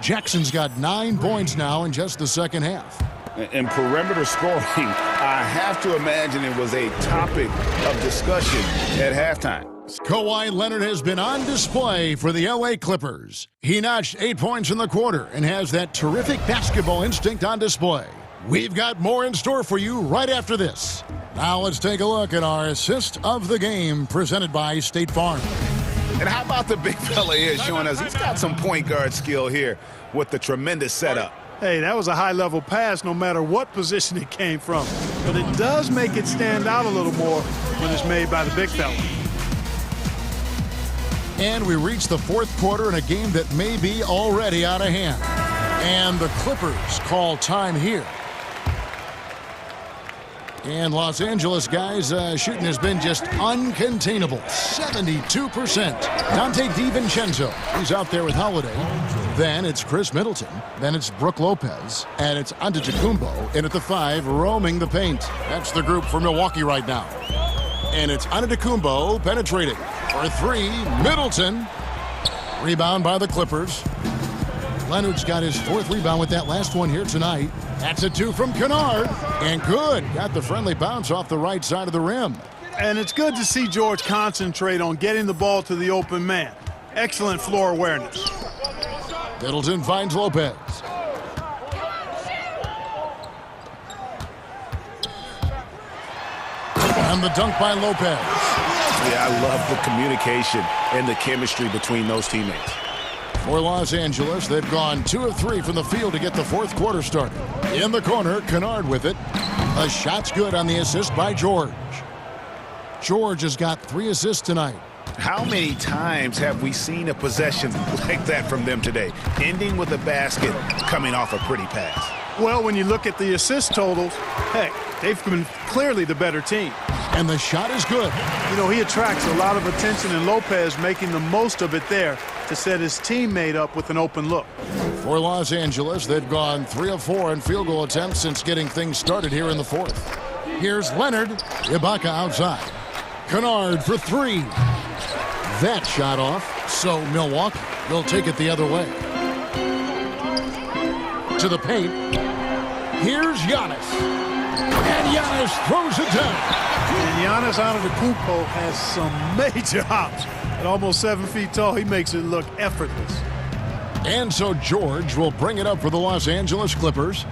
Jackson's got 9 points now in just the second half. And perimeter scoring, I have to imagine it was a topic of discussion at halftime. Kawhi Leonard has been on display for the LA Clippers. He notched 8 points in the quarter and has that terrific basketball instinct on display. We've got more in store for you right after this. Now let's take a look at our assist of the game presented by State Farm. And how about the big fella here showing us he's got some point guard skill here with the tremendous setup. Hey, that was a high-level pass no matter what position it came from. But it does make it stand out a little more when it's made by the big fella. And we reach the fourth quarter in a game that may be already out of hand. And the Clippers call time here. And Los Angeles guys shooting has been just uncontainable. 72%. Dante DiVincenzo, he's out there with Holiday. Then it's Chris Middleton. Then it's Brook Lopez. And it's Antetokounmpo in at the 5, roaming the paint. That's the group for Milwaukee right now. And it's Antetokounmpo penetrating. For 3, Middleton. Rebound by the Clippers. Leonard's got his 4th rebound with that last one here tonight. That's a 2 from Kennard. And good. Got the friendly bounce off the right side of the rim. And it's good to see George concentrate on getting the ball to the open man. Excellent floor awareness. Middleton finds Lopez. And the dunk by Lopez. Yeah, I love the communication and the chemistry between those teammates. For Los Angeles, they've gone 2 of 3 from the field to get the 4th quarter started. In the corner, Kennard with it. A shot's good on the assist by George. George has got 3 assists tonight. How many times have we seen a possession like that from them today, ending with a basket coming off a pretty pass? Well, when you look at the assist totals, heck, they've been clearly the better team. And the shot is good. You know, he attracts a lot of attention, and Lopez making the most of it there to set his teammate up with an open look. For Los Angeles, they've gone 3 of 4 in field goal attempts since getting things started here in the 4th. Here's Leonard. Ibaka outside. Kennard for 3. That shot off, so Milwaukee will take it the other way. To the paint. Here's Giannis. And Giannis throws it down. And Giannis Antetokounmpo has some major hops. At almost 7 feet tall, he makes it look effortless. And so George will bring it up for the Los Angeles Clippers.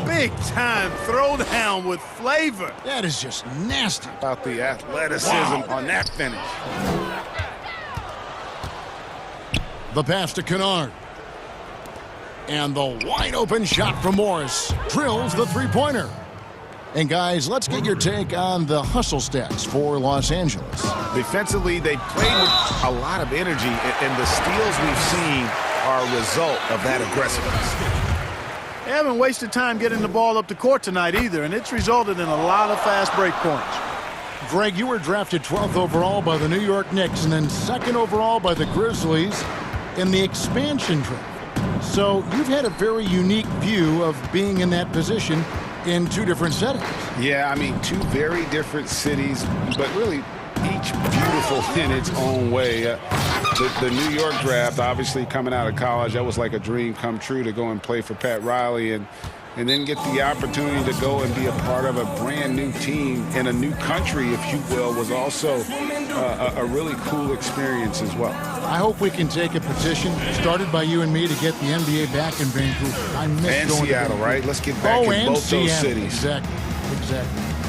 Big time throwdown with flavor. That is just nasty. About the athleticism on that finish. The pass to Kennard. And the wide open shot from Morris drills the 3-pointer. And guys, let's get your take on the hustle stats for Los Angeles. Defensively, they played with a lot of energy, and the steals we've seen are a result of that aggressiveness. They haven't wasted time getting the ball up the court tonight either, and it's resulted in a lot of fast break points. Greg, you were drafted 12th overall by the New York Knicks and then 2nd overall by the Grizzlies in the expansion draft. So you've had a very unique view of being in that position in 2 different settings. Yeah, I mean, 2 very different cities, but really each beautiful in its own way. The New York draft, obviously coming out of college, that was like a dream come true to go and play for Pat Riley and then get the opportunity to go and be a part of a brand new team in a new country, if you will, was also a really cool experience as well. I hope we can take a petition started by you and me to get the NBA back in Vancouver. I miss and going Seattle, to right? Let's get back in both those cities. Exactly.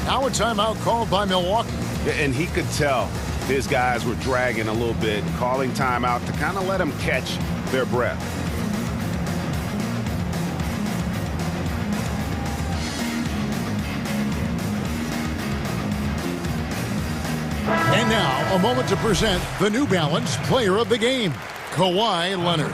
Now a timeout called by Milwaukee. Yeah, and he could tell his guys were dragging a little bit, calling timeout to kind of let them catch their breath. And now, a moment to present the New Balance Player of the Game, Kawhi Leonard.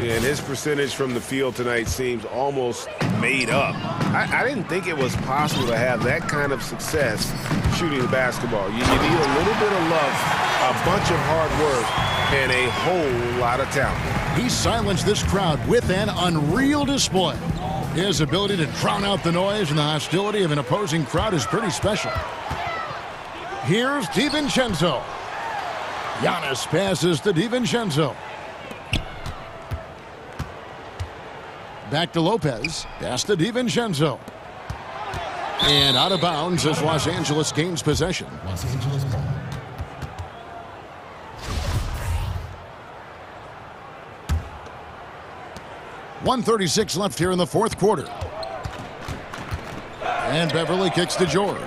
Yeah, and his percentage from the field tonight seems almost made up. I didn't think it was possible to have that kind of success shooting the basketball. You need a little bit of luck, a bunch of hard work, and a whole lot of talent. He silenced this crowd with an unreal display. His ability to drown out the noise and the hostility of an opposing crowd is pretty special. Here's DiVincenzo. Giannis passes to DiVincenzo. Back to Lopez. Pass to DiVincenzo. And out of bounds as Los Angeles gains possession. Los Angeles ball. .136 left here in the 4th quarter. And Beverly kicks to George.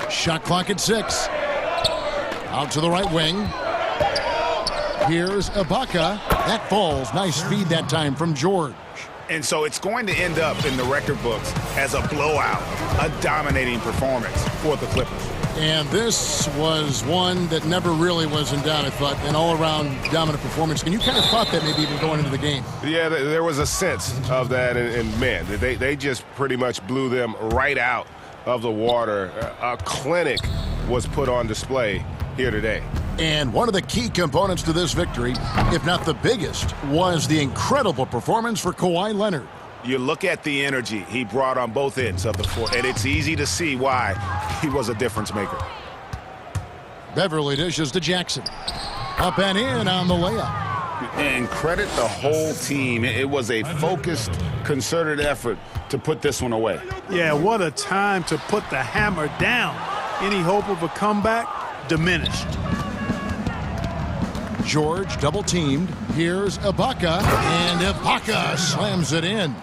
Shot clock at 6. Out to the right wing. Here's Ibaka. That falls. Nice feed that time from George. And so it's going to end up in the record books as a blowout, a dominating performance for the Clippers. And this was one that never really was in doubt, I thought, an all-around dominant performance. And you kind of thought that maybe even going into the game. Yeah, there was a sense of that, and man, they just pretty much blew them right out of the water. A clinic was put on display here today. And one of the key components to this victory, if not the biggest, was the incredible performance for Kawhi Leonard. You look at the energy he brought on both ends of the court, and it's easy to see why he was a difference maker. Beverly dishes to Jackson. Up and in on the layup. And credit the whole team. It was a focused, concerted effort to put this one away. Yeah, what a time to put the hammer down. Any hope of a comeback diminished. George double-teamed. Here's Ibaka, and Ibaka slams it in.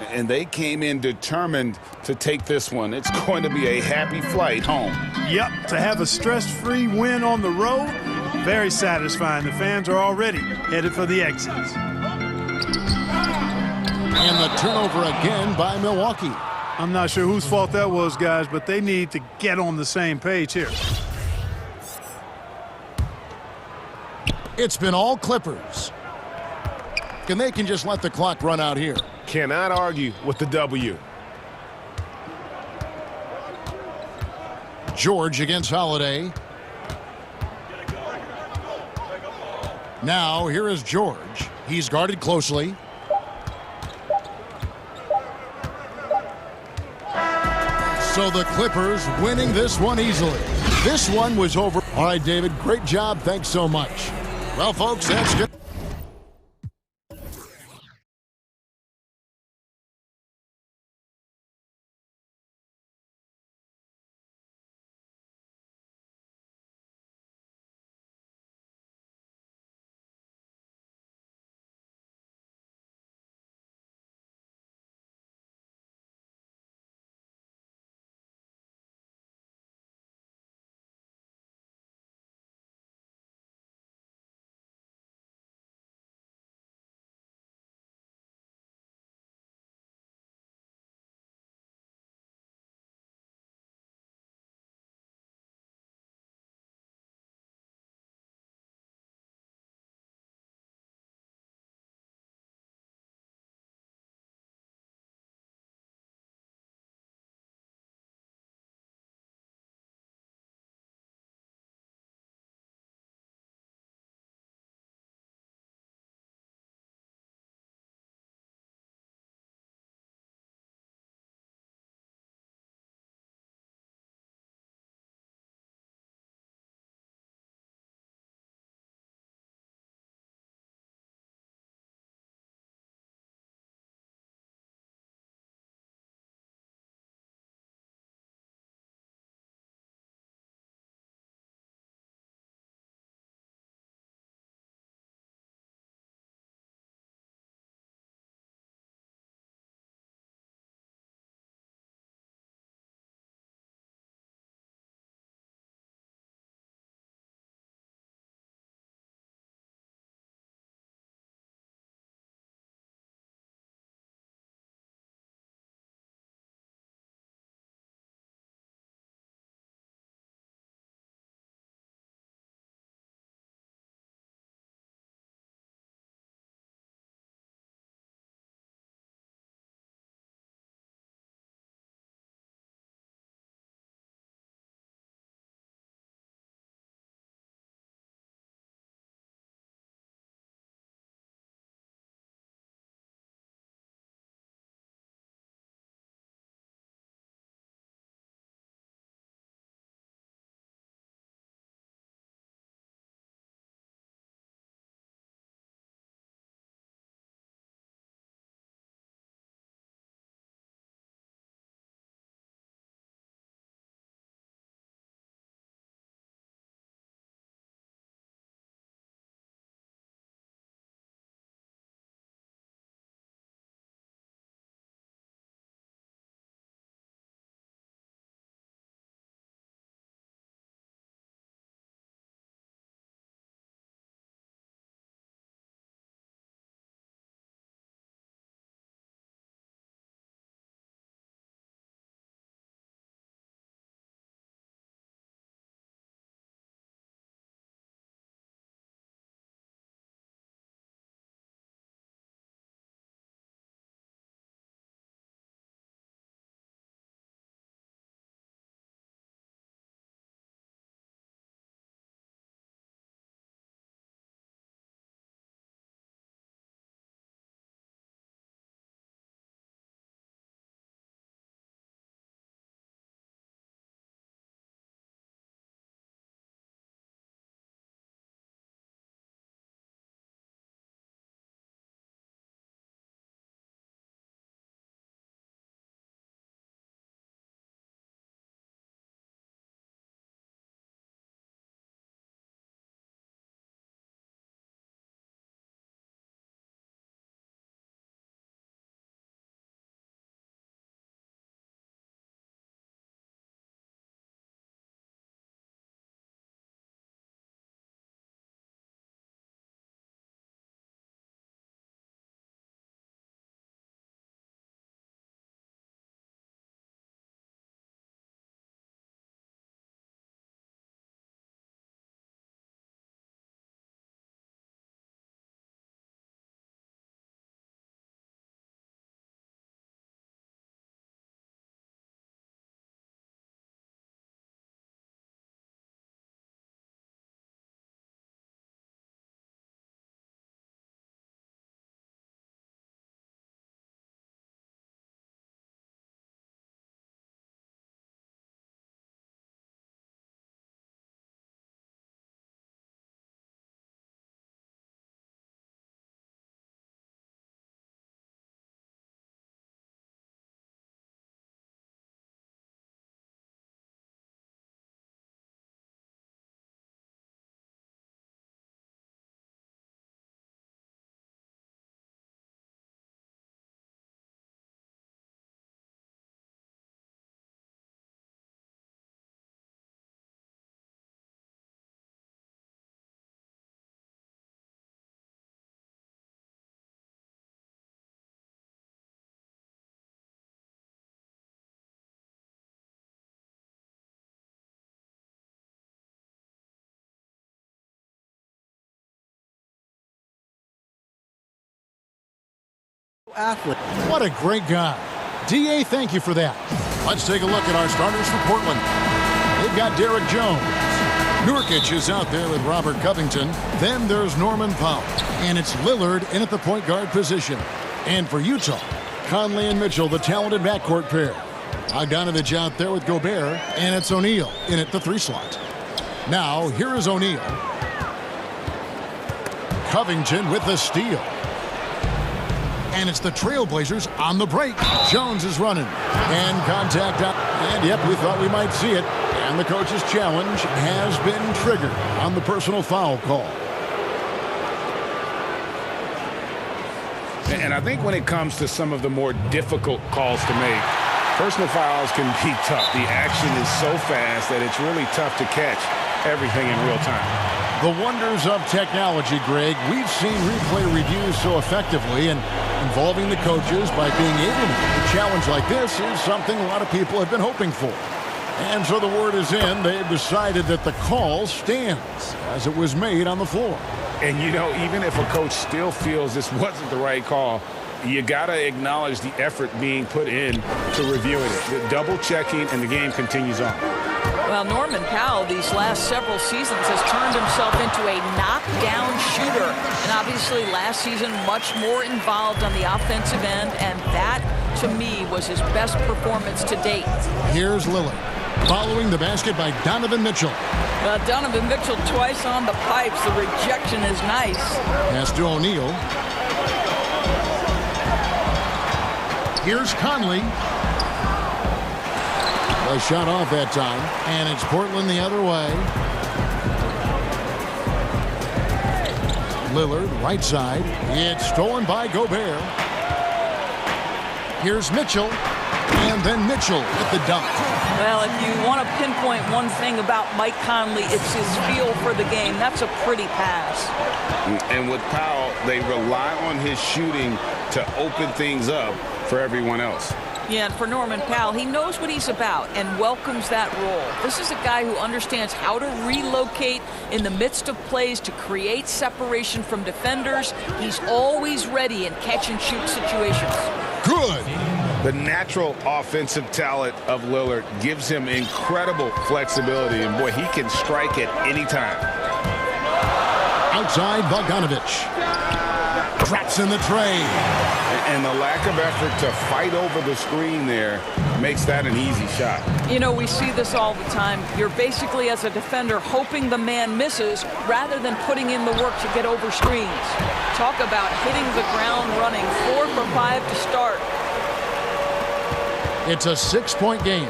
And they came in determined to take this one. It's going to be a happy flight home. Yep, to have a stress-free win on the road, very satisfying. The fans are already headed for the exits. And the turnover again by Milwaukee. I'm not sure whose fault that was, guys, but they need to get on the same page here. It's been all Clippers. And they can just let the clock run out here. Cannot argue with the W. George against Holiday. Now, here is George. He's guarded closely. So the Clippers winning this one easily. This one was over. All right, David, great job. Thanks so much. Well, folks, that's good. athlete. What a great guy. DA, thank you for that. Let's take a look at our starters for Portland. They've got Derek Jones. Nurkic is out there with Robert Covington. Then there's Norman Powell. And it's Lillard in at the point guard position. And for Utah, Conley and Mitchell, the talented backcourt pair. Bogdanovich out there with Gobert. And it's O'Neal in at the 3 slot. Now, here is O'Neal. Covington with the steal. And it's the Trailblazers on the break. Jones is running. And contact out. And yep, we thought we might see it. And the coach's challenge has been triggered on the personal foul call. And I think when it comes to some of the more difficult calls to make, personal fouls can be tough. The action is so fast that it's really tough to catch everything in real time. The wonders of technology, Greg. We've seen replay reviews so effectively, and involving the coaches by being able to make a challenge like this is something a lot of people have been hoping for. And so the word is in. They've decided that the call stands as it was made on the floor. And, you know, even if a coach still feels this wasn't the right call, you got to acknowledge the effort being put in to reviewing it. The double checking, and the game continues on. Well, Norman Powell these last several seasons has turned himself into a knockdown shooter. And obviously last season much more involved on the offensive end, and that, to me, was his best performance to date. Here's Lillard. Following the basket by Donovan Mitchell. Donovan Mitchell twice on the pipes. The rejection is nice. Pass to O'Neal. Here's Conley. A shot off that time. And it's Portland the other way. Lillard, right side. It's stolen by Gobert. Here's Mitchell. And then Mitchell with the dunk. Well, if you want to pinpoint one thing about Mike Conley, it's his feel for the game. That's a pretty pass. And with Powell, they rely on his shooting to open things up for everyone else. Yeah, and for Norman Powell, he knows what he's about and welcomes that role. This is a guy who understands how to relocate in the midst of plays to create separation from defenders. He's always ready in catch-and-shoot situations. Good. The natural offensive talent of Lillard gives him incredible flexibility, and boy, he can strike at any time. Outside, Bogdanovich. Drops in the tray. And the lack of effort to fight over the screen there makes that an easy shot. You know, we see this all the time. You're basically, as a defender, hoping the man misses rather than putting in the work to get over screens. Talk about hitting the ground running. 4 for 5 to start. It's a 6-point game.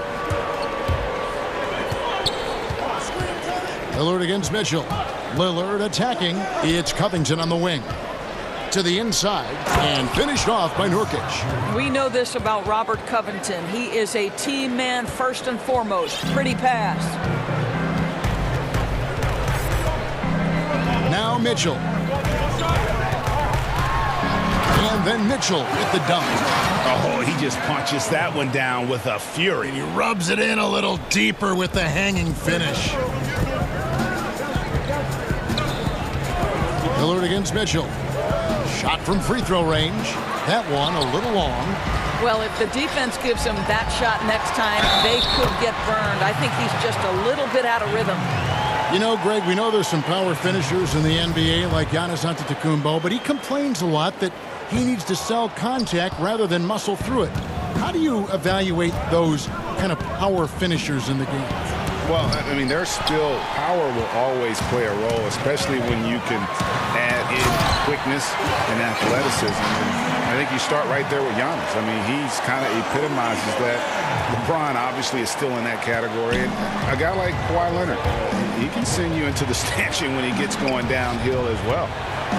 Lillard against Mitchell. Lillard attacking. It's Covington on the wing. To the inside and finished off by Nurkic. We know this about Robert Covington. He is a team man first and foremost. Pretty pass. Now Mitchell. And then Mitchell with the dunk. Oh, he just punches that one down with a fury. And he rubs it in a little deeper with the hanging finish. Lillard against Mitchell. Shot from free throw range. That one a little long. Well, if the defense gives him that shot next time, they could get burned. I think he's just a little bit out of rhythm. You know, Greg, we know there's some power finishers in the NBA like Giannis Antetokounmpo, but he complains a lot that he needs to sell contact rather than muscle through it. How do you evaluate those kind of power finishers in the game? Well, I mean, their skill, power will always play a role, especially when you can add in quickness and athleticism. And I think you start right there with Giannis. I mean, he's kind of epitomizes that. LeBron obviously is still in that category. And a guy like Kawhi Leonard, he can send you into the stanchion when he gets going downhill as well.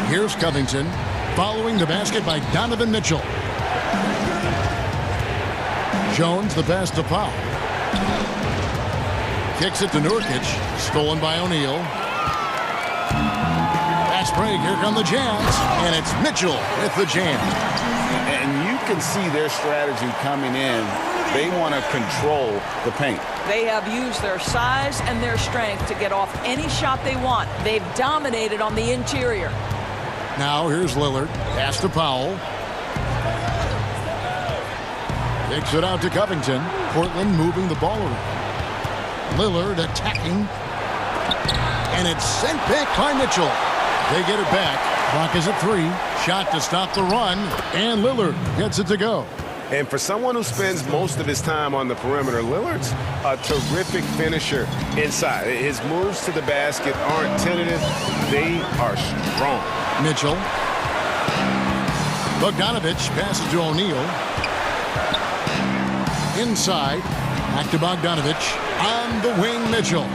Here's Covington following the basket by Donovan Mitchell. Jones the pass to Powell. Kicks it to Nurkic. Stolen by O'Neal. Fast break. Here come the Jazz. And it's Mitchell with the jam. And you can see their strategy coming in. They want to control the paint. They have used their size and their strength to get off any shot they want. They've dominated on the interior. Now here's Lillard. Pass to Powell. Takes it out to Covington. Portland moving the ball around. Lillard attacking. And it's sent back by Mitchell. They get it back. Clock is at 3. Shot to stop the run. And Lillard gets it to go. And for someone who spends most of his time on the perimeter, Lillard's a terrific finisher inside. His moves to the basket aren't tentative. They are strong. Mitchell. Bogdanovich passes to O'Neal. Inside. Back to Bogdanovich. On the wing, Mitchell.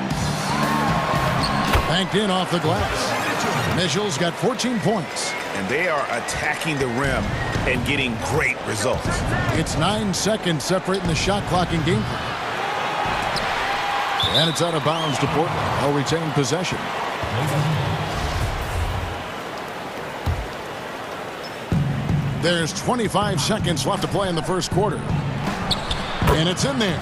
Banked in off the glass. Mitchell's got 14 points. And they are attacking the rim and getting great results. It's 9 seconds separating the shot clock and game clock. And it's out of bounds to Portland. They'll retain possession. There's 25 seconds left to play in the first quarter. And it's in there.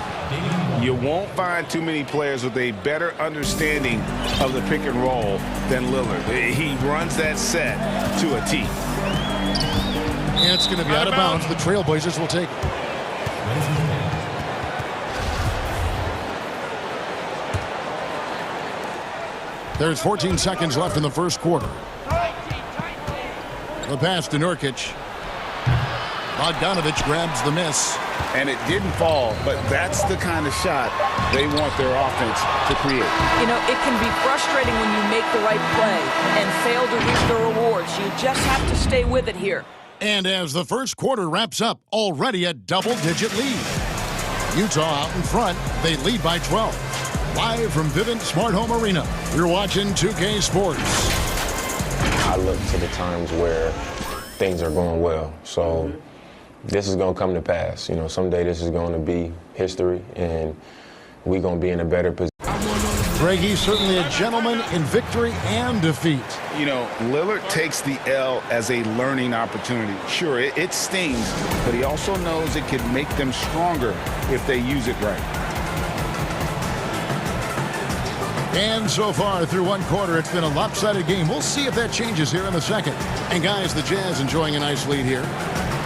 You won't find too many players with a better understanding of the pick and roll than Lillard. He runs that set to a T. And it's going to be out of bounds. The Trailblazers will take it. There's 14 seconds left in the first quarter. The pass to Nurkic. Bogdanovich grabs the miss. And it didn't fall, but that's the kind of shot they want their offense to create. You know, it can be frustrating when you make the right play and fail to reap the rewards. You just have to stay with it here. And as the first quarter wraps up, already a double-digit lead. Utah out in front. They lead by 12. Live from Vivint Smart Home Arena, you're watching 2K Sports. I look to the times where things are going well. So this is going to come to pass. You know, someday this is going to be history, and we're going to be in a better position. Greg, he's certainly a gentleman in victory and defeat. You know, Lillard takes the L as a learning opportunity. Sure, it stings, but he also knows it can make them stronger if they use it right. And so far through one quarter, it's been a lopsided game. We'll see if that changes here in the second. And guys, the Jazz enjoying a nice lead here.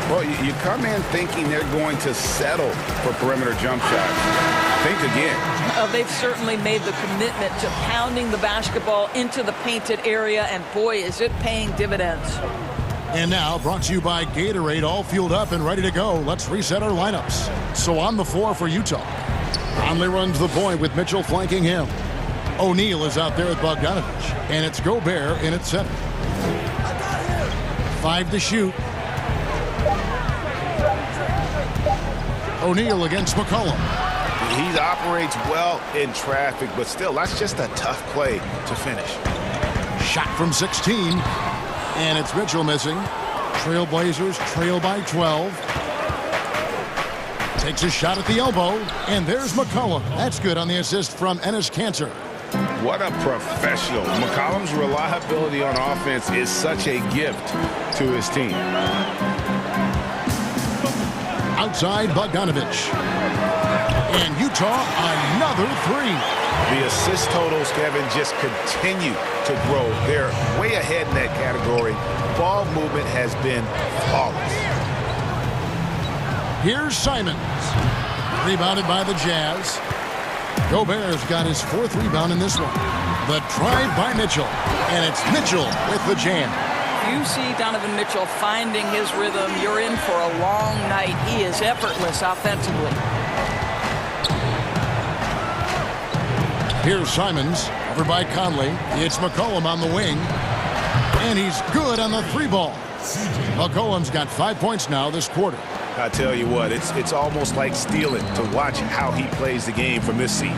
Well, you come in thinking they're going to settle for perimeter jump shots. Think again. They've certainly made the commitment to pounding the basketball into the painted area, and boy, is it paying dividends. And now, brought to you by Gatorade, all fueled up and ready to go. Let's reset our lineups. So on the floor for Utah. Conley runs the point with Mitchell flanking him. O'Neal is out there with Bogdanovich, and it's Gobert in at center. 5 to shoot. O'Neal against McCollum. He operates well in traffic, but still, that's just a tough play to finish. Shot from 16, and it's Mitchell missing. Trailblazers trail by 12. Takes a shot at the elbow, and there's McCollum. That's good on the assist from Enes Kanter. What a professional. McCollum's reliability on offense is such a gift to his team. Outside Bogdanovich. And Utah, another 3. The assist totals, Kevin, just continue to grow. They're way ahead in that category. Ball movement has been flawless. Here's Simons. Rebounded by the Jazz. Gobert's got his 4th rebound in this one. The drive by Mitchell. And it's Mitchell with the jam. You see Donovan Mitchell finding his rhythm, you're in for a long night. He is effortless offensively. Here's Simons, over by Conley. It's McCollum on the wing. And he's good on the 3-ball. McCollum's got 5 points now this quarter. I tell you what, it's almost like stealing to watch how he plays the game from this seat.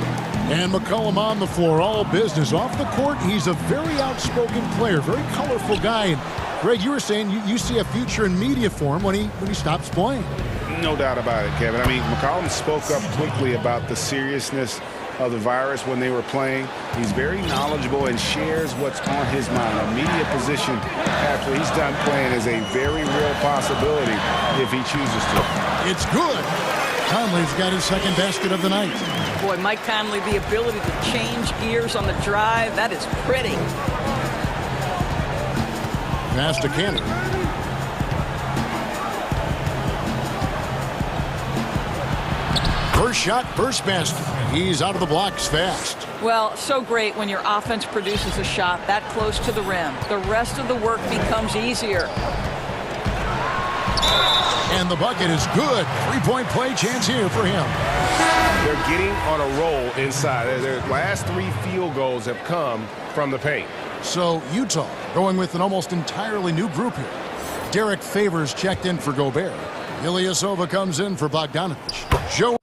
And McCollum on the floor, all business. Off the court, he's a very outspoken player, very colorful guy. And Greg, you were saying you see a future in media for him when he stops playing. No doubt about it, Kevin. I mean, McCollum spoke up quickly about the seriousness of the virus when they were playing. He's very knowledgeable and shares what's on his mind. A media position after he's done playing is a very real possibility if he chooses to. It's good. Conley's got his 2nd basket of the night. Boy, Mike Conley, the ability to change gears on the drive, that is pretty. Pass to Kanter. First shot, first basket. He's out of the blocks fast. Well, so great when your offense produces a shot that close to the rim. The rest of the work becomes easier. And the bucket is good. Three-point play chance here for him. They're getting on a roll inside. Their last 3 field goals have come from the paint. So Utah going with an almost entirely new group here. Derek Favors checked in for Gobert. Ilyasova comes in for Bogdanovich. Joe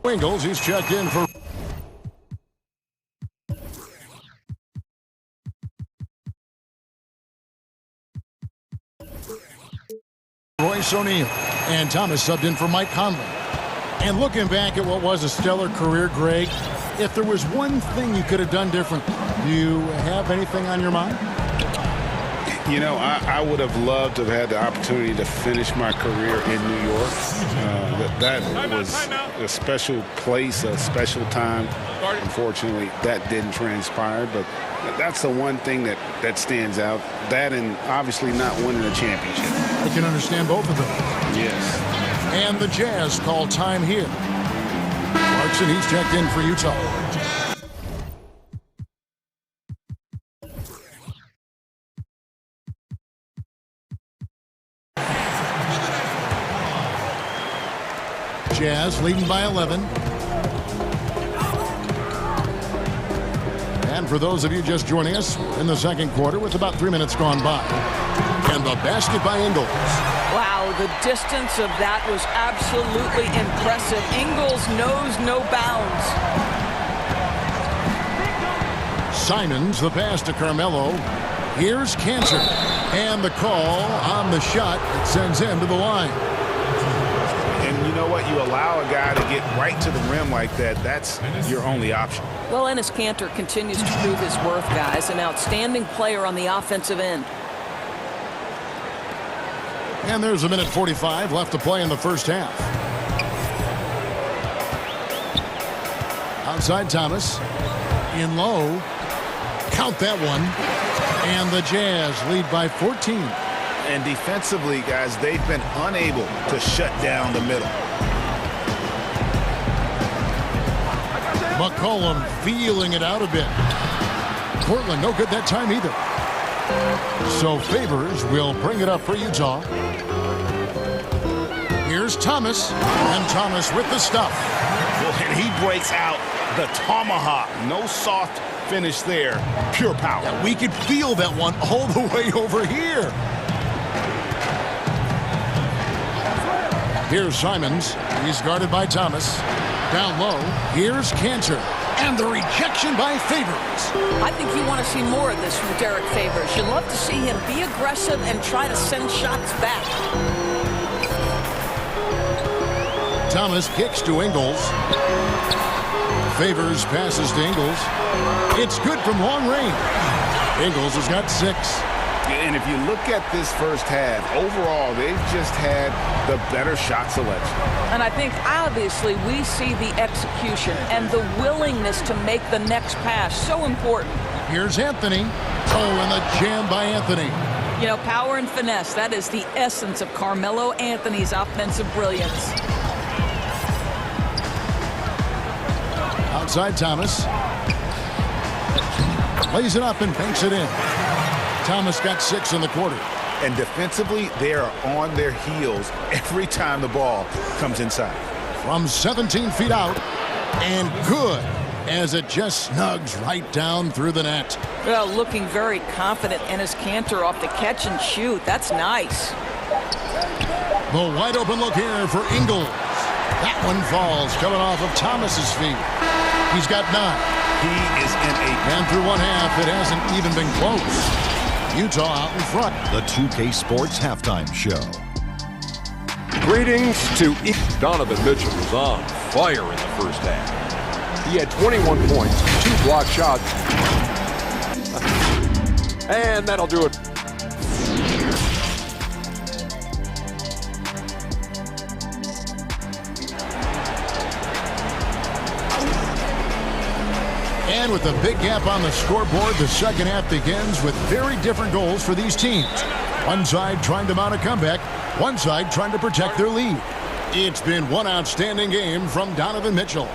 Ingles, he's checked in for Royce O'Neal. And Thomas subbed in for Mike Conley. And looking back at what was a stellar career, Greg, if there was one thing you could have done different, do you have anything on your mind? You know, I would have loved to have had the opportunity to finish my career in New York. That was a special place, a special time. Unfortunately, that didn't transpire, but that's the one thing that stands out. That and obviously not winning a championship. I can understand both of them. Yes. And the Jazz call time here. Clarkson, he's checked in for Utah. Jazz leading by 11. And for those of you just joining us, in the second quarter with about 3 minutes gone by. And the basket by Ingles. Wow, the distance of that was absolutely impressive. Ingles knows no bounds. Simons, the pass to Carmelo. Here's Cantor. And the call on the shot that sends him to the line. And you know what? You allow a guy to get right to the rim like that, that's your only option. Well, Enes Kanter continues to prove his worth, guys. An outstanding player on the offensive end. And there's 1:45 left to play in the first half. Outside Thomas. In low. Count that one. And the Jazz lead by 14. And defensively, guys, they've been unable to shut down the middle. McCollum feeling it out a bit. Portland no good that time either. So Favors will bring it up for Utah. Here's Thomas. And Thomas with the stuff. Well, and he breaks out the tomahawk. No soft finish there. Pure power. Yeah, we could feel that one all the way over here. Here's Simons. He's guarded by Thomas. Down low. Here's Cantor. And the rejection by Favors. I think you want to see more of this from Derek Favors. You'd love to see him be aggressive and try to send shots back. Thomas kicks to Ingles. Favors passes to Ingles. It's good from long range. Ingles has got 6. And if you look at this first half, overall, they've just had the better shot selection. And I think, obviously, we see the execution and the willingness to make the next pass so important. Here's Anthony. Oh, and the jam by Anthony. You know, power and finesse, that is the essence of Carmelo Anthony's offensive brilliance. Outside Thomas. Lays it up and banks it in. Thomas got 6 in the quarter. And defensively, they are on their heels every time the ball comes inside. From 17 feet out, and good as it just snugs right down through the net. Well, looking very confident. Enes Kanter off the catch and shoot. That's nice. The wide open look here for Ingles. That one falls, coming off of Thomas's feet. He's got 9. He is in a... And through one half, it hasn't even been close. Utah out in front. The 2K Sports Halftime Show. Greetings to Donovan Mitchell was on fire in the first half. He had 21 points, 2 block shots. And that'll do it. And with a big gap on the scoreboard, the second half begins with very different goals for these teams. One side trying to mount a comeback, one side trying to protect their lead. It's been one outstanding game from Donovan Mitchell.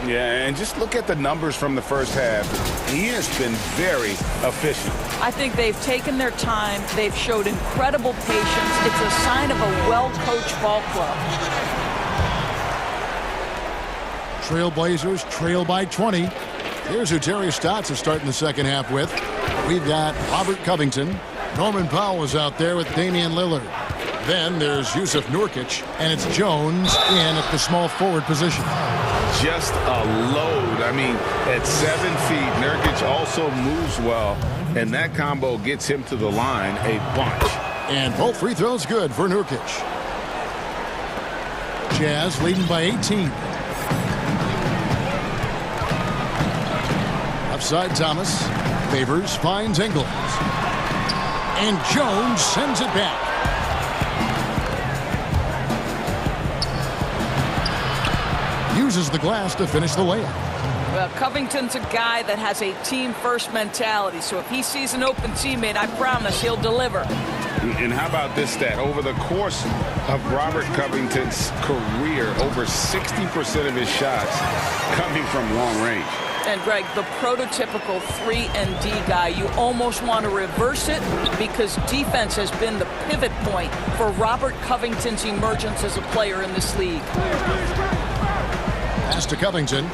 Yeah, and just look at the numbers from the first half. He has been very efficient. I think they've taken their time. They've showed incredible patience. It's a sign of a well-coached ball club. Trailblazers trail by 20. Here's who Terry Stotts is starting the second half with. We've got Robert Covington. Norman Powell is out there with Damian Lillard. Then there's Yusuf Nurkic, and it's Jones in at the small forward position. Just a load. I mean, at 7 feet, Nurkic also moves well, and that combo gets him to the line a bunch. And both free throws good for Nurkic. Jazz leading by 18. Upside Thomas. Favors finds Ingles. And Jones sends it back. Uses the glass to finish the layup. Well, Covington's a guy that has a team-first mentality, so if he sees an open teammate, I promise he'll deliver. And how about this stat? Over the course of Robert Covington's career, over 60% of his shots coming from long range. And, Greg, the prototypical 3-and-D guy, you almost want to reverse it because defense has been the pivot point for Robert Covington's emergence as a player in this league. Pass to Covington.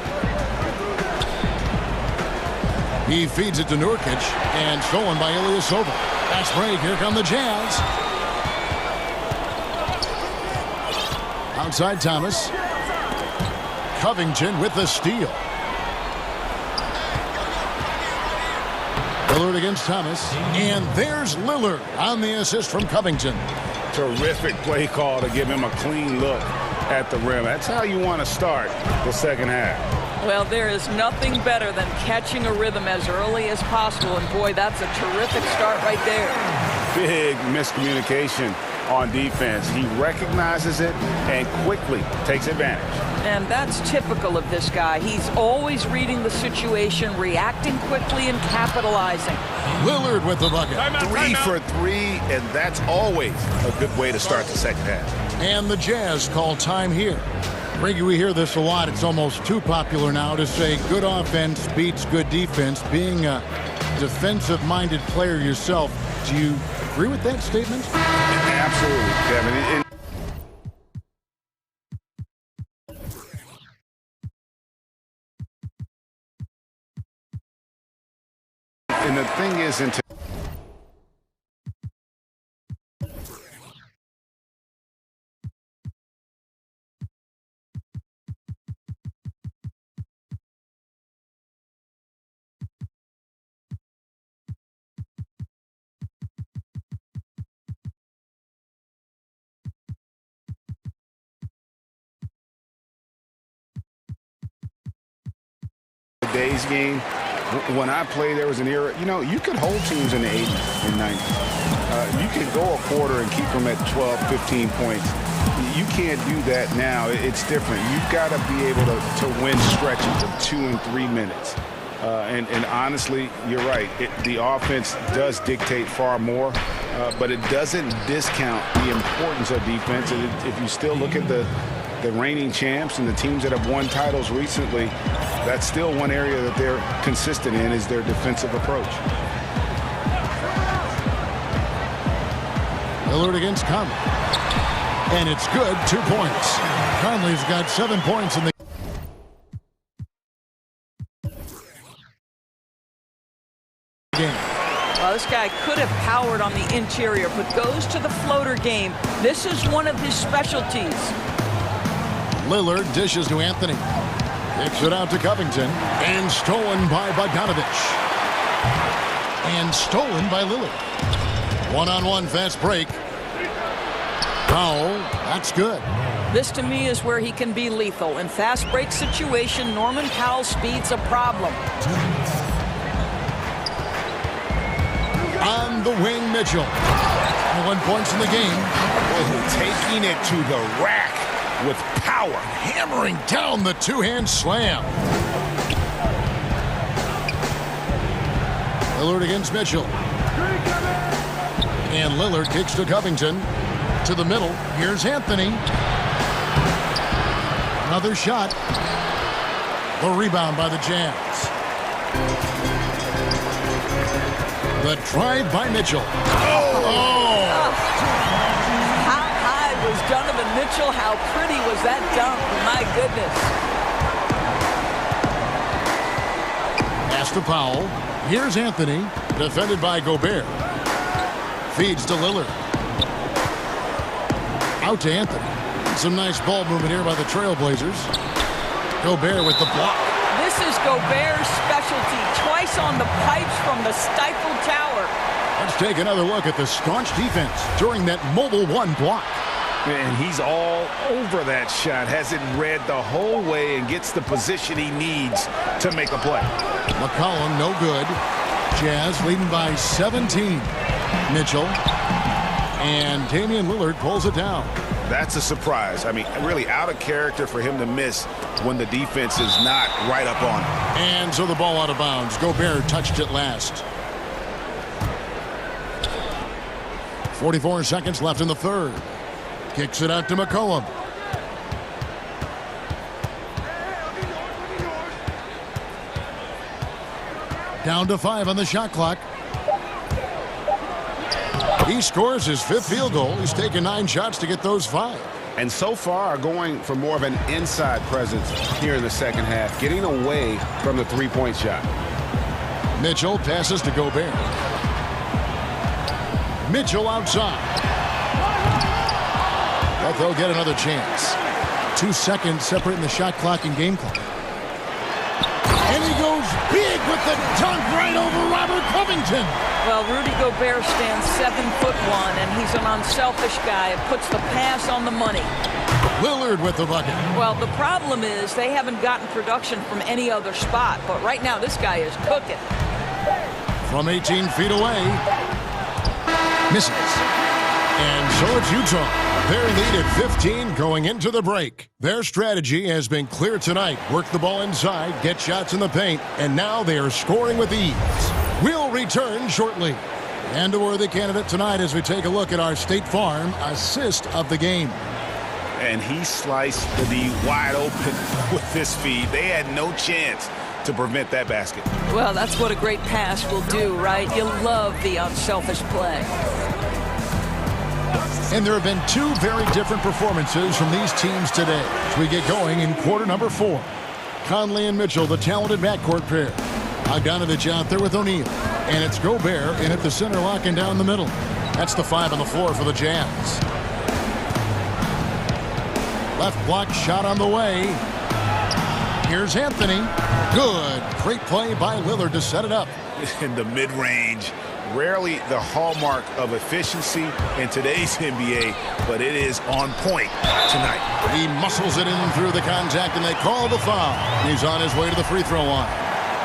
He feeds it to Nurkic, and stolen by Ilyasova. Fast break, here come the Jazz. Outside Thomas. Covington with the steal. Lillard against Thomas, and there's Lillard on the assist from Covington. Terrific play call to give him a clean look at the rim. That's how you want to start the second half. Well, there is nothing better than catching a rhythm as early as possible, and boy, that's a terrific start right there. Big miscommunication on defense. He recognizes it and quickly takes advantage. And that's typical of this guy. He's always reading the situation, reacting quickly, and capitalizing. Lillard with the bucket. Three for three, and that's always a good way to start the second half. And the Jazz call time here. Ricky, we hear this a lot. It's almost too popular now to say good offense beats good defense. Being a defensive-minded player yourself, do you agree with that statement? Absolutely, Kevin. And the thing is, today's game, when I played, there was an era, you know, you could hold teams in the 80s and 90s. You could go a quarter and keep them at 12, 15 points. You can't do that now. It's different. You've got to be able to win stretches of 2 and 3 minutes. And honestly, you're right. The offense does dictate far more, but it doesn't discount the importance of defense. And if you still look at the reigning champs and the teams that have won titles recently, that's still one area that they're consistent in, is their defensive approach. Lillard against Conley. And it's good, 2 points. Conley's got 7 points in the game. Well, this guy could have powered on the interior, but goes to the floater game. This is one of his specialties. Lillard dishes to Anthony. Kicks it out to Covington. And stolen by Bogdanovich. And stolen by Lillard. One-on-one fast break. Powell, that's good. This, to me, is where he can be lethal. In fast break situation, Norman Powell's speed's a problem. On the wing, Mitchell. 1 points in the game. Taking it to the rack with power. Hammering down the two-hand slam. Lillard against Mitchell. And Lillard kicks to Covington. To the middle. Here's Anthony. Another shot. The rebound by the Jazz. The drive by Mitchell. Oh! How high was Donovan Mitchell? How pretty was that dunk? My goodness. Pass to Powell. Here's Anthony, defended by Gobert. Feeds to Lillard. Out to Anthony. Some nice ball movement here by the Trailblazers. Gobert with the block. This is Gobert's specialty. Twice on the pipes from the stifled tower. Let's take another look at the staunch defense during that mobile one block. And he's all over that shot. Has it read the whole way and gets the position he needs to make a play. McCollum, no good. Jazz leading by 17. Mitchell. And Damian Lillard pulls it down. That's a surprise. I mean, really out of character for him to miss when the defense is not right up on him. And so the ball out of bounds. Gobert touched it last. 44 seconds left in the third. Kicks it out to McCollum. Down to 5 on the shot clock. He scores his 5th field goal. He's taken 9 shots to get those 5. And so far going for more of an inside presence here in the second half, getting away from the three-point shot. Mitchell passes to Gobert. Mitchell outside. But they'll get another chance. 2 seconds separating the shot clock and game clock. And he goes big with the dunk right over Robert Covington. Well, Rudy Gobert stands 7'1", and he's an unselfish guy. It puts the pass on the money. Lillard with the bucket. Well, the problem is they haven't gotten production from any other spot, but right now this guy is cooking. From 18 feet away. Misses. And so it's Utah. Their lead at 15 going into the break. Their strategy has been clear tonight. Work the ball inside, get shots in the paint, and now they are scoring with ease. We'll return shortly. And a worthy candidate tonight as we take a look at our State Farm assist of the game. And he sliced the D wide open with this feed. They had no chance to prevent that basket. Well, that's what a great pass will do, right? You love the unselfish play. And there have been 2 very different performances from these teams today as we get going in quarter number 4. Conley and Mitchell, the talented backcourt pair. Bogdanovich out there with O'Neal. And it's Gobert in at the center, locking down the middle. That's the 5 on the floor for the Jazz. Left block shot on the way. Here's Anthony. Good. Great play by Lillard to set it up. In the mid-range. Rarely the hallmark of efficiency in today's NBA, but it is on point tonight. He muscles it in through the contact, and they call the foul. He's on his way to the free throw line.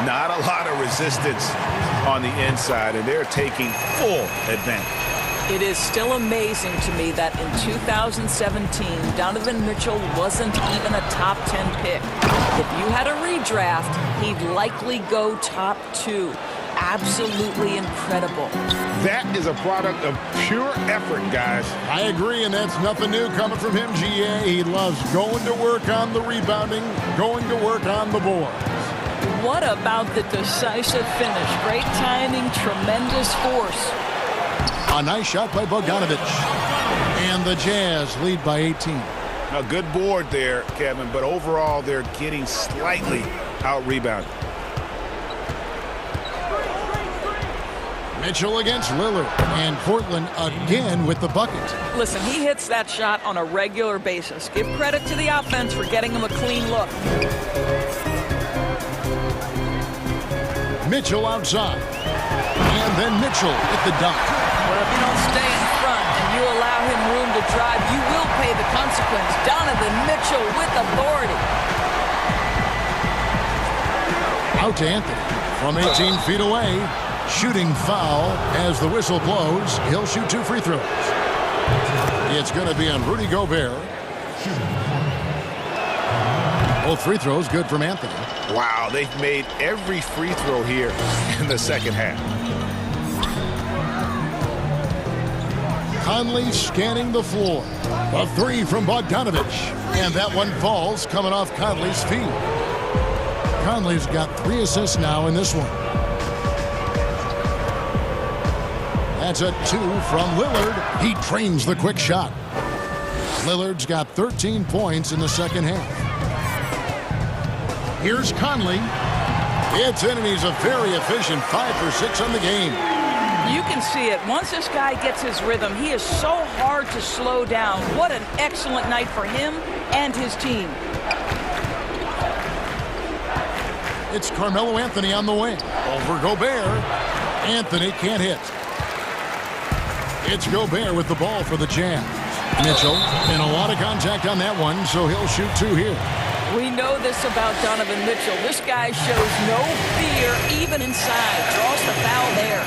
Not a lot of resistance on the inside, and they're taking full advantage. It is still amazing to me that in 2017, Donovan Mitchell wasn't even a top 10 pick. If you had a redraft, he'd likely go top 2. Absolutely incredible. That is a product of pure effort, guys. I agree, and that's nothing new coming from him, GA. He loves going to work on the rebounding, going to work on the board. What about the decisive finish? Great timing, tremendous force. A nice shot by Bogdanovich. And the Jazz lead by 18. A good board there, Kevin, but overall they're getting slightly out-rebounded. Mitchell against Lillard, and Portland again with the bucket. Listen, he hits that shot on a regular basis. Give credit to the offense for getting him a clean look. Mitchell outside. And then Mitchell at the dunk. Well, if you don't stay in front and you allow him room to drive, you will pay the consequence. Donovan Mitchell with authority. Out to Anthony from 18 feet away. Shooting foul as the whistle blows. He'll shoot 2 free throws. It's going to be on Rudy Gobert. Both free throws good from Anthony. Wow, they've made every free throw here in the second half. Conley scanning the floor. A three from Bogdanovich. And that one falls coming off Conley's feet. Conley's got 3 assists now in this one. That's a 2 from Lillard. He trains the quick shot. Lillard's got 13 points in the second half. Here's Conley. It's in, and he's a very efficient 5 for 6 on the game. You can see it. Once this guy gets his rhythm, he is so hard to slow down. What an excellent night for him and his team. It's Carmelo Anthony on the wing. Over Gobert. Anthony can't hit. It's Gobert with the ball for the Jazz. Mitchell, and a lot of contact on that one, so he'll shoot 2 here. We know this about Donovan Mitchell. This guy shows no fear, even inside. Draws the foul there.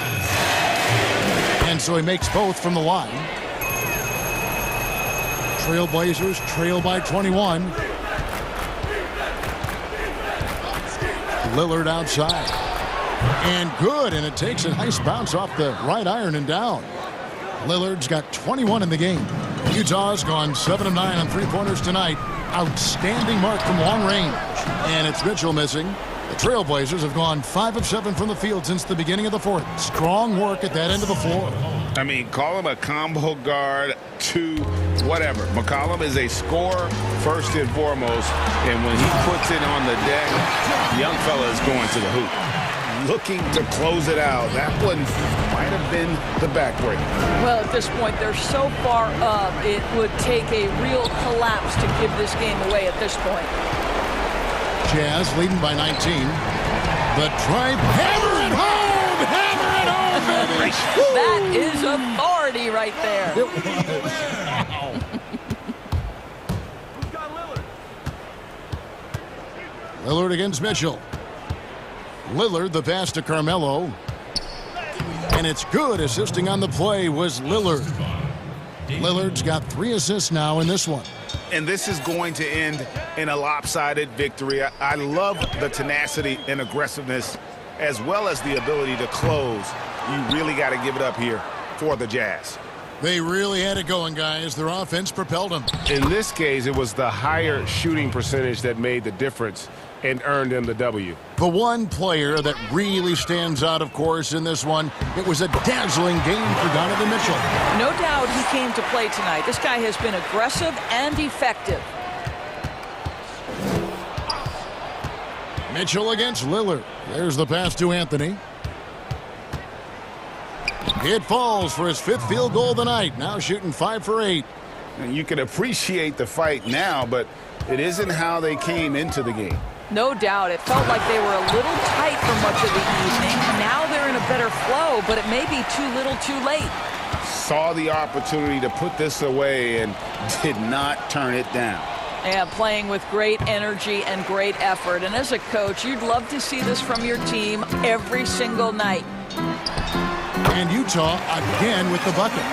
And so he makes both from the line. Trailblazers trail by 21. Lillard outside. And good, and it takes a nice bounce off the right iron and down. Lillard's got 21 in the game. Utah's gone 7 of 9 on three-pointers tonight. Outstanding mark from long range. And it's Mitchell missing. The Trailblazers have gone 5 of 7 from the field since the beginning of the fourth. Strong work at that end of the floor. I mean, call him a combo guard to whatever. McCollum is a scorer first and foremost, and when he puts it on the deck, young fella is going to the hoop. Looking to close it out. That one might have been the backbreaker. Well, at this point, they're so far up, it would take a real collapse to give this game away at this point. Jazz leading by 19. The drive. Hammer it home! Hammer it home, baby! That is authority right there. Lillard against Mitchell. Lillard, the pass to Carmelo. And it's good. Assisting on the play was Lillard. Lillard's got 3 assists now in this one. And this is going to end in a lopsided victory. I love the tenacity and aggressiveness as well as the ability to close. You really got to give it up here for the Jazz. They really had it going, guys. Their offense propelled them. In this case, it was the higher shooting percentage that made the difference and earned them the W. The one player that really stands out, of course, in this one, it was a dazzling game for Donovan Mitchell. No doubt he came to play tonight. This guy has been aggressive and effective. Mitchell against Lillard. There's the pass to Anthony. It falls for his 5th field goal of the night. Now shooting 5 for 8. And you can appreciate the fight now, but it isn't how they came into the game. No doubt. It felt like they were a little tight for much of the evening. Now they're in a better flow, but it may be too little too late. Saw the opportunity to put this away and did not turn it down. Yeah, playing with great energy and great effort. And as a coach, you'd love to see this from your team every single night. And Utah again with the bucket.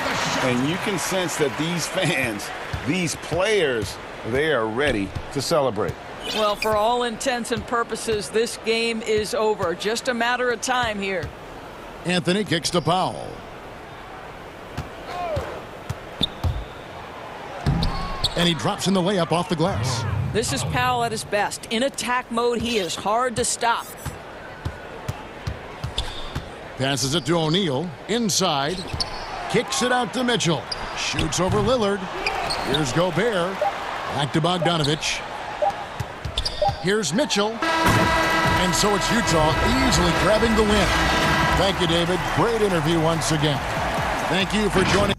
And you can sense that these fans, these players, they are ready to celebrate. Well, for all intents and purposes, this game is over. Just a matter of time here. Anthony kicks to Powell. And he drops in the layup off the glass. This is Powell at his best. In attack mode, he is hard to stop. Passes it to O'Neal. Inside. Kicks it out to Mitchell. Shoots over Lillard. Here's Gobert. Back to Bogdanovich. Here's Mitchell. And so it's Utah easily grabbing the win. Thank you, David. Great interview once again. Thank you for joining.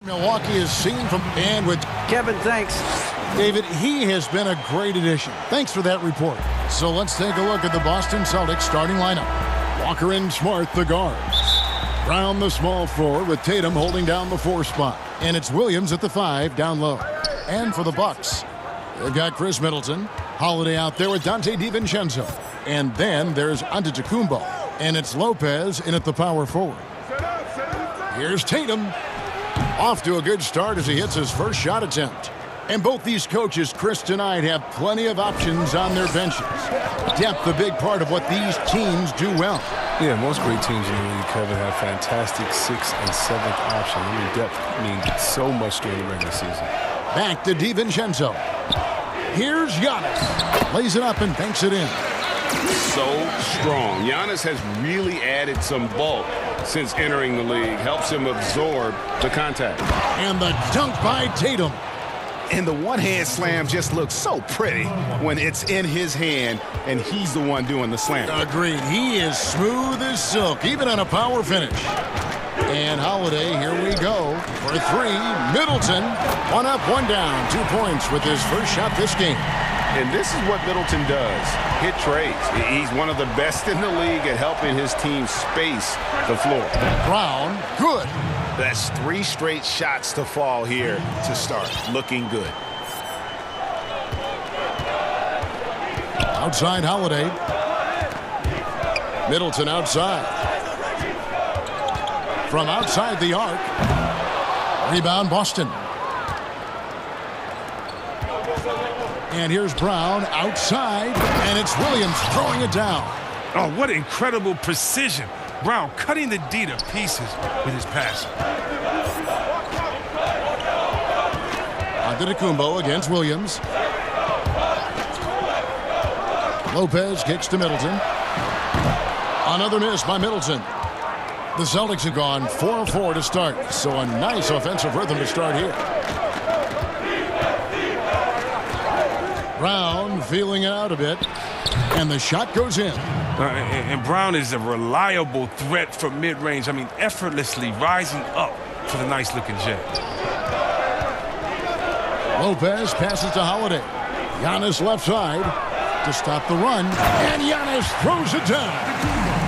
Milwaukee is seen from and with Kevin, thanks. David, he has been a great addition. Thanks for that report. So let's take a look at the Boston Celtics starting lineup. Walker and Smart, the guards. Brown, the small forward, with Tatum holding down the 4 spot. And it's Williams at the 5 down low. And for the Bucks, they've got Chris Middleton. Holiday out there with Dante DiVincenzo. And then there's Antetokounmpo. And it's Lopez in at the power forward. Here's Tatum. Off to a good start as he hits his first shot attempt. And both these coaches, Chris, tonight have plenty of options on their benches. Depth, a big part of what these teams do well. Yeah, most great teams in the league, Kevin, have fantastic 6th and 7th options. I mean, depth means so much during the regular season. Back to DiVincenzo. Here's Giannis. Lays it up and banks it in. So strong. Giannis has really added some bulk since entering the league. Helps him absorb the contact. And the dunk by Tatum. And the one-hand slam just looks so pretty when it's in his hand and he's the one doing the slam. Agreed. He is smooth as silk, even on a power finish. And Holiday, here we go for 3. Middleton, 1 up, 1 down. 2 points with his first shot this game. And this is what Middleton does, hit trades. He's one of the best in the league at helping his team space the floor. Brown, good. That's 3 straight shots to fall here to start. Looking good. Outside Holiday. Middleton outside. From outside the arc. Rebound Boston. And here's Brown outside. And it's Williams throwing it down. Oh, what incredible precision. Brown cutting the D to pieces with his pass. Antetokounmpo against Williams. Lopez kicks to Middleton. Another miss by Middleton. The Celtics have gone 4-4 to start, so a nice offensive rhythm to start here. Brown feeling it out a bit, and the shot goes in. And Brown is a reliable threat from mid-range. I mean, effortlessly rising up for the nice-looking jet. Lopez passes to Holiday. Giannis left side to stop the run, and Giannis throws it down.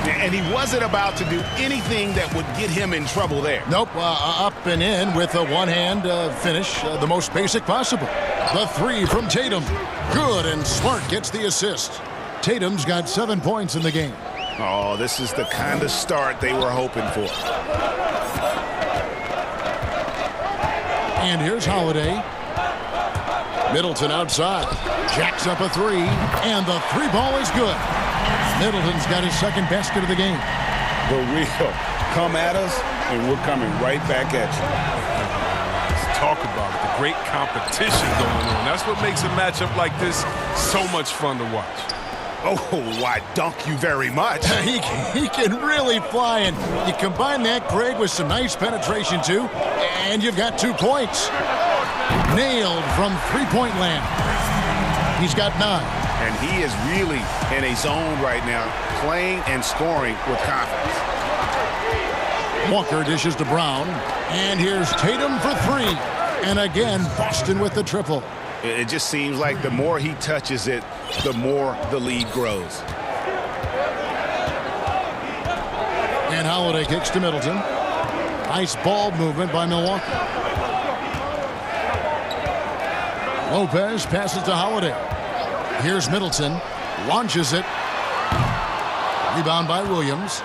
And he wasn't about to do anything that would get him in trouble there. Nope, up and in with a one-hand finish, the most basic possible. The 3 from Tatum. Good, and Smart gets the assist. Tatum's got 7 points in the game. Oh, this is the kind of start they were hoping for. And here's Holiday. Middleton outside. Jacks up a 3, and the 3 ball is good. Middleton's got his second basket of the game. The real come at us, and we're coming right back at you. Let's talk about it. The great competition going on. That's what makes a matchup like this so much fun to watch. Oh, why, dunk you very much. He can really fly, and you combine that, Greg, with some nice penetration, too, and you've got 2 points. Nailed from 3-point land. He's got 9. And he is really in a zone right now, playing and scoring with confidence. Walker dishes to Brown, and here's Tatum for 3. And again, Boston with the triple. It just seems like the more he touches it, the more the lead grows. And Holiday kicks to Middleton. Nice ball movement by Milwaukee. Lopez passes to Holiday. Here's Middleton. Launches it. Rebound by Williams.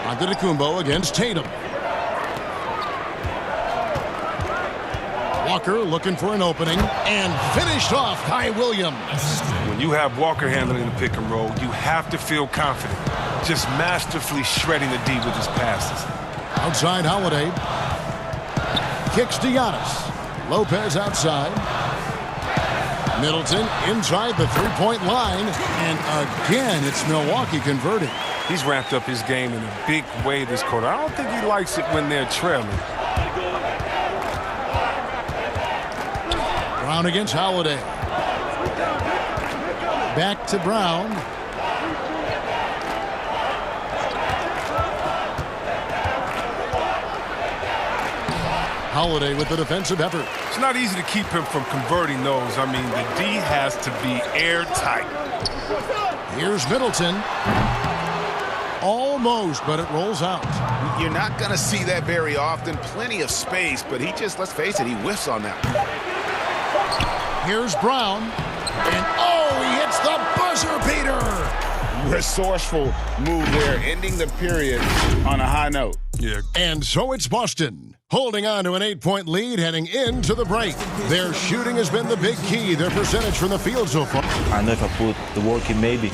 Antetokounmpo against Tatum. Walker looking for an opening, and finished off by Williams. When you have Walker handling the pick and roll, you have to feel confident. Just masterfully shredding the D with his passes. Outside Holiday. Kicks to Giannis. Lopez outside. Middleton inside the 3-point line, and again it's Milwaukee converting. He's ramped up his game in a big way this quarter. I don't think he likes it when they're trailing. Brown against Holiday. Back to Brown. Holiday with the defensive effort. It's not easy to keep him from converting those. I mean, the D has to be airtight. Here's Middleton. Almost, but it rolls out. You're not going to see that very often. Plenty of space, but he just, let's face it, he whiffs on that. Here's Brown. And, he hits the buzzer beater. Resourceful move there, ending the period on a high note. Yeah. And so it's Boston, holding on to an 8-point lead heading into the break. Their shooting has been the big key, their percentage from the field so far. I know if I put the work in, maybe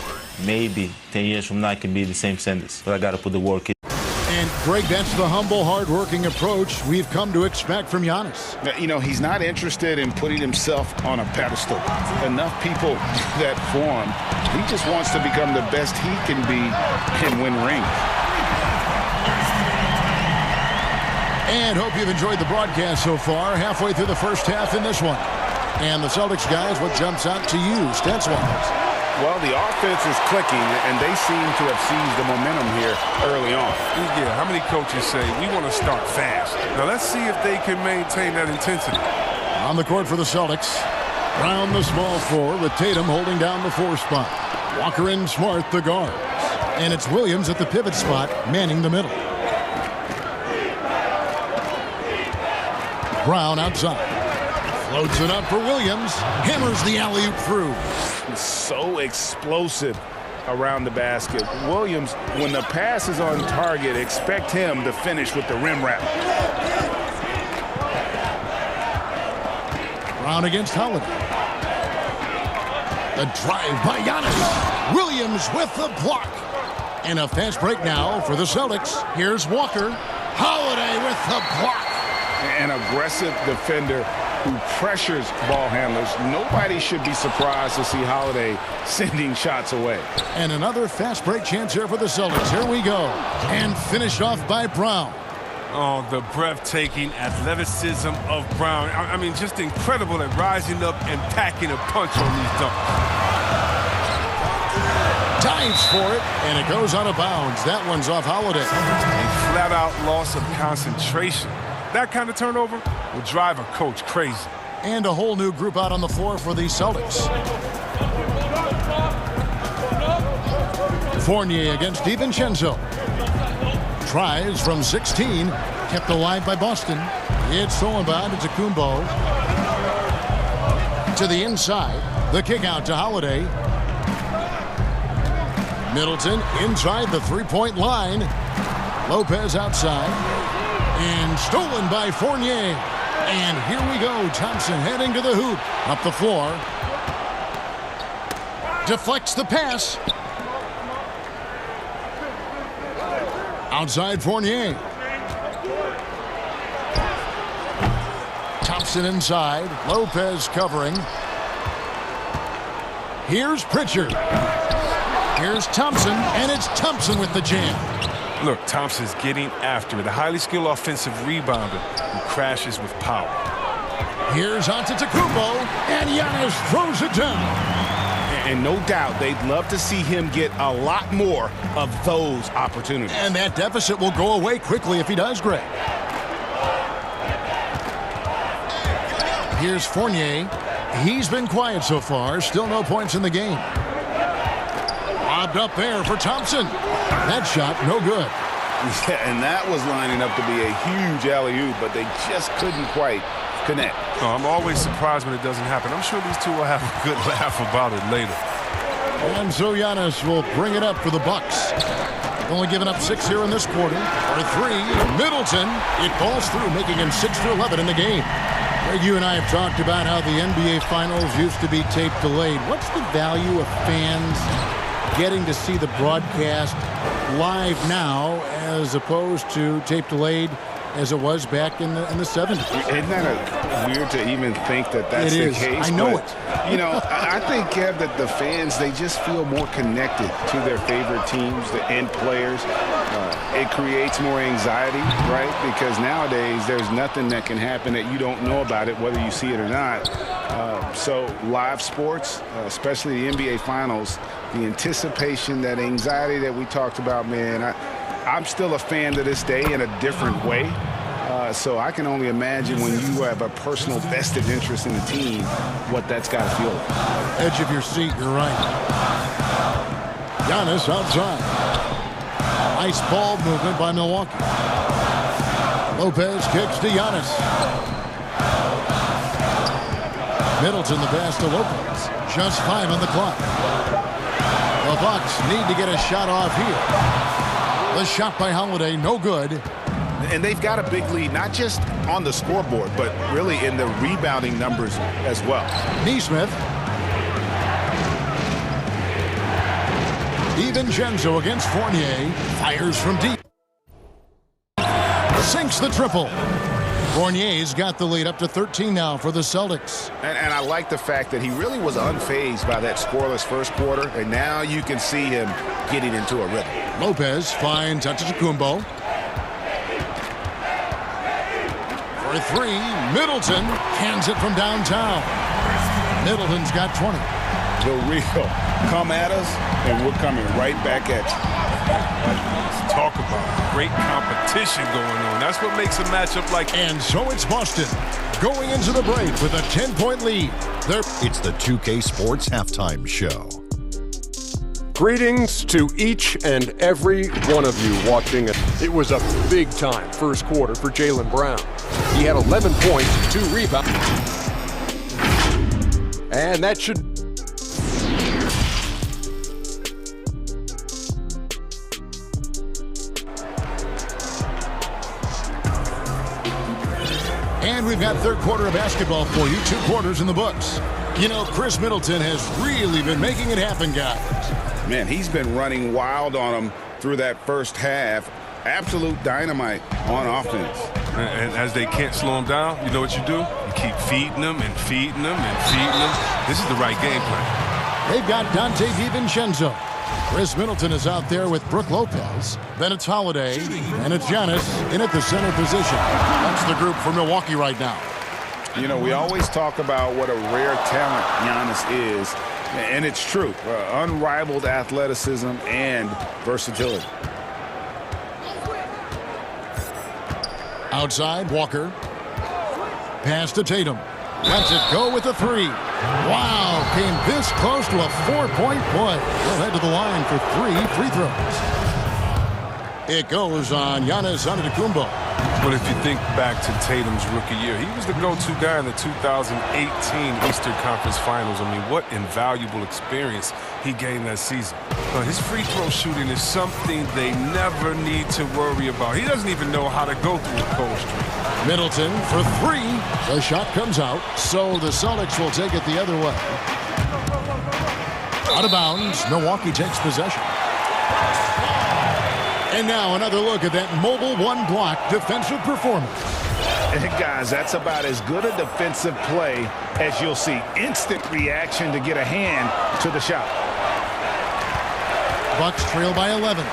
10 years from now I can be the same sentence, but I got to put the work in. And, Greg, that's the humble, hard-working approach we've come to expect from Giannis. You know, he's not interested in putting himself on a pedestal. Enough people that form. He just wants to become the best he can be and win rings. And hope you've enjoyed the broadcast so far. Halfway through the first half in this one. And the Celtics guys, what jumps out to you, stats-wise? Well, the offense is clicking, and they seem to have seized the momentum here early on. Yeah, how many coaches say, we want to start fast? Now, let's see if they can maintain that intensity. On the court for the Celtics, Brown the small forward with Tatum holding down the 4 spot. Walker and Smart the guards. And it's Williams at the pivot spot, manning the middle. Brown outside. Floats it up for Williams. Hammers the alley-oop through. So explosive around the basket. Williams, when the pass is on target, expect him to finish with the rim wrap. Brown against Holiday. The drive by Giannis. Williams with the block. And a fast break now for the Celtics. Here's Walker. Holiday with the block. An aggressive defender who pressures ball handlers. Nobody should be surprised to see Holiday sending shots away. And another fast break chance here for the Celtics. Here we go. And finished off by Brown. Oh, the breathtaking athleticism of Brown. I mean, just incredible at rising up and packing a punch on these dunks. Dives for it, and it goes out of bounds. That one's off Holiday. A flat-out loss of concentration. That kind of turnover will drive a coach crazy. And a whole new group out on the floor for the Celtics. Fournier against DiVincenzo. Tries from 16. Kept alive by Boston. It's stolen by Antetokounmpo. To the inside. The kick out to Holiday. Middleton inside the three-point line. Lopez outside. And stolen by Fournier. And here we go. Thompson heading to the hoop. Up the floor. Deflects the pass. Outside Fournier. Thompson inside. Lopez covering. Here's Pritchard. Here's Thompson. And it's Thompson with the jam. Look, Thompson's getting after it. A highly skilled offensive rebounder who crashes with power. Here's Antetokounmpo, and Giannis throws it down. And no doubt they'd love to see him get a lot more of those opportunities. And that deficit will go away quickly if he does, Greg. Here's Fournier. He's been quiet so far. Still no points in the game. Lobbed up there for Thompson. That shot, no good. Yeah, and that was lining up to be a huge alley-oop, but they just couldn't quite connect. Oh, I'm always surprised when it doesn't happen. I'm sure these two will have a good laugh about it later. And so Giannis will bring it up for the Bucks. Only giving up 6 here in this quarter. For 3, Middleton. It falls through, making him 6 for 11 in the game. Greg, you and I have talked about how the NBA Finals used to be tape delayed. What's the value of fans getting to see the broadcast live now as opposed to tape delayed as it was back in the 70s? Isn't that weird to even think that that's the case? I know it. You know, I think, Kev, that the fans, they just feel more connected to their favorite teams and players. It creates more anxiety, right? Because nowadays there's nothing that can happen that you don't know about it, whether you see it or not. So live sports, especially the NBA Finals, the anticipation, that anxiety that we talked about, man, I'm still a fan to this day in a different way. So I can only imagine when you have a personal vested interest in the team, what that's got to feel like. Edge of your seat, you're right. Giannis outside. Nice ball movement by Milwaukee. Lopez kicks to Giannis. Middleton the pass to Lopez. Just 5 on the clock. The Bucks need to get a shot off here. The shot by Holiday, no good. And they've got a big lead, not just on the scoreboard, but really in the rebounding numbers as well. Neesmith. DiVincenzo against Fournier. Fires from deep. Sinks the triple. Fournier's got the lead up to 13 now for the Celtics. And I like the fact that he really was unfazed by that scoreless first quarter, and now you can see him getting into a rhythm. Lopez finds Antetokounmpo. For 3, Middleton hands it from downtown. Middleton's got 20. The real come at us, and we're coming right back at you. Let's talk about great competition going on. That's what makes a matchup like. And so it's Boston going into the break with a 10-point lead. It's the 2K Sports Halftime Show. Greetings to each and every one of you watching it. It was a big-time first quarter for Jaylen Brown. He had 11 points, 2 rebounds. And that should... And we've got third quarter of basketball for you. 2 quarters in the books. You know, Chris Middleton has really been making it happen, guys. Man, he's been running wild on them through that first half. Absolute dynamite on offense. And as they can't slow him down, you know what you do? You keep feeding them and feeding them and feeding them. This is the right game plan. They've got Dante DiVincenzo. Chris Middleton is out there with Brook Lopez. Then it's Holiday, and it's Giannis in at the center position. That's the group for Milwaukee right now. You know, we always talk about what a rare talent Giannis is, and it's true. Unrivaled athleticism and versatility. Outside, Walker. Pass to Tatum. Lets it go with a 3. Wow, came this close to a 4-point play. He'll head to the line for 3 free throws. It goes on Giannis Antetokounmpo. But if you think back to Tatum's rookie year, he was the go-to guy in the 2018 Eastern Conference Finals. I mean, what invaluable experience he gained that season. His free throw shooting is something they never need to worry about. He doesn't even know how to go through a cold streak. Middleton for 3. The shot comes out, so the Celtics will take it the other way. Out of bounds, Milwaukee takes possession. And now another look at that mobile one-block defensive performance. And guys, that's about as good a defensive play as you'll see. Instant reaction to get a hand to the shot. Bucks trail by 11.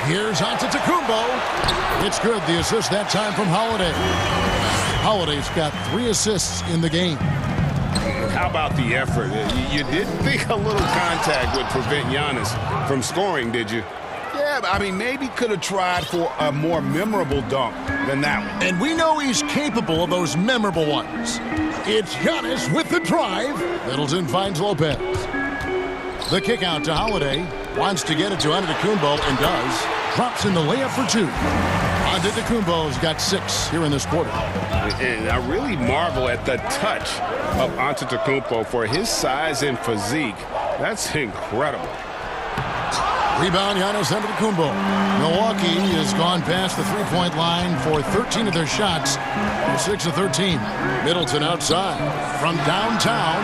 Here's Antetokounmpo. It's good. The assist that time from Holiday. Holiday's got 3 assists in the game. How about the effort? You didn't think a little contact would prevent Giannis from scoring, did you? Yeah, I mean, maybe could have tried for a more memorable dunk than that one. And we know he's capable of those memorable ones. It's Giannis with the drive. Middleton finds Lopez. The kick out to Holiday. Wants to get it to Antetokounmpo and does. Drops in the layup for 2. Antetokounmpo's got 6 here in this quarter. And I really marvel at the touch of Antetokounmpo for his size and physique. That's incredible. Rebound, Giannis Antetokounmpo. Milwaukee has gone past the 3-point line for 13 of their shots. 6 of 13. Middleton outside. From downtown,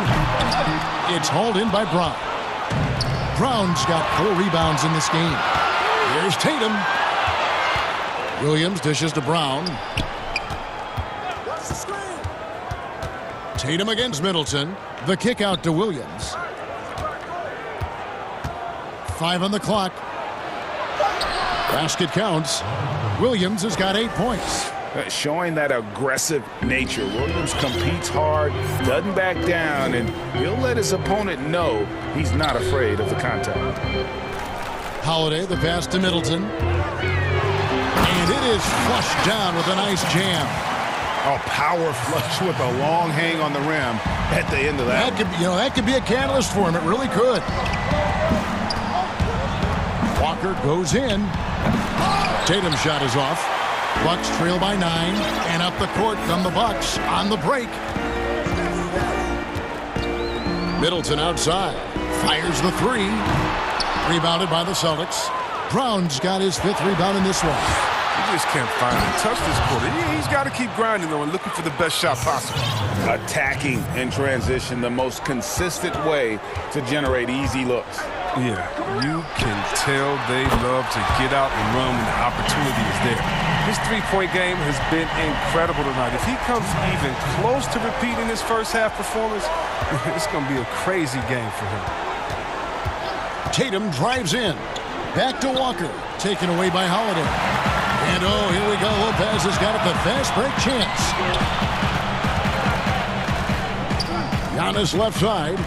it's hauled in by Brown. Brown's got 4 rebounds in this game. Here's Tatum. Williams dishes to Brown. Tatum against Middleton. The kick out to Williams. 5 on the clock. Basket counts. Williams has got 8 points. Showing that aggressive nature. Williams competes hard, doesn't back down, and he'll let his opponent know he's not afraid of the contact. Holiday, the pass to Middleton. And it is flushed down with a nice jam. Oh, power flush with a long hang on the rim at the end of that. That could be a catalyst for him. It really could. Walker goes in. Tatum's shot is off. Bucks trail by 9, and up the court come the Bucks on the break. Middleton outside. Fires the 3. Rebounded by the Celtics. Brown's got his 5th rebound in this one. He just can't find it. Touch this quarter. He's got to keep grinding, though, and looking for the best shot possible. Attacking in transition, the most consistent way to generate easy looks. Yeah, you can tell they love to get out and run when the opportunity is there. His three-point game has been incredible tonight. If he comes even close to repeating his first-half performance, it's going to be a crazy game for him. Tatum drives in. Back to Walker. Taken away by Holiday. And, oh, here we go. Lopez has got the fast break chance. Giannis left side.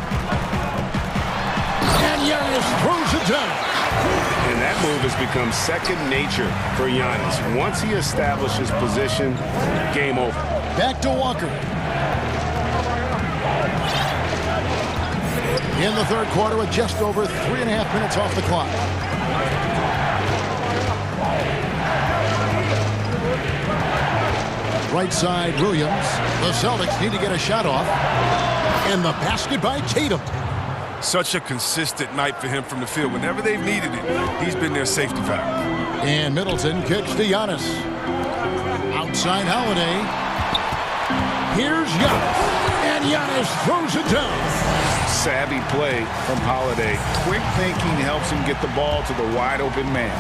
And Giannis throws it down. And that move has become second nature for Giannis. Once he establishes position, game over. Back to Walker. In the third quarter with just over 3.5 minutes off the clock. Right side, Williams. The Celtics need to get a shot off. And the basket by Tatum. Such a consistent night for him from the field. Whenever they've needed it, he's been their safety valve. And Middleton kicks to Giannis. Outside Holiday. Here's Giannis. And Giannis throws it down. Savvy play from Holiday. Quick thinking helps him get the ball to the wide open man.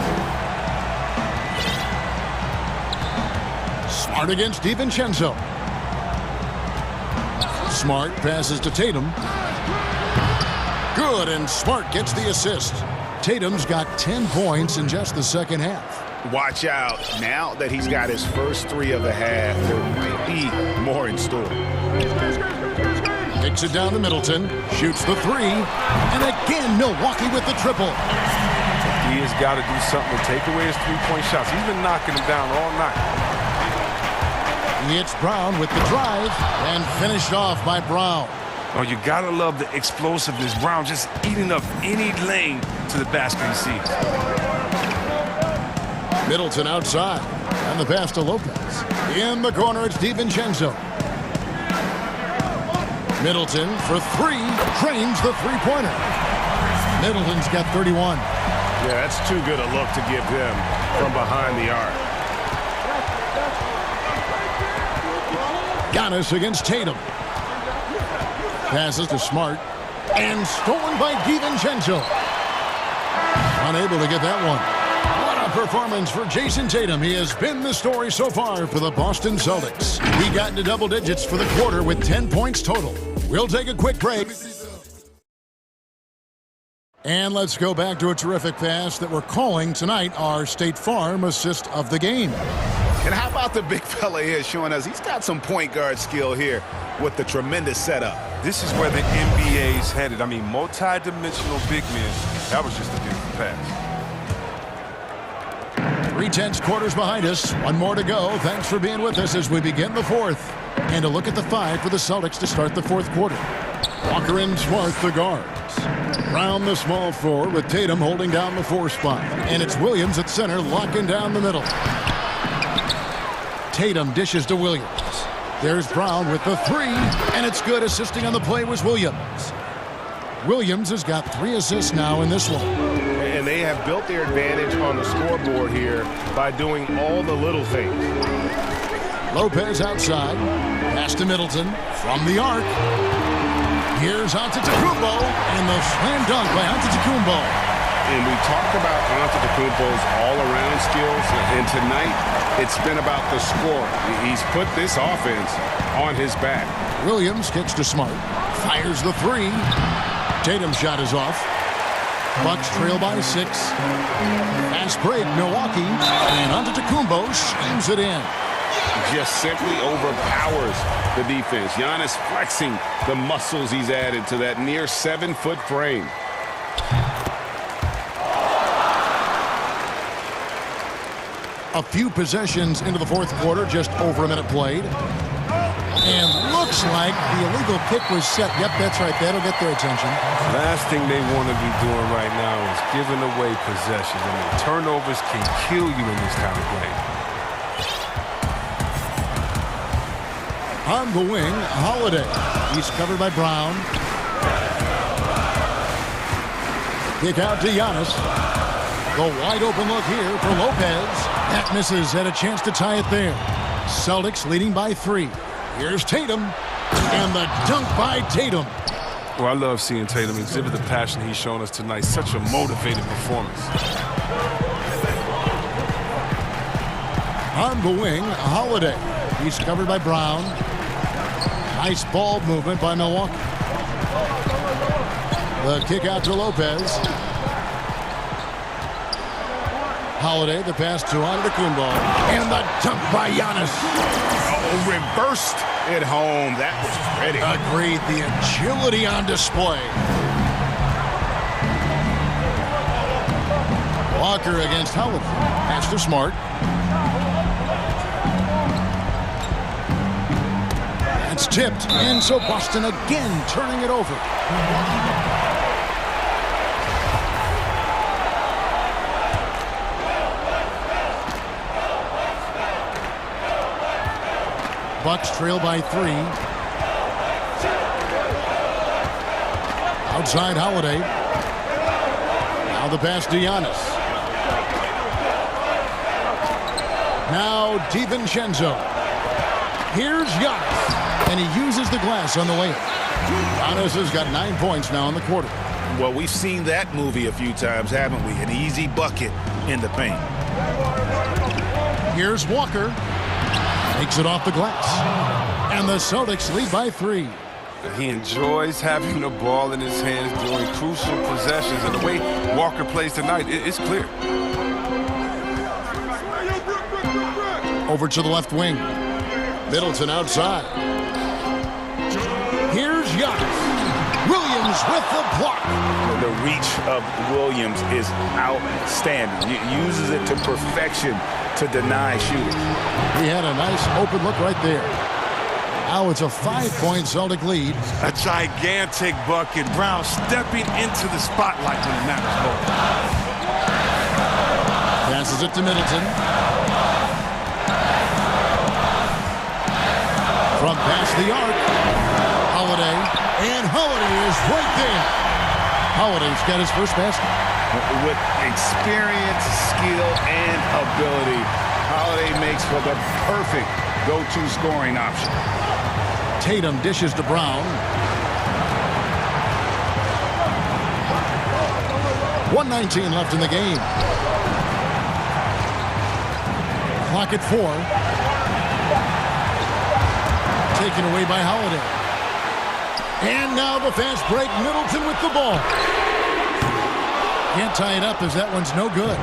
Smart against DiVincenzo. Smart passes to Tatum. Good, and Smart gets the assist. Tatum's got 10 points in just the second half. Watch out. Now that he's got his first 3 of the half, there might be more in store. Kicks it down to Middleton. Shoots the 3. And again, Milwaukee with the triple. He has got to do something to take away his three-point shots. He's been knocking them down all night. It's Brown with the drive and finished off by Brown. Oh, you got to love the explosiveness. Brown just eating up any lane to the basket he sees. Middleton outside. And the pass to Lopez. In the corner, it's DiVincenzo. Middleton for 3. Drains the three-pointer. Middleton's got 31. Yeah, that's too good a look to give them from behind the arc. Giannis against Tatum. Passes to Smart. And stolen by DiVincenzo. Unable to get that one. What a performance for Jason Tatum. He has been the story so far for the Boston Celtics. He got into double digits for the quarter with 10 points total. We'll take a quick break. And let's go back to a terrific pass that we're calling tonight our State Farm assist of the game. And how about the big fella here showing us he's got some point guard skill here with the tremendous setup. This is where the NBA's headed. I mean, multi-dimensional big men. That was just a beautiful pass. 3/10 quarters behind us. One more to go. Thanks for being with us as we begin the fourth. And a look at the 5 for the Celtics to start the fourth quarter. Walker and Smart, the guards. Brown, the small forward, with Tatum holding down the 4 spot. And it's Williams at center, locking down the middle. Tatum dishes to Williams. There's Brown with the 3, and it's good. Assisting on the play was Williams. Williams has got 3 assists now in this one. And they have built their advantage on the scoreboard here by doing all the little things. Lopez outside. Pass to Middleton from the arc. Here's Antetokounmpo, and the slam dunk by Antetokounmpo. And we talked about Antetokounmpo's all-around skills, and tonight it's been about the score. He's put this offense on his back. Williams kicks to Smart. Fires the 3. Tatum's shot is off. Bucks trail by 6. Fast break, Milwaukee. And Antetokounmpo slams it in. Just simply overpowers the defense. Giannis flexing the muscles he's added to that near 7-foot frame. A few possessions into the fourth quarter, just over a minute played. And looks like the illegal kick was set. Yep, that's right. That'll get their attention. Last thing they want to be doing right now is giving away possessions. I mean, turnovers can kill you in this kind of game. On the wing, Holiday. He's covered by Brown. Kick out to Giannis. The wide open look here for Lopez. That misses. Had a chance to tie it there. Celtics leading by 3. Here's Tatum. And the dunk by Tatum. Well, I love seeing Tatum exhibit the passion he's shown us tonight. Such a motivated performance. On the wing, Holiday. He's covered by Brown. Nice ball movement by Milwaukee. The kick out to Lopez. Holiday, the pass to Antetokounmpo. And the dunk by Giannis. Oh, reversed it home. That was pretty. Agreed. The agility on display. Walker against Holiday. Pass to Smart. It's tipped. And so Boston again turning it over. Bucks trail by 3. Outside Holiday. Now the pass to Giannis. Now DiVincenzo. Here's Giannis. And he uses the glass on the way. Giannis has got 9 points now in the quarter. Well, we've seen that movie a few times, haven't we? An easy bucket in the paint. Here's Walker. Takes it off the glass. And the Celtics lead by 3. He enjoys having the ball in his hands during crucial possessions. And the way Walker plays tonight, it's clear. Over to the left wing. Middleton outside. Here's Giannis. Williams with the block. The reach of Williams is outstanding. He uses it to perfection to deny shooters. He had a nice open look right there. Now it's a 5-point Celtic lead. A gigantic bucket. Brown stepping into the spotlight when it matters most. Passes it to Middleton. From past the arc. Holiday. And Holiday is right there. Holiday's got his first basket. With experience, skill, and ability, Holiday makes for the perfect go-to scoring option. Tatum dishes to Brown. 1:19 left in the game. Clock at 4. Taken away by Holiday. And now the fast break. Middleton with the ball. Can't tie it up as that one's no good.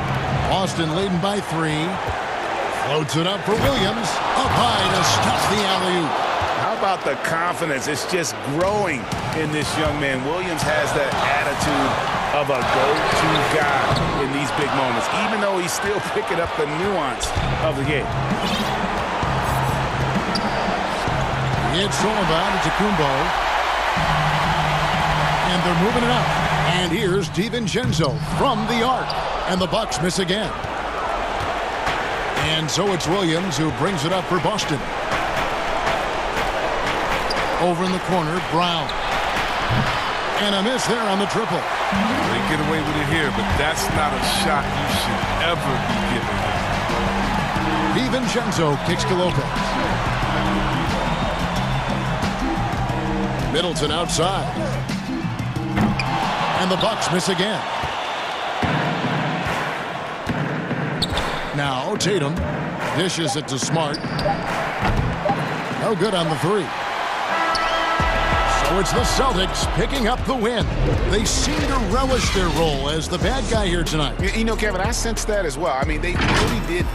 Boston leading by 3. Floats it up for Williams. Up high to stop the alley-oop. How about the confidence? It's just growing in this young man. Williams has that attitude of a go-to guy in these big moments, even though he's still picking up the nuance of the game. It's Sullivan to Kumbo. And they're moving it up. And here's DiVincenzo from the arc. And the Bucks miss again. And so it's Williams who brings it up for Boston. Over in the corner, Brown. And a miss there on the triple. They get away with it here, but that's not a shot you should ever be giving. DiVincenzo kicks to Lopez. Middleton outside. And the Bucks miss again. Now Tatum dishes it to Smart. No good on the 3. So it's the Celtics picking up the win. They seem to relish their role as the bad guy here tonight. You know, Kevin, I sense that as well. I mean, they really did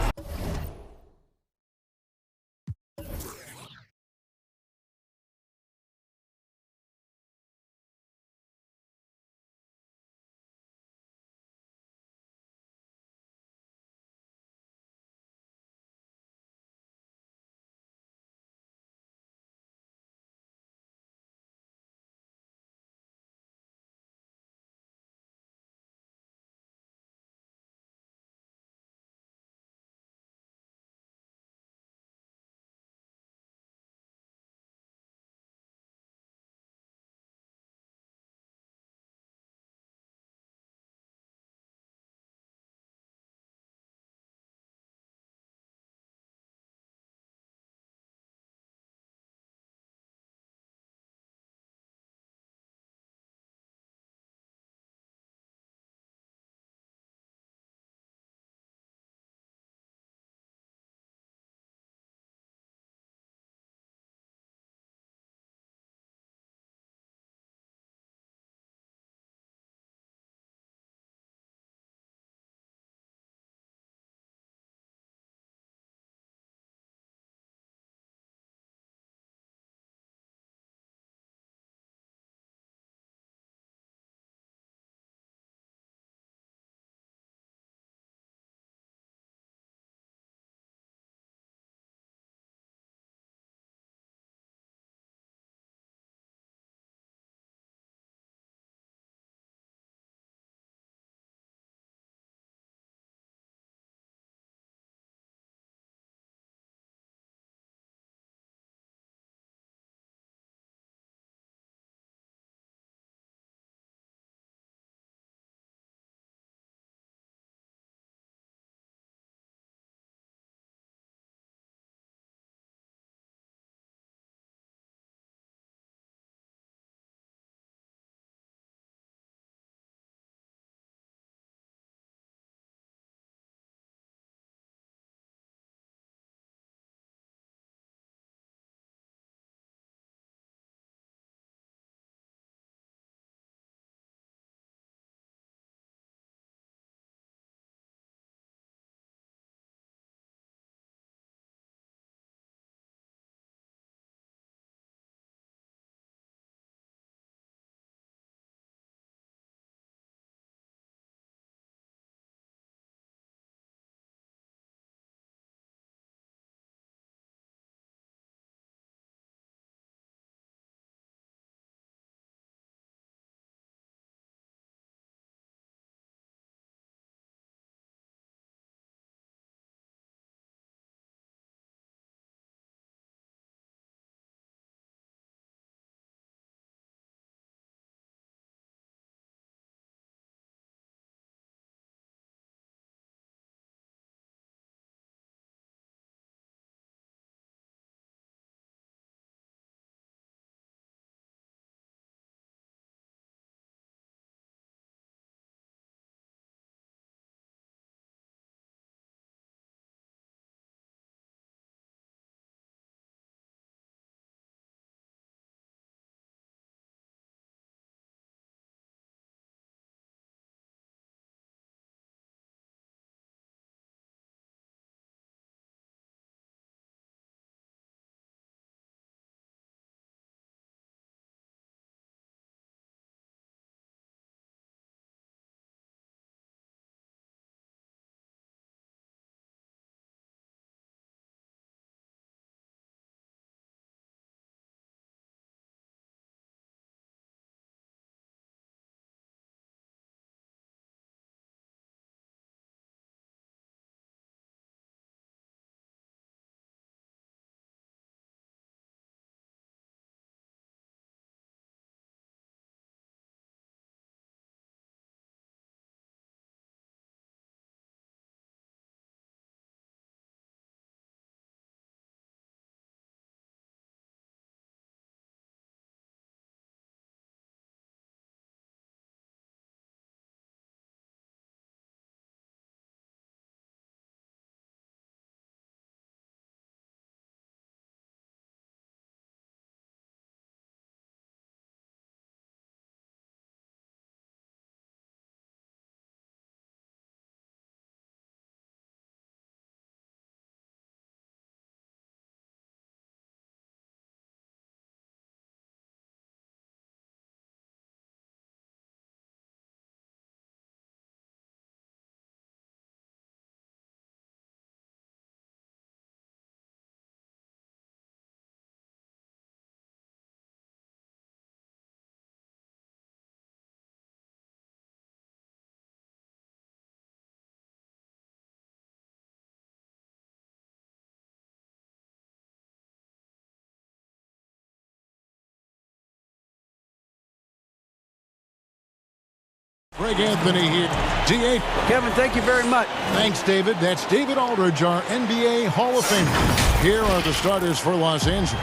Greg Anthony here. D8. Kevin, thank you very much. Thanks, David. That's David Aldridge, our NBA Hall of Famer. Here are the starters for Los Angeles.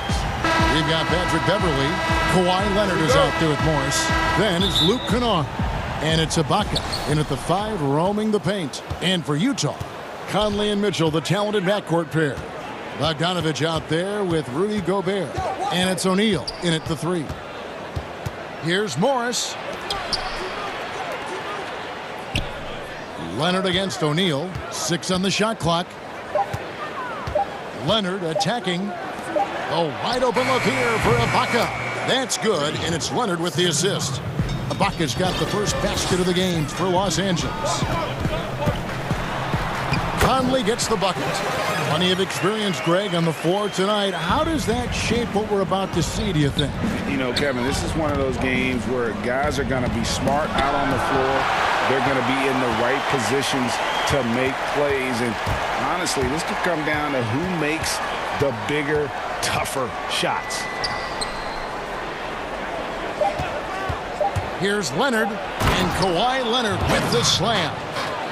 We've got Patrick Beverly. Kawhi Leonard is out there with Morris. Then it's Luke Kennard. And it's Ibaka in at the 5, roaming the paint. And for Utah, Conley and Mitchell, the talented backcourt pair. Bogdanovich out there with Rudy Gobert. And it's O'Neal in at the 3. Here's Morris. Leonard against O'Neal. 6 on the shot clock. Leonard attacking. A wide open look here for Ibaka. That's good, and it's Leonard with the assist. Ibaka's got the first basket of the game for Los Angeles. Conley gets the bucket. Plenty of experience, Greg, on the floor tonight. How does that shape what we're about to see, do you think? You know, Kevin, this is one of those games where guys are going to be smart out on the floor. They're going to be in the right positions to make plays. And honestly, this could come down to who makes the bigger, tougher shots. Here's Leonard, and Kawhi Leonard with the slam.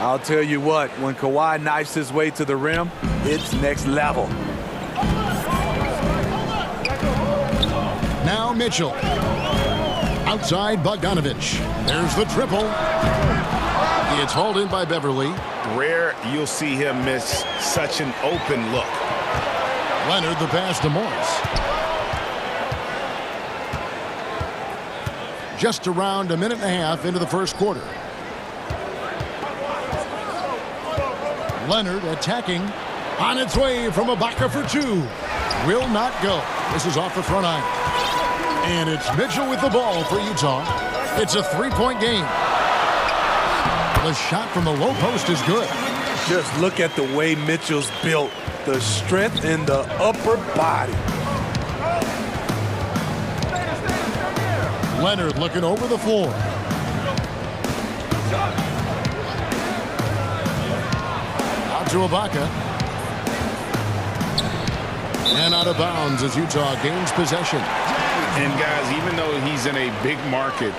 I'll tell you what, when Kawhi knifes his way to the rim, it's next level. Now Mitchell. Outside Bogdanovich. There's the triple. It's hauled in by Beverly. Rare you'll see him miss such an open look. Leonard the pass to Morris. Just around a minute and a half into the first quarter. Leonard attacking. On its way from Ibaka for 2. Will not go. This is off the front iron. And it's Mitchell with the ball for Utah. It's a 3-point game. The shot from the low post is good. Just look at the way Mitchell's built. The strength in the upper body. Leonard looking over the floor. Out to Ibaka. And out of bounds as Utah gains possession. And guys, even though he's in a big market,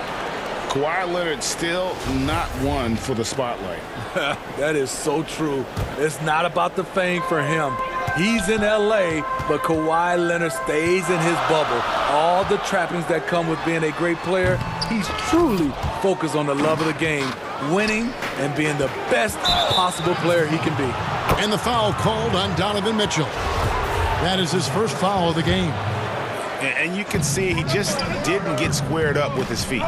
Kawhi Leonard still not one for the spotlight. That is so true. It's not about the fame for him. He's in L.A., but Kawhi Leonard stays in his bubble. All the trappings that come with being a great player, he's truly focused on the love of the game, winning and being the best possible player he can be. And the foul called on Donovan Mitchell. That is his first foul of the game. And you can see he just didn't get squared up with his feet.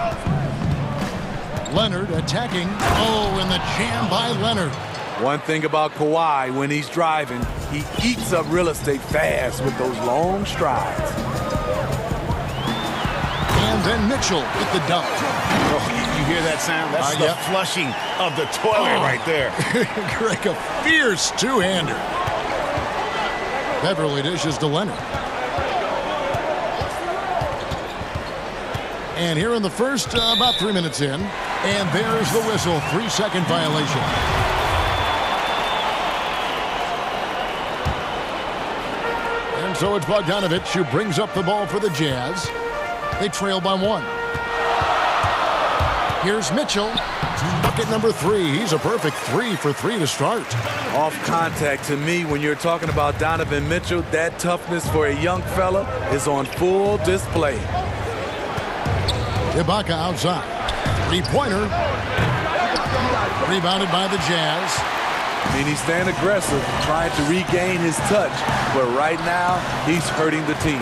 Leonard attacking. Oh, and the jam by Leonard. One thing about Kawhi, when he's driving, he eats up real estate fast with those long strides. And then Mitchell with the dunk. Oh, you hear that sound? That's the flushing of the toilet right there. Greg, a fierce two-hander. Beverly dishes to Leonard. And here in the first, about 3 minutes in. And there's the whistle. 3-second violation. And so it's Bogdanovich who brings up the ball for the Jazz. They trail by 1. Here's Mitchell. Bucket number 3. He's a perfect 3 for 3 to start. Off contact, to me, when you're talking about Donovan Mitchell, that toughness for a young fella is on full display. Ibaka outside. 3-pointer. Rebounded by the Jazz. I mean, he's staying aggressive, trying to regain his touch. But right now, he's hurting the team.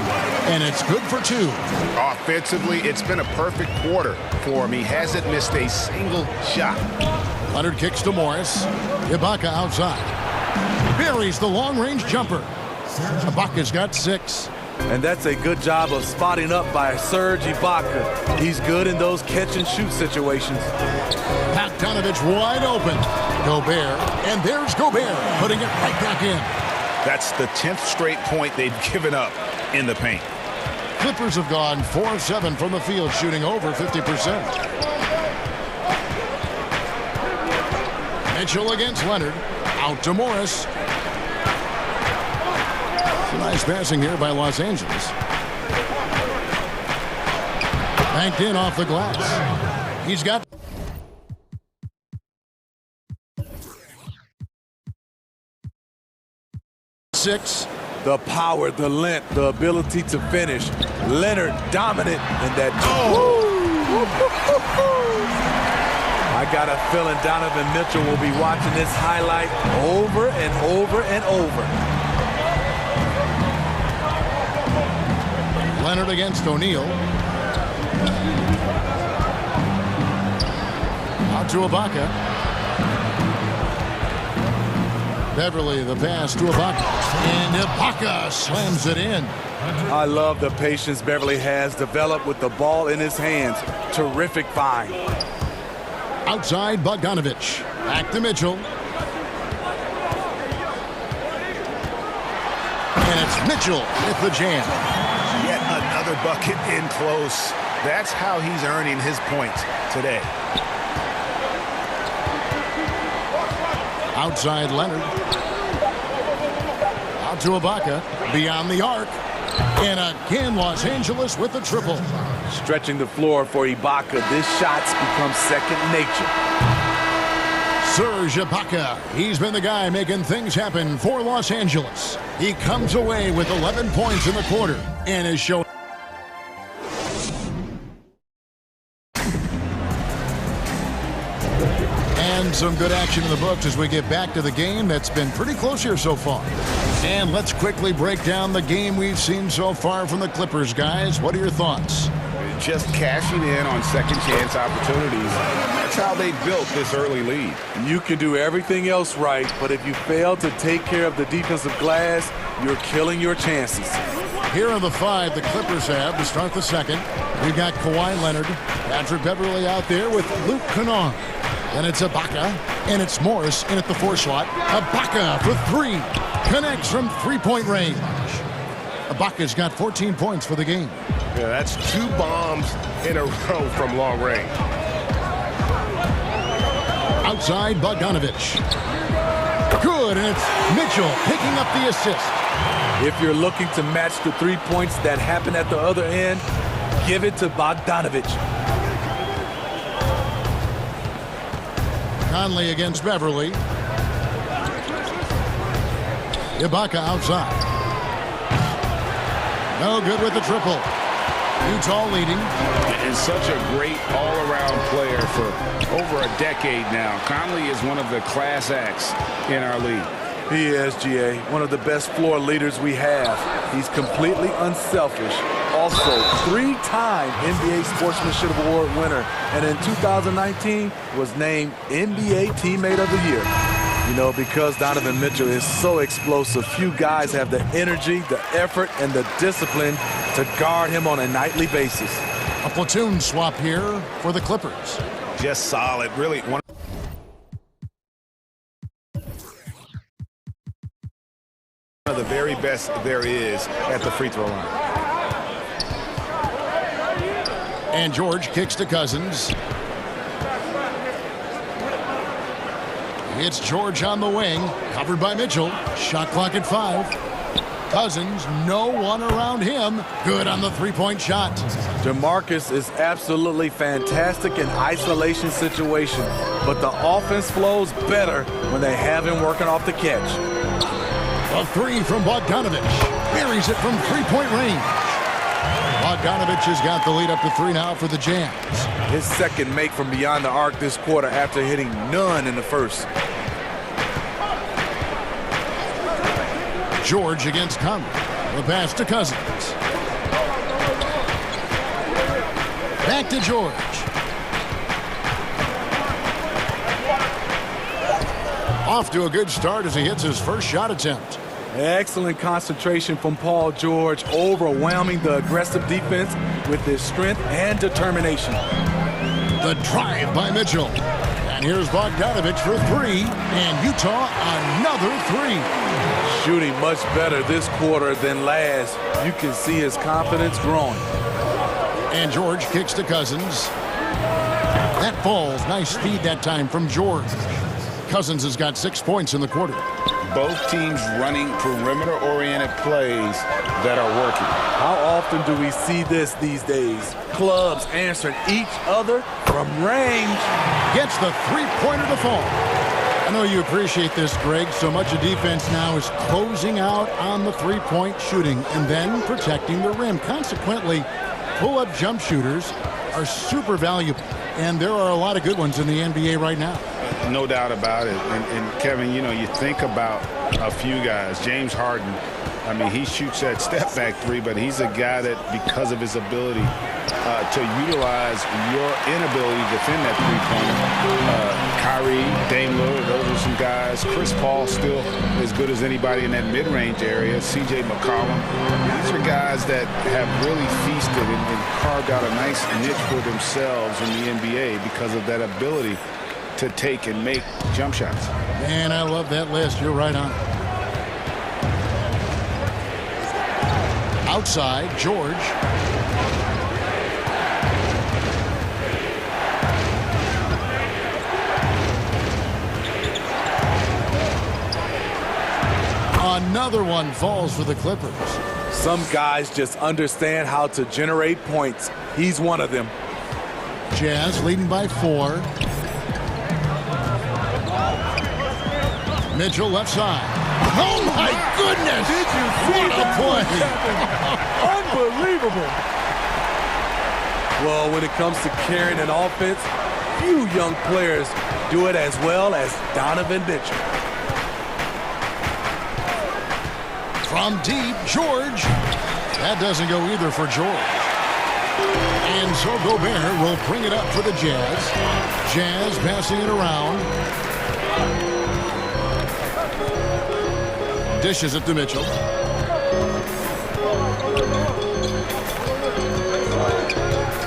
And it's good for 2. Offensively, it's been a perfect quarter for him. He hasn't missed a single shot. Leonard kicks to Morris. Ibaka outside. Buries the long-range jumper. Ibaka's got 6. And that's a good job of spotting up by Serge Ibaka. He's good in those catch-and-shoot situations. Bogdanovich wide open. Gobert. And there's Gobert putting it right back in. That's the 10th straight point they've given up in the paint. Clippers have gone 4 of 7 from the field, shooting over 50%. Mitchell against Leonard. Out to Morris. Nice passing here by Los Angeles. Banked in off the glass. He's got 6. The power, the length, the ability to finish. Leonard dominant in that. I got a feeling Donovan Mitchell will be watching this highlight over and over and over. Leonard against O'Neal. Out to Ibaka. Beverly, the pass to Ibaka. And Ibaka slams it in. I love the patience Beverly has developed with the ball in his hands. Terrific find. Outside Bogdanovich. Back to Mitchell. And it's Mitchell with the jam. Yet another bucket in close. That's how he's earning his points today. Outside Leonard. Out to Ibaka. Beyond the arc. And again, Los Angeles with a triple. Stretching the floor for Ibaka. This shot's become second nature. Serge Ibaka. He's been the guy making things happen for Los Angeles. He comes away with 11 points in the quarter and is showing. And some good action in the books as we get back to the game that's been pretty close here so far. And let's quickly break down the game we've seen so far from the Clippers, guys. What are your thoughts? Just cashing in on second chance opportunities. That's how they built this early lead. You can do everything else right, but if you fail to take care of the defensive glass, you're killing your chances. Here are the 5 the Clippers have to start the second. We've got Kawhi Leonard, Patrick Beverly out there with Luke Kennard. Then it's Ibaka, and it's Morris in at the 4 slot. Ibaka for 3. Connects from 3-point range. Ibaka's got 14 points for the game. Yeah, that's 2 bombs in a row from long range. Outside Bogdanovich. Good, and it's Mitchell picking up the assist. If you're looking to match the 3 points that happen at the other end, give it to Bogdanovich. Conley against Beverly. Ibaka outside. No good with the triple. Utah leading. And such a great all-around player for over a decade now. Conley is one of the class acts in our league. He is, GA, one of the best floor leaders we have. He's completely unselfish. Also, 3-time NBA Sportsmanship Award winner. And in 2019, was named NBA Teammate of the Year. You know, because Donovan Mitchell is so explosive, few guys have the energy, the effort, and the discipline to guard him on a nightly basis. A platoon swap here for the Clippers. Just solid, really. One of the very best there is at the free throw line. And George kicks to Cousins. It's George on the wing, covered by Mitchell. Shot clock at 5. Cousins, no one around him. Good on the 3-point shot. DeMarcus is absolutely fantastic in isolation situation, but the offense flows better when they have him working off the catch. A 3 from Bogdanovich. Buries it from 3-point range. Bogdanovich has got the lead up to 3 now for the Jams. His second make from beyond the arc this quarter after hitting none in the first. George against Conley. The pass to Cousins. Back to George. Off to a good start as he hits his first shot attempt. Excellent concentration from Paul George, overwhelming the aggressive defense with his strength and determination. The drive by Mitchell. And here's Bogdanovich for 3. And Utah another 3. Shooting much better this quarter than last. You can see his confidence growing. And George kicks to Cousins. That falls. Nice feed that time from George. Cousins has got 6 points in the quarter. Both teams running perimeter-oriented plays that are working. How often do we see this these days? Clubs answering each other from range. Gets the 3-pointer to fall. I know you appreciate this, Greg. So much of defense now is closing out on the three-point shooting and then protecting the rim. Consequently, pull-up jump shooters are super valuable, and there are a lot of good ones in the NBA right now. No doubt about it. And Kevin, you know, you think about a few guys. James Harden, I mean, he shoots that step-back three, but he's a guy that, because of his ability to utilize your inability to defend that three-pointer. Kyrie, Dame Lillard, those are some guys. Chris Paul still as good as anybody in that mid-range area. C.J. McCollum. These are guys that have really feasted and carved out a nice niche for themselves in the NBA because of that ability to take and make jump shots. Man, I love that list. You're right on. Outside, George. Another one falls for the Clippers. Some guys just understand how to generate points. He's one of them. Jazz leading by 4. Mitchell left side. Oh my goodness! Did you see what a play? Unbelievable. Well, when it comes to carrying an offense, few young players do it as well as Donovan Mitchell. From deep, George. That doesn't go either for George. And so Gobert will bring it up for the Jazz. Jazz passing it around. Dishes it to Mitchell.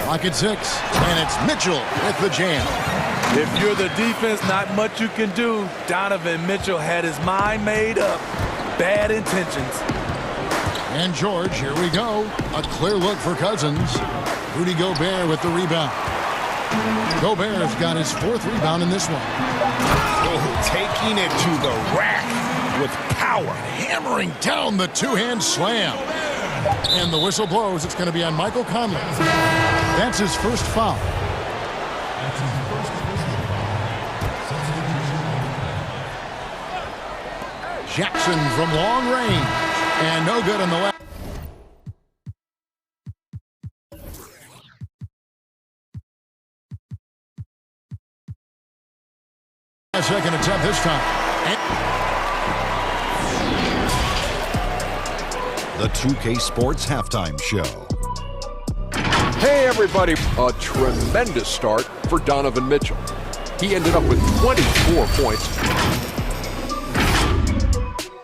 Clock at 6. And it's Mitchell with the jam. If you're the defense, not much you can do. Donovan Mitchell had his mind made up. Bad intentions. And George, here we go. A clear look for Cousins. Rudy Gobert with the rebound. Gobert's got his 4th rebound in this one. Oh, taking it to the rack with power. Hammering down the two-hand slam. And the whistle blows. It's going to be on Michael Conley. That's his first foul. Jackson from long range. And no good on the left. Second attempt this time. The 2K Sports Halftime Show. Hey, everybody. A tremendous start for Donovan Mitchell. He ended up with 24 points.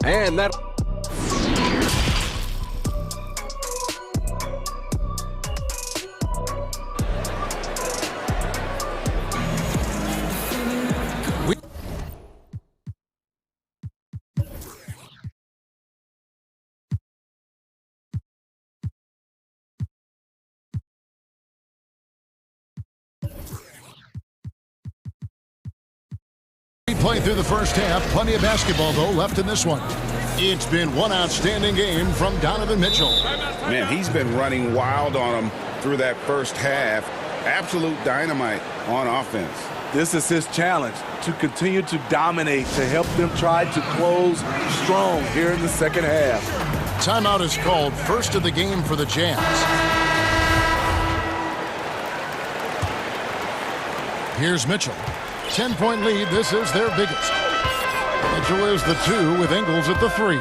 And that... Playing through the first half. Plenty of basketball, though, left in this one. It's been one outstanding game from Donovan Mitchell. Man, he's been running wild on him through that first half. Absolute dynamite on offense. This is his challenge, to continue to dominate, to help them try to close strong here in the second half. Timeout is called. First of the game for the Jazz. Here's Mitchell. 10-point lead. This is their biggest. Mitchell is the 2 with Ingles at the 3.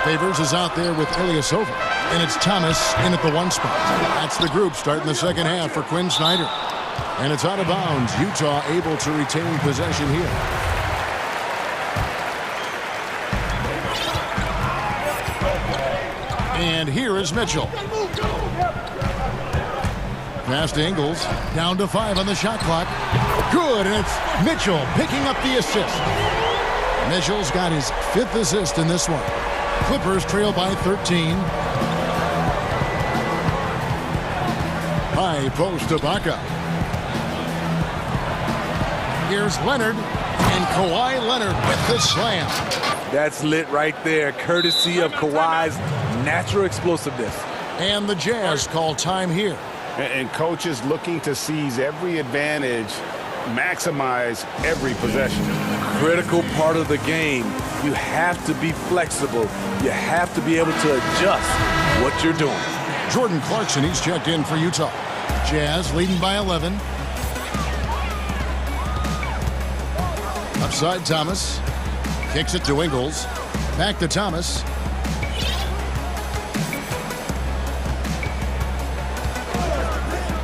Favors is out there with Ilyasova. And it's Thomas in at the 1 spot. That's the group starting the second half for Quinn Snyder. And it's out of bounds. Utah able to retain possession here. And here is Mitchell. Pass to Ingles. Down to 5 on the shot clock. Good, and it's Mitchell picking up the assist. Mitchell's got his 5th assist in this one. Clippers trail by 13. High post to Baca. Here's Leonard, and Kawhi Leonard with the slam. That's lit right there, courtesy of Kawhi's natural explosiveness. And the Jazz call time here. And coaches looking to seize every advantage, maximize every possession. critical part of the game. You have to be flexible. You have to be able to adjust what you're doing. Jordan Clarkson, he's checked in for Utah. Jazz leading by 11. Upside Thomas. Kicks it to Ingles. Back to Thomas.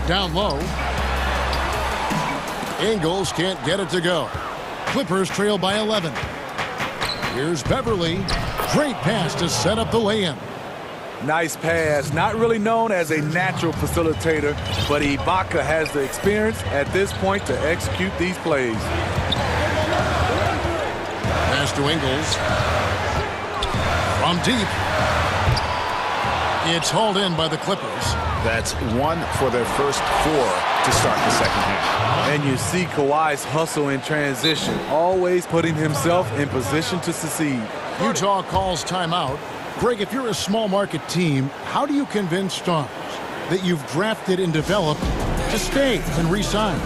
Down low. Ingles can't get it to go. Clippers trail by 11. Here's Beverly. Great pass to set up the lay-in. Nice pass. Not really known as a natural facilitator, but Ibaka has the experience at this point to execute these plays. Pass to Ingles. From deep. It's hauled in by the Clippers. That's 1 for their first 4 to start the second half. And you see Kawhi's hustle in transition, always putting himself in position to succeed. Utah calls timeout. Greg, if you're a small market team, how do you convince stars that you've drafted and developed to stay and re-sign?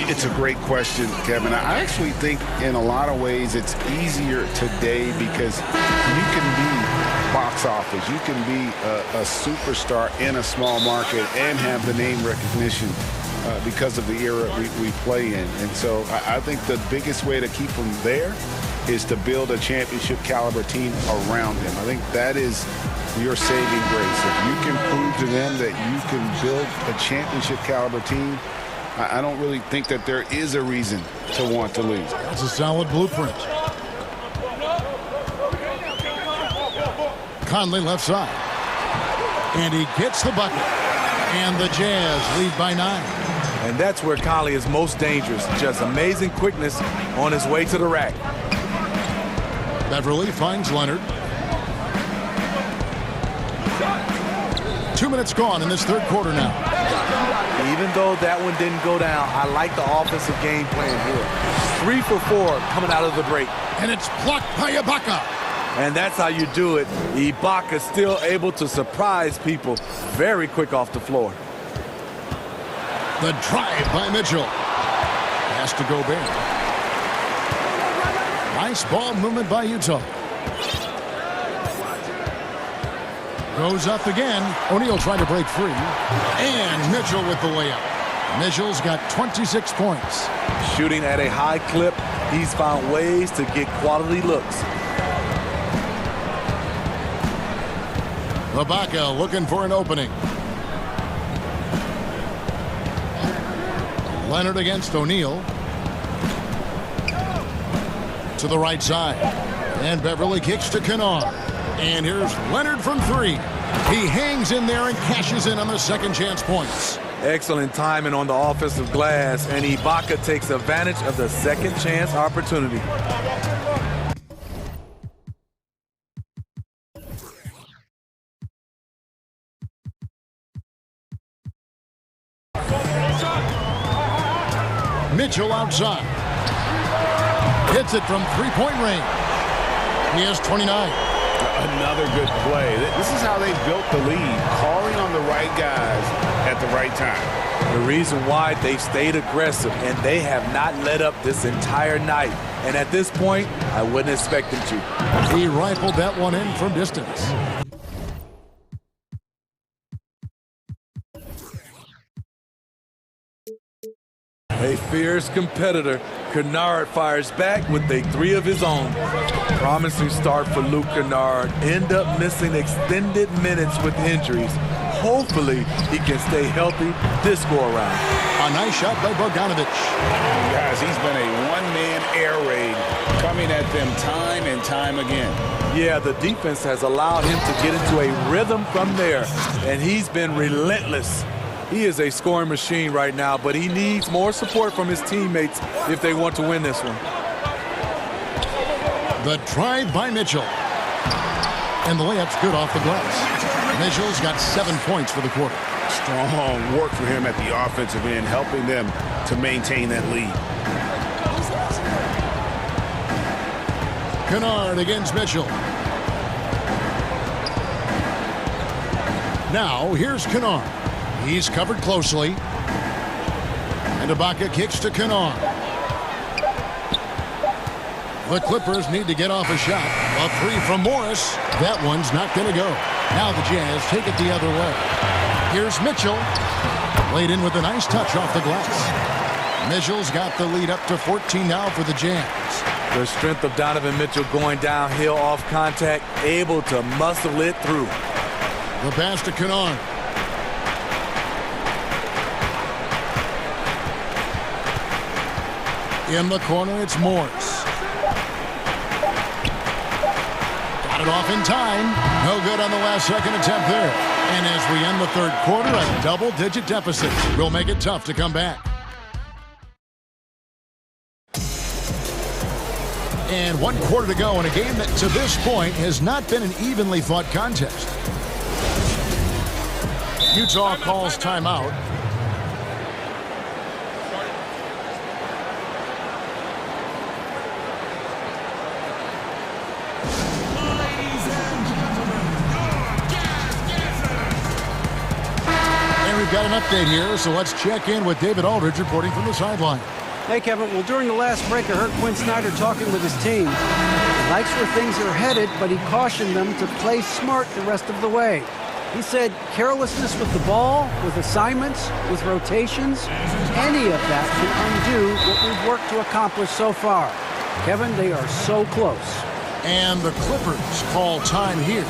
It's a great question, Kevin. I actually think in a lot of ways it's easier today because you can be box office. You can be a superstar in a small market and have the name recognition because of the era we play in. And so I think the biggest way to keep them there is to build a championship caliber team around him. I think that is your saving grace. If you can prove to them that you can build a championship caliber team, I don't really think that there is a reason to want to leave. That's a solid blueprint. Conley left side. And he gets the bucket. And the Jazz lead by 9. And that's where Conley is most dangerous. Just amazing quickness on his way to the rack. Beverly finds Leonard. 2 minutes gone in this third quarter now. Even though that one didn't go down, I like the offensive game plan here. 3 for 4 coming out of the break. And it's blocked by Ibaka. And that's how you do it. Ibaka still able to surprise people very quick off the floor. The drive by Mitchell. Has to go back. Nice ball movement by Utah. Goes up again. O'Neal trying to break free. And Mitchell with the layup. Mitchell's got 26 points. Shooting at a high clip, he's found ways to get quality looks. Ibaka looking for an opening. Leonard against O'Neal. To the right side. And Beverly kicks to Kennard. And here's Leonard from 3. He hangs in there and cashes in on the second chance points. Excellent timing on the offensive glass, and Ibaka takes advantage of the second chance opportunity. Mitchell outside. Hits it from three-point range. He has 29. Another good play. This is how they built the lead, calling on the right guys at the right time. The reason why they've stayed aggressive, and they have not let up this entire night. And at this point, I wouldn't expect them to. He rifled that one in from distance. A fierce competitor, Kennard fires back with a 3 of his own. Promising start for Luke Kennard. End up missing extended minutes with injuries. Hopefully, he can stay healthy this go-around. A nice shot by Bogdanovic. Guys, he's been a one-man air raid coming at them time and time again. Yeah, the defense has allowed him to get into a rhythm from there, and he's been relentless. He is a scoring machine right now, but he needs more support from his teammates if they want to win this one. The drive by Mitchell. And the layup's good off the glass. Mitchell's got 7 points for the quarter. Strong work for him at the offensive end, helping them to maintain that lead. Kennard against Mitchell. Now, here's Kennard. He's covered closely. And Ibaka kicks to Kennard. The Clippers need to get off a shot. A three from Morris. That one's not going to go. Now the Jazz take it the other way. Here's Mitchell. Laid in with a nice touch off the glass. Mitchell's got the lead up to 14 now for the Jazz. The strength of Donovan Mitchell going downhill off contact, able to muscle it through. The pass to Kennard. In the corner, it's Morris. Got it off in time. No good on the last second attempt there. And as we end the third quarter, a double-digit deficit will make it tough to come back. And 1 quarter to go in a game that to this point has not been an evenly fought contest. Utah calls timeout. And we've got an update here, so let's check in with David Aldridge reporting from the sideline. Hey, Kevin. Well, during the last break, I heard Quinn Snyder talking with his team. He likes where things are headed, but he cautioned them to play smart the rest of the way. He said carelessness with the ball, with assignments, with rotations, any of that can undo what we've worked to accomplish so far. Kevin, they are so close. And the Clippers call time here.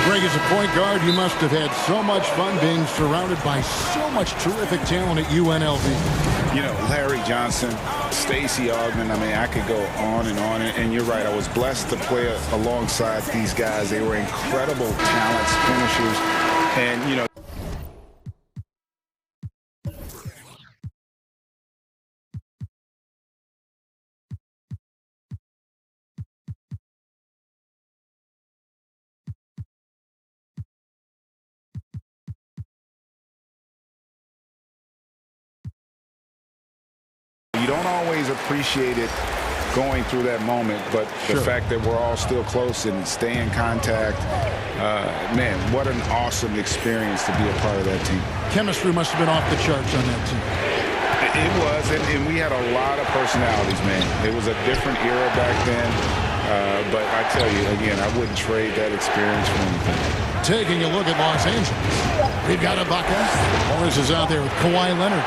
Greg, as a point guard, you must have had so much fun being surrounded by so much terrific talent at UNLV. You know, Larry Johnson, Stacey Augmon, I mean, I could go on. And you're right, I was blessed to play alongside these guys. They were incredible talents, finishers, and, you know, you don't always appreciate it going through that moment, but the fact that we're all still close and stay in contact, man, what an awesome experience to be a part of that team. Chemistry must have been off the charts on that team. It was, and we had a lot of personalities, man. It was a different era back then, but I tell you, again, I wouldn't trade that experience for anything. Taking a look at Los Angeles. We've got Ibaka. Morris is out there with Kawhi Leonard.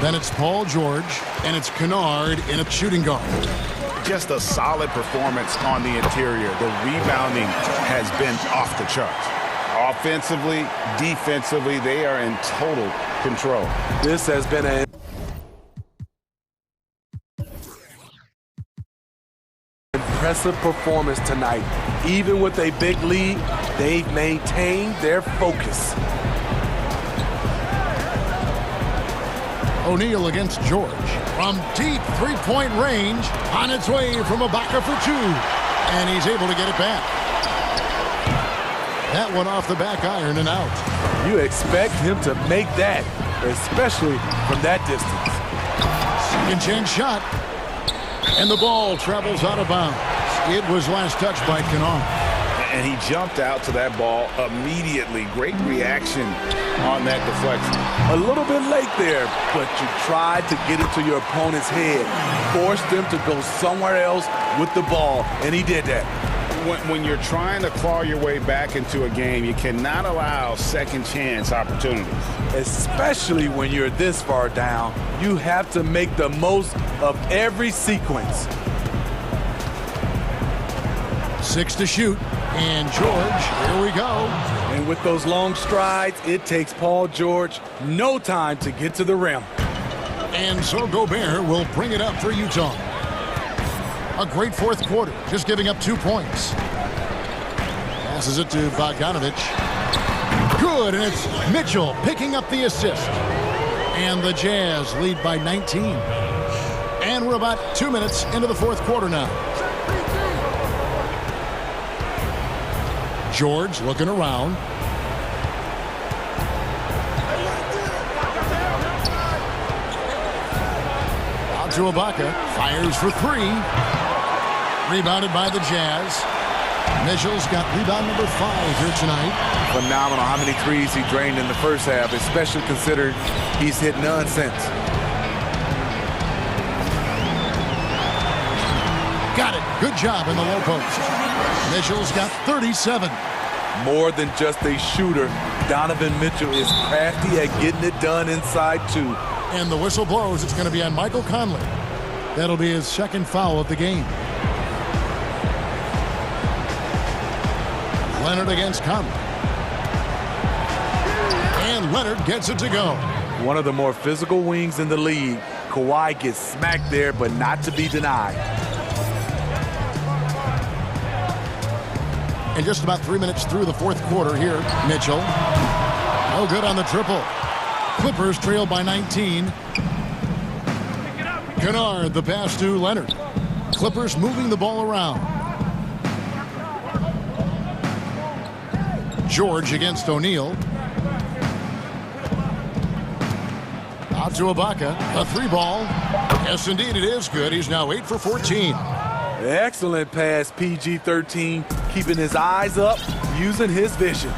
Then it's Paul George, and it's Kennard in a shooting guard. Just a solid performance on the interior. The rebounding has been off the charts. Offensively, defensively, they are in total control. This has been an impressive performance tonight. Even with a big lead, they've maintained their focus. O'Neal against George. From deep three-point range, on its way from Ibaka for two. And he's able to get it back. That one off the back iron and out. You expect him to make that, especially from that distance. Second chance shot. And the ball travels out of bounds. It was last touched by Kennard. And he jumped out to that ball immediately. Great reaction on that deflection. A little bit late there, but you tried to get it to your opponent's head. Forced them to go somewhere else with the ball, and he did that. When you're trying to claw your way back into a game, you cannot allow second chance opportunities. Especially when you're this far down, you have to make the most of every sequence. 6 to shoot. And George, here we go. And with those long strides, it takes Paul George no time to get to the rim. And so Gobert will bring it up for Utah. A great fourth quarter, just giving up 2 points. Passes it to Bogdanovic. Good, and it's Mitchell picking up the assist. And the Jazz lead by 19. And we're about 2 minutes into the fourth quarter now. George looking around. Out to Ibaka. Fires for three. Rebounded by the Jazz. Mitchell's got rebound number 5 here tonight. Phenomenal how many threes he drained in the first half, especially considered he's hit none since. Got it. Good job in the low post. Mitchell's got 37. More than just a shooter, Donovan Mitchell is crafty at getting it done inside, too. And the whistle blows. It's going to be on Michael Conley. That'll be his second foul of the game. Leonard against Conley. And Leonard gets it to go. One of the more physical wings in the league. Kawhi gets smacked there, but not to be denied. And just about 3 minutes through the fourth quarter here, Mitchell. No good on the triple. Clippers trail by 19. Kennard, the pass to Leonard. Clippers moving the ball around. George against O'Neal. Out to Ibaka. A three ball. Yes, indeed, it is good. He's now 8 for 14. Excellent pass, PG-13, keeping his eyes up, using his vision.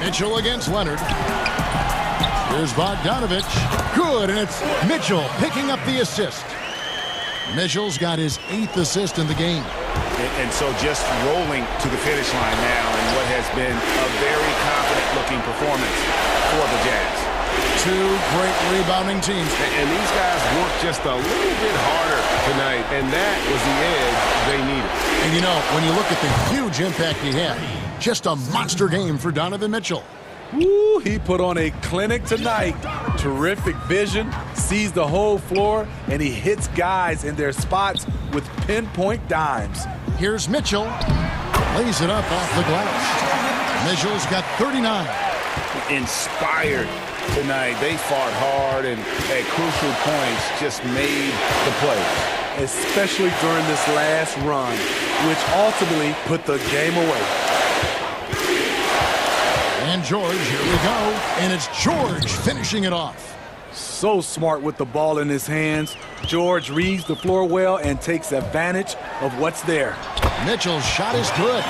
Mitchell against Leonard. Here's Bogdanovich. Good, and it's Mitchell picking up the assist. Mitchell's got his 8th assist in the game. And so just rolling to the finish line now in what has been a very confident-looking performance for the Jazz. Two great rebounding teams. And these guys worked just a little bit harder tonight, and that was the edge they needed. And you know, when you look at the huge impact he had, just a monster game for Donovan Mitchell. Woo, he put on a clinic tonight. Terrific vision, sees the whole floor, and he hits guys in their spots with pinpoint dimes. Here's Mitchell. Lays it up off the glass. Mitchell's got 39. Inspired tonight. They fought hard and at crucial points just made the play. Especially during this last run, which ultimately put the game away. And George, here we go. And it's George finishing it off. So smart with the ball in his hands. George reads the floor well and takes advantage of what's there. Mitchell's shot is good.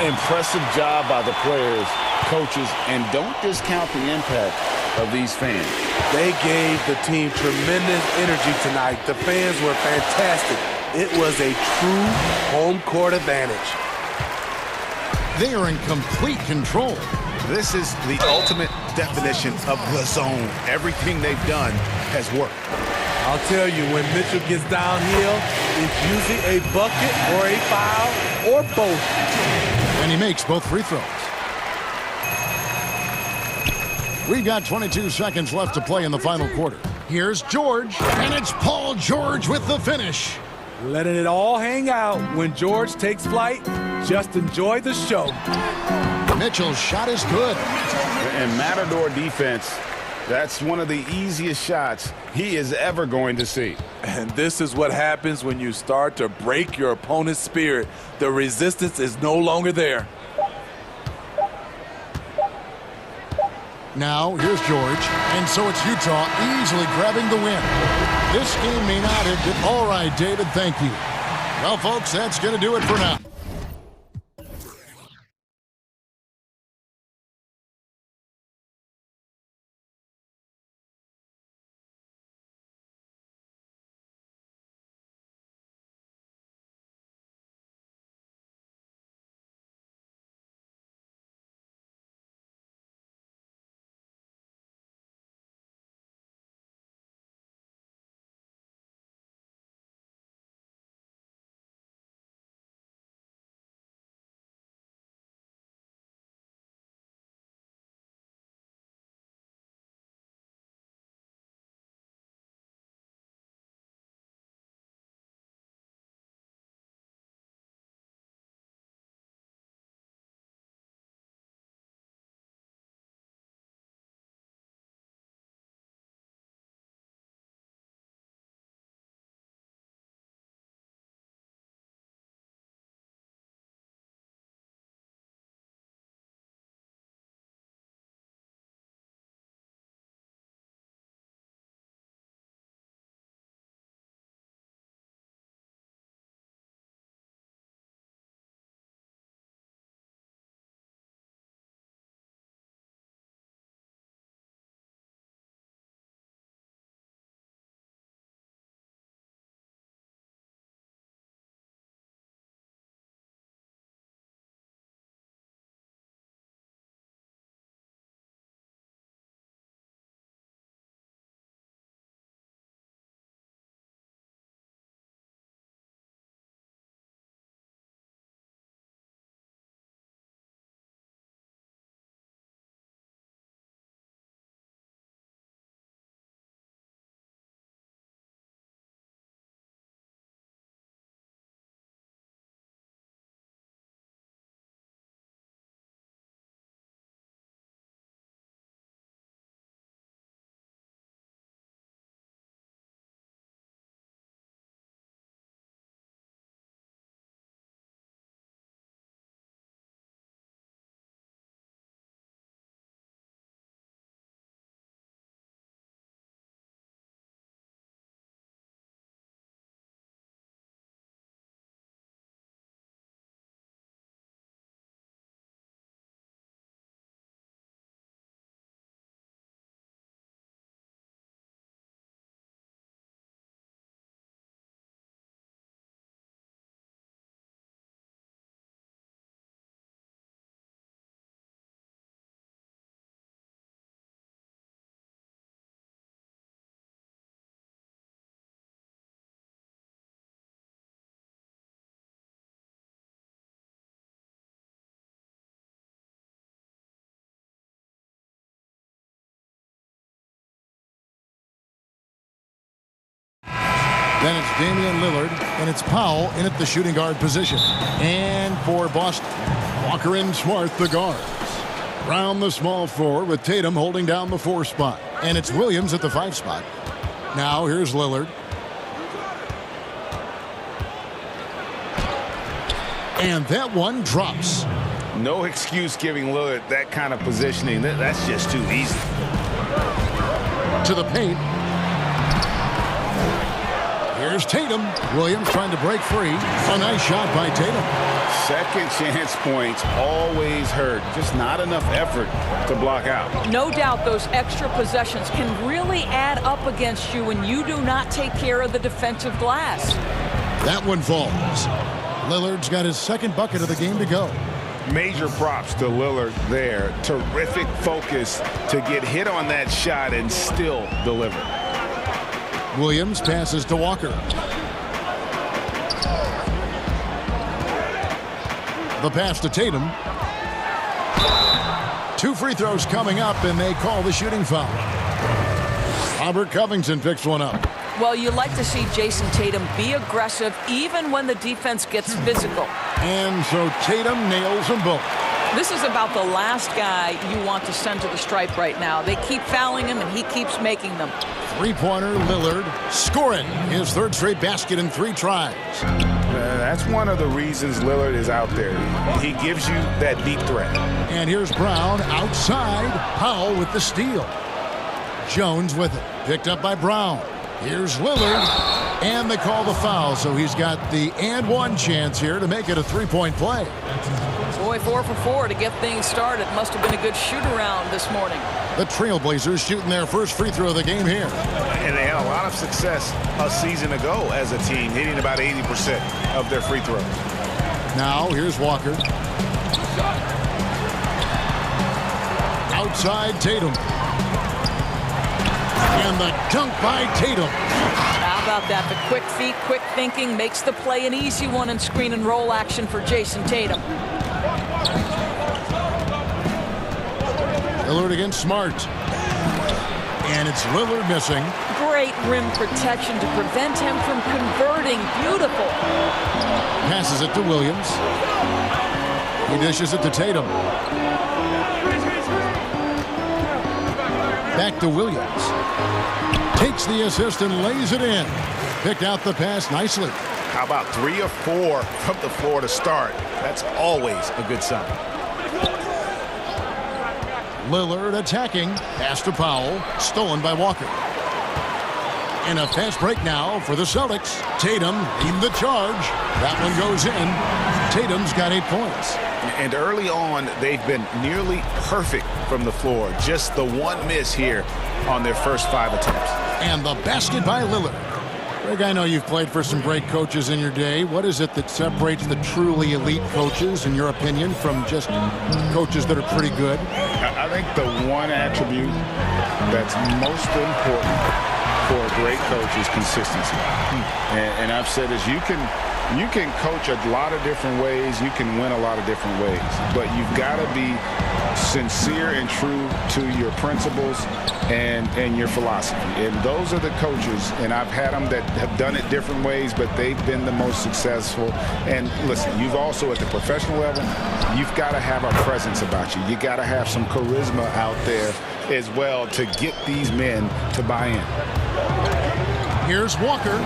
Impressive job by the players, coaches, and don't discount the impact of these fans. They gave the team tremendous energy tonight. The fans were fantastic. It was a true home court advantage. They are in complete control. This is the ultimate definition of the zone. Everything they've done has worked. I'll tell you, when Mitchell gets downhill, it's usually a bucket or a foul or both. And he makes both free throws. We've got 22 seconds left to play in the final quarter. Here's George, and it's Paul George with the finish. Letting it all hang out. When George takes flight, just enjoy the show. Mitchell's shot is good. And Matador defense, that's one of the easiest shots he is ever going to see. And this is what happens when you start to break your opponent's spirit. The resistance is no longer there. Now, here's George, and so it's Utah easily grabbing the win. This game may not have been... All right, David, thank you. Well, folks, that's going to do it for now. Then it's Damian Lillard, and it's Powell in at the shooting guard position. And for Boston, Walker and Smart, the guards. Round the small four with Tatum holding down the 4 spot. And it's Williams at the 5 spot. Now here's Lillard. And that one drops. No excuse giving Lillard that kind of positioning. That's just too easy. To the paint. Here's Tatum. Williams trying to break free. A nice shot by Tatum. Second chance points always hurt. Just not enough effort to block out. No doubt those extra possessions can really add up against you when you do not take care of the defensive glass. That one falls. Lillard's got his second bucket of the game to go. Major props to Lillard there. Terrific focus to get hit on that shot and still deliver. Williams passes to Walker. The pass to Tatum. 2 free throws coming up, and they call the shooting foul. Robert Covington picks one up. Well, you like to see Jason Tatum be aggressive even when the defense gets physical. And so Tatum nails them both. This is about the last guy you want to send to the stripe right now. They keep fouling him, and he keeps making them. Three-pointer, Lillard, scoring his 3rd straight basket in 3 tries. That's one of the reasons Lillard is out there. He gives you that deep threat. And here's Brown outside. Powell with the steal. Jones with it. Picked up by Brown. Here's Lillard. And they call the foul, so he's got the and one chance here to make it a 3-point play. Boy, 4 for 4 to get things started. Must have been a good shoot-around this morning. The Trailblazers shooting their first free throw of the game here. And they had a lot of success a season ago as a team, hitting about 80% of their free throws. Now, here's Walker. Outside Tatum. And the dunk by Tatum. How about that? The quick feet, quick thinking makes the play an easy one in screen and roll action for Jason Tatum. Lillard against Smart. And it's Lillard missing. Great rim protection to prevent him from converting. Beautiful. Passes it to Williams. He dishes it to Tatum. Back to Williams. Takes the assist and lays it in. Picked out the pass nicely. How about 3 or 4 from the floor to start? That's always a good sign. Lillard attacking. Pass to Powell. Stolen by Walker. And a fast break now for the Celtics. Tatum leading the charge. That one goes in. Tatum's got 8 points. And early on, they've been nearly perfect from the floor. Just the one miss here on their first 5 attempts. And the basket by Lillard. Greg, I know you've played for some great coaches in your day. What is it that separates the truly elite coaches, in your opinion, from just coaches that are pretty good? I think the one attribute that's most important for a great coach is consistency. And I've said this, you can coach a lot of different ways. You can win a lot of different ways. But you've got to be sincere and true to your principles and your philosophy. And those are the coaches, and I've had them that have done it different ways, but they've been the most successful. And listen, you've also, at the professional level, you've got to have a presence about you. You got to have some charisma out there as well to get these men to buy in. Here's Walker,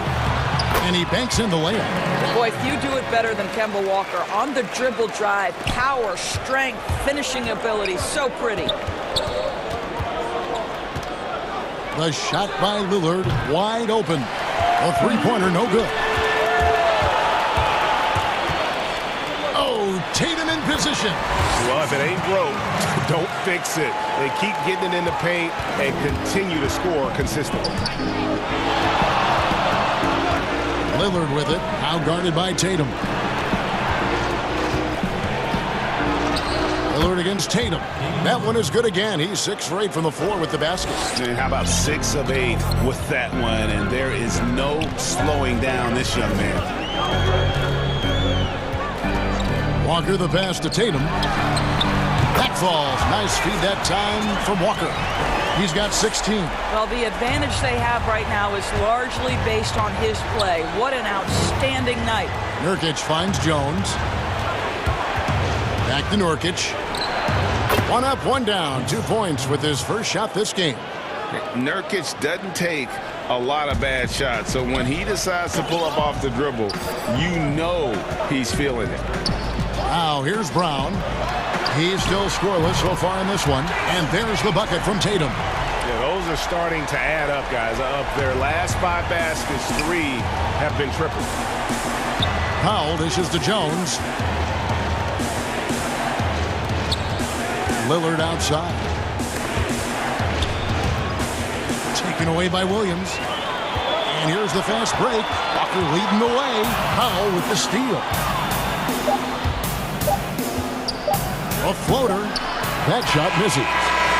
and he banks in the layup. Boy, if you do it better than Kemba Walker on the dribble drive, power, strength, finishing ability, so pretty. The shot by Lillard, wide open. A three-pointer, no good. Oh, Tatum in position. Well, if it ain't broke, don't fix it. They keep getting it in the paint and continue to score consistently. Lillard with it, now guarded by Tatum. Lillard against Tatum. That one is good again. He's 6 for 8 from the floor with the basket. And how about 6 of 8 with that one? And there is no slowing down this young man. Walker the pass to Tatum. That falls. Nice feed that time from Walker. He's got 16. Well, the advantage they have right now is largely based on his play. What an outstanding night. Nurkic finds Jones. Back to Nurkic. One up, one down. 2 points with his first shot this game. Nurkic doesn't take a lot of bad shots, so when he decides to pull up off the dribble, you know he's feeling it. Now here's Brown. He's still scoreless so far in this one, and there's the bucket from Tatum. Yeah, those are starting to add up, guys. Of their last 5 baskets, 3 have been triple. Powell dishes to Jones. Lillard outside. Taken away by Williams. And here's the fast break. Walker leading the way. Powell with the steal. A floater. That shot misses.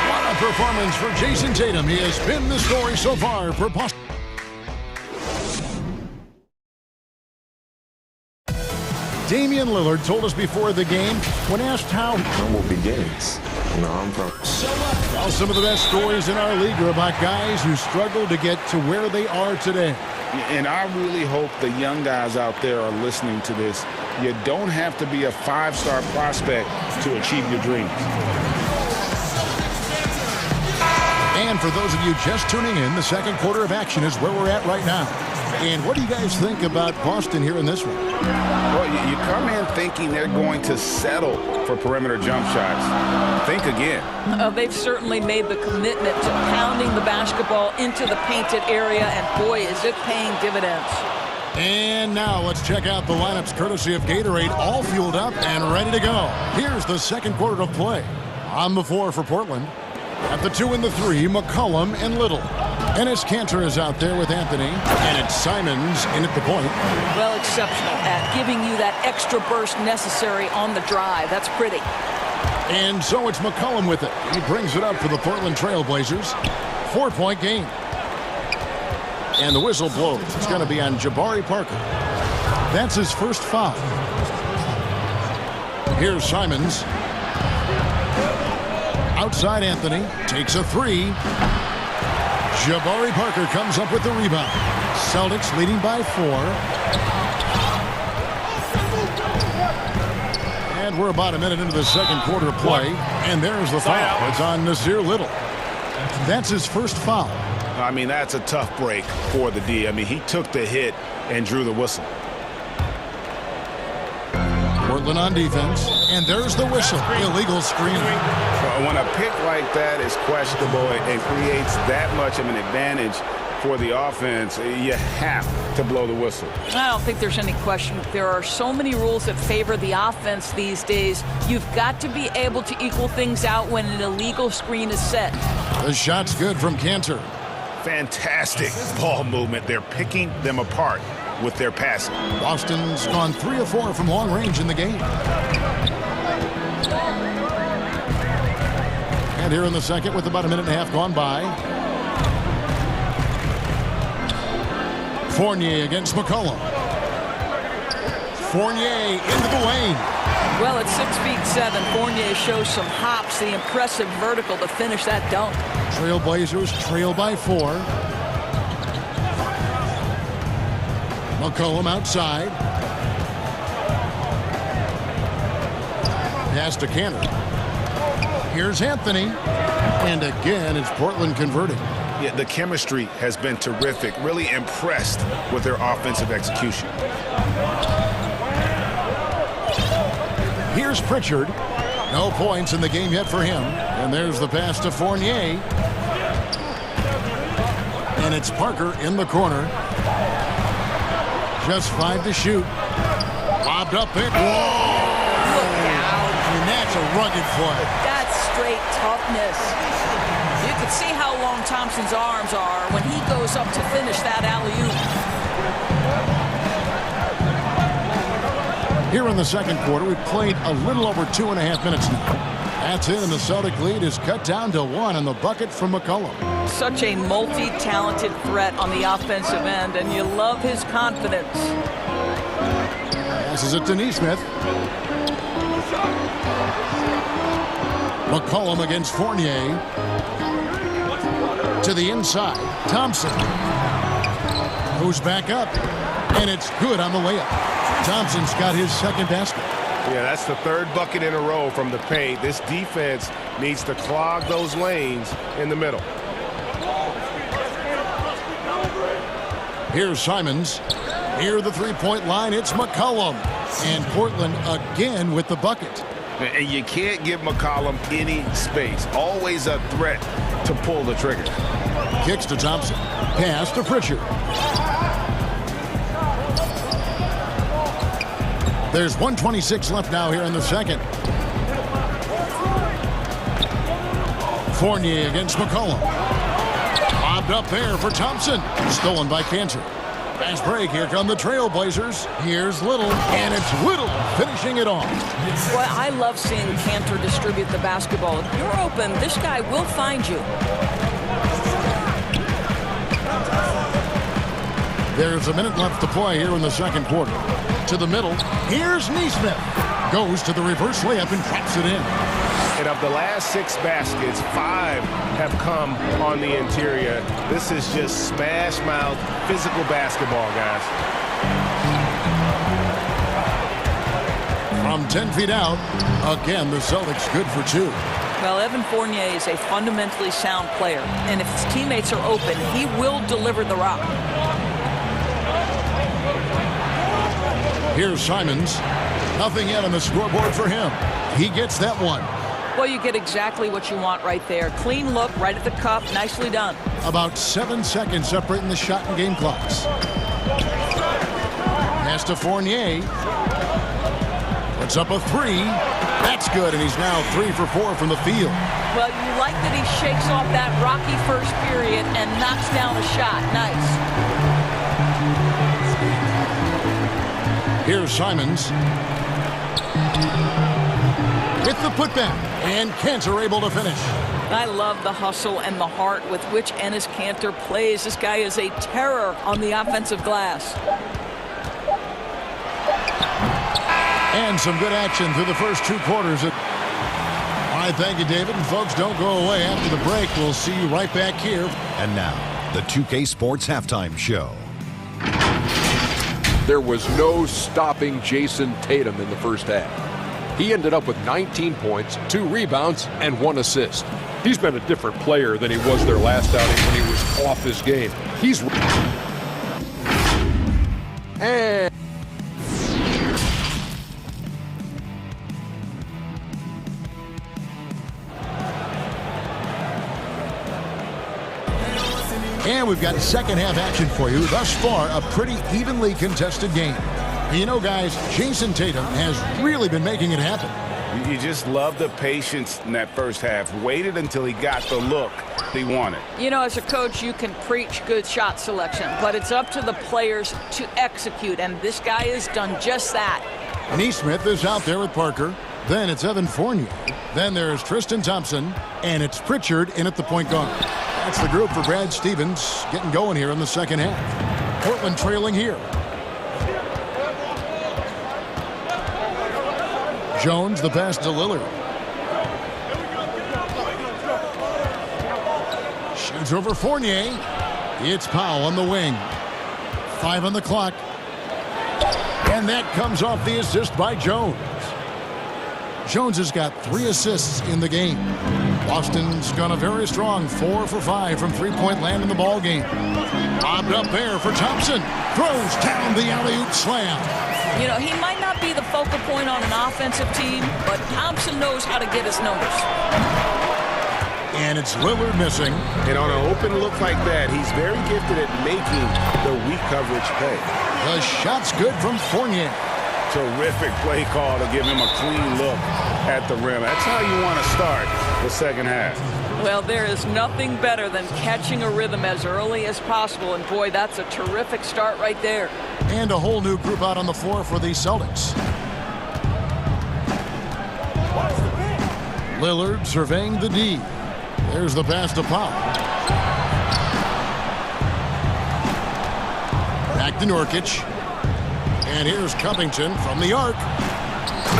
What a performance for Jason Tatum. He has been the story so far for Boston. Damian Lillard told us before the game, when asked how humble beginnings. I'm from. Well, some of the best stories in our league are about guys who struggled to get to where they are today. And I really hope the young guys out there are listening to this. You don't have to be a 5-star prospect to achieve your dreams. And for those of you just tuning in, the second quarter of action is where we're at right now. And what do you guys think about Boston here in this one? Well, you come in thinking they're going to settle for perimeter jump shots. Think again. They've certainly made the commitment to pounding the basketball into the painted area, and boy, is it paying dividends. And now let's check out the lineups courtesy of Gatorade, all fueled up and ready to go. Here's the second quarter of play. On the floor for Portland. At the 2 and the 3, McCollum and Little. Enes Kanter is out there with Anthony, and it's Simons in at the point. Well, exceptional at giving you that extra burst necessary on the drive. That's pretty. And so it's McCollum with it. He brings it up for the Portland Trailblazers. 4-point game. And the whistle blows. It's going to be on Jabari Parker. That's his first foul. Here's Simons. Outside Anthony. Takes a 3. Jabari Parker comes up with the rebound. Celtics leading by 4. And we're about a minute into the second quarter of play. And there's the foul. It's on Nasir Little. That's his first foul. I mean, that's a tough break for the D. I mean, he took the hit and drew the whistle. Portland on defense. And there's the whistle. Illegal screen. When a pick like that is questionable and creates that much of an advantage for the offense, you have to blow the whistle. I don't think there's any question. There are so many rules that favor the offense these days. You've got to be able to equal things out when an illegal screen is set. The shot's good from Kanter. Fantastic ball movement. They're picking them apart with their passing. Boston's gone 3 of 4 from long range in the game. And here in the second with about a minute and a half gone by. Fournier against McCollum. Fournier into the lane. Well, at 6'7", Fournier shows some hops, the impressive vertical to finish that dunk. Trailblazers trail by 4. McCollum outside. Pass to Kanter. Here's Anthony. And again, it's Portland converting. Yeah, the chemistry has been terrific. Really impressed with their offensive execution. Here's Pritchard. No points in the game yet for him. And there's the pass to Fournier. And it's Parker in the corner. Just 5 to shoot. Bobbed up there. Whoa! Look out. And that's a rugged play. That's straight toughness. You can see how long Thompson's arms are when he goes up to finish that alley-oop. Here in the second quarter, we've played a little over 2.5 minutes now. That's it, and the Celtic lead is cut down to 1 on the bucket from McCollum. Such a multi-talented threat on the offensive end, and you love his confidence. Passes it to Nesmith. McCollum against Fournier. To the inside, Thompson. Goes back up, and it's good on the layup. Thompson's got his second basket. Yeah, that's the third bucket in a row from the paint. This defense needs to clog those lanes in the middle. Here's Simons. Near the three-point line, it's McCollum. And Portland again with the bucket. And you can't give McCollum any space. Always a threat to pull the trigger. Kicks to Thompson. Pass to Pritchard. There's 1:26 left now here in the second. Fournier against McCollum. Lobbed up there for Thompson. Stolen by Cantor. Fast break. Here come the Trailblazers. Here's Little, and it's Little finishing it off. Well, I love seeing Cantor distribute the basketball. If you're open, this guy will find you. There's a minute left to play here in the second quarter. To the middle. Here's Neesmith. Goes to the reverse layup and traps it in. And of the last 6 baskets, 5 have come on the interior. This is just smash mouth physical basketball, guys. From 10 feet out, again, the Celtics good for 2. Well, Evan Fournier is a fundamentally sound player, and if his teammates are open, he will deliver the rock. Here's Simons. Nothing yet on the scoreboard for him. He gets that one. Well, you get exactly what you want right there. Clean look, right at the cup. Nicely done. About 7 seconds separating the shot and game clocks. Pass to Fournier. Puts up a 3. That's good, and he's now 3 for 4 from the field. Well, you like that he shakes off that rocky first period and knocks down a shot. Nice. Here's Simons. With the putback, and Cantor able to finish. I love the hustle and the heart with which Enes Kanter plays. This guy is a terror on the offensive glass. And some good action through the first 2 quarters. All right, thank you, David. And folks, don't go away. After the break, we'll see you right back here. And now, the 2K Sports Halftime Show. There was no stopping Jason Tatum in the first half. He ended up with 19 points, 2 rebounds, and 1 assist. He's been a different player than he was their last outing when he was off his game. And we've got second half action for you. Thus far, a pretty evenly contested game. You know, guys, Jason Tatum has really been making it happen. You just love the patience in that first half. Waited until he got the look he wanted. You know, as a coach, you can preach good shot selection, but it's up to the players to execute, and this guy has done just that. Neesmith is out there with Parker. Then it's Evan Fournier. Then there's Tristan Thompson, and it's Pritchard in at the point guard. That's the group for Brad Stevens getting going here in the second half. Portland trailing here. Jones, the pass to Lillard. Shoots over Fournier. It's Powell on the wing. 5 on the clock. And that comes off the assist by Jones. Jones has got 3 assists in the game. Boston's gone a very strong 4 for 5 from three-point land in the ball game. Lobbed up there for Thompson. Throws down the alley-oop slam. You know, he might not be the focal point on an offensive team, but Thompson knows how to get his numbers. And it's Lillard missing. And on an open look like that, he's very gifted at making the weak coverage pay. The shot's good from Fournier. Terrific play call to give him a clean look at the rim. That's how you want to start the second half. Well, there is nothing better than catching a rhythm as early as possible, and boy, that's a terrific start right there. And a whole new group out on the floor for the Celtics. Lillard surveying the D. There's the pass to Powell. Back to Nurkic. And here's Covington from the arc.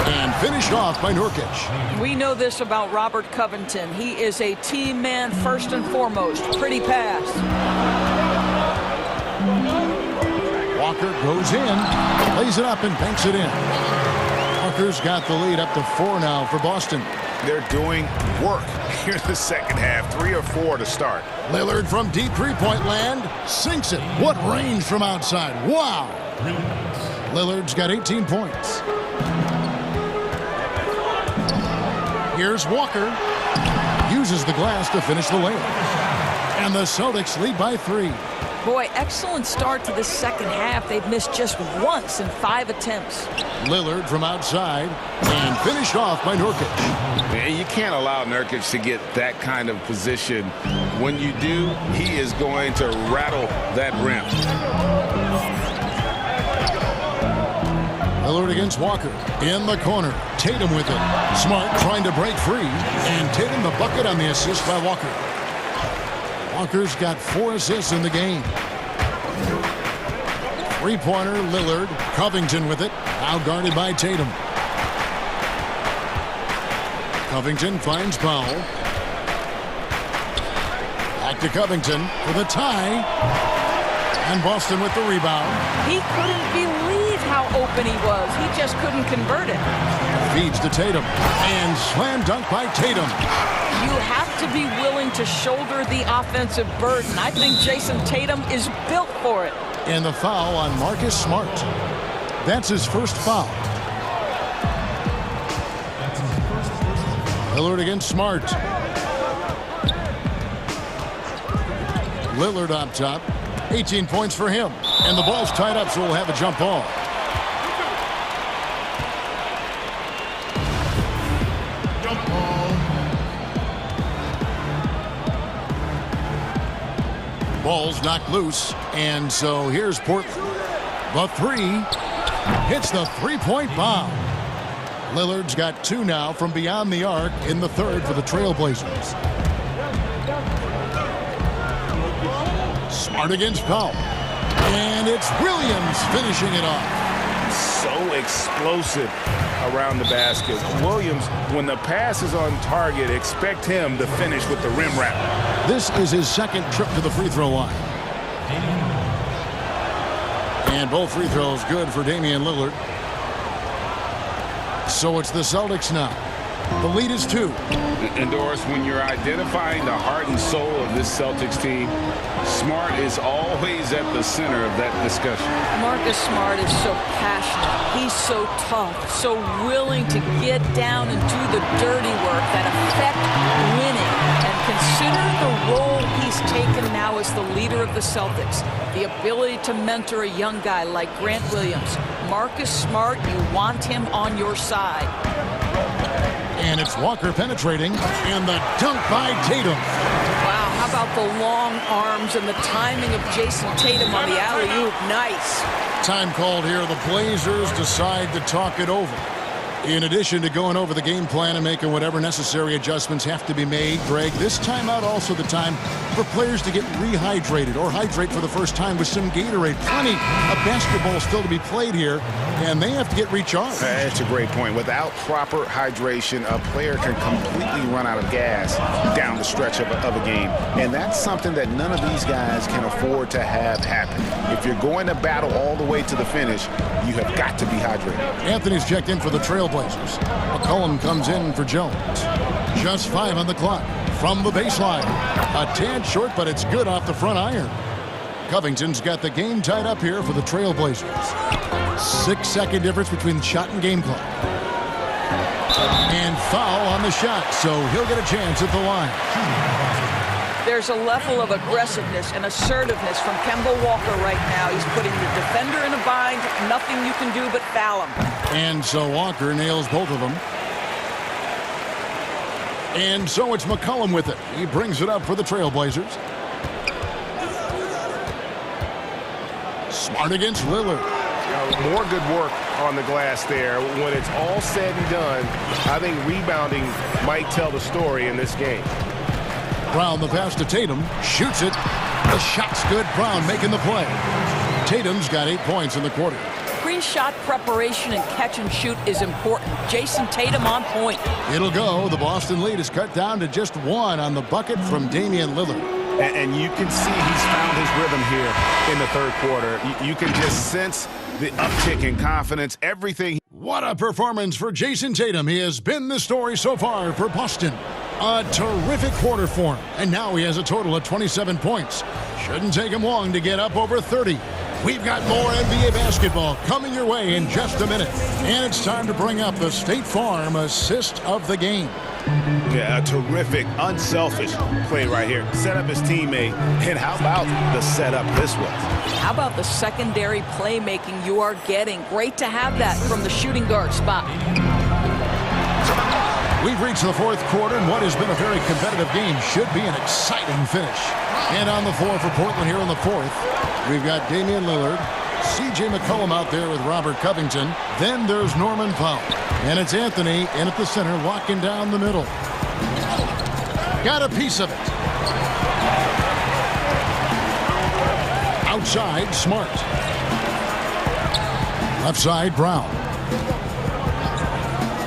And finished off by Nurkic. We know this about Robert Covington. He is a team man first and foremost. Pretty pass. Walker goes in, lays it up and banks it in. Walker's got the lead up to 4 now for Boston. They're doing work here in the second half. 3 or 4 to start. Lillard from deep three-point land sinks it. What range from outside. Wow. Lillard's got 18 points. Here's Walker. Uses the glass to finish the layup. And the Celtics lead by 3. Boy, excellent start to this second half. They've missed just once in 5 attempts. Lillard from outside and finished off by Nurkic. Man, you can't allow Nurkic to get that kind of position. When you do, he is going to rattle that rim. Lillard against Walker in the corner. Tatum with it. Smart trying to break free. And Tatum the bucket on the assist by Walker. Walker's got 4 assists in the game. Three-pointer, Lillard. Covington with it. Now guarded by Tatum. Covington finds Powell. Back to Covington for the tie. And Boston with the rebound. He couldn't believe how open he was. He just couldn't convert it. Feeds to Tatum. And slam dunk by Tatum. You have to be willing to shoulder the offensive burden. I think Jason Tatum is built for it. And the foul on Marcus Smart. That's his first foul. Lillard against Smart. Lillard up top. 18 points for him. And the ball's tied up, so we'll have a jump ball. Ball's knocked loose, and so here's Portland. The 3 hits the three-point bomb. Lillard's got 2 now from beyond the arc in the third for the Trailblazers. Smart against Powell. And it's Williams finishing it off. So explosive around the basket. Williams, when the pass is on target, expect him to finish with the rim wrap. This is his second trip to the free throw line. And both free throws good for Damian Lillard. So it's the Celtics now. The lead is 2. And Doris, when you're identifying the heart and soul of this Celtics team, Smart is always at the center of that discussion. Marcus Smart is so passionate. He's so tough, so willing to get down and do the dirty work that affect winning. And consider the role he's taken now as the leader of the Celtics. The ability to mentor a young guy like Grant Williams. Marcus Smart, you want him on your side. And it's Walker penetrating, and the dunk by Tatum. Wow, how about the long arms and the timing of Jason Tatum on the alley-oop? Nice. Time called here. The Blazers decide to talk it over. In addition to going over the game plan and making whatever necessary adjustments have to be made, Greg, this timeout also the time for players to get rehydrated or hydrate for the first time with some Gatorade. Plenty of basketball still to be played here, and they have to get recharged. That's a great point. Without proper hydration, a player can completely run out of gas down the stretch of a game, and that's something that none of these guys can afford to have happen. If you're going to battle all the way to the finish, you have got to be hydrated. Anthony's checked in for the Trailblazers. McCollum comes in for Jones. Just 5 on the clock from the baseline. A tad short, but it's good off the front iron. Covington's got the game tied up here for the Trailblazers. 6-second difference between the shot and game clock. And foul on the shot, so he'll get a chance at the line. There's a level of aggressiveness and assertiveness from Kemba Walker right now. He's putting the defender in a bind. Nothing you can do but foul him. And so Walker nails both of them. And so it's McCollum with it. He brings it up for the Trailblazers. Smart against Lillard. More good work on the glass there. When it's all said and done, I think rebounding might tell the story in this game. Brown the pass to Tatum. Shoots it. The shot's good. Brown making the play. Tatum's got 8 points in the quarter. Pre-shot preparation and catch and shoot is important. Jason Tatum on point. It'll go. The Boston lead is cut down to just 1 on the bucket from Damian Lillard. And you can see he's found his rhythm here in the third quarter. You can just sense the uptick in confidence, everything. What a performance for Jason Tatum. He has been the story so far for Boston. A terrific quarter for him. And now he has a total of 27 points. Shouldn't take him long to get up over 30. We've got more NBA basketball coming your way in just a minute. And it's time to bring up the State Farm assist of the game. Yeah, a terrific, unselfish play right here. Set up his teammate. And how about the setup this was? How about the secondary playmaking you are getting? Great to have that from the shooting guard spot. We've reached the fourth quarter, and what has been a very competitive game should be an exciting finish. And on the floor for Portland here in the fourth, we've got Damian Lillard, C.J. McCollum out there with Robert Covington. Then there's Norman Powell. And it's Anthony in at the center, walking down the middle. Got a piece of it. Outside, Smart. Left side, Brown.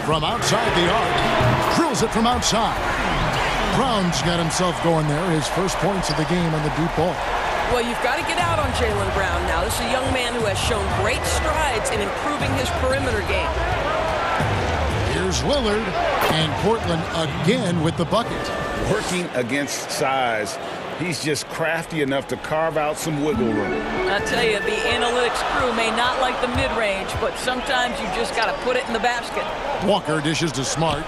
From outside the arc, drills it from outside. Brown's got himself going there, his first points of the game on the deep ball. Well, you've got to get out on Jaylen Brown now. This is a young man who has shown great strides in improving his perimeter game. Here's Lillard, and Portland again with the bucket. Working against size, he's just crafty enough to carve out some wiggle room. I tell you, the analytics crew may not like the mid-range, but sometimes you just got to put it in the basket. Walker dishes to Smart.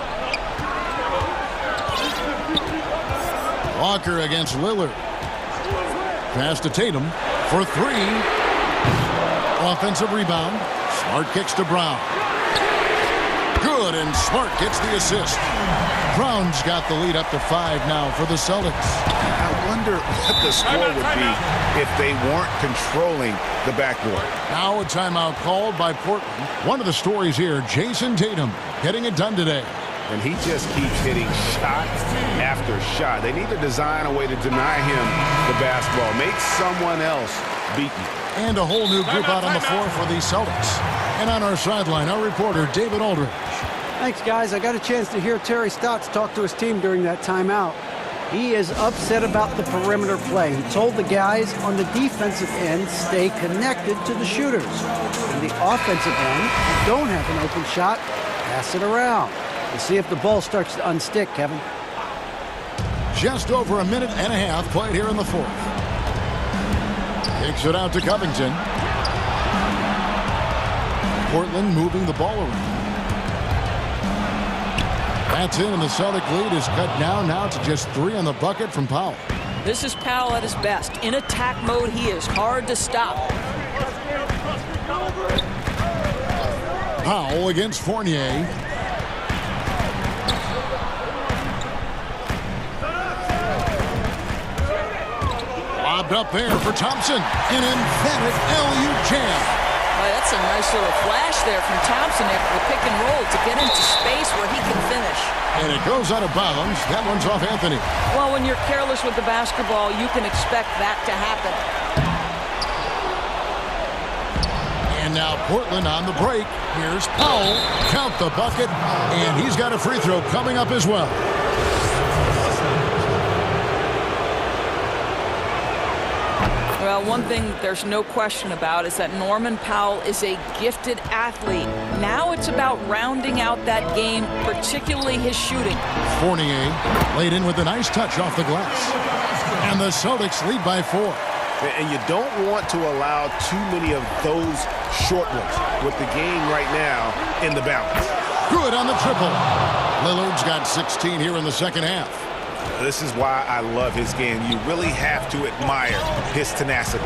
Walker against Lillard. Pass to Tatum for 3. Offensive rebound. Smart kicks to Brown. Good, and Smart gets the assist. Brown's got the lead up to 5 now for the Celtics. I wonder what the score would be if they weren't controlling the backboard. Now a timeout called by Portland. One of the stories here, Jason Tatum getting it done today. And he just keeps hitting shot after shot. They need to design a way to deny him the basketball. Make someone else beat you. And a whole new group out on the floor for the Celtics. And on our sideline, our reporter, David Aldridge. Thanks, guys. I got a chance to hear Terry Stotts talk to his team during that timeout. He is upset about the perimeter play. He told the guys on the defensive end, stay connected to the shooters. On the offensive end, if you don't have an open shot, pass it around. We'll see if the ball starts to unstick, Kevin. Just over a minute and a half played here in the fourth. Kicks it out to Covington. Portland moving the ball around. That's in, and the Celtic lead is cut down now to just 3 on the bucket from Powell. This is Powell at his best. In attack mode, he is hard to stop. Powell against Fournier. Lobbed up there for Thompson. An emphatic LU jam. That's a nice little flash there from Thompson after the pick and roll to get into space where he can finish. And it goes out of bounds. That one's off Anthony. Well, when you're careless with the basketball, you can expect that to happen. And now Portland on the break. Here's Powell. Count the bucket. And he's got a free throw coming up as well. Well, one thing there's no question about is that Norman Powell is a gifted athlete. Now it's about rounding out that game, particularly his shooting. Fournier laid in with a nice touch off the glass. And the Celtics lead by 4. And you don't want to allow too many of those short ones with the game right now in the balance. Good on the triple. Lillard's got 16 here in the second half. This is why I love his game. You really have to admire his tenacity.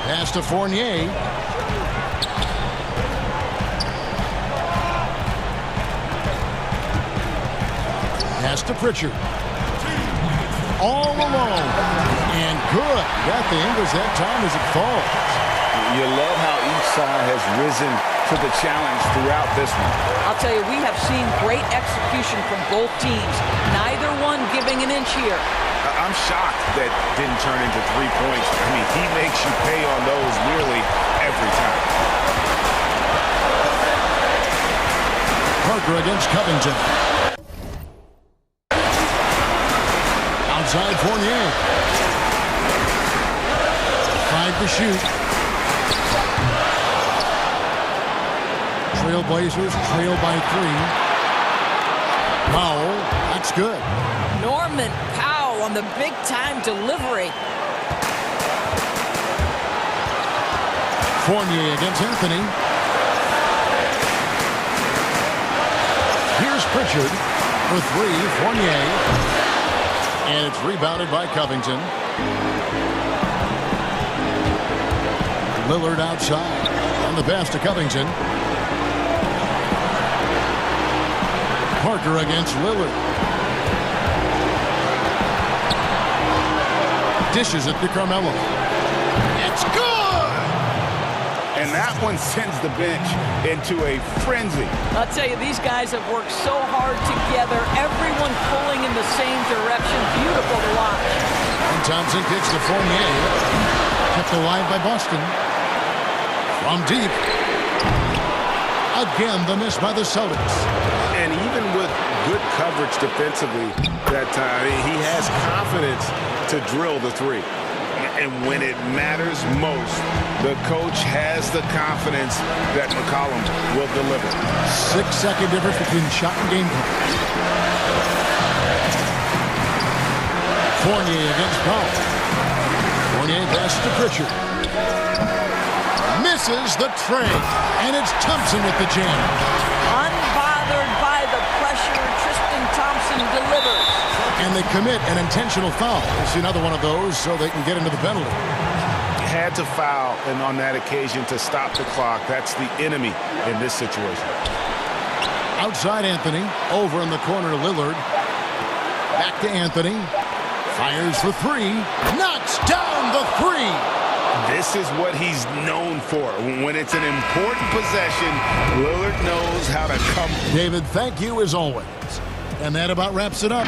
Pass to Fournier. Pass to Pritchard. All alone. And good. Got the Ingles that time as it falls. You love how each side has risen to the challenge throughout this one. I'll tell you, we have seen great execution from both teams. Neither one giving an inch here. I'm shocked that didn't turn into 3 points. I mean, he makes you pay on those nearly every time. Parker against Covington. Outside Fournier. 5 to shoot. Trailblazers trail by 3. Powell, that's good. Norman Powell on the big-time delivery. Fournier against Anthony. Here's Pritchard for 3. Fournier. And it's rebounded by Covington. Lillard outside. On the pass to Covington. Parker against Lillard. Dishes it to Carmelo. It's good! And that one sends the bench into a frenzy. I'll tell you, these guys have worked so hard together. Everyone pulling in the same direction. Beautiful to watch. And Thompson kicks to Fournier. Kept alive by Boston. From deep. Again, the miss by the Celtics. And even with good coverage defensively that time, he has confidence to drill the 3. And when it matters most, the coach has the confidence that McCollum will deliver. 6-second difference between shot and game clock. Fournier against Powell. Fournier passes to Pritchard. Misses the tray. And it's Thompson with the jam. Unbothered by the pressure, Tristan Thompson delivers. And they commit an intentional foul. We'll see another one of those so they can get into the penalty. Had to foul, and on that occasion to stop the clock. That's the enemy in this situation. Outside Anthony. Over in the corner to Lillard. Back to Anthony. Fires for 3. Knocks down the 3. This is what he's known for. When it's an important possession, Lillard knows how to come. David, thank you as always. And that about wraps it up.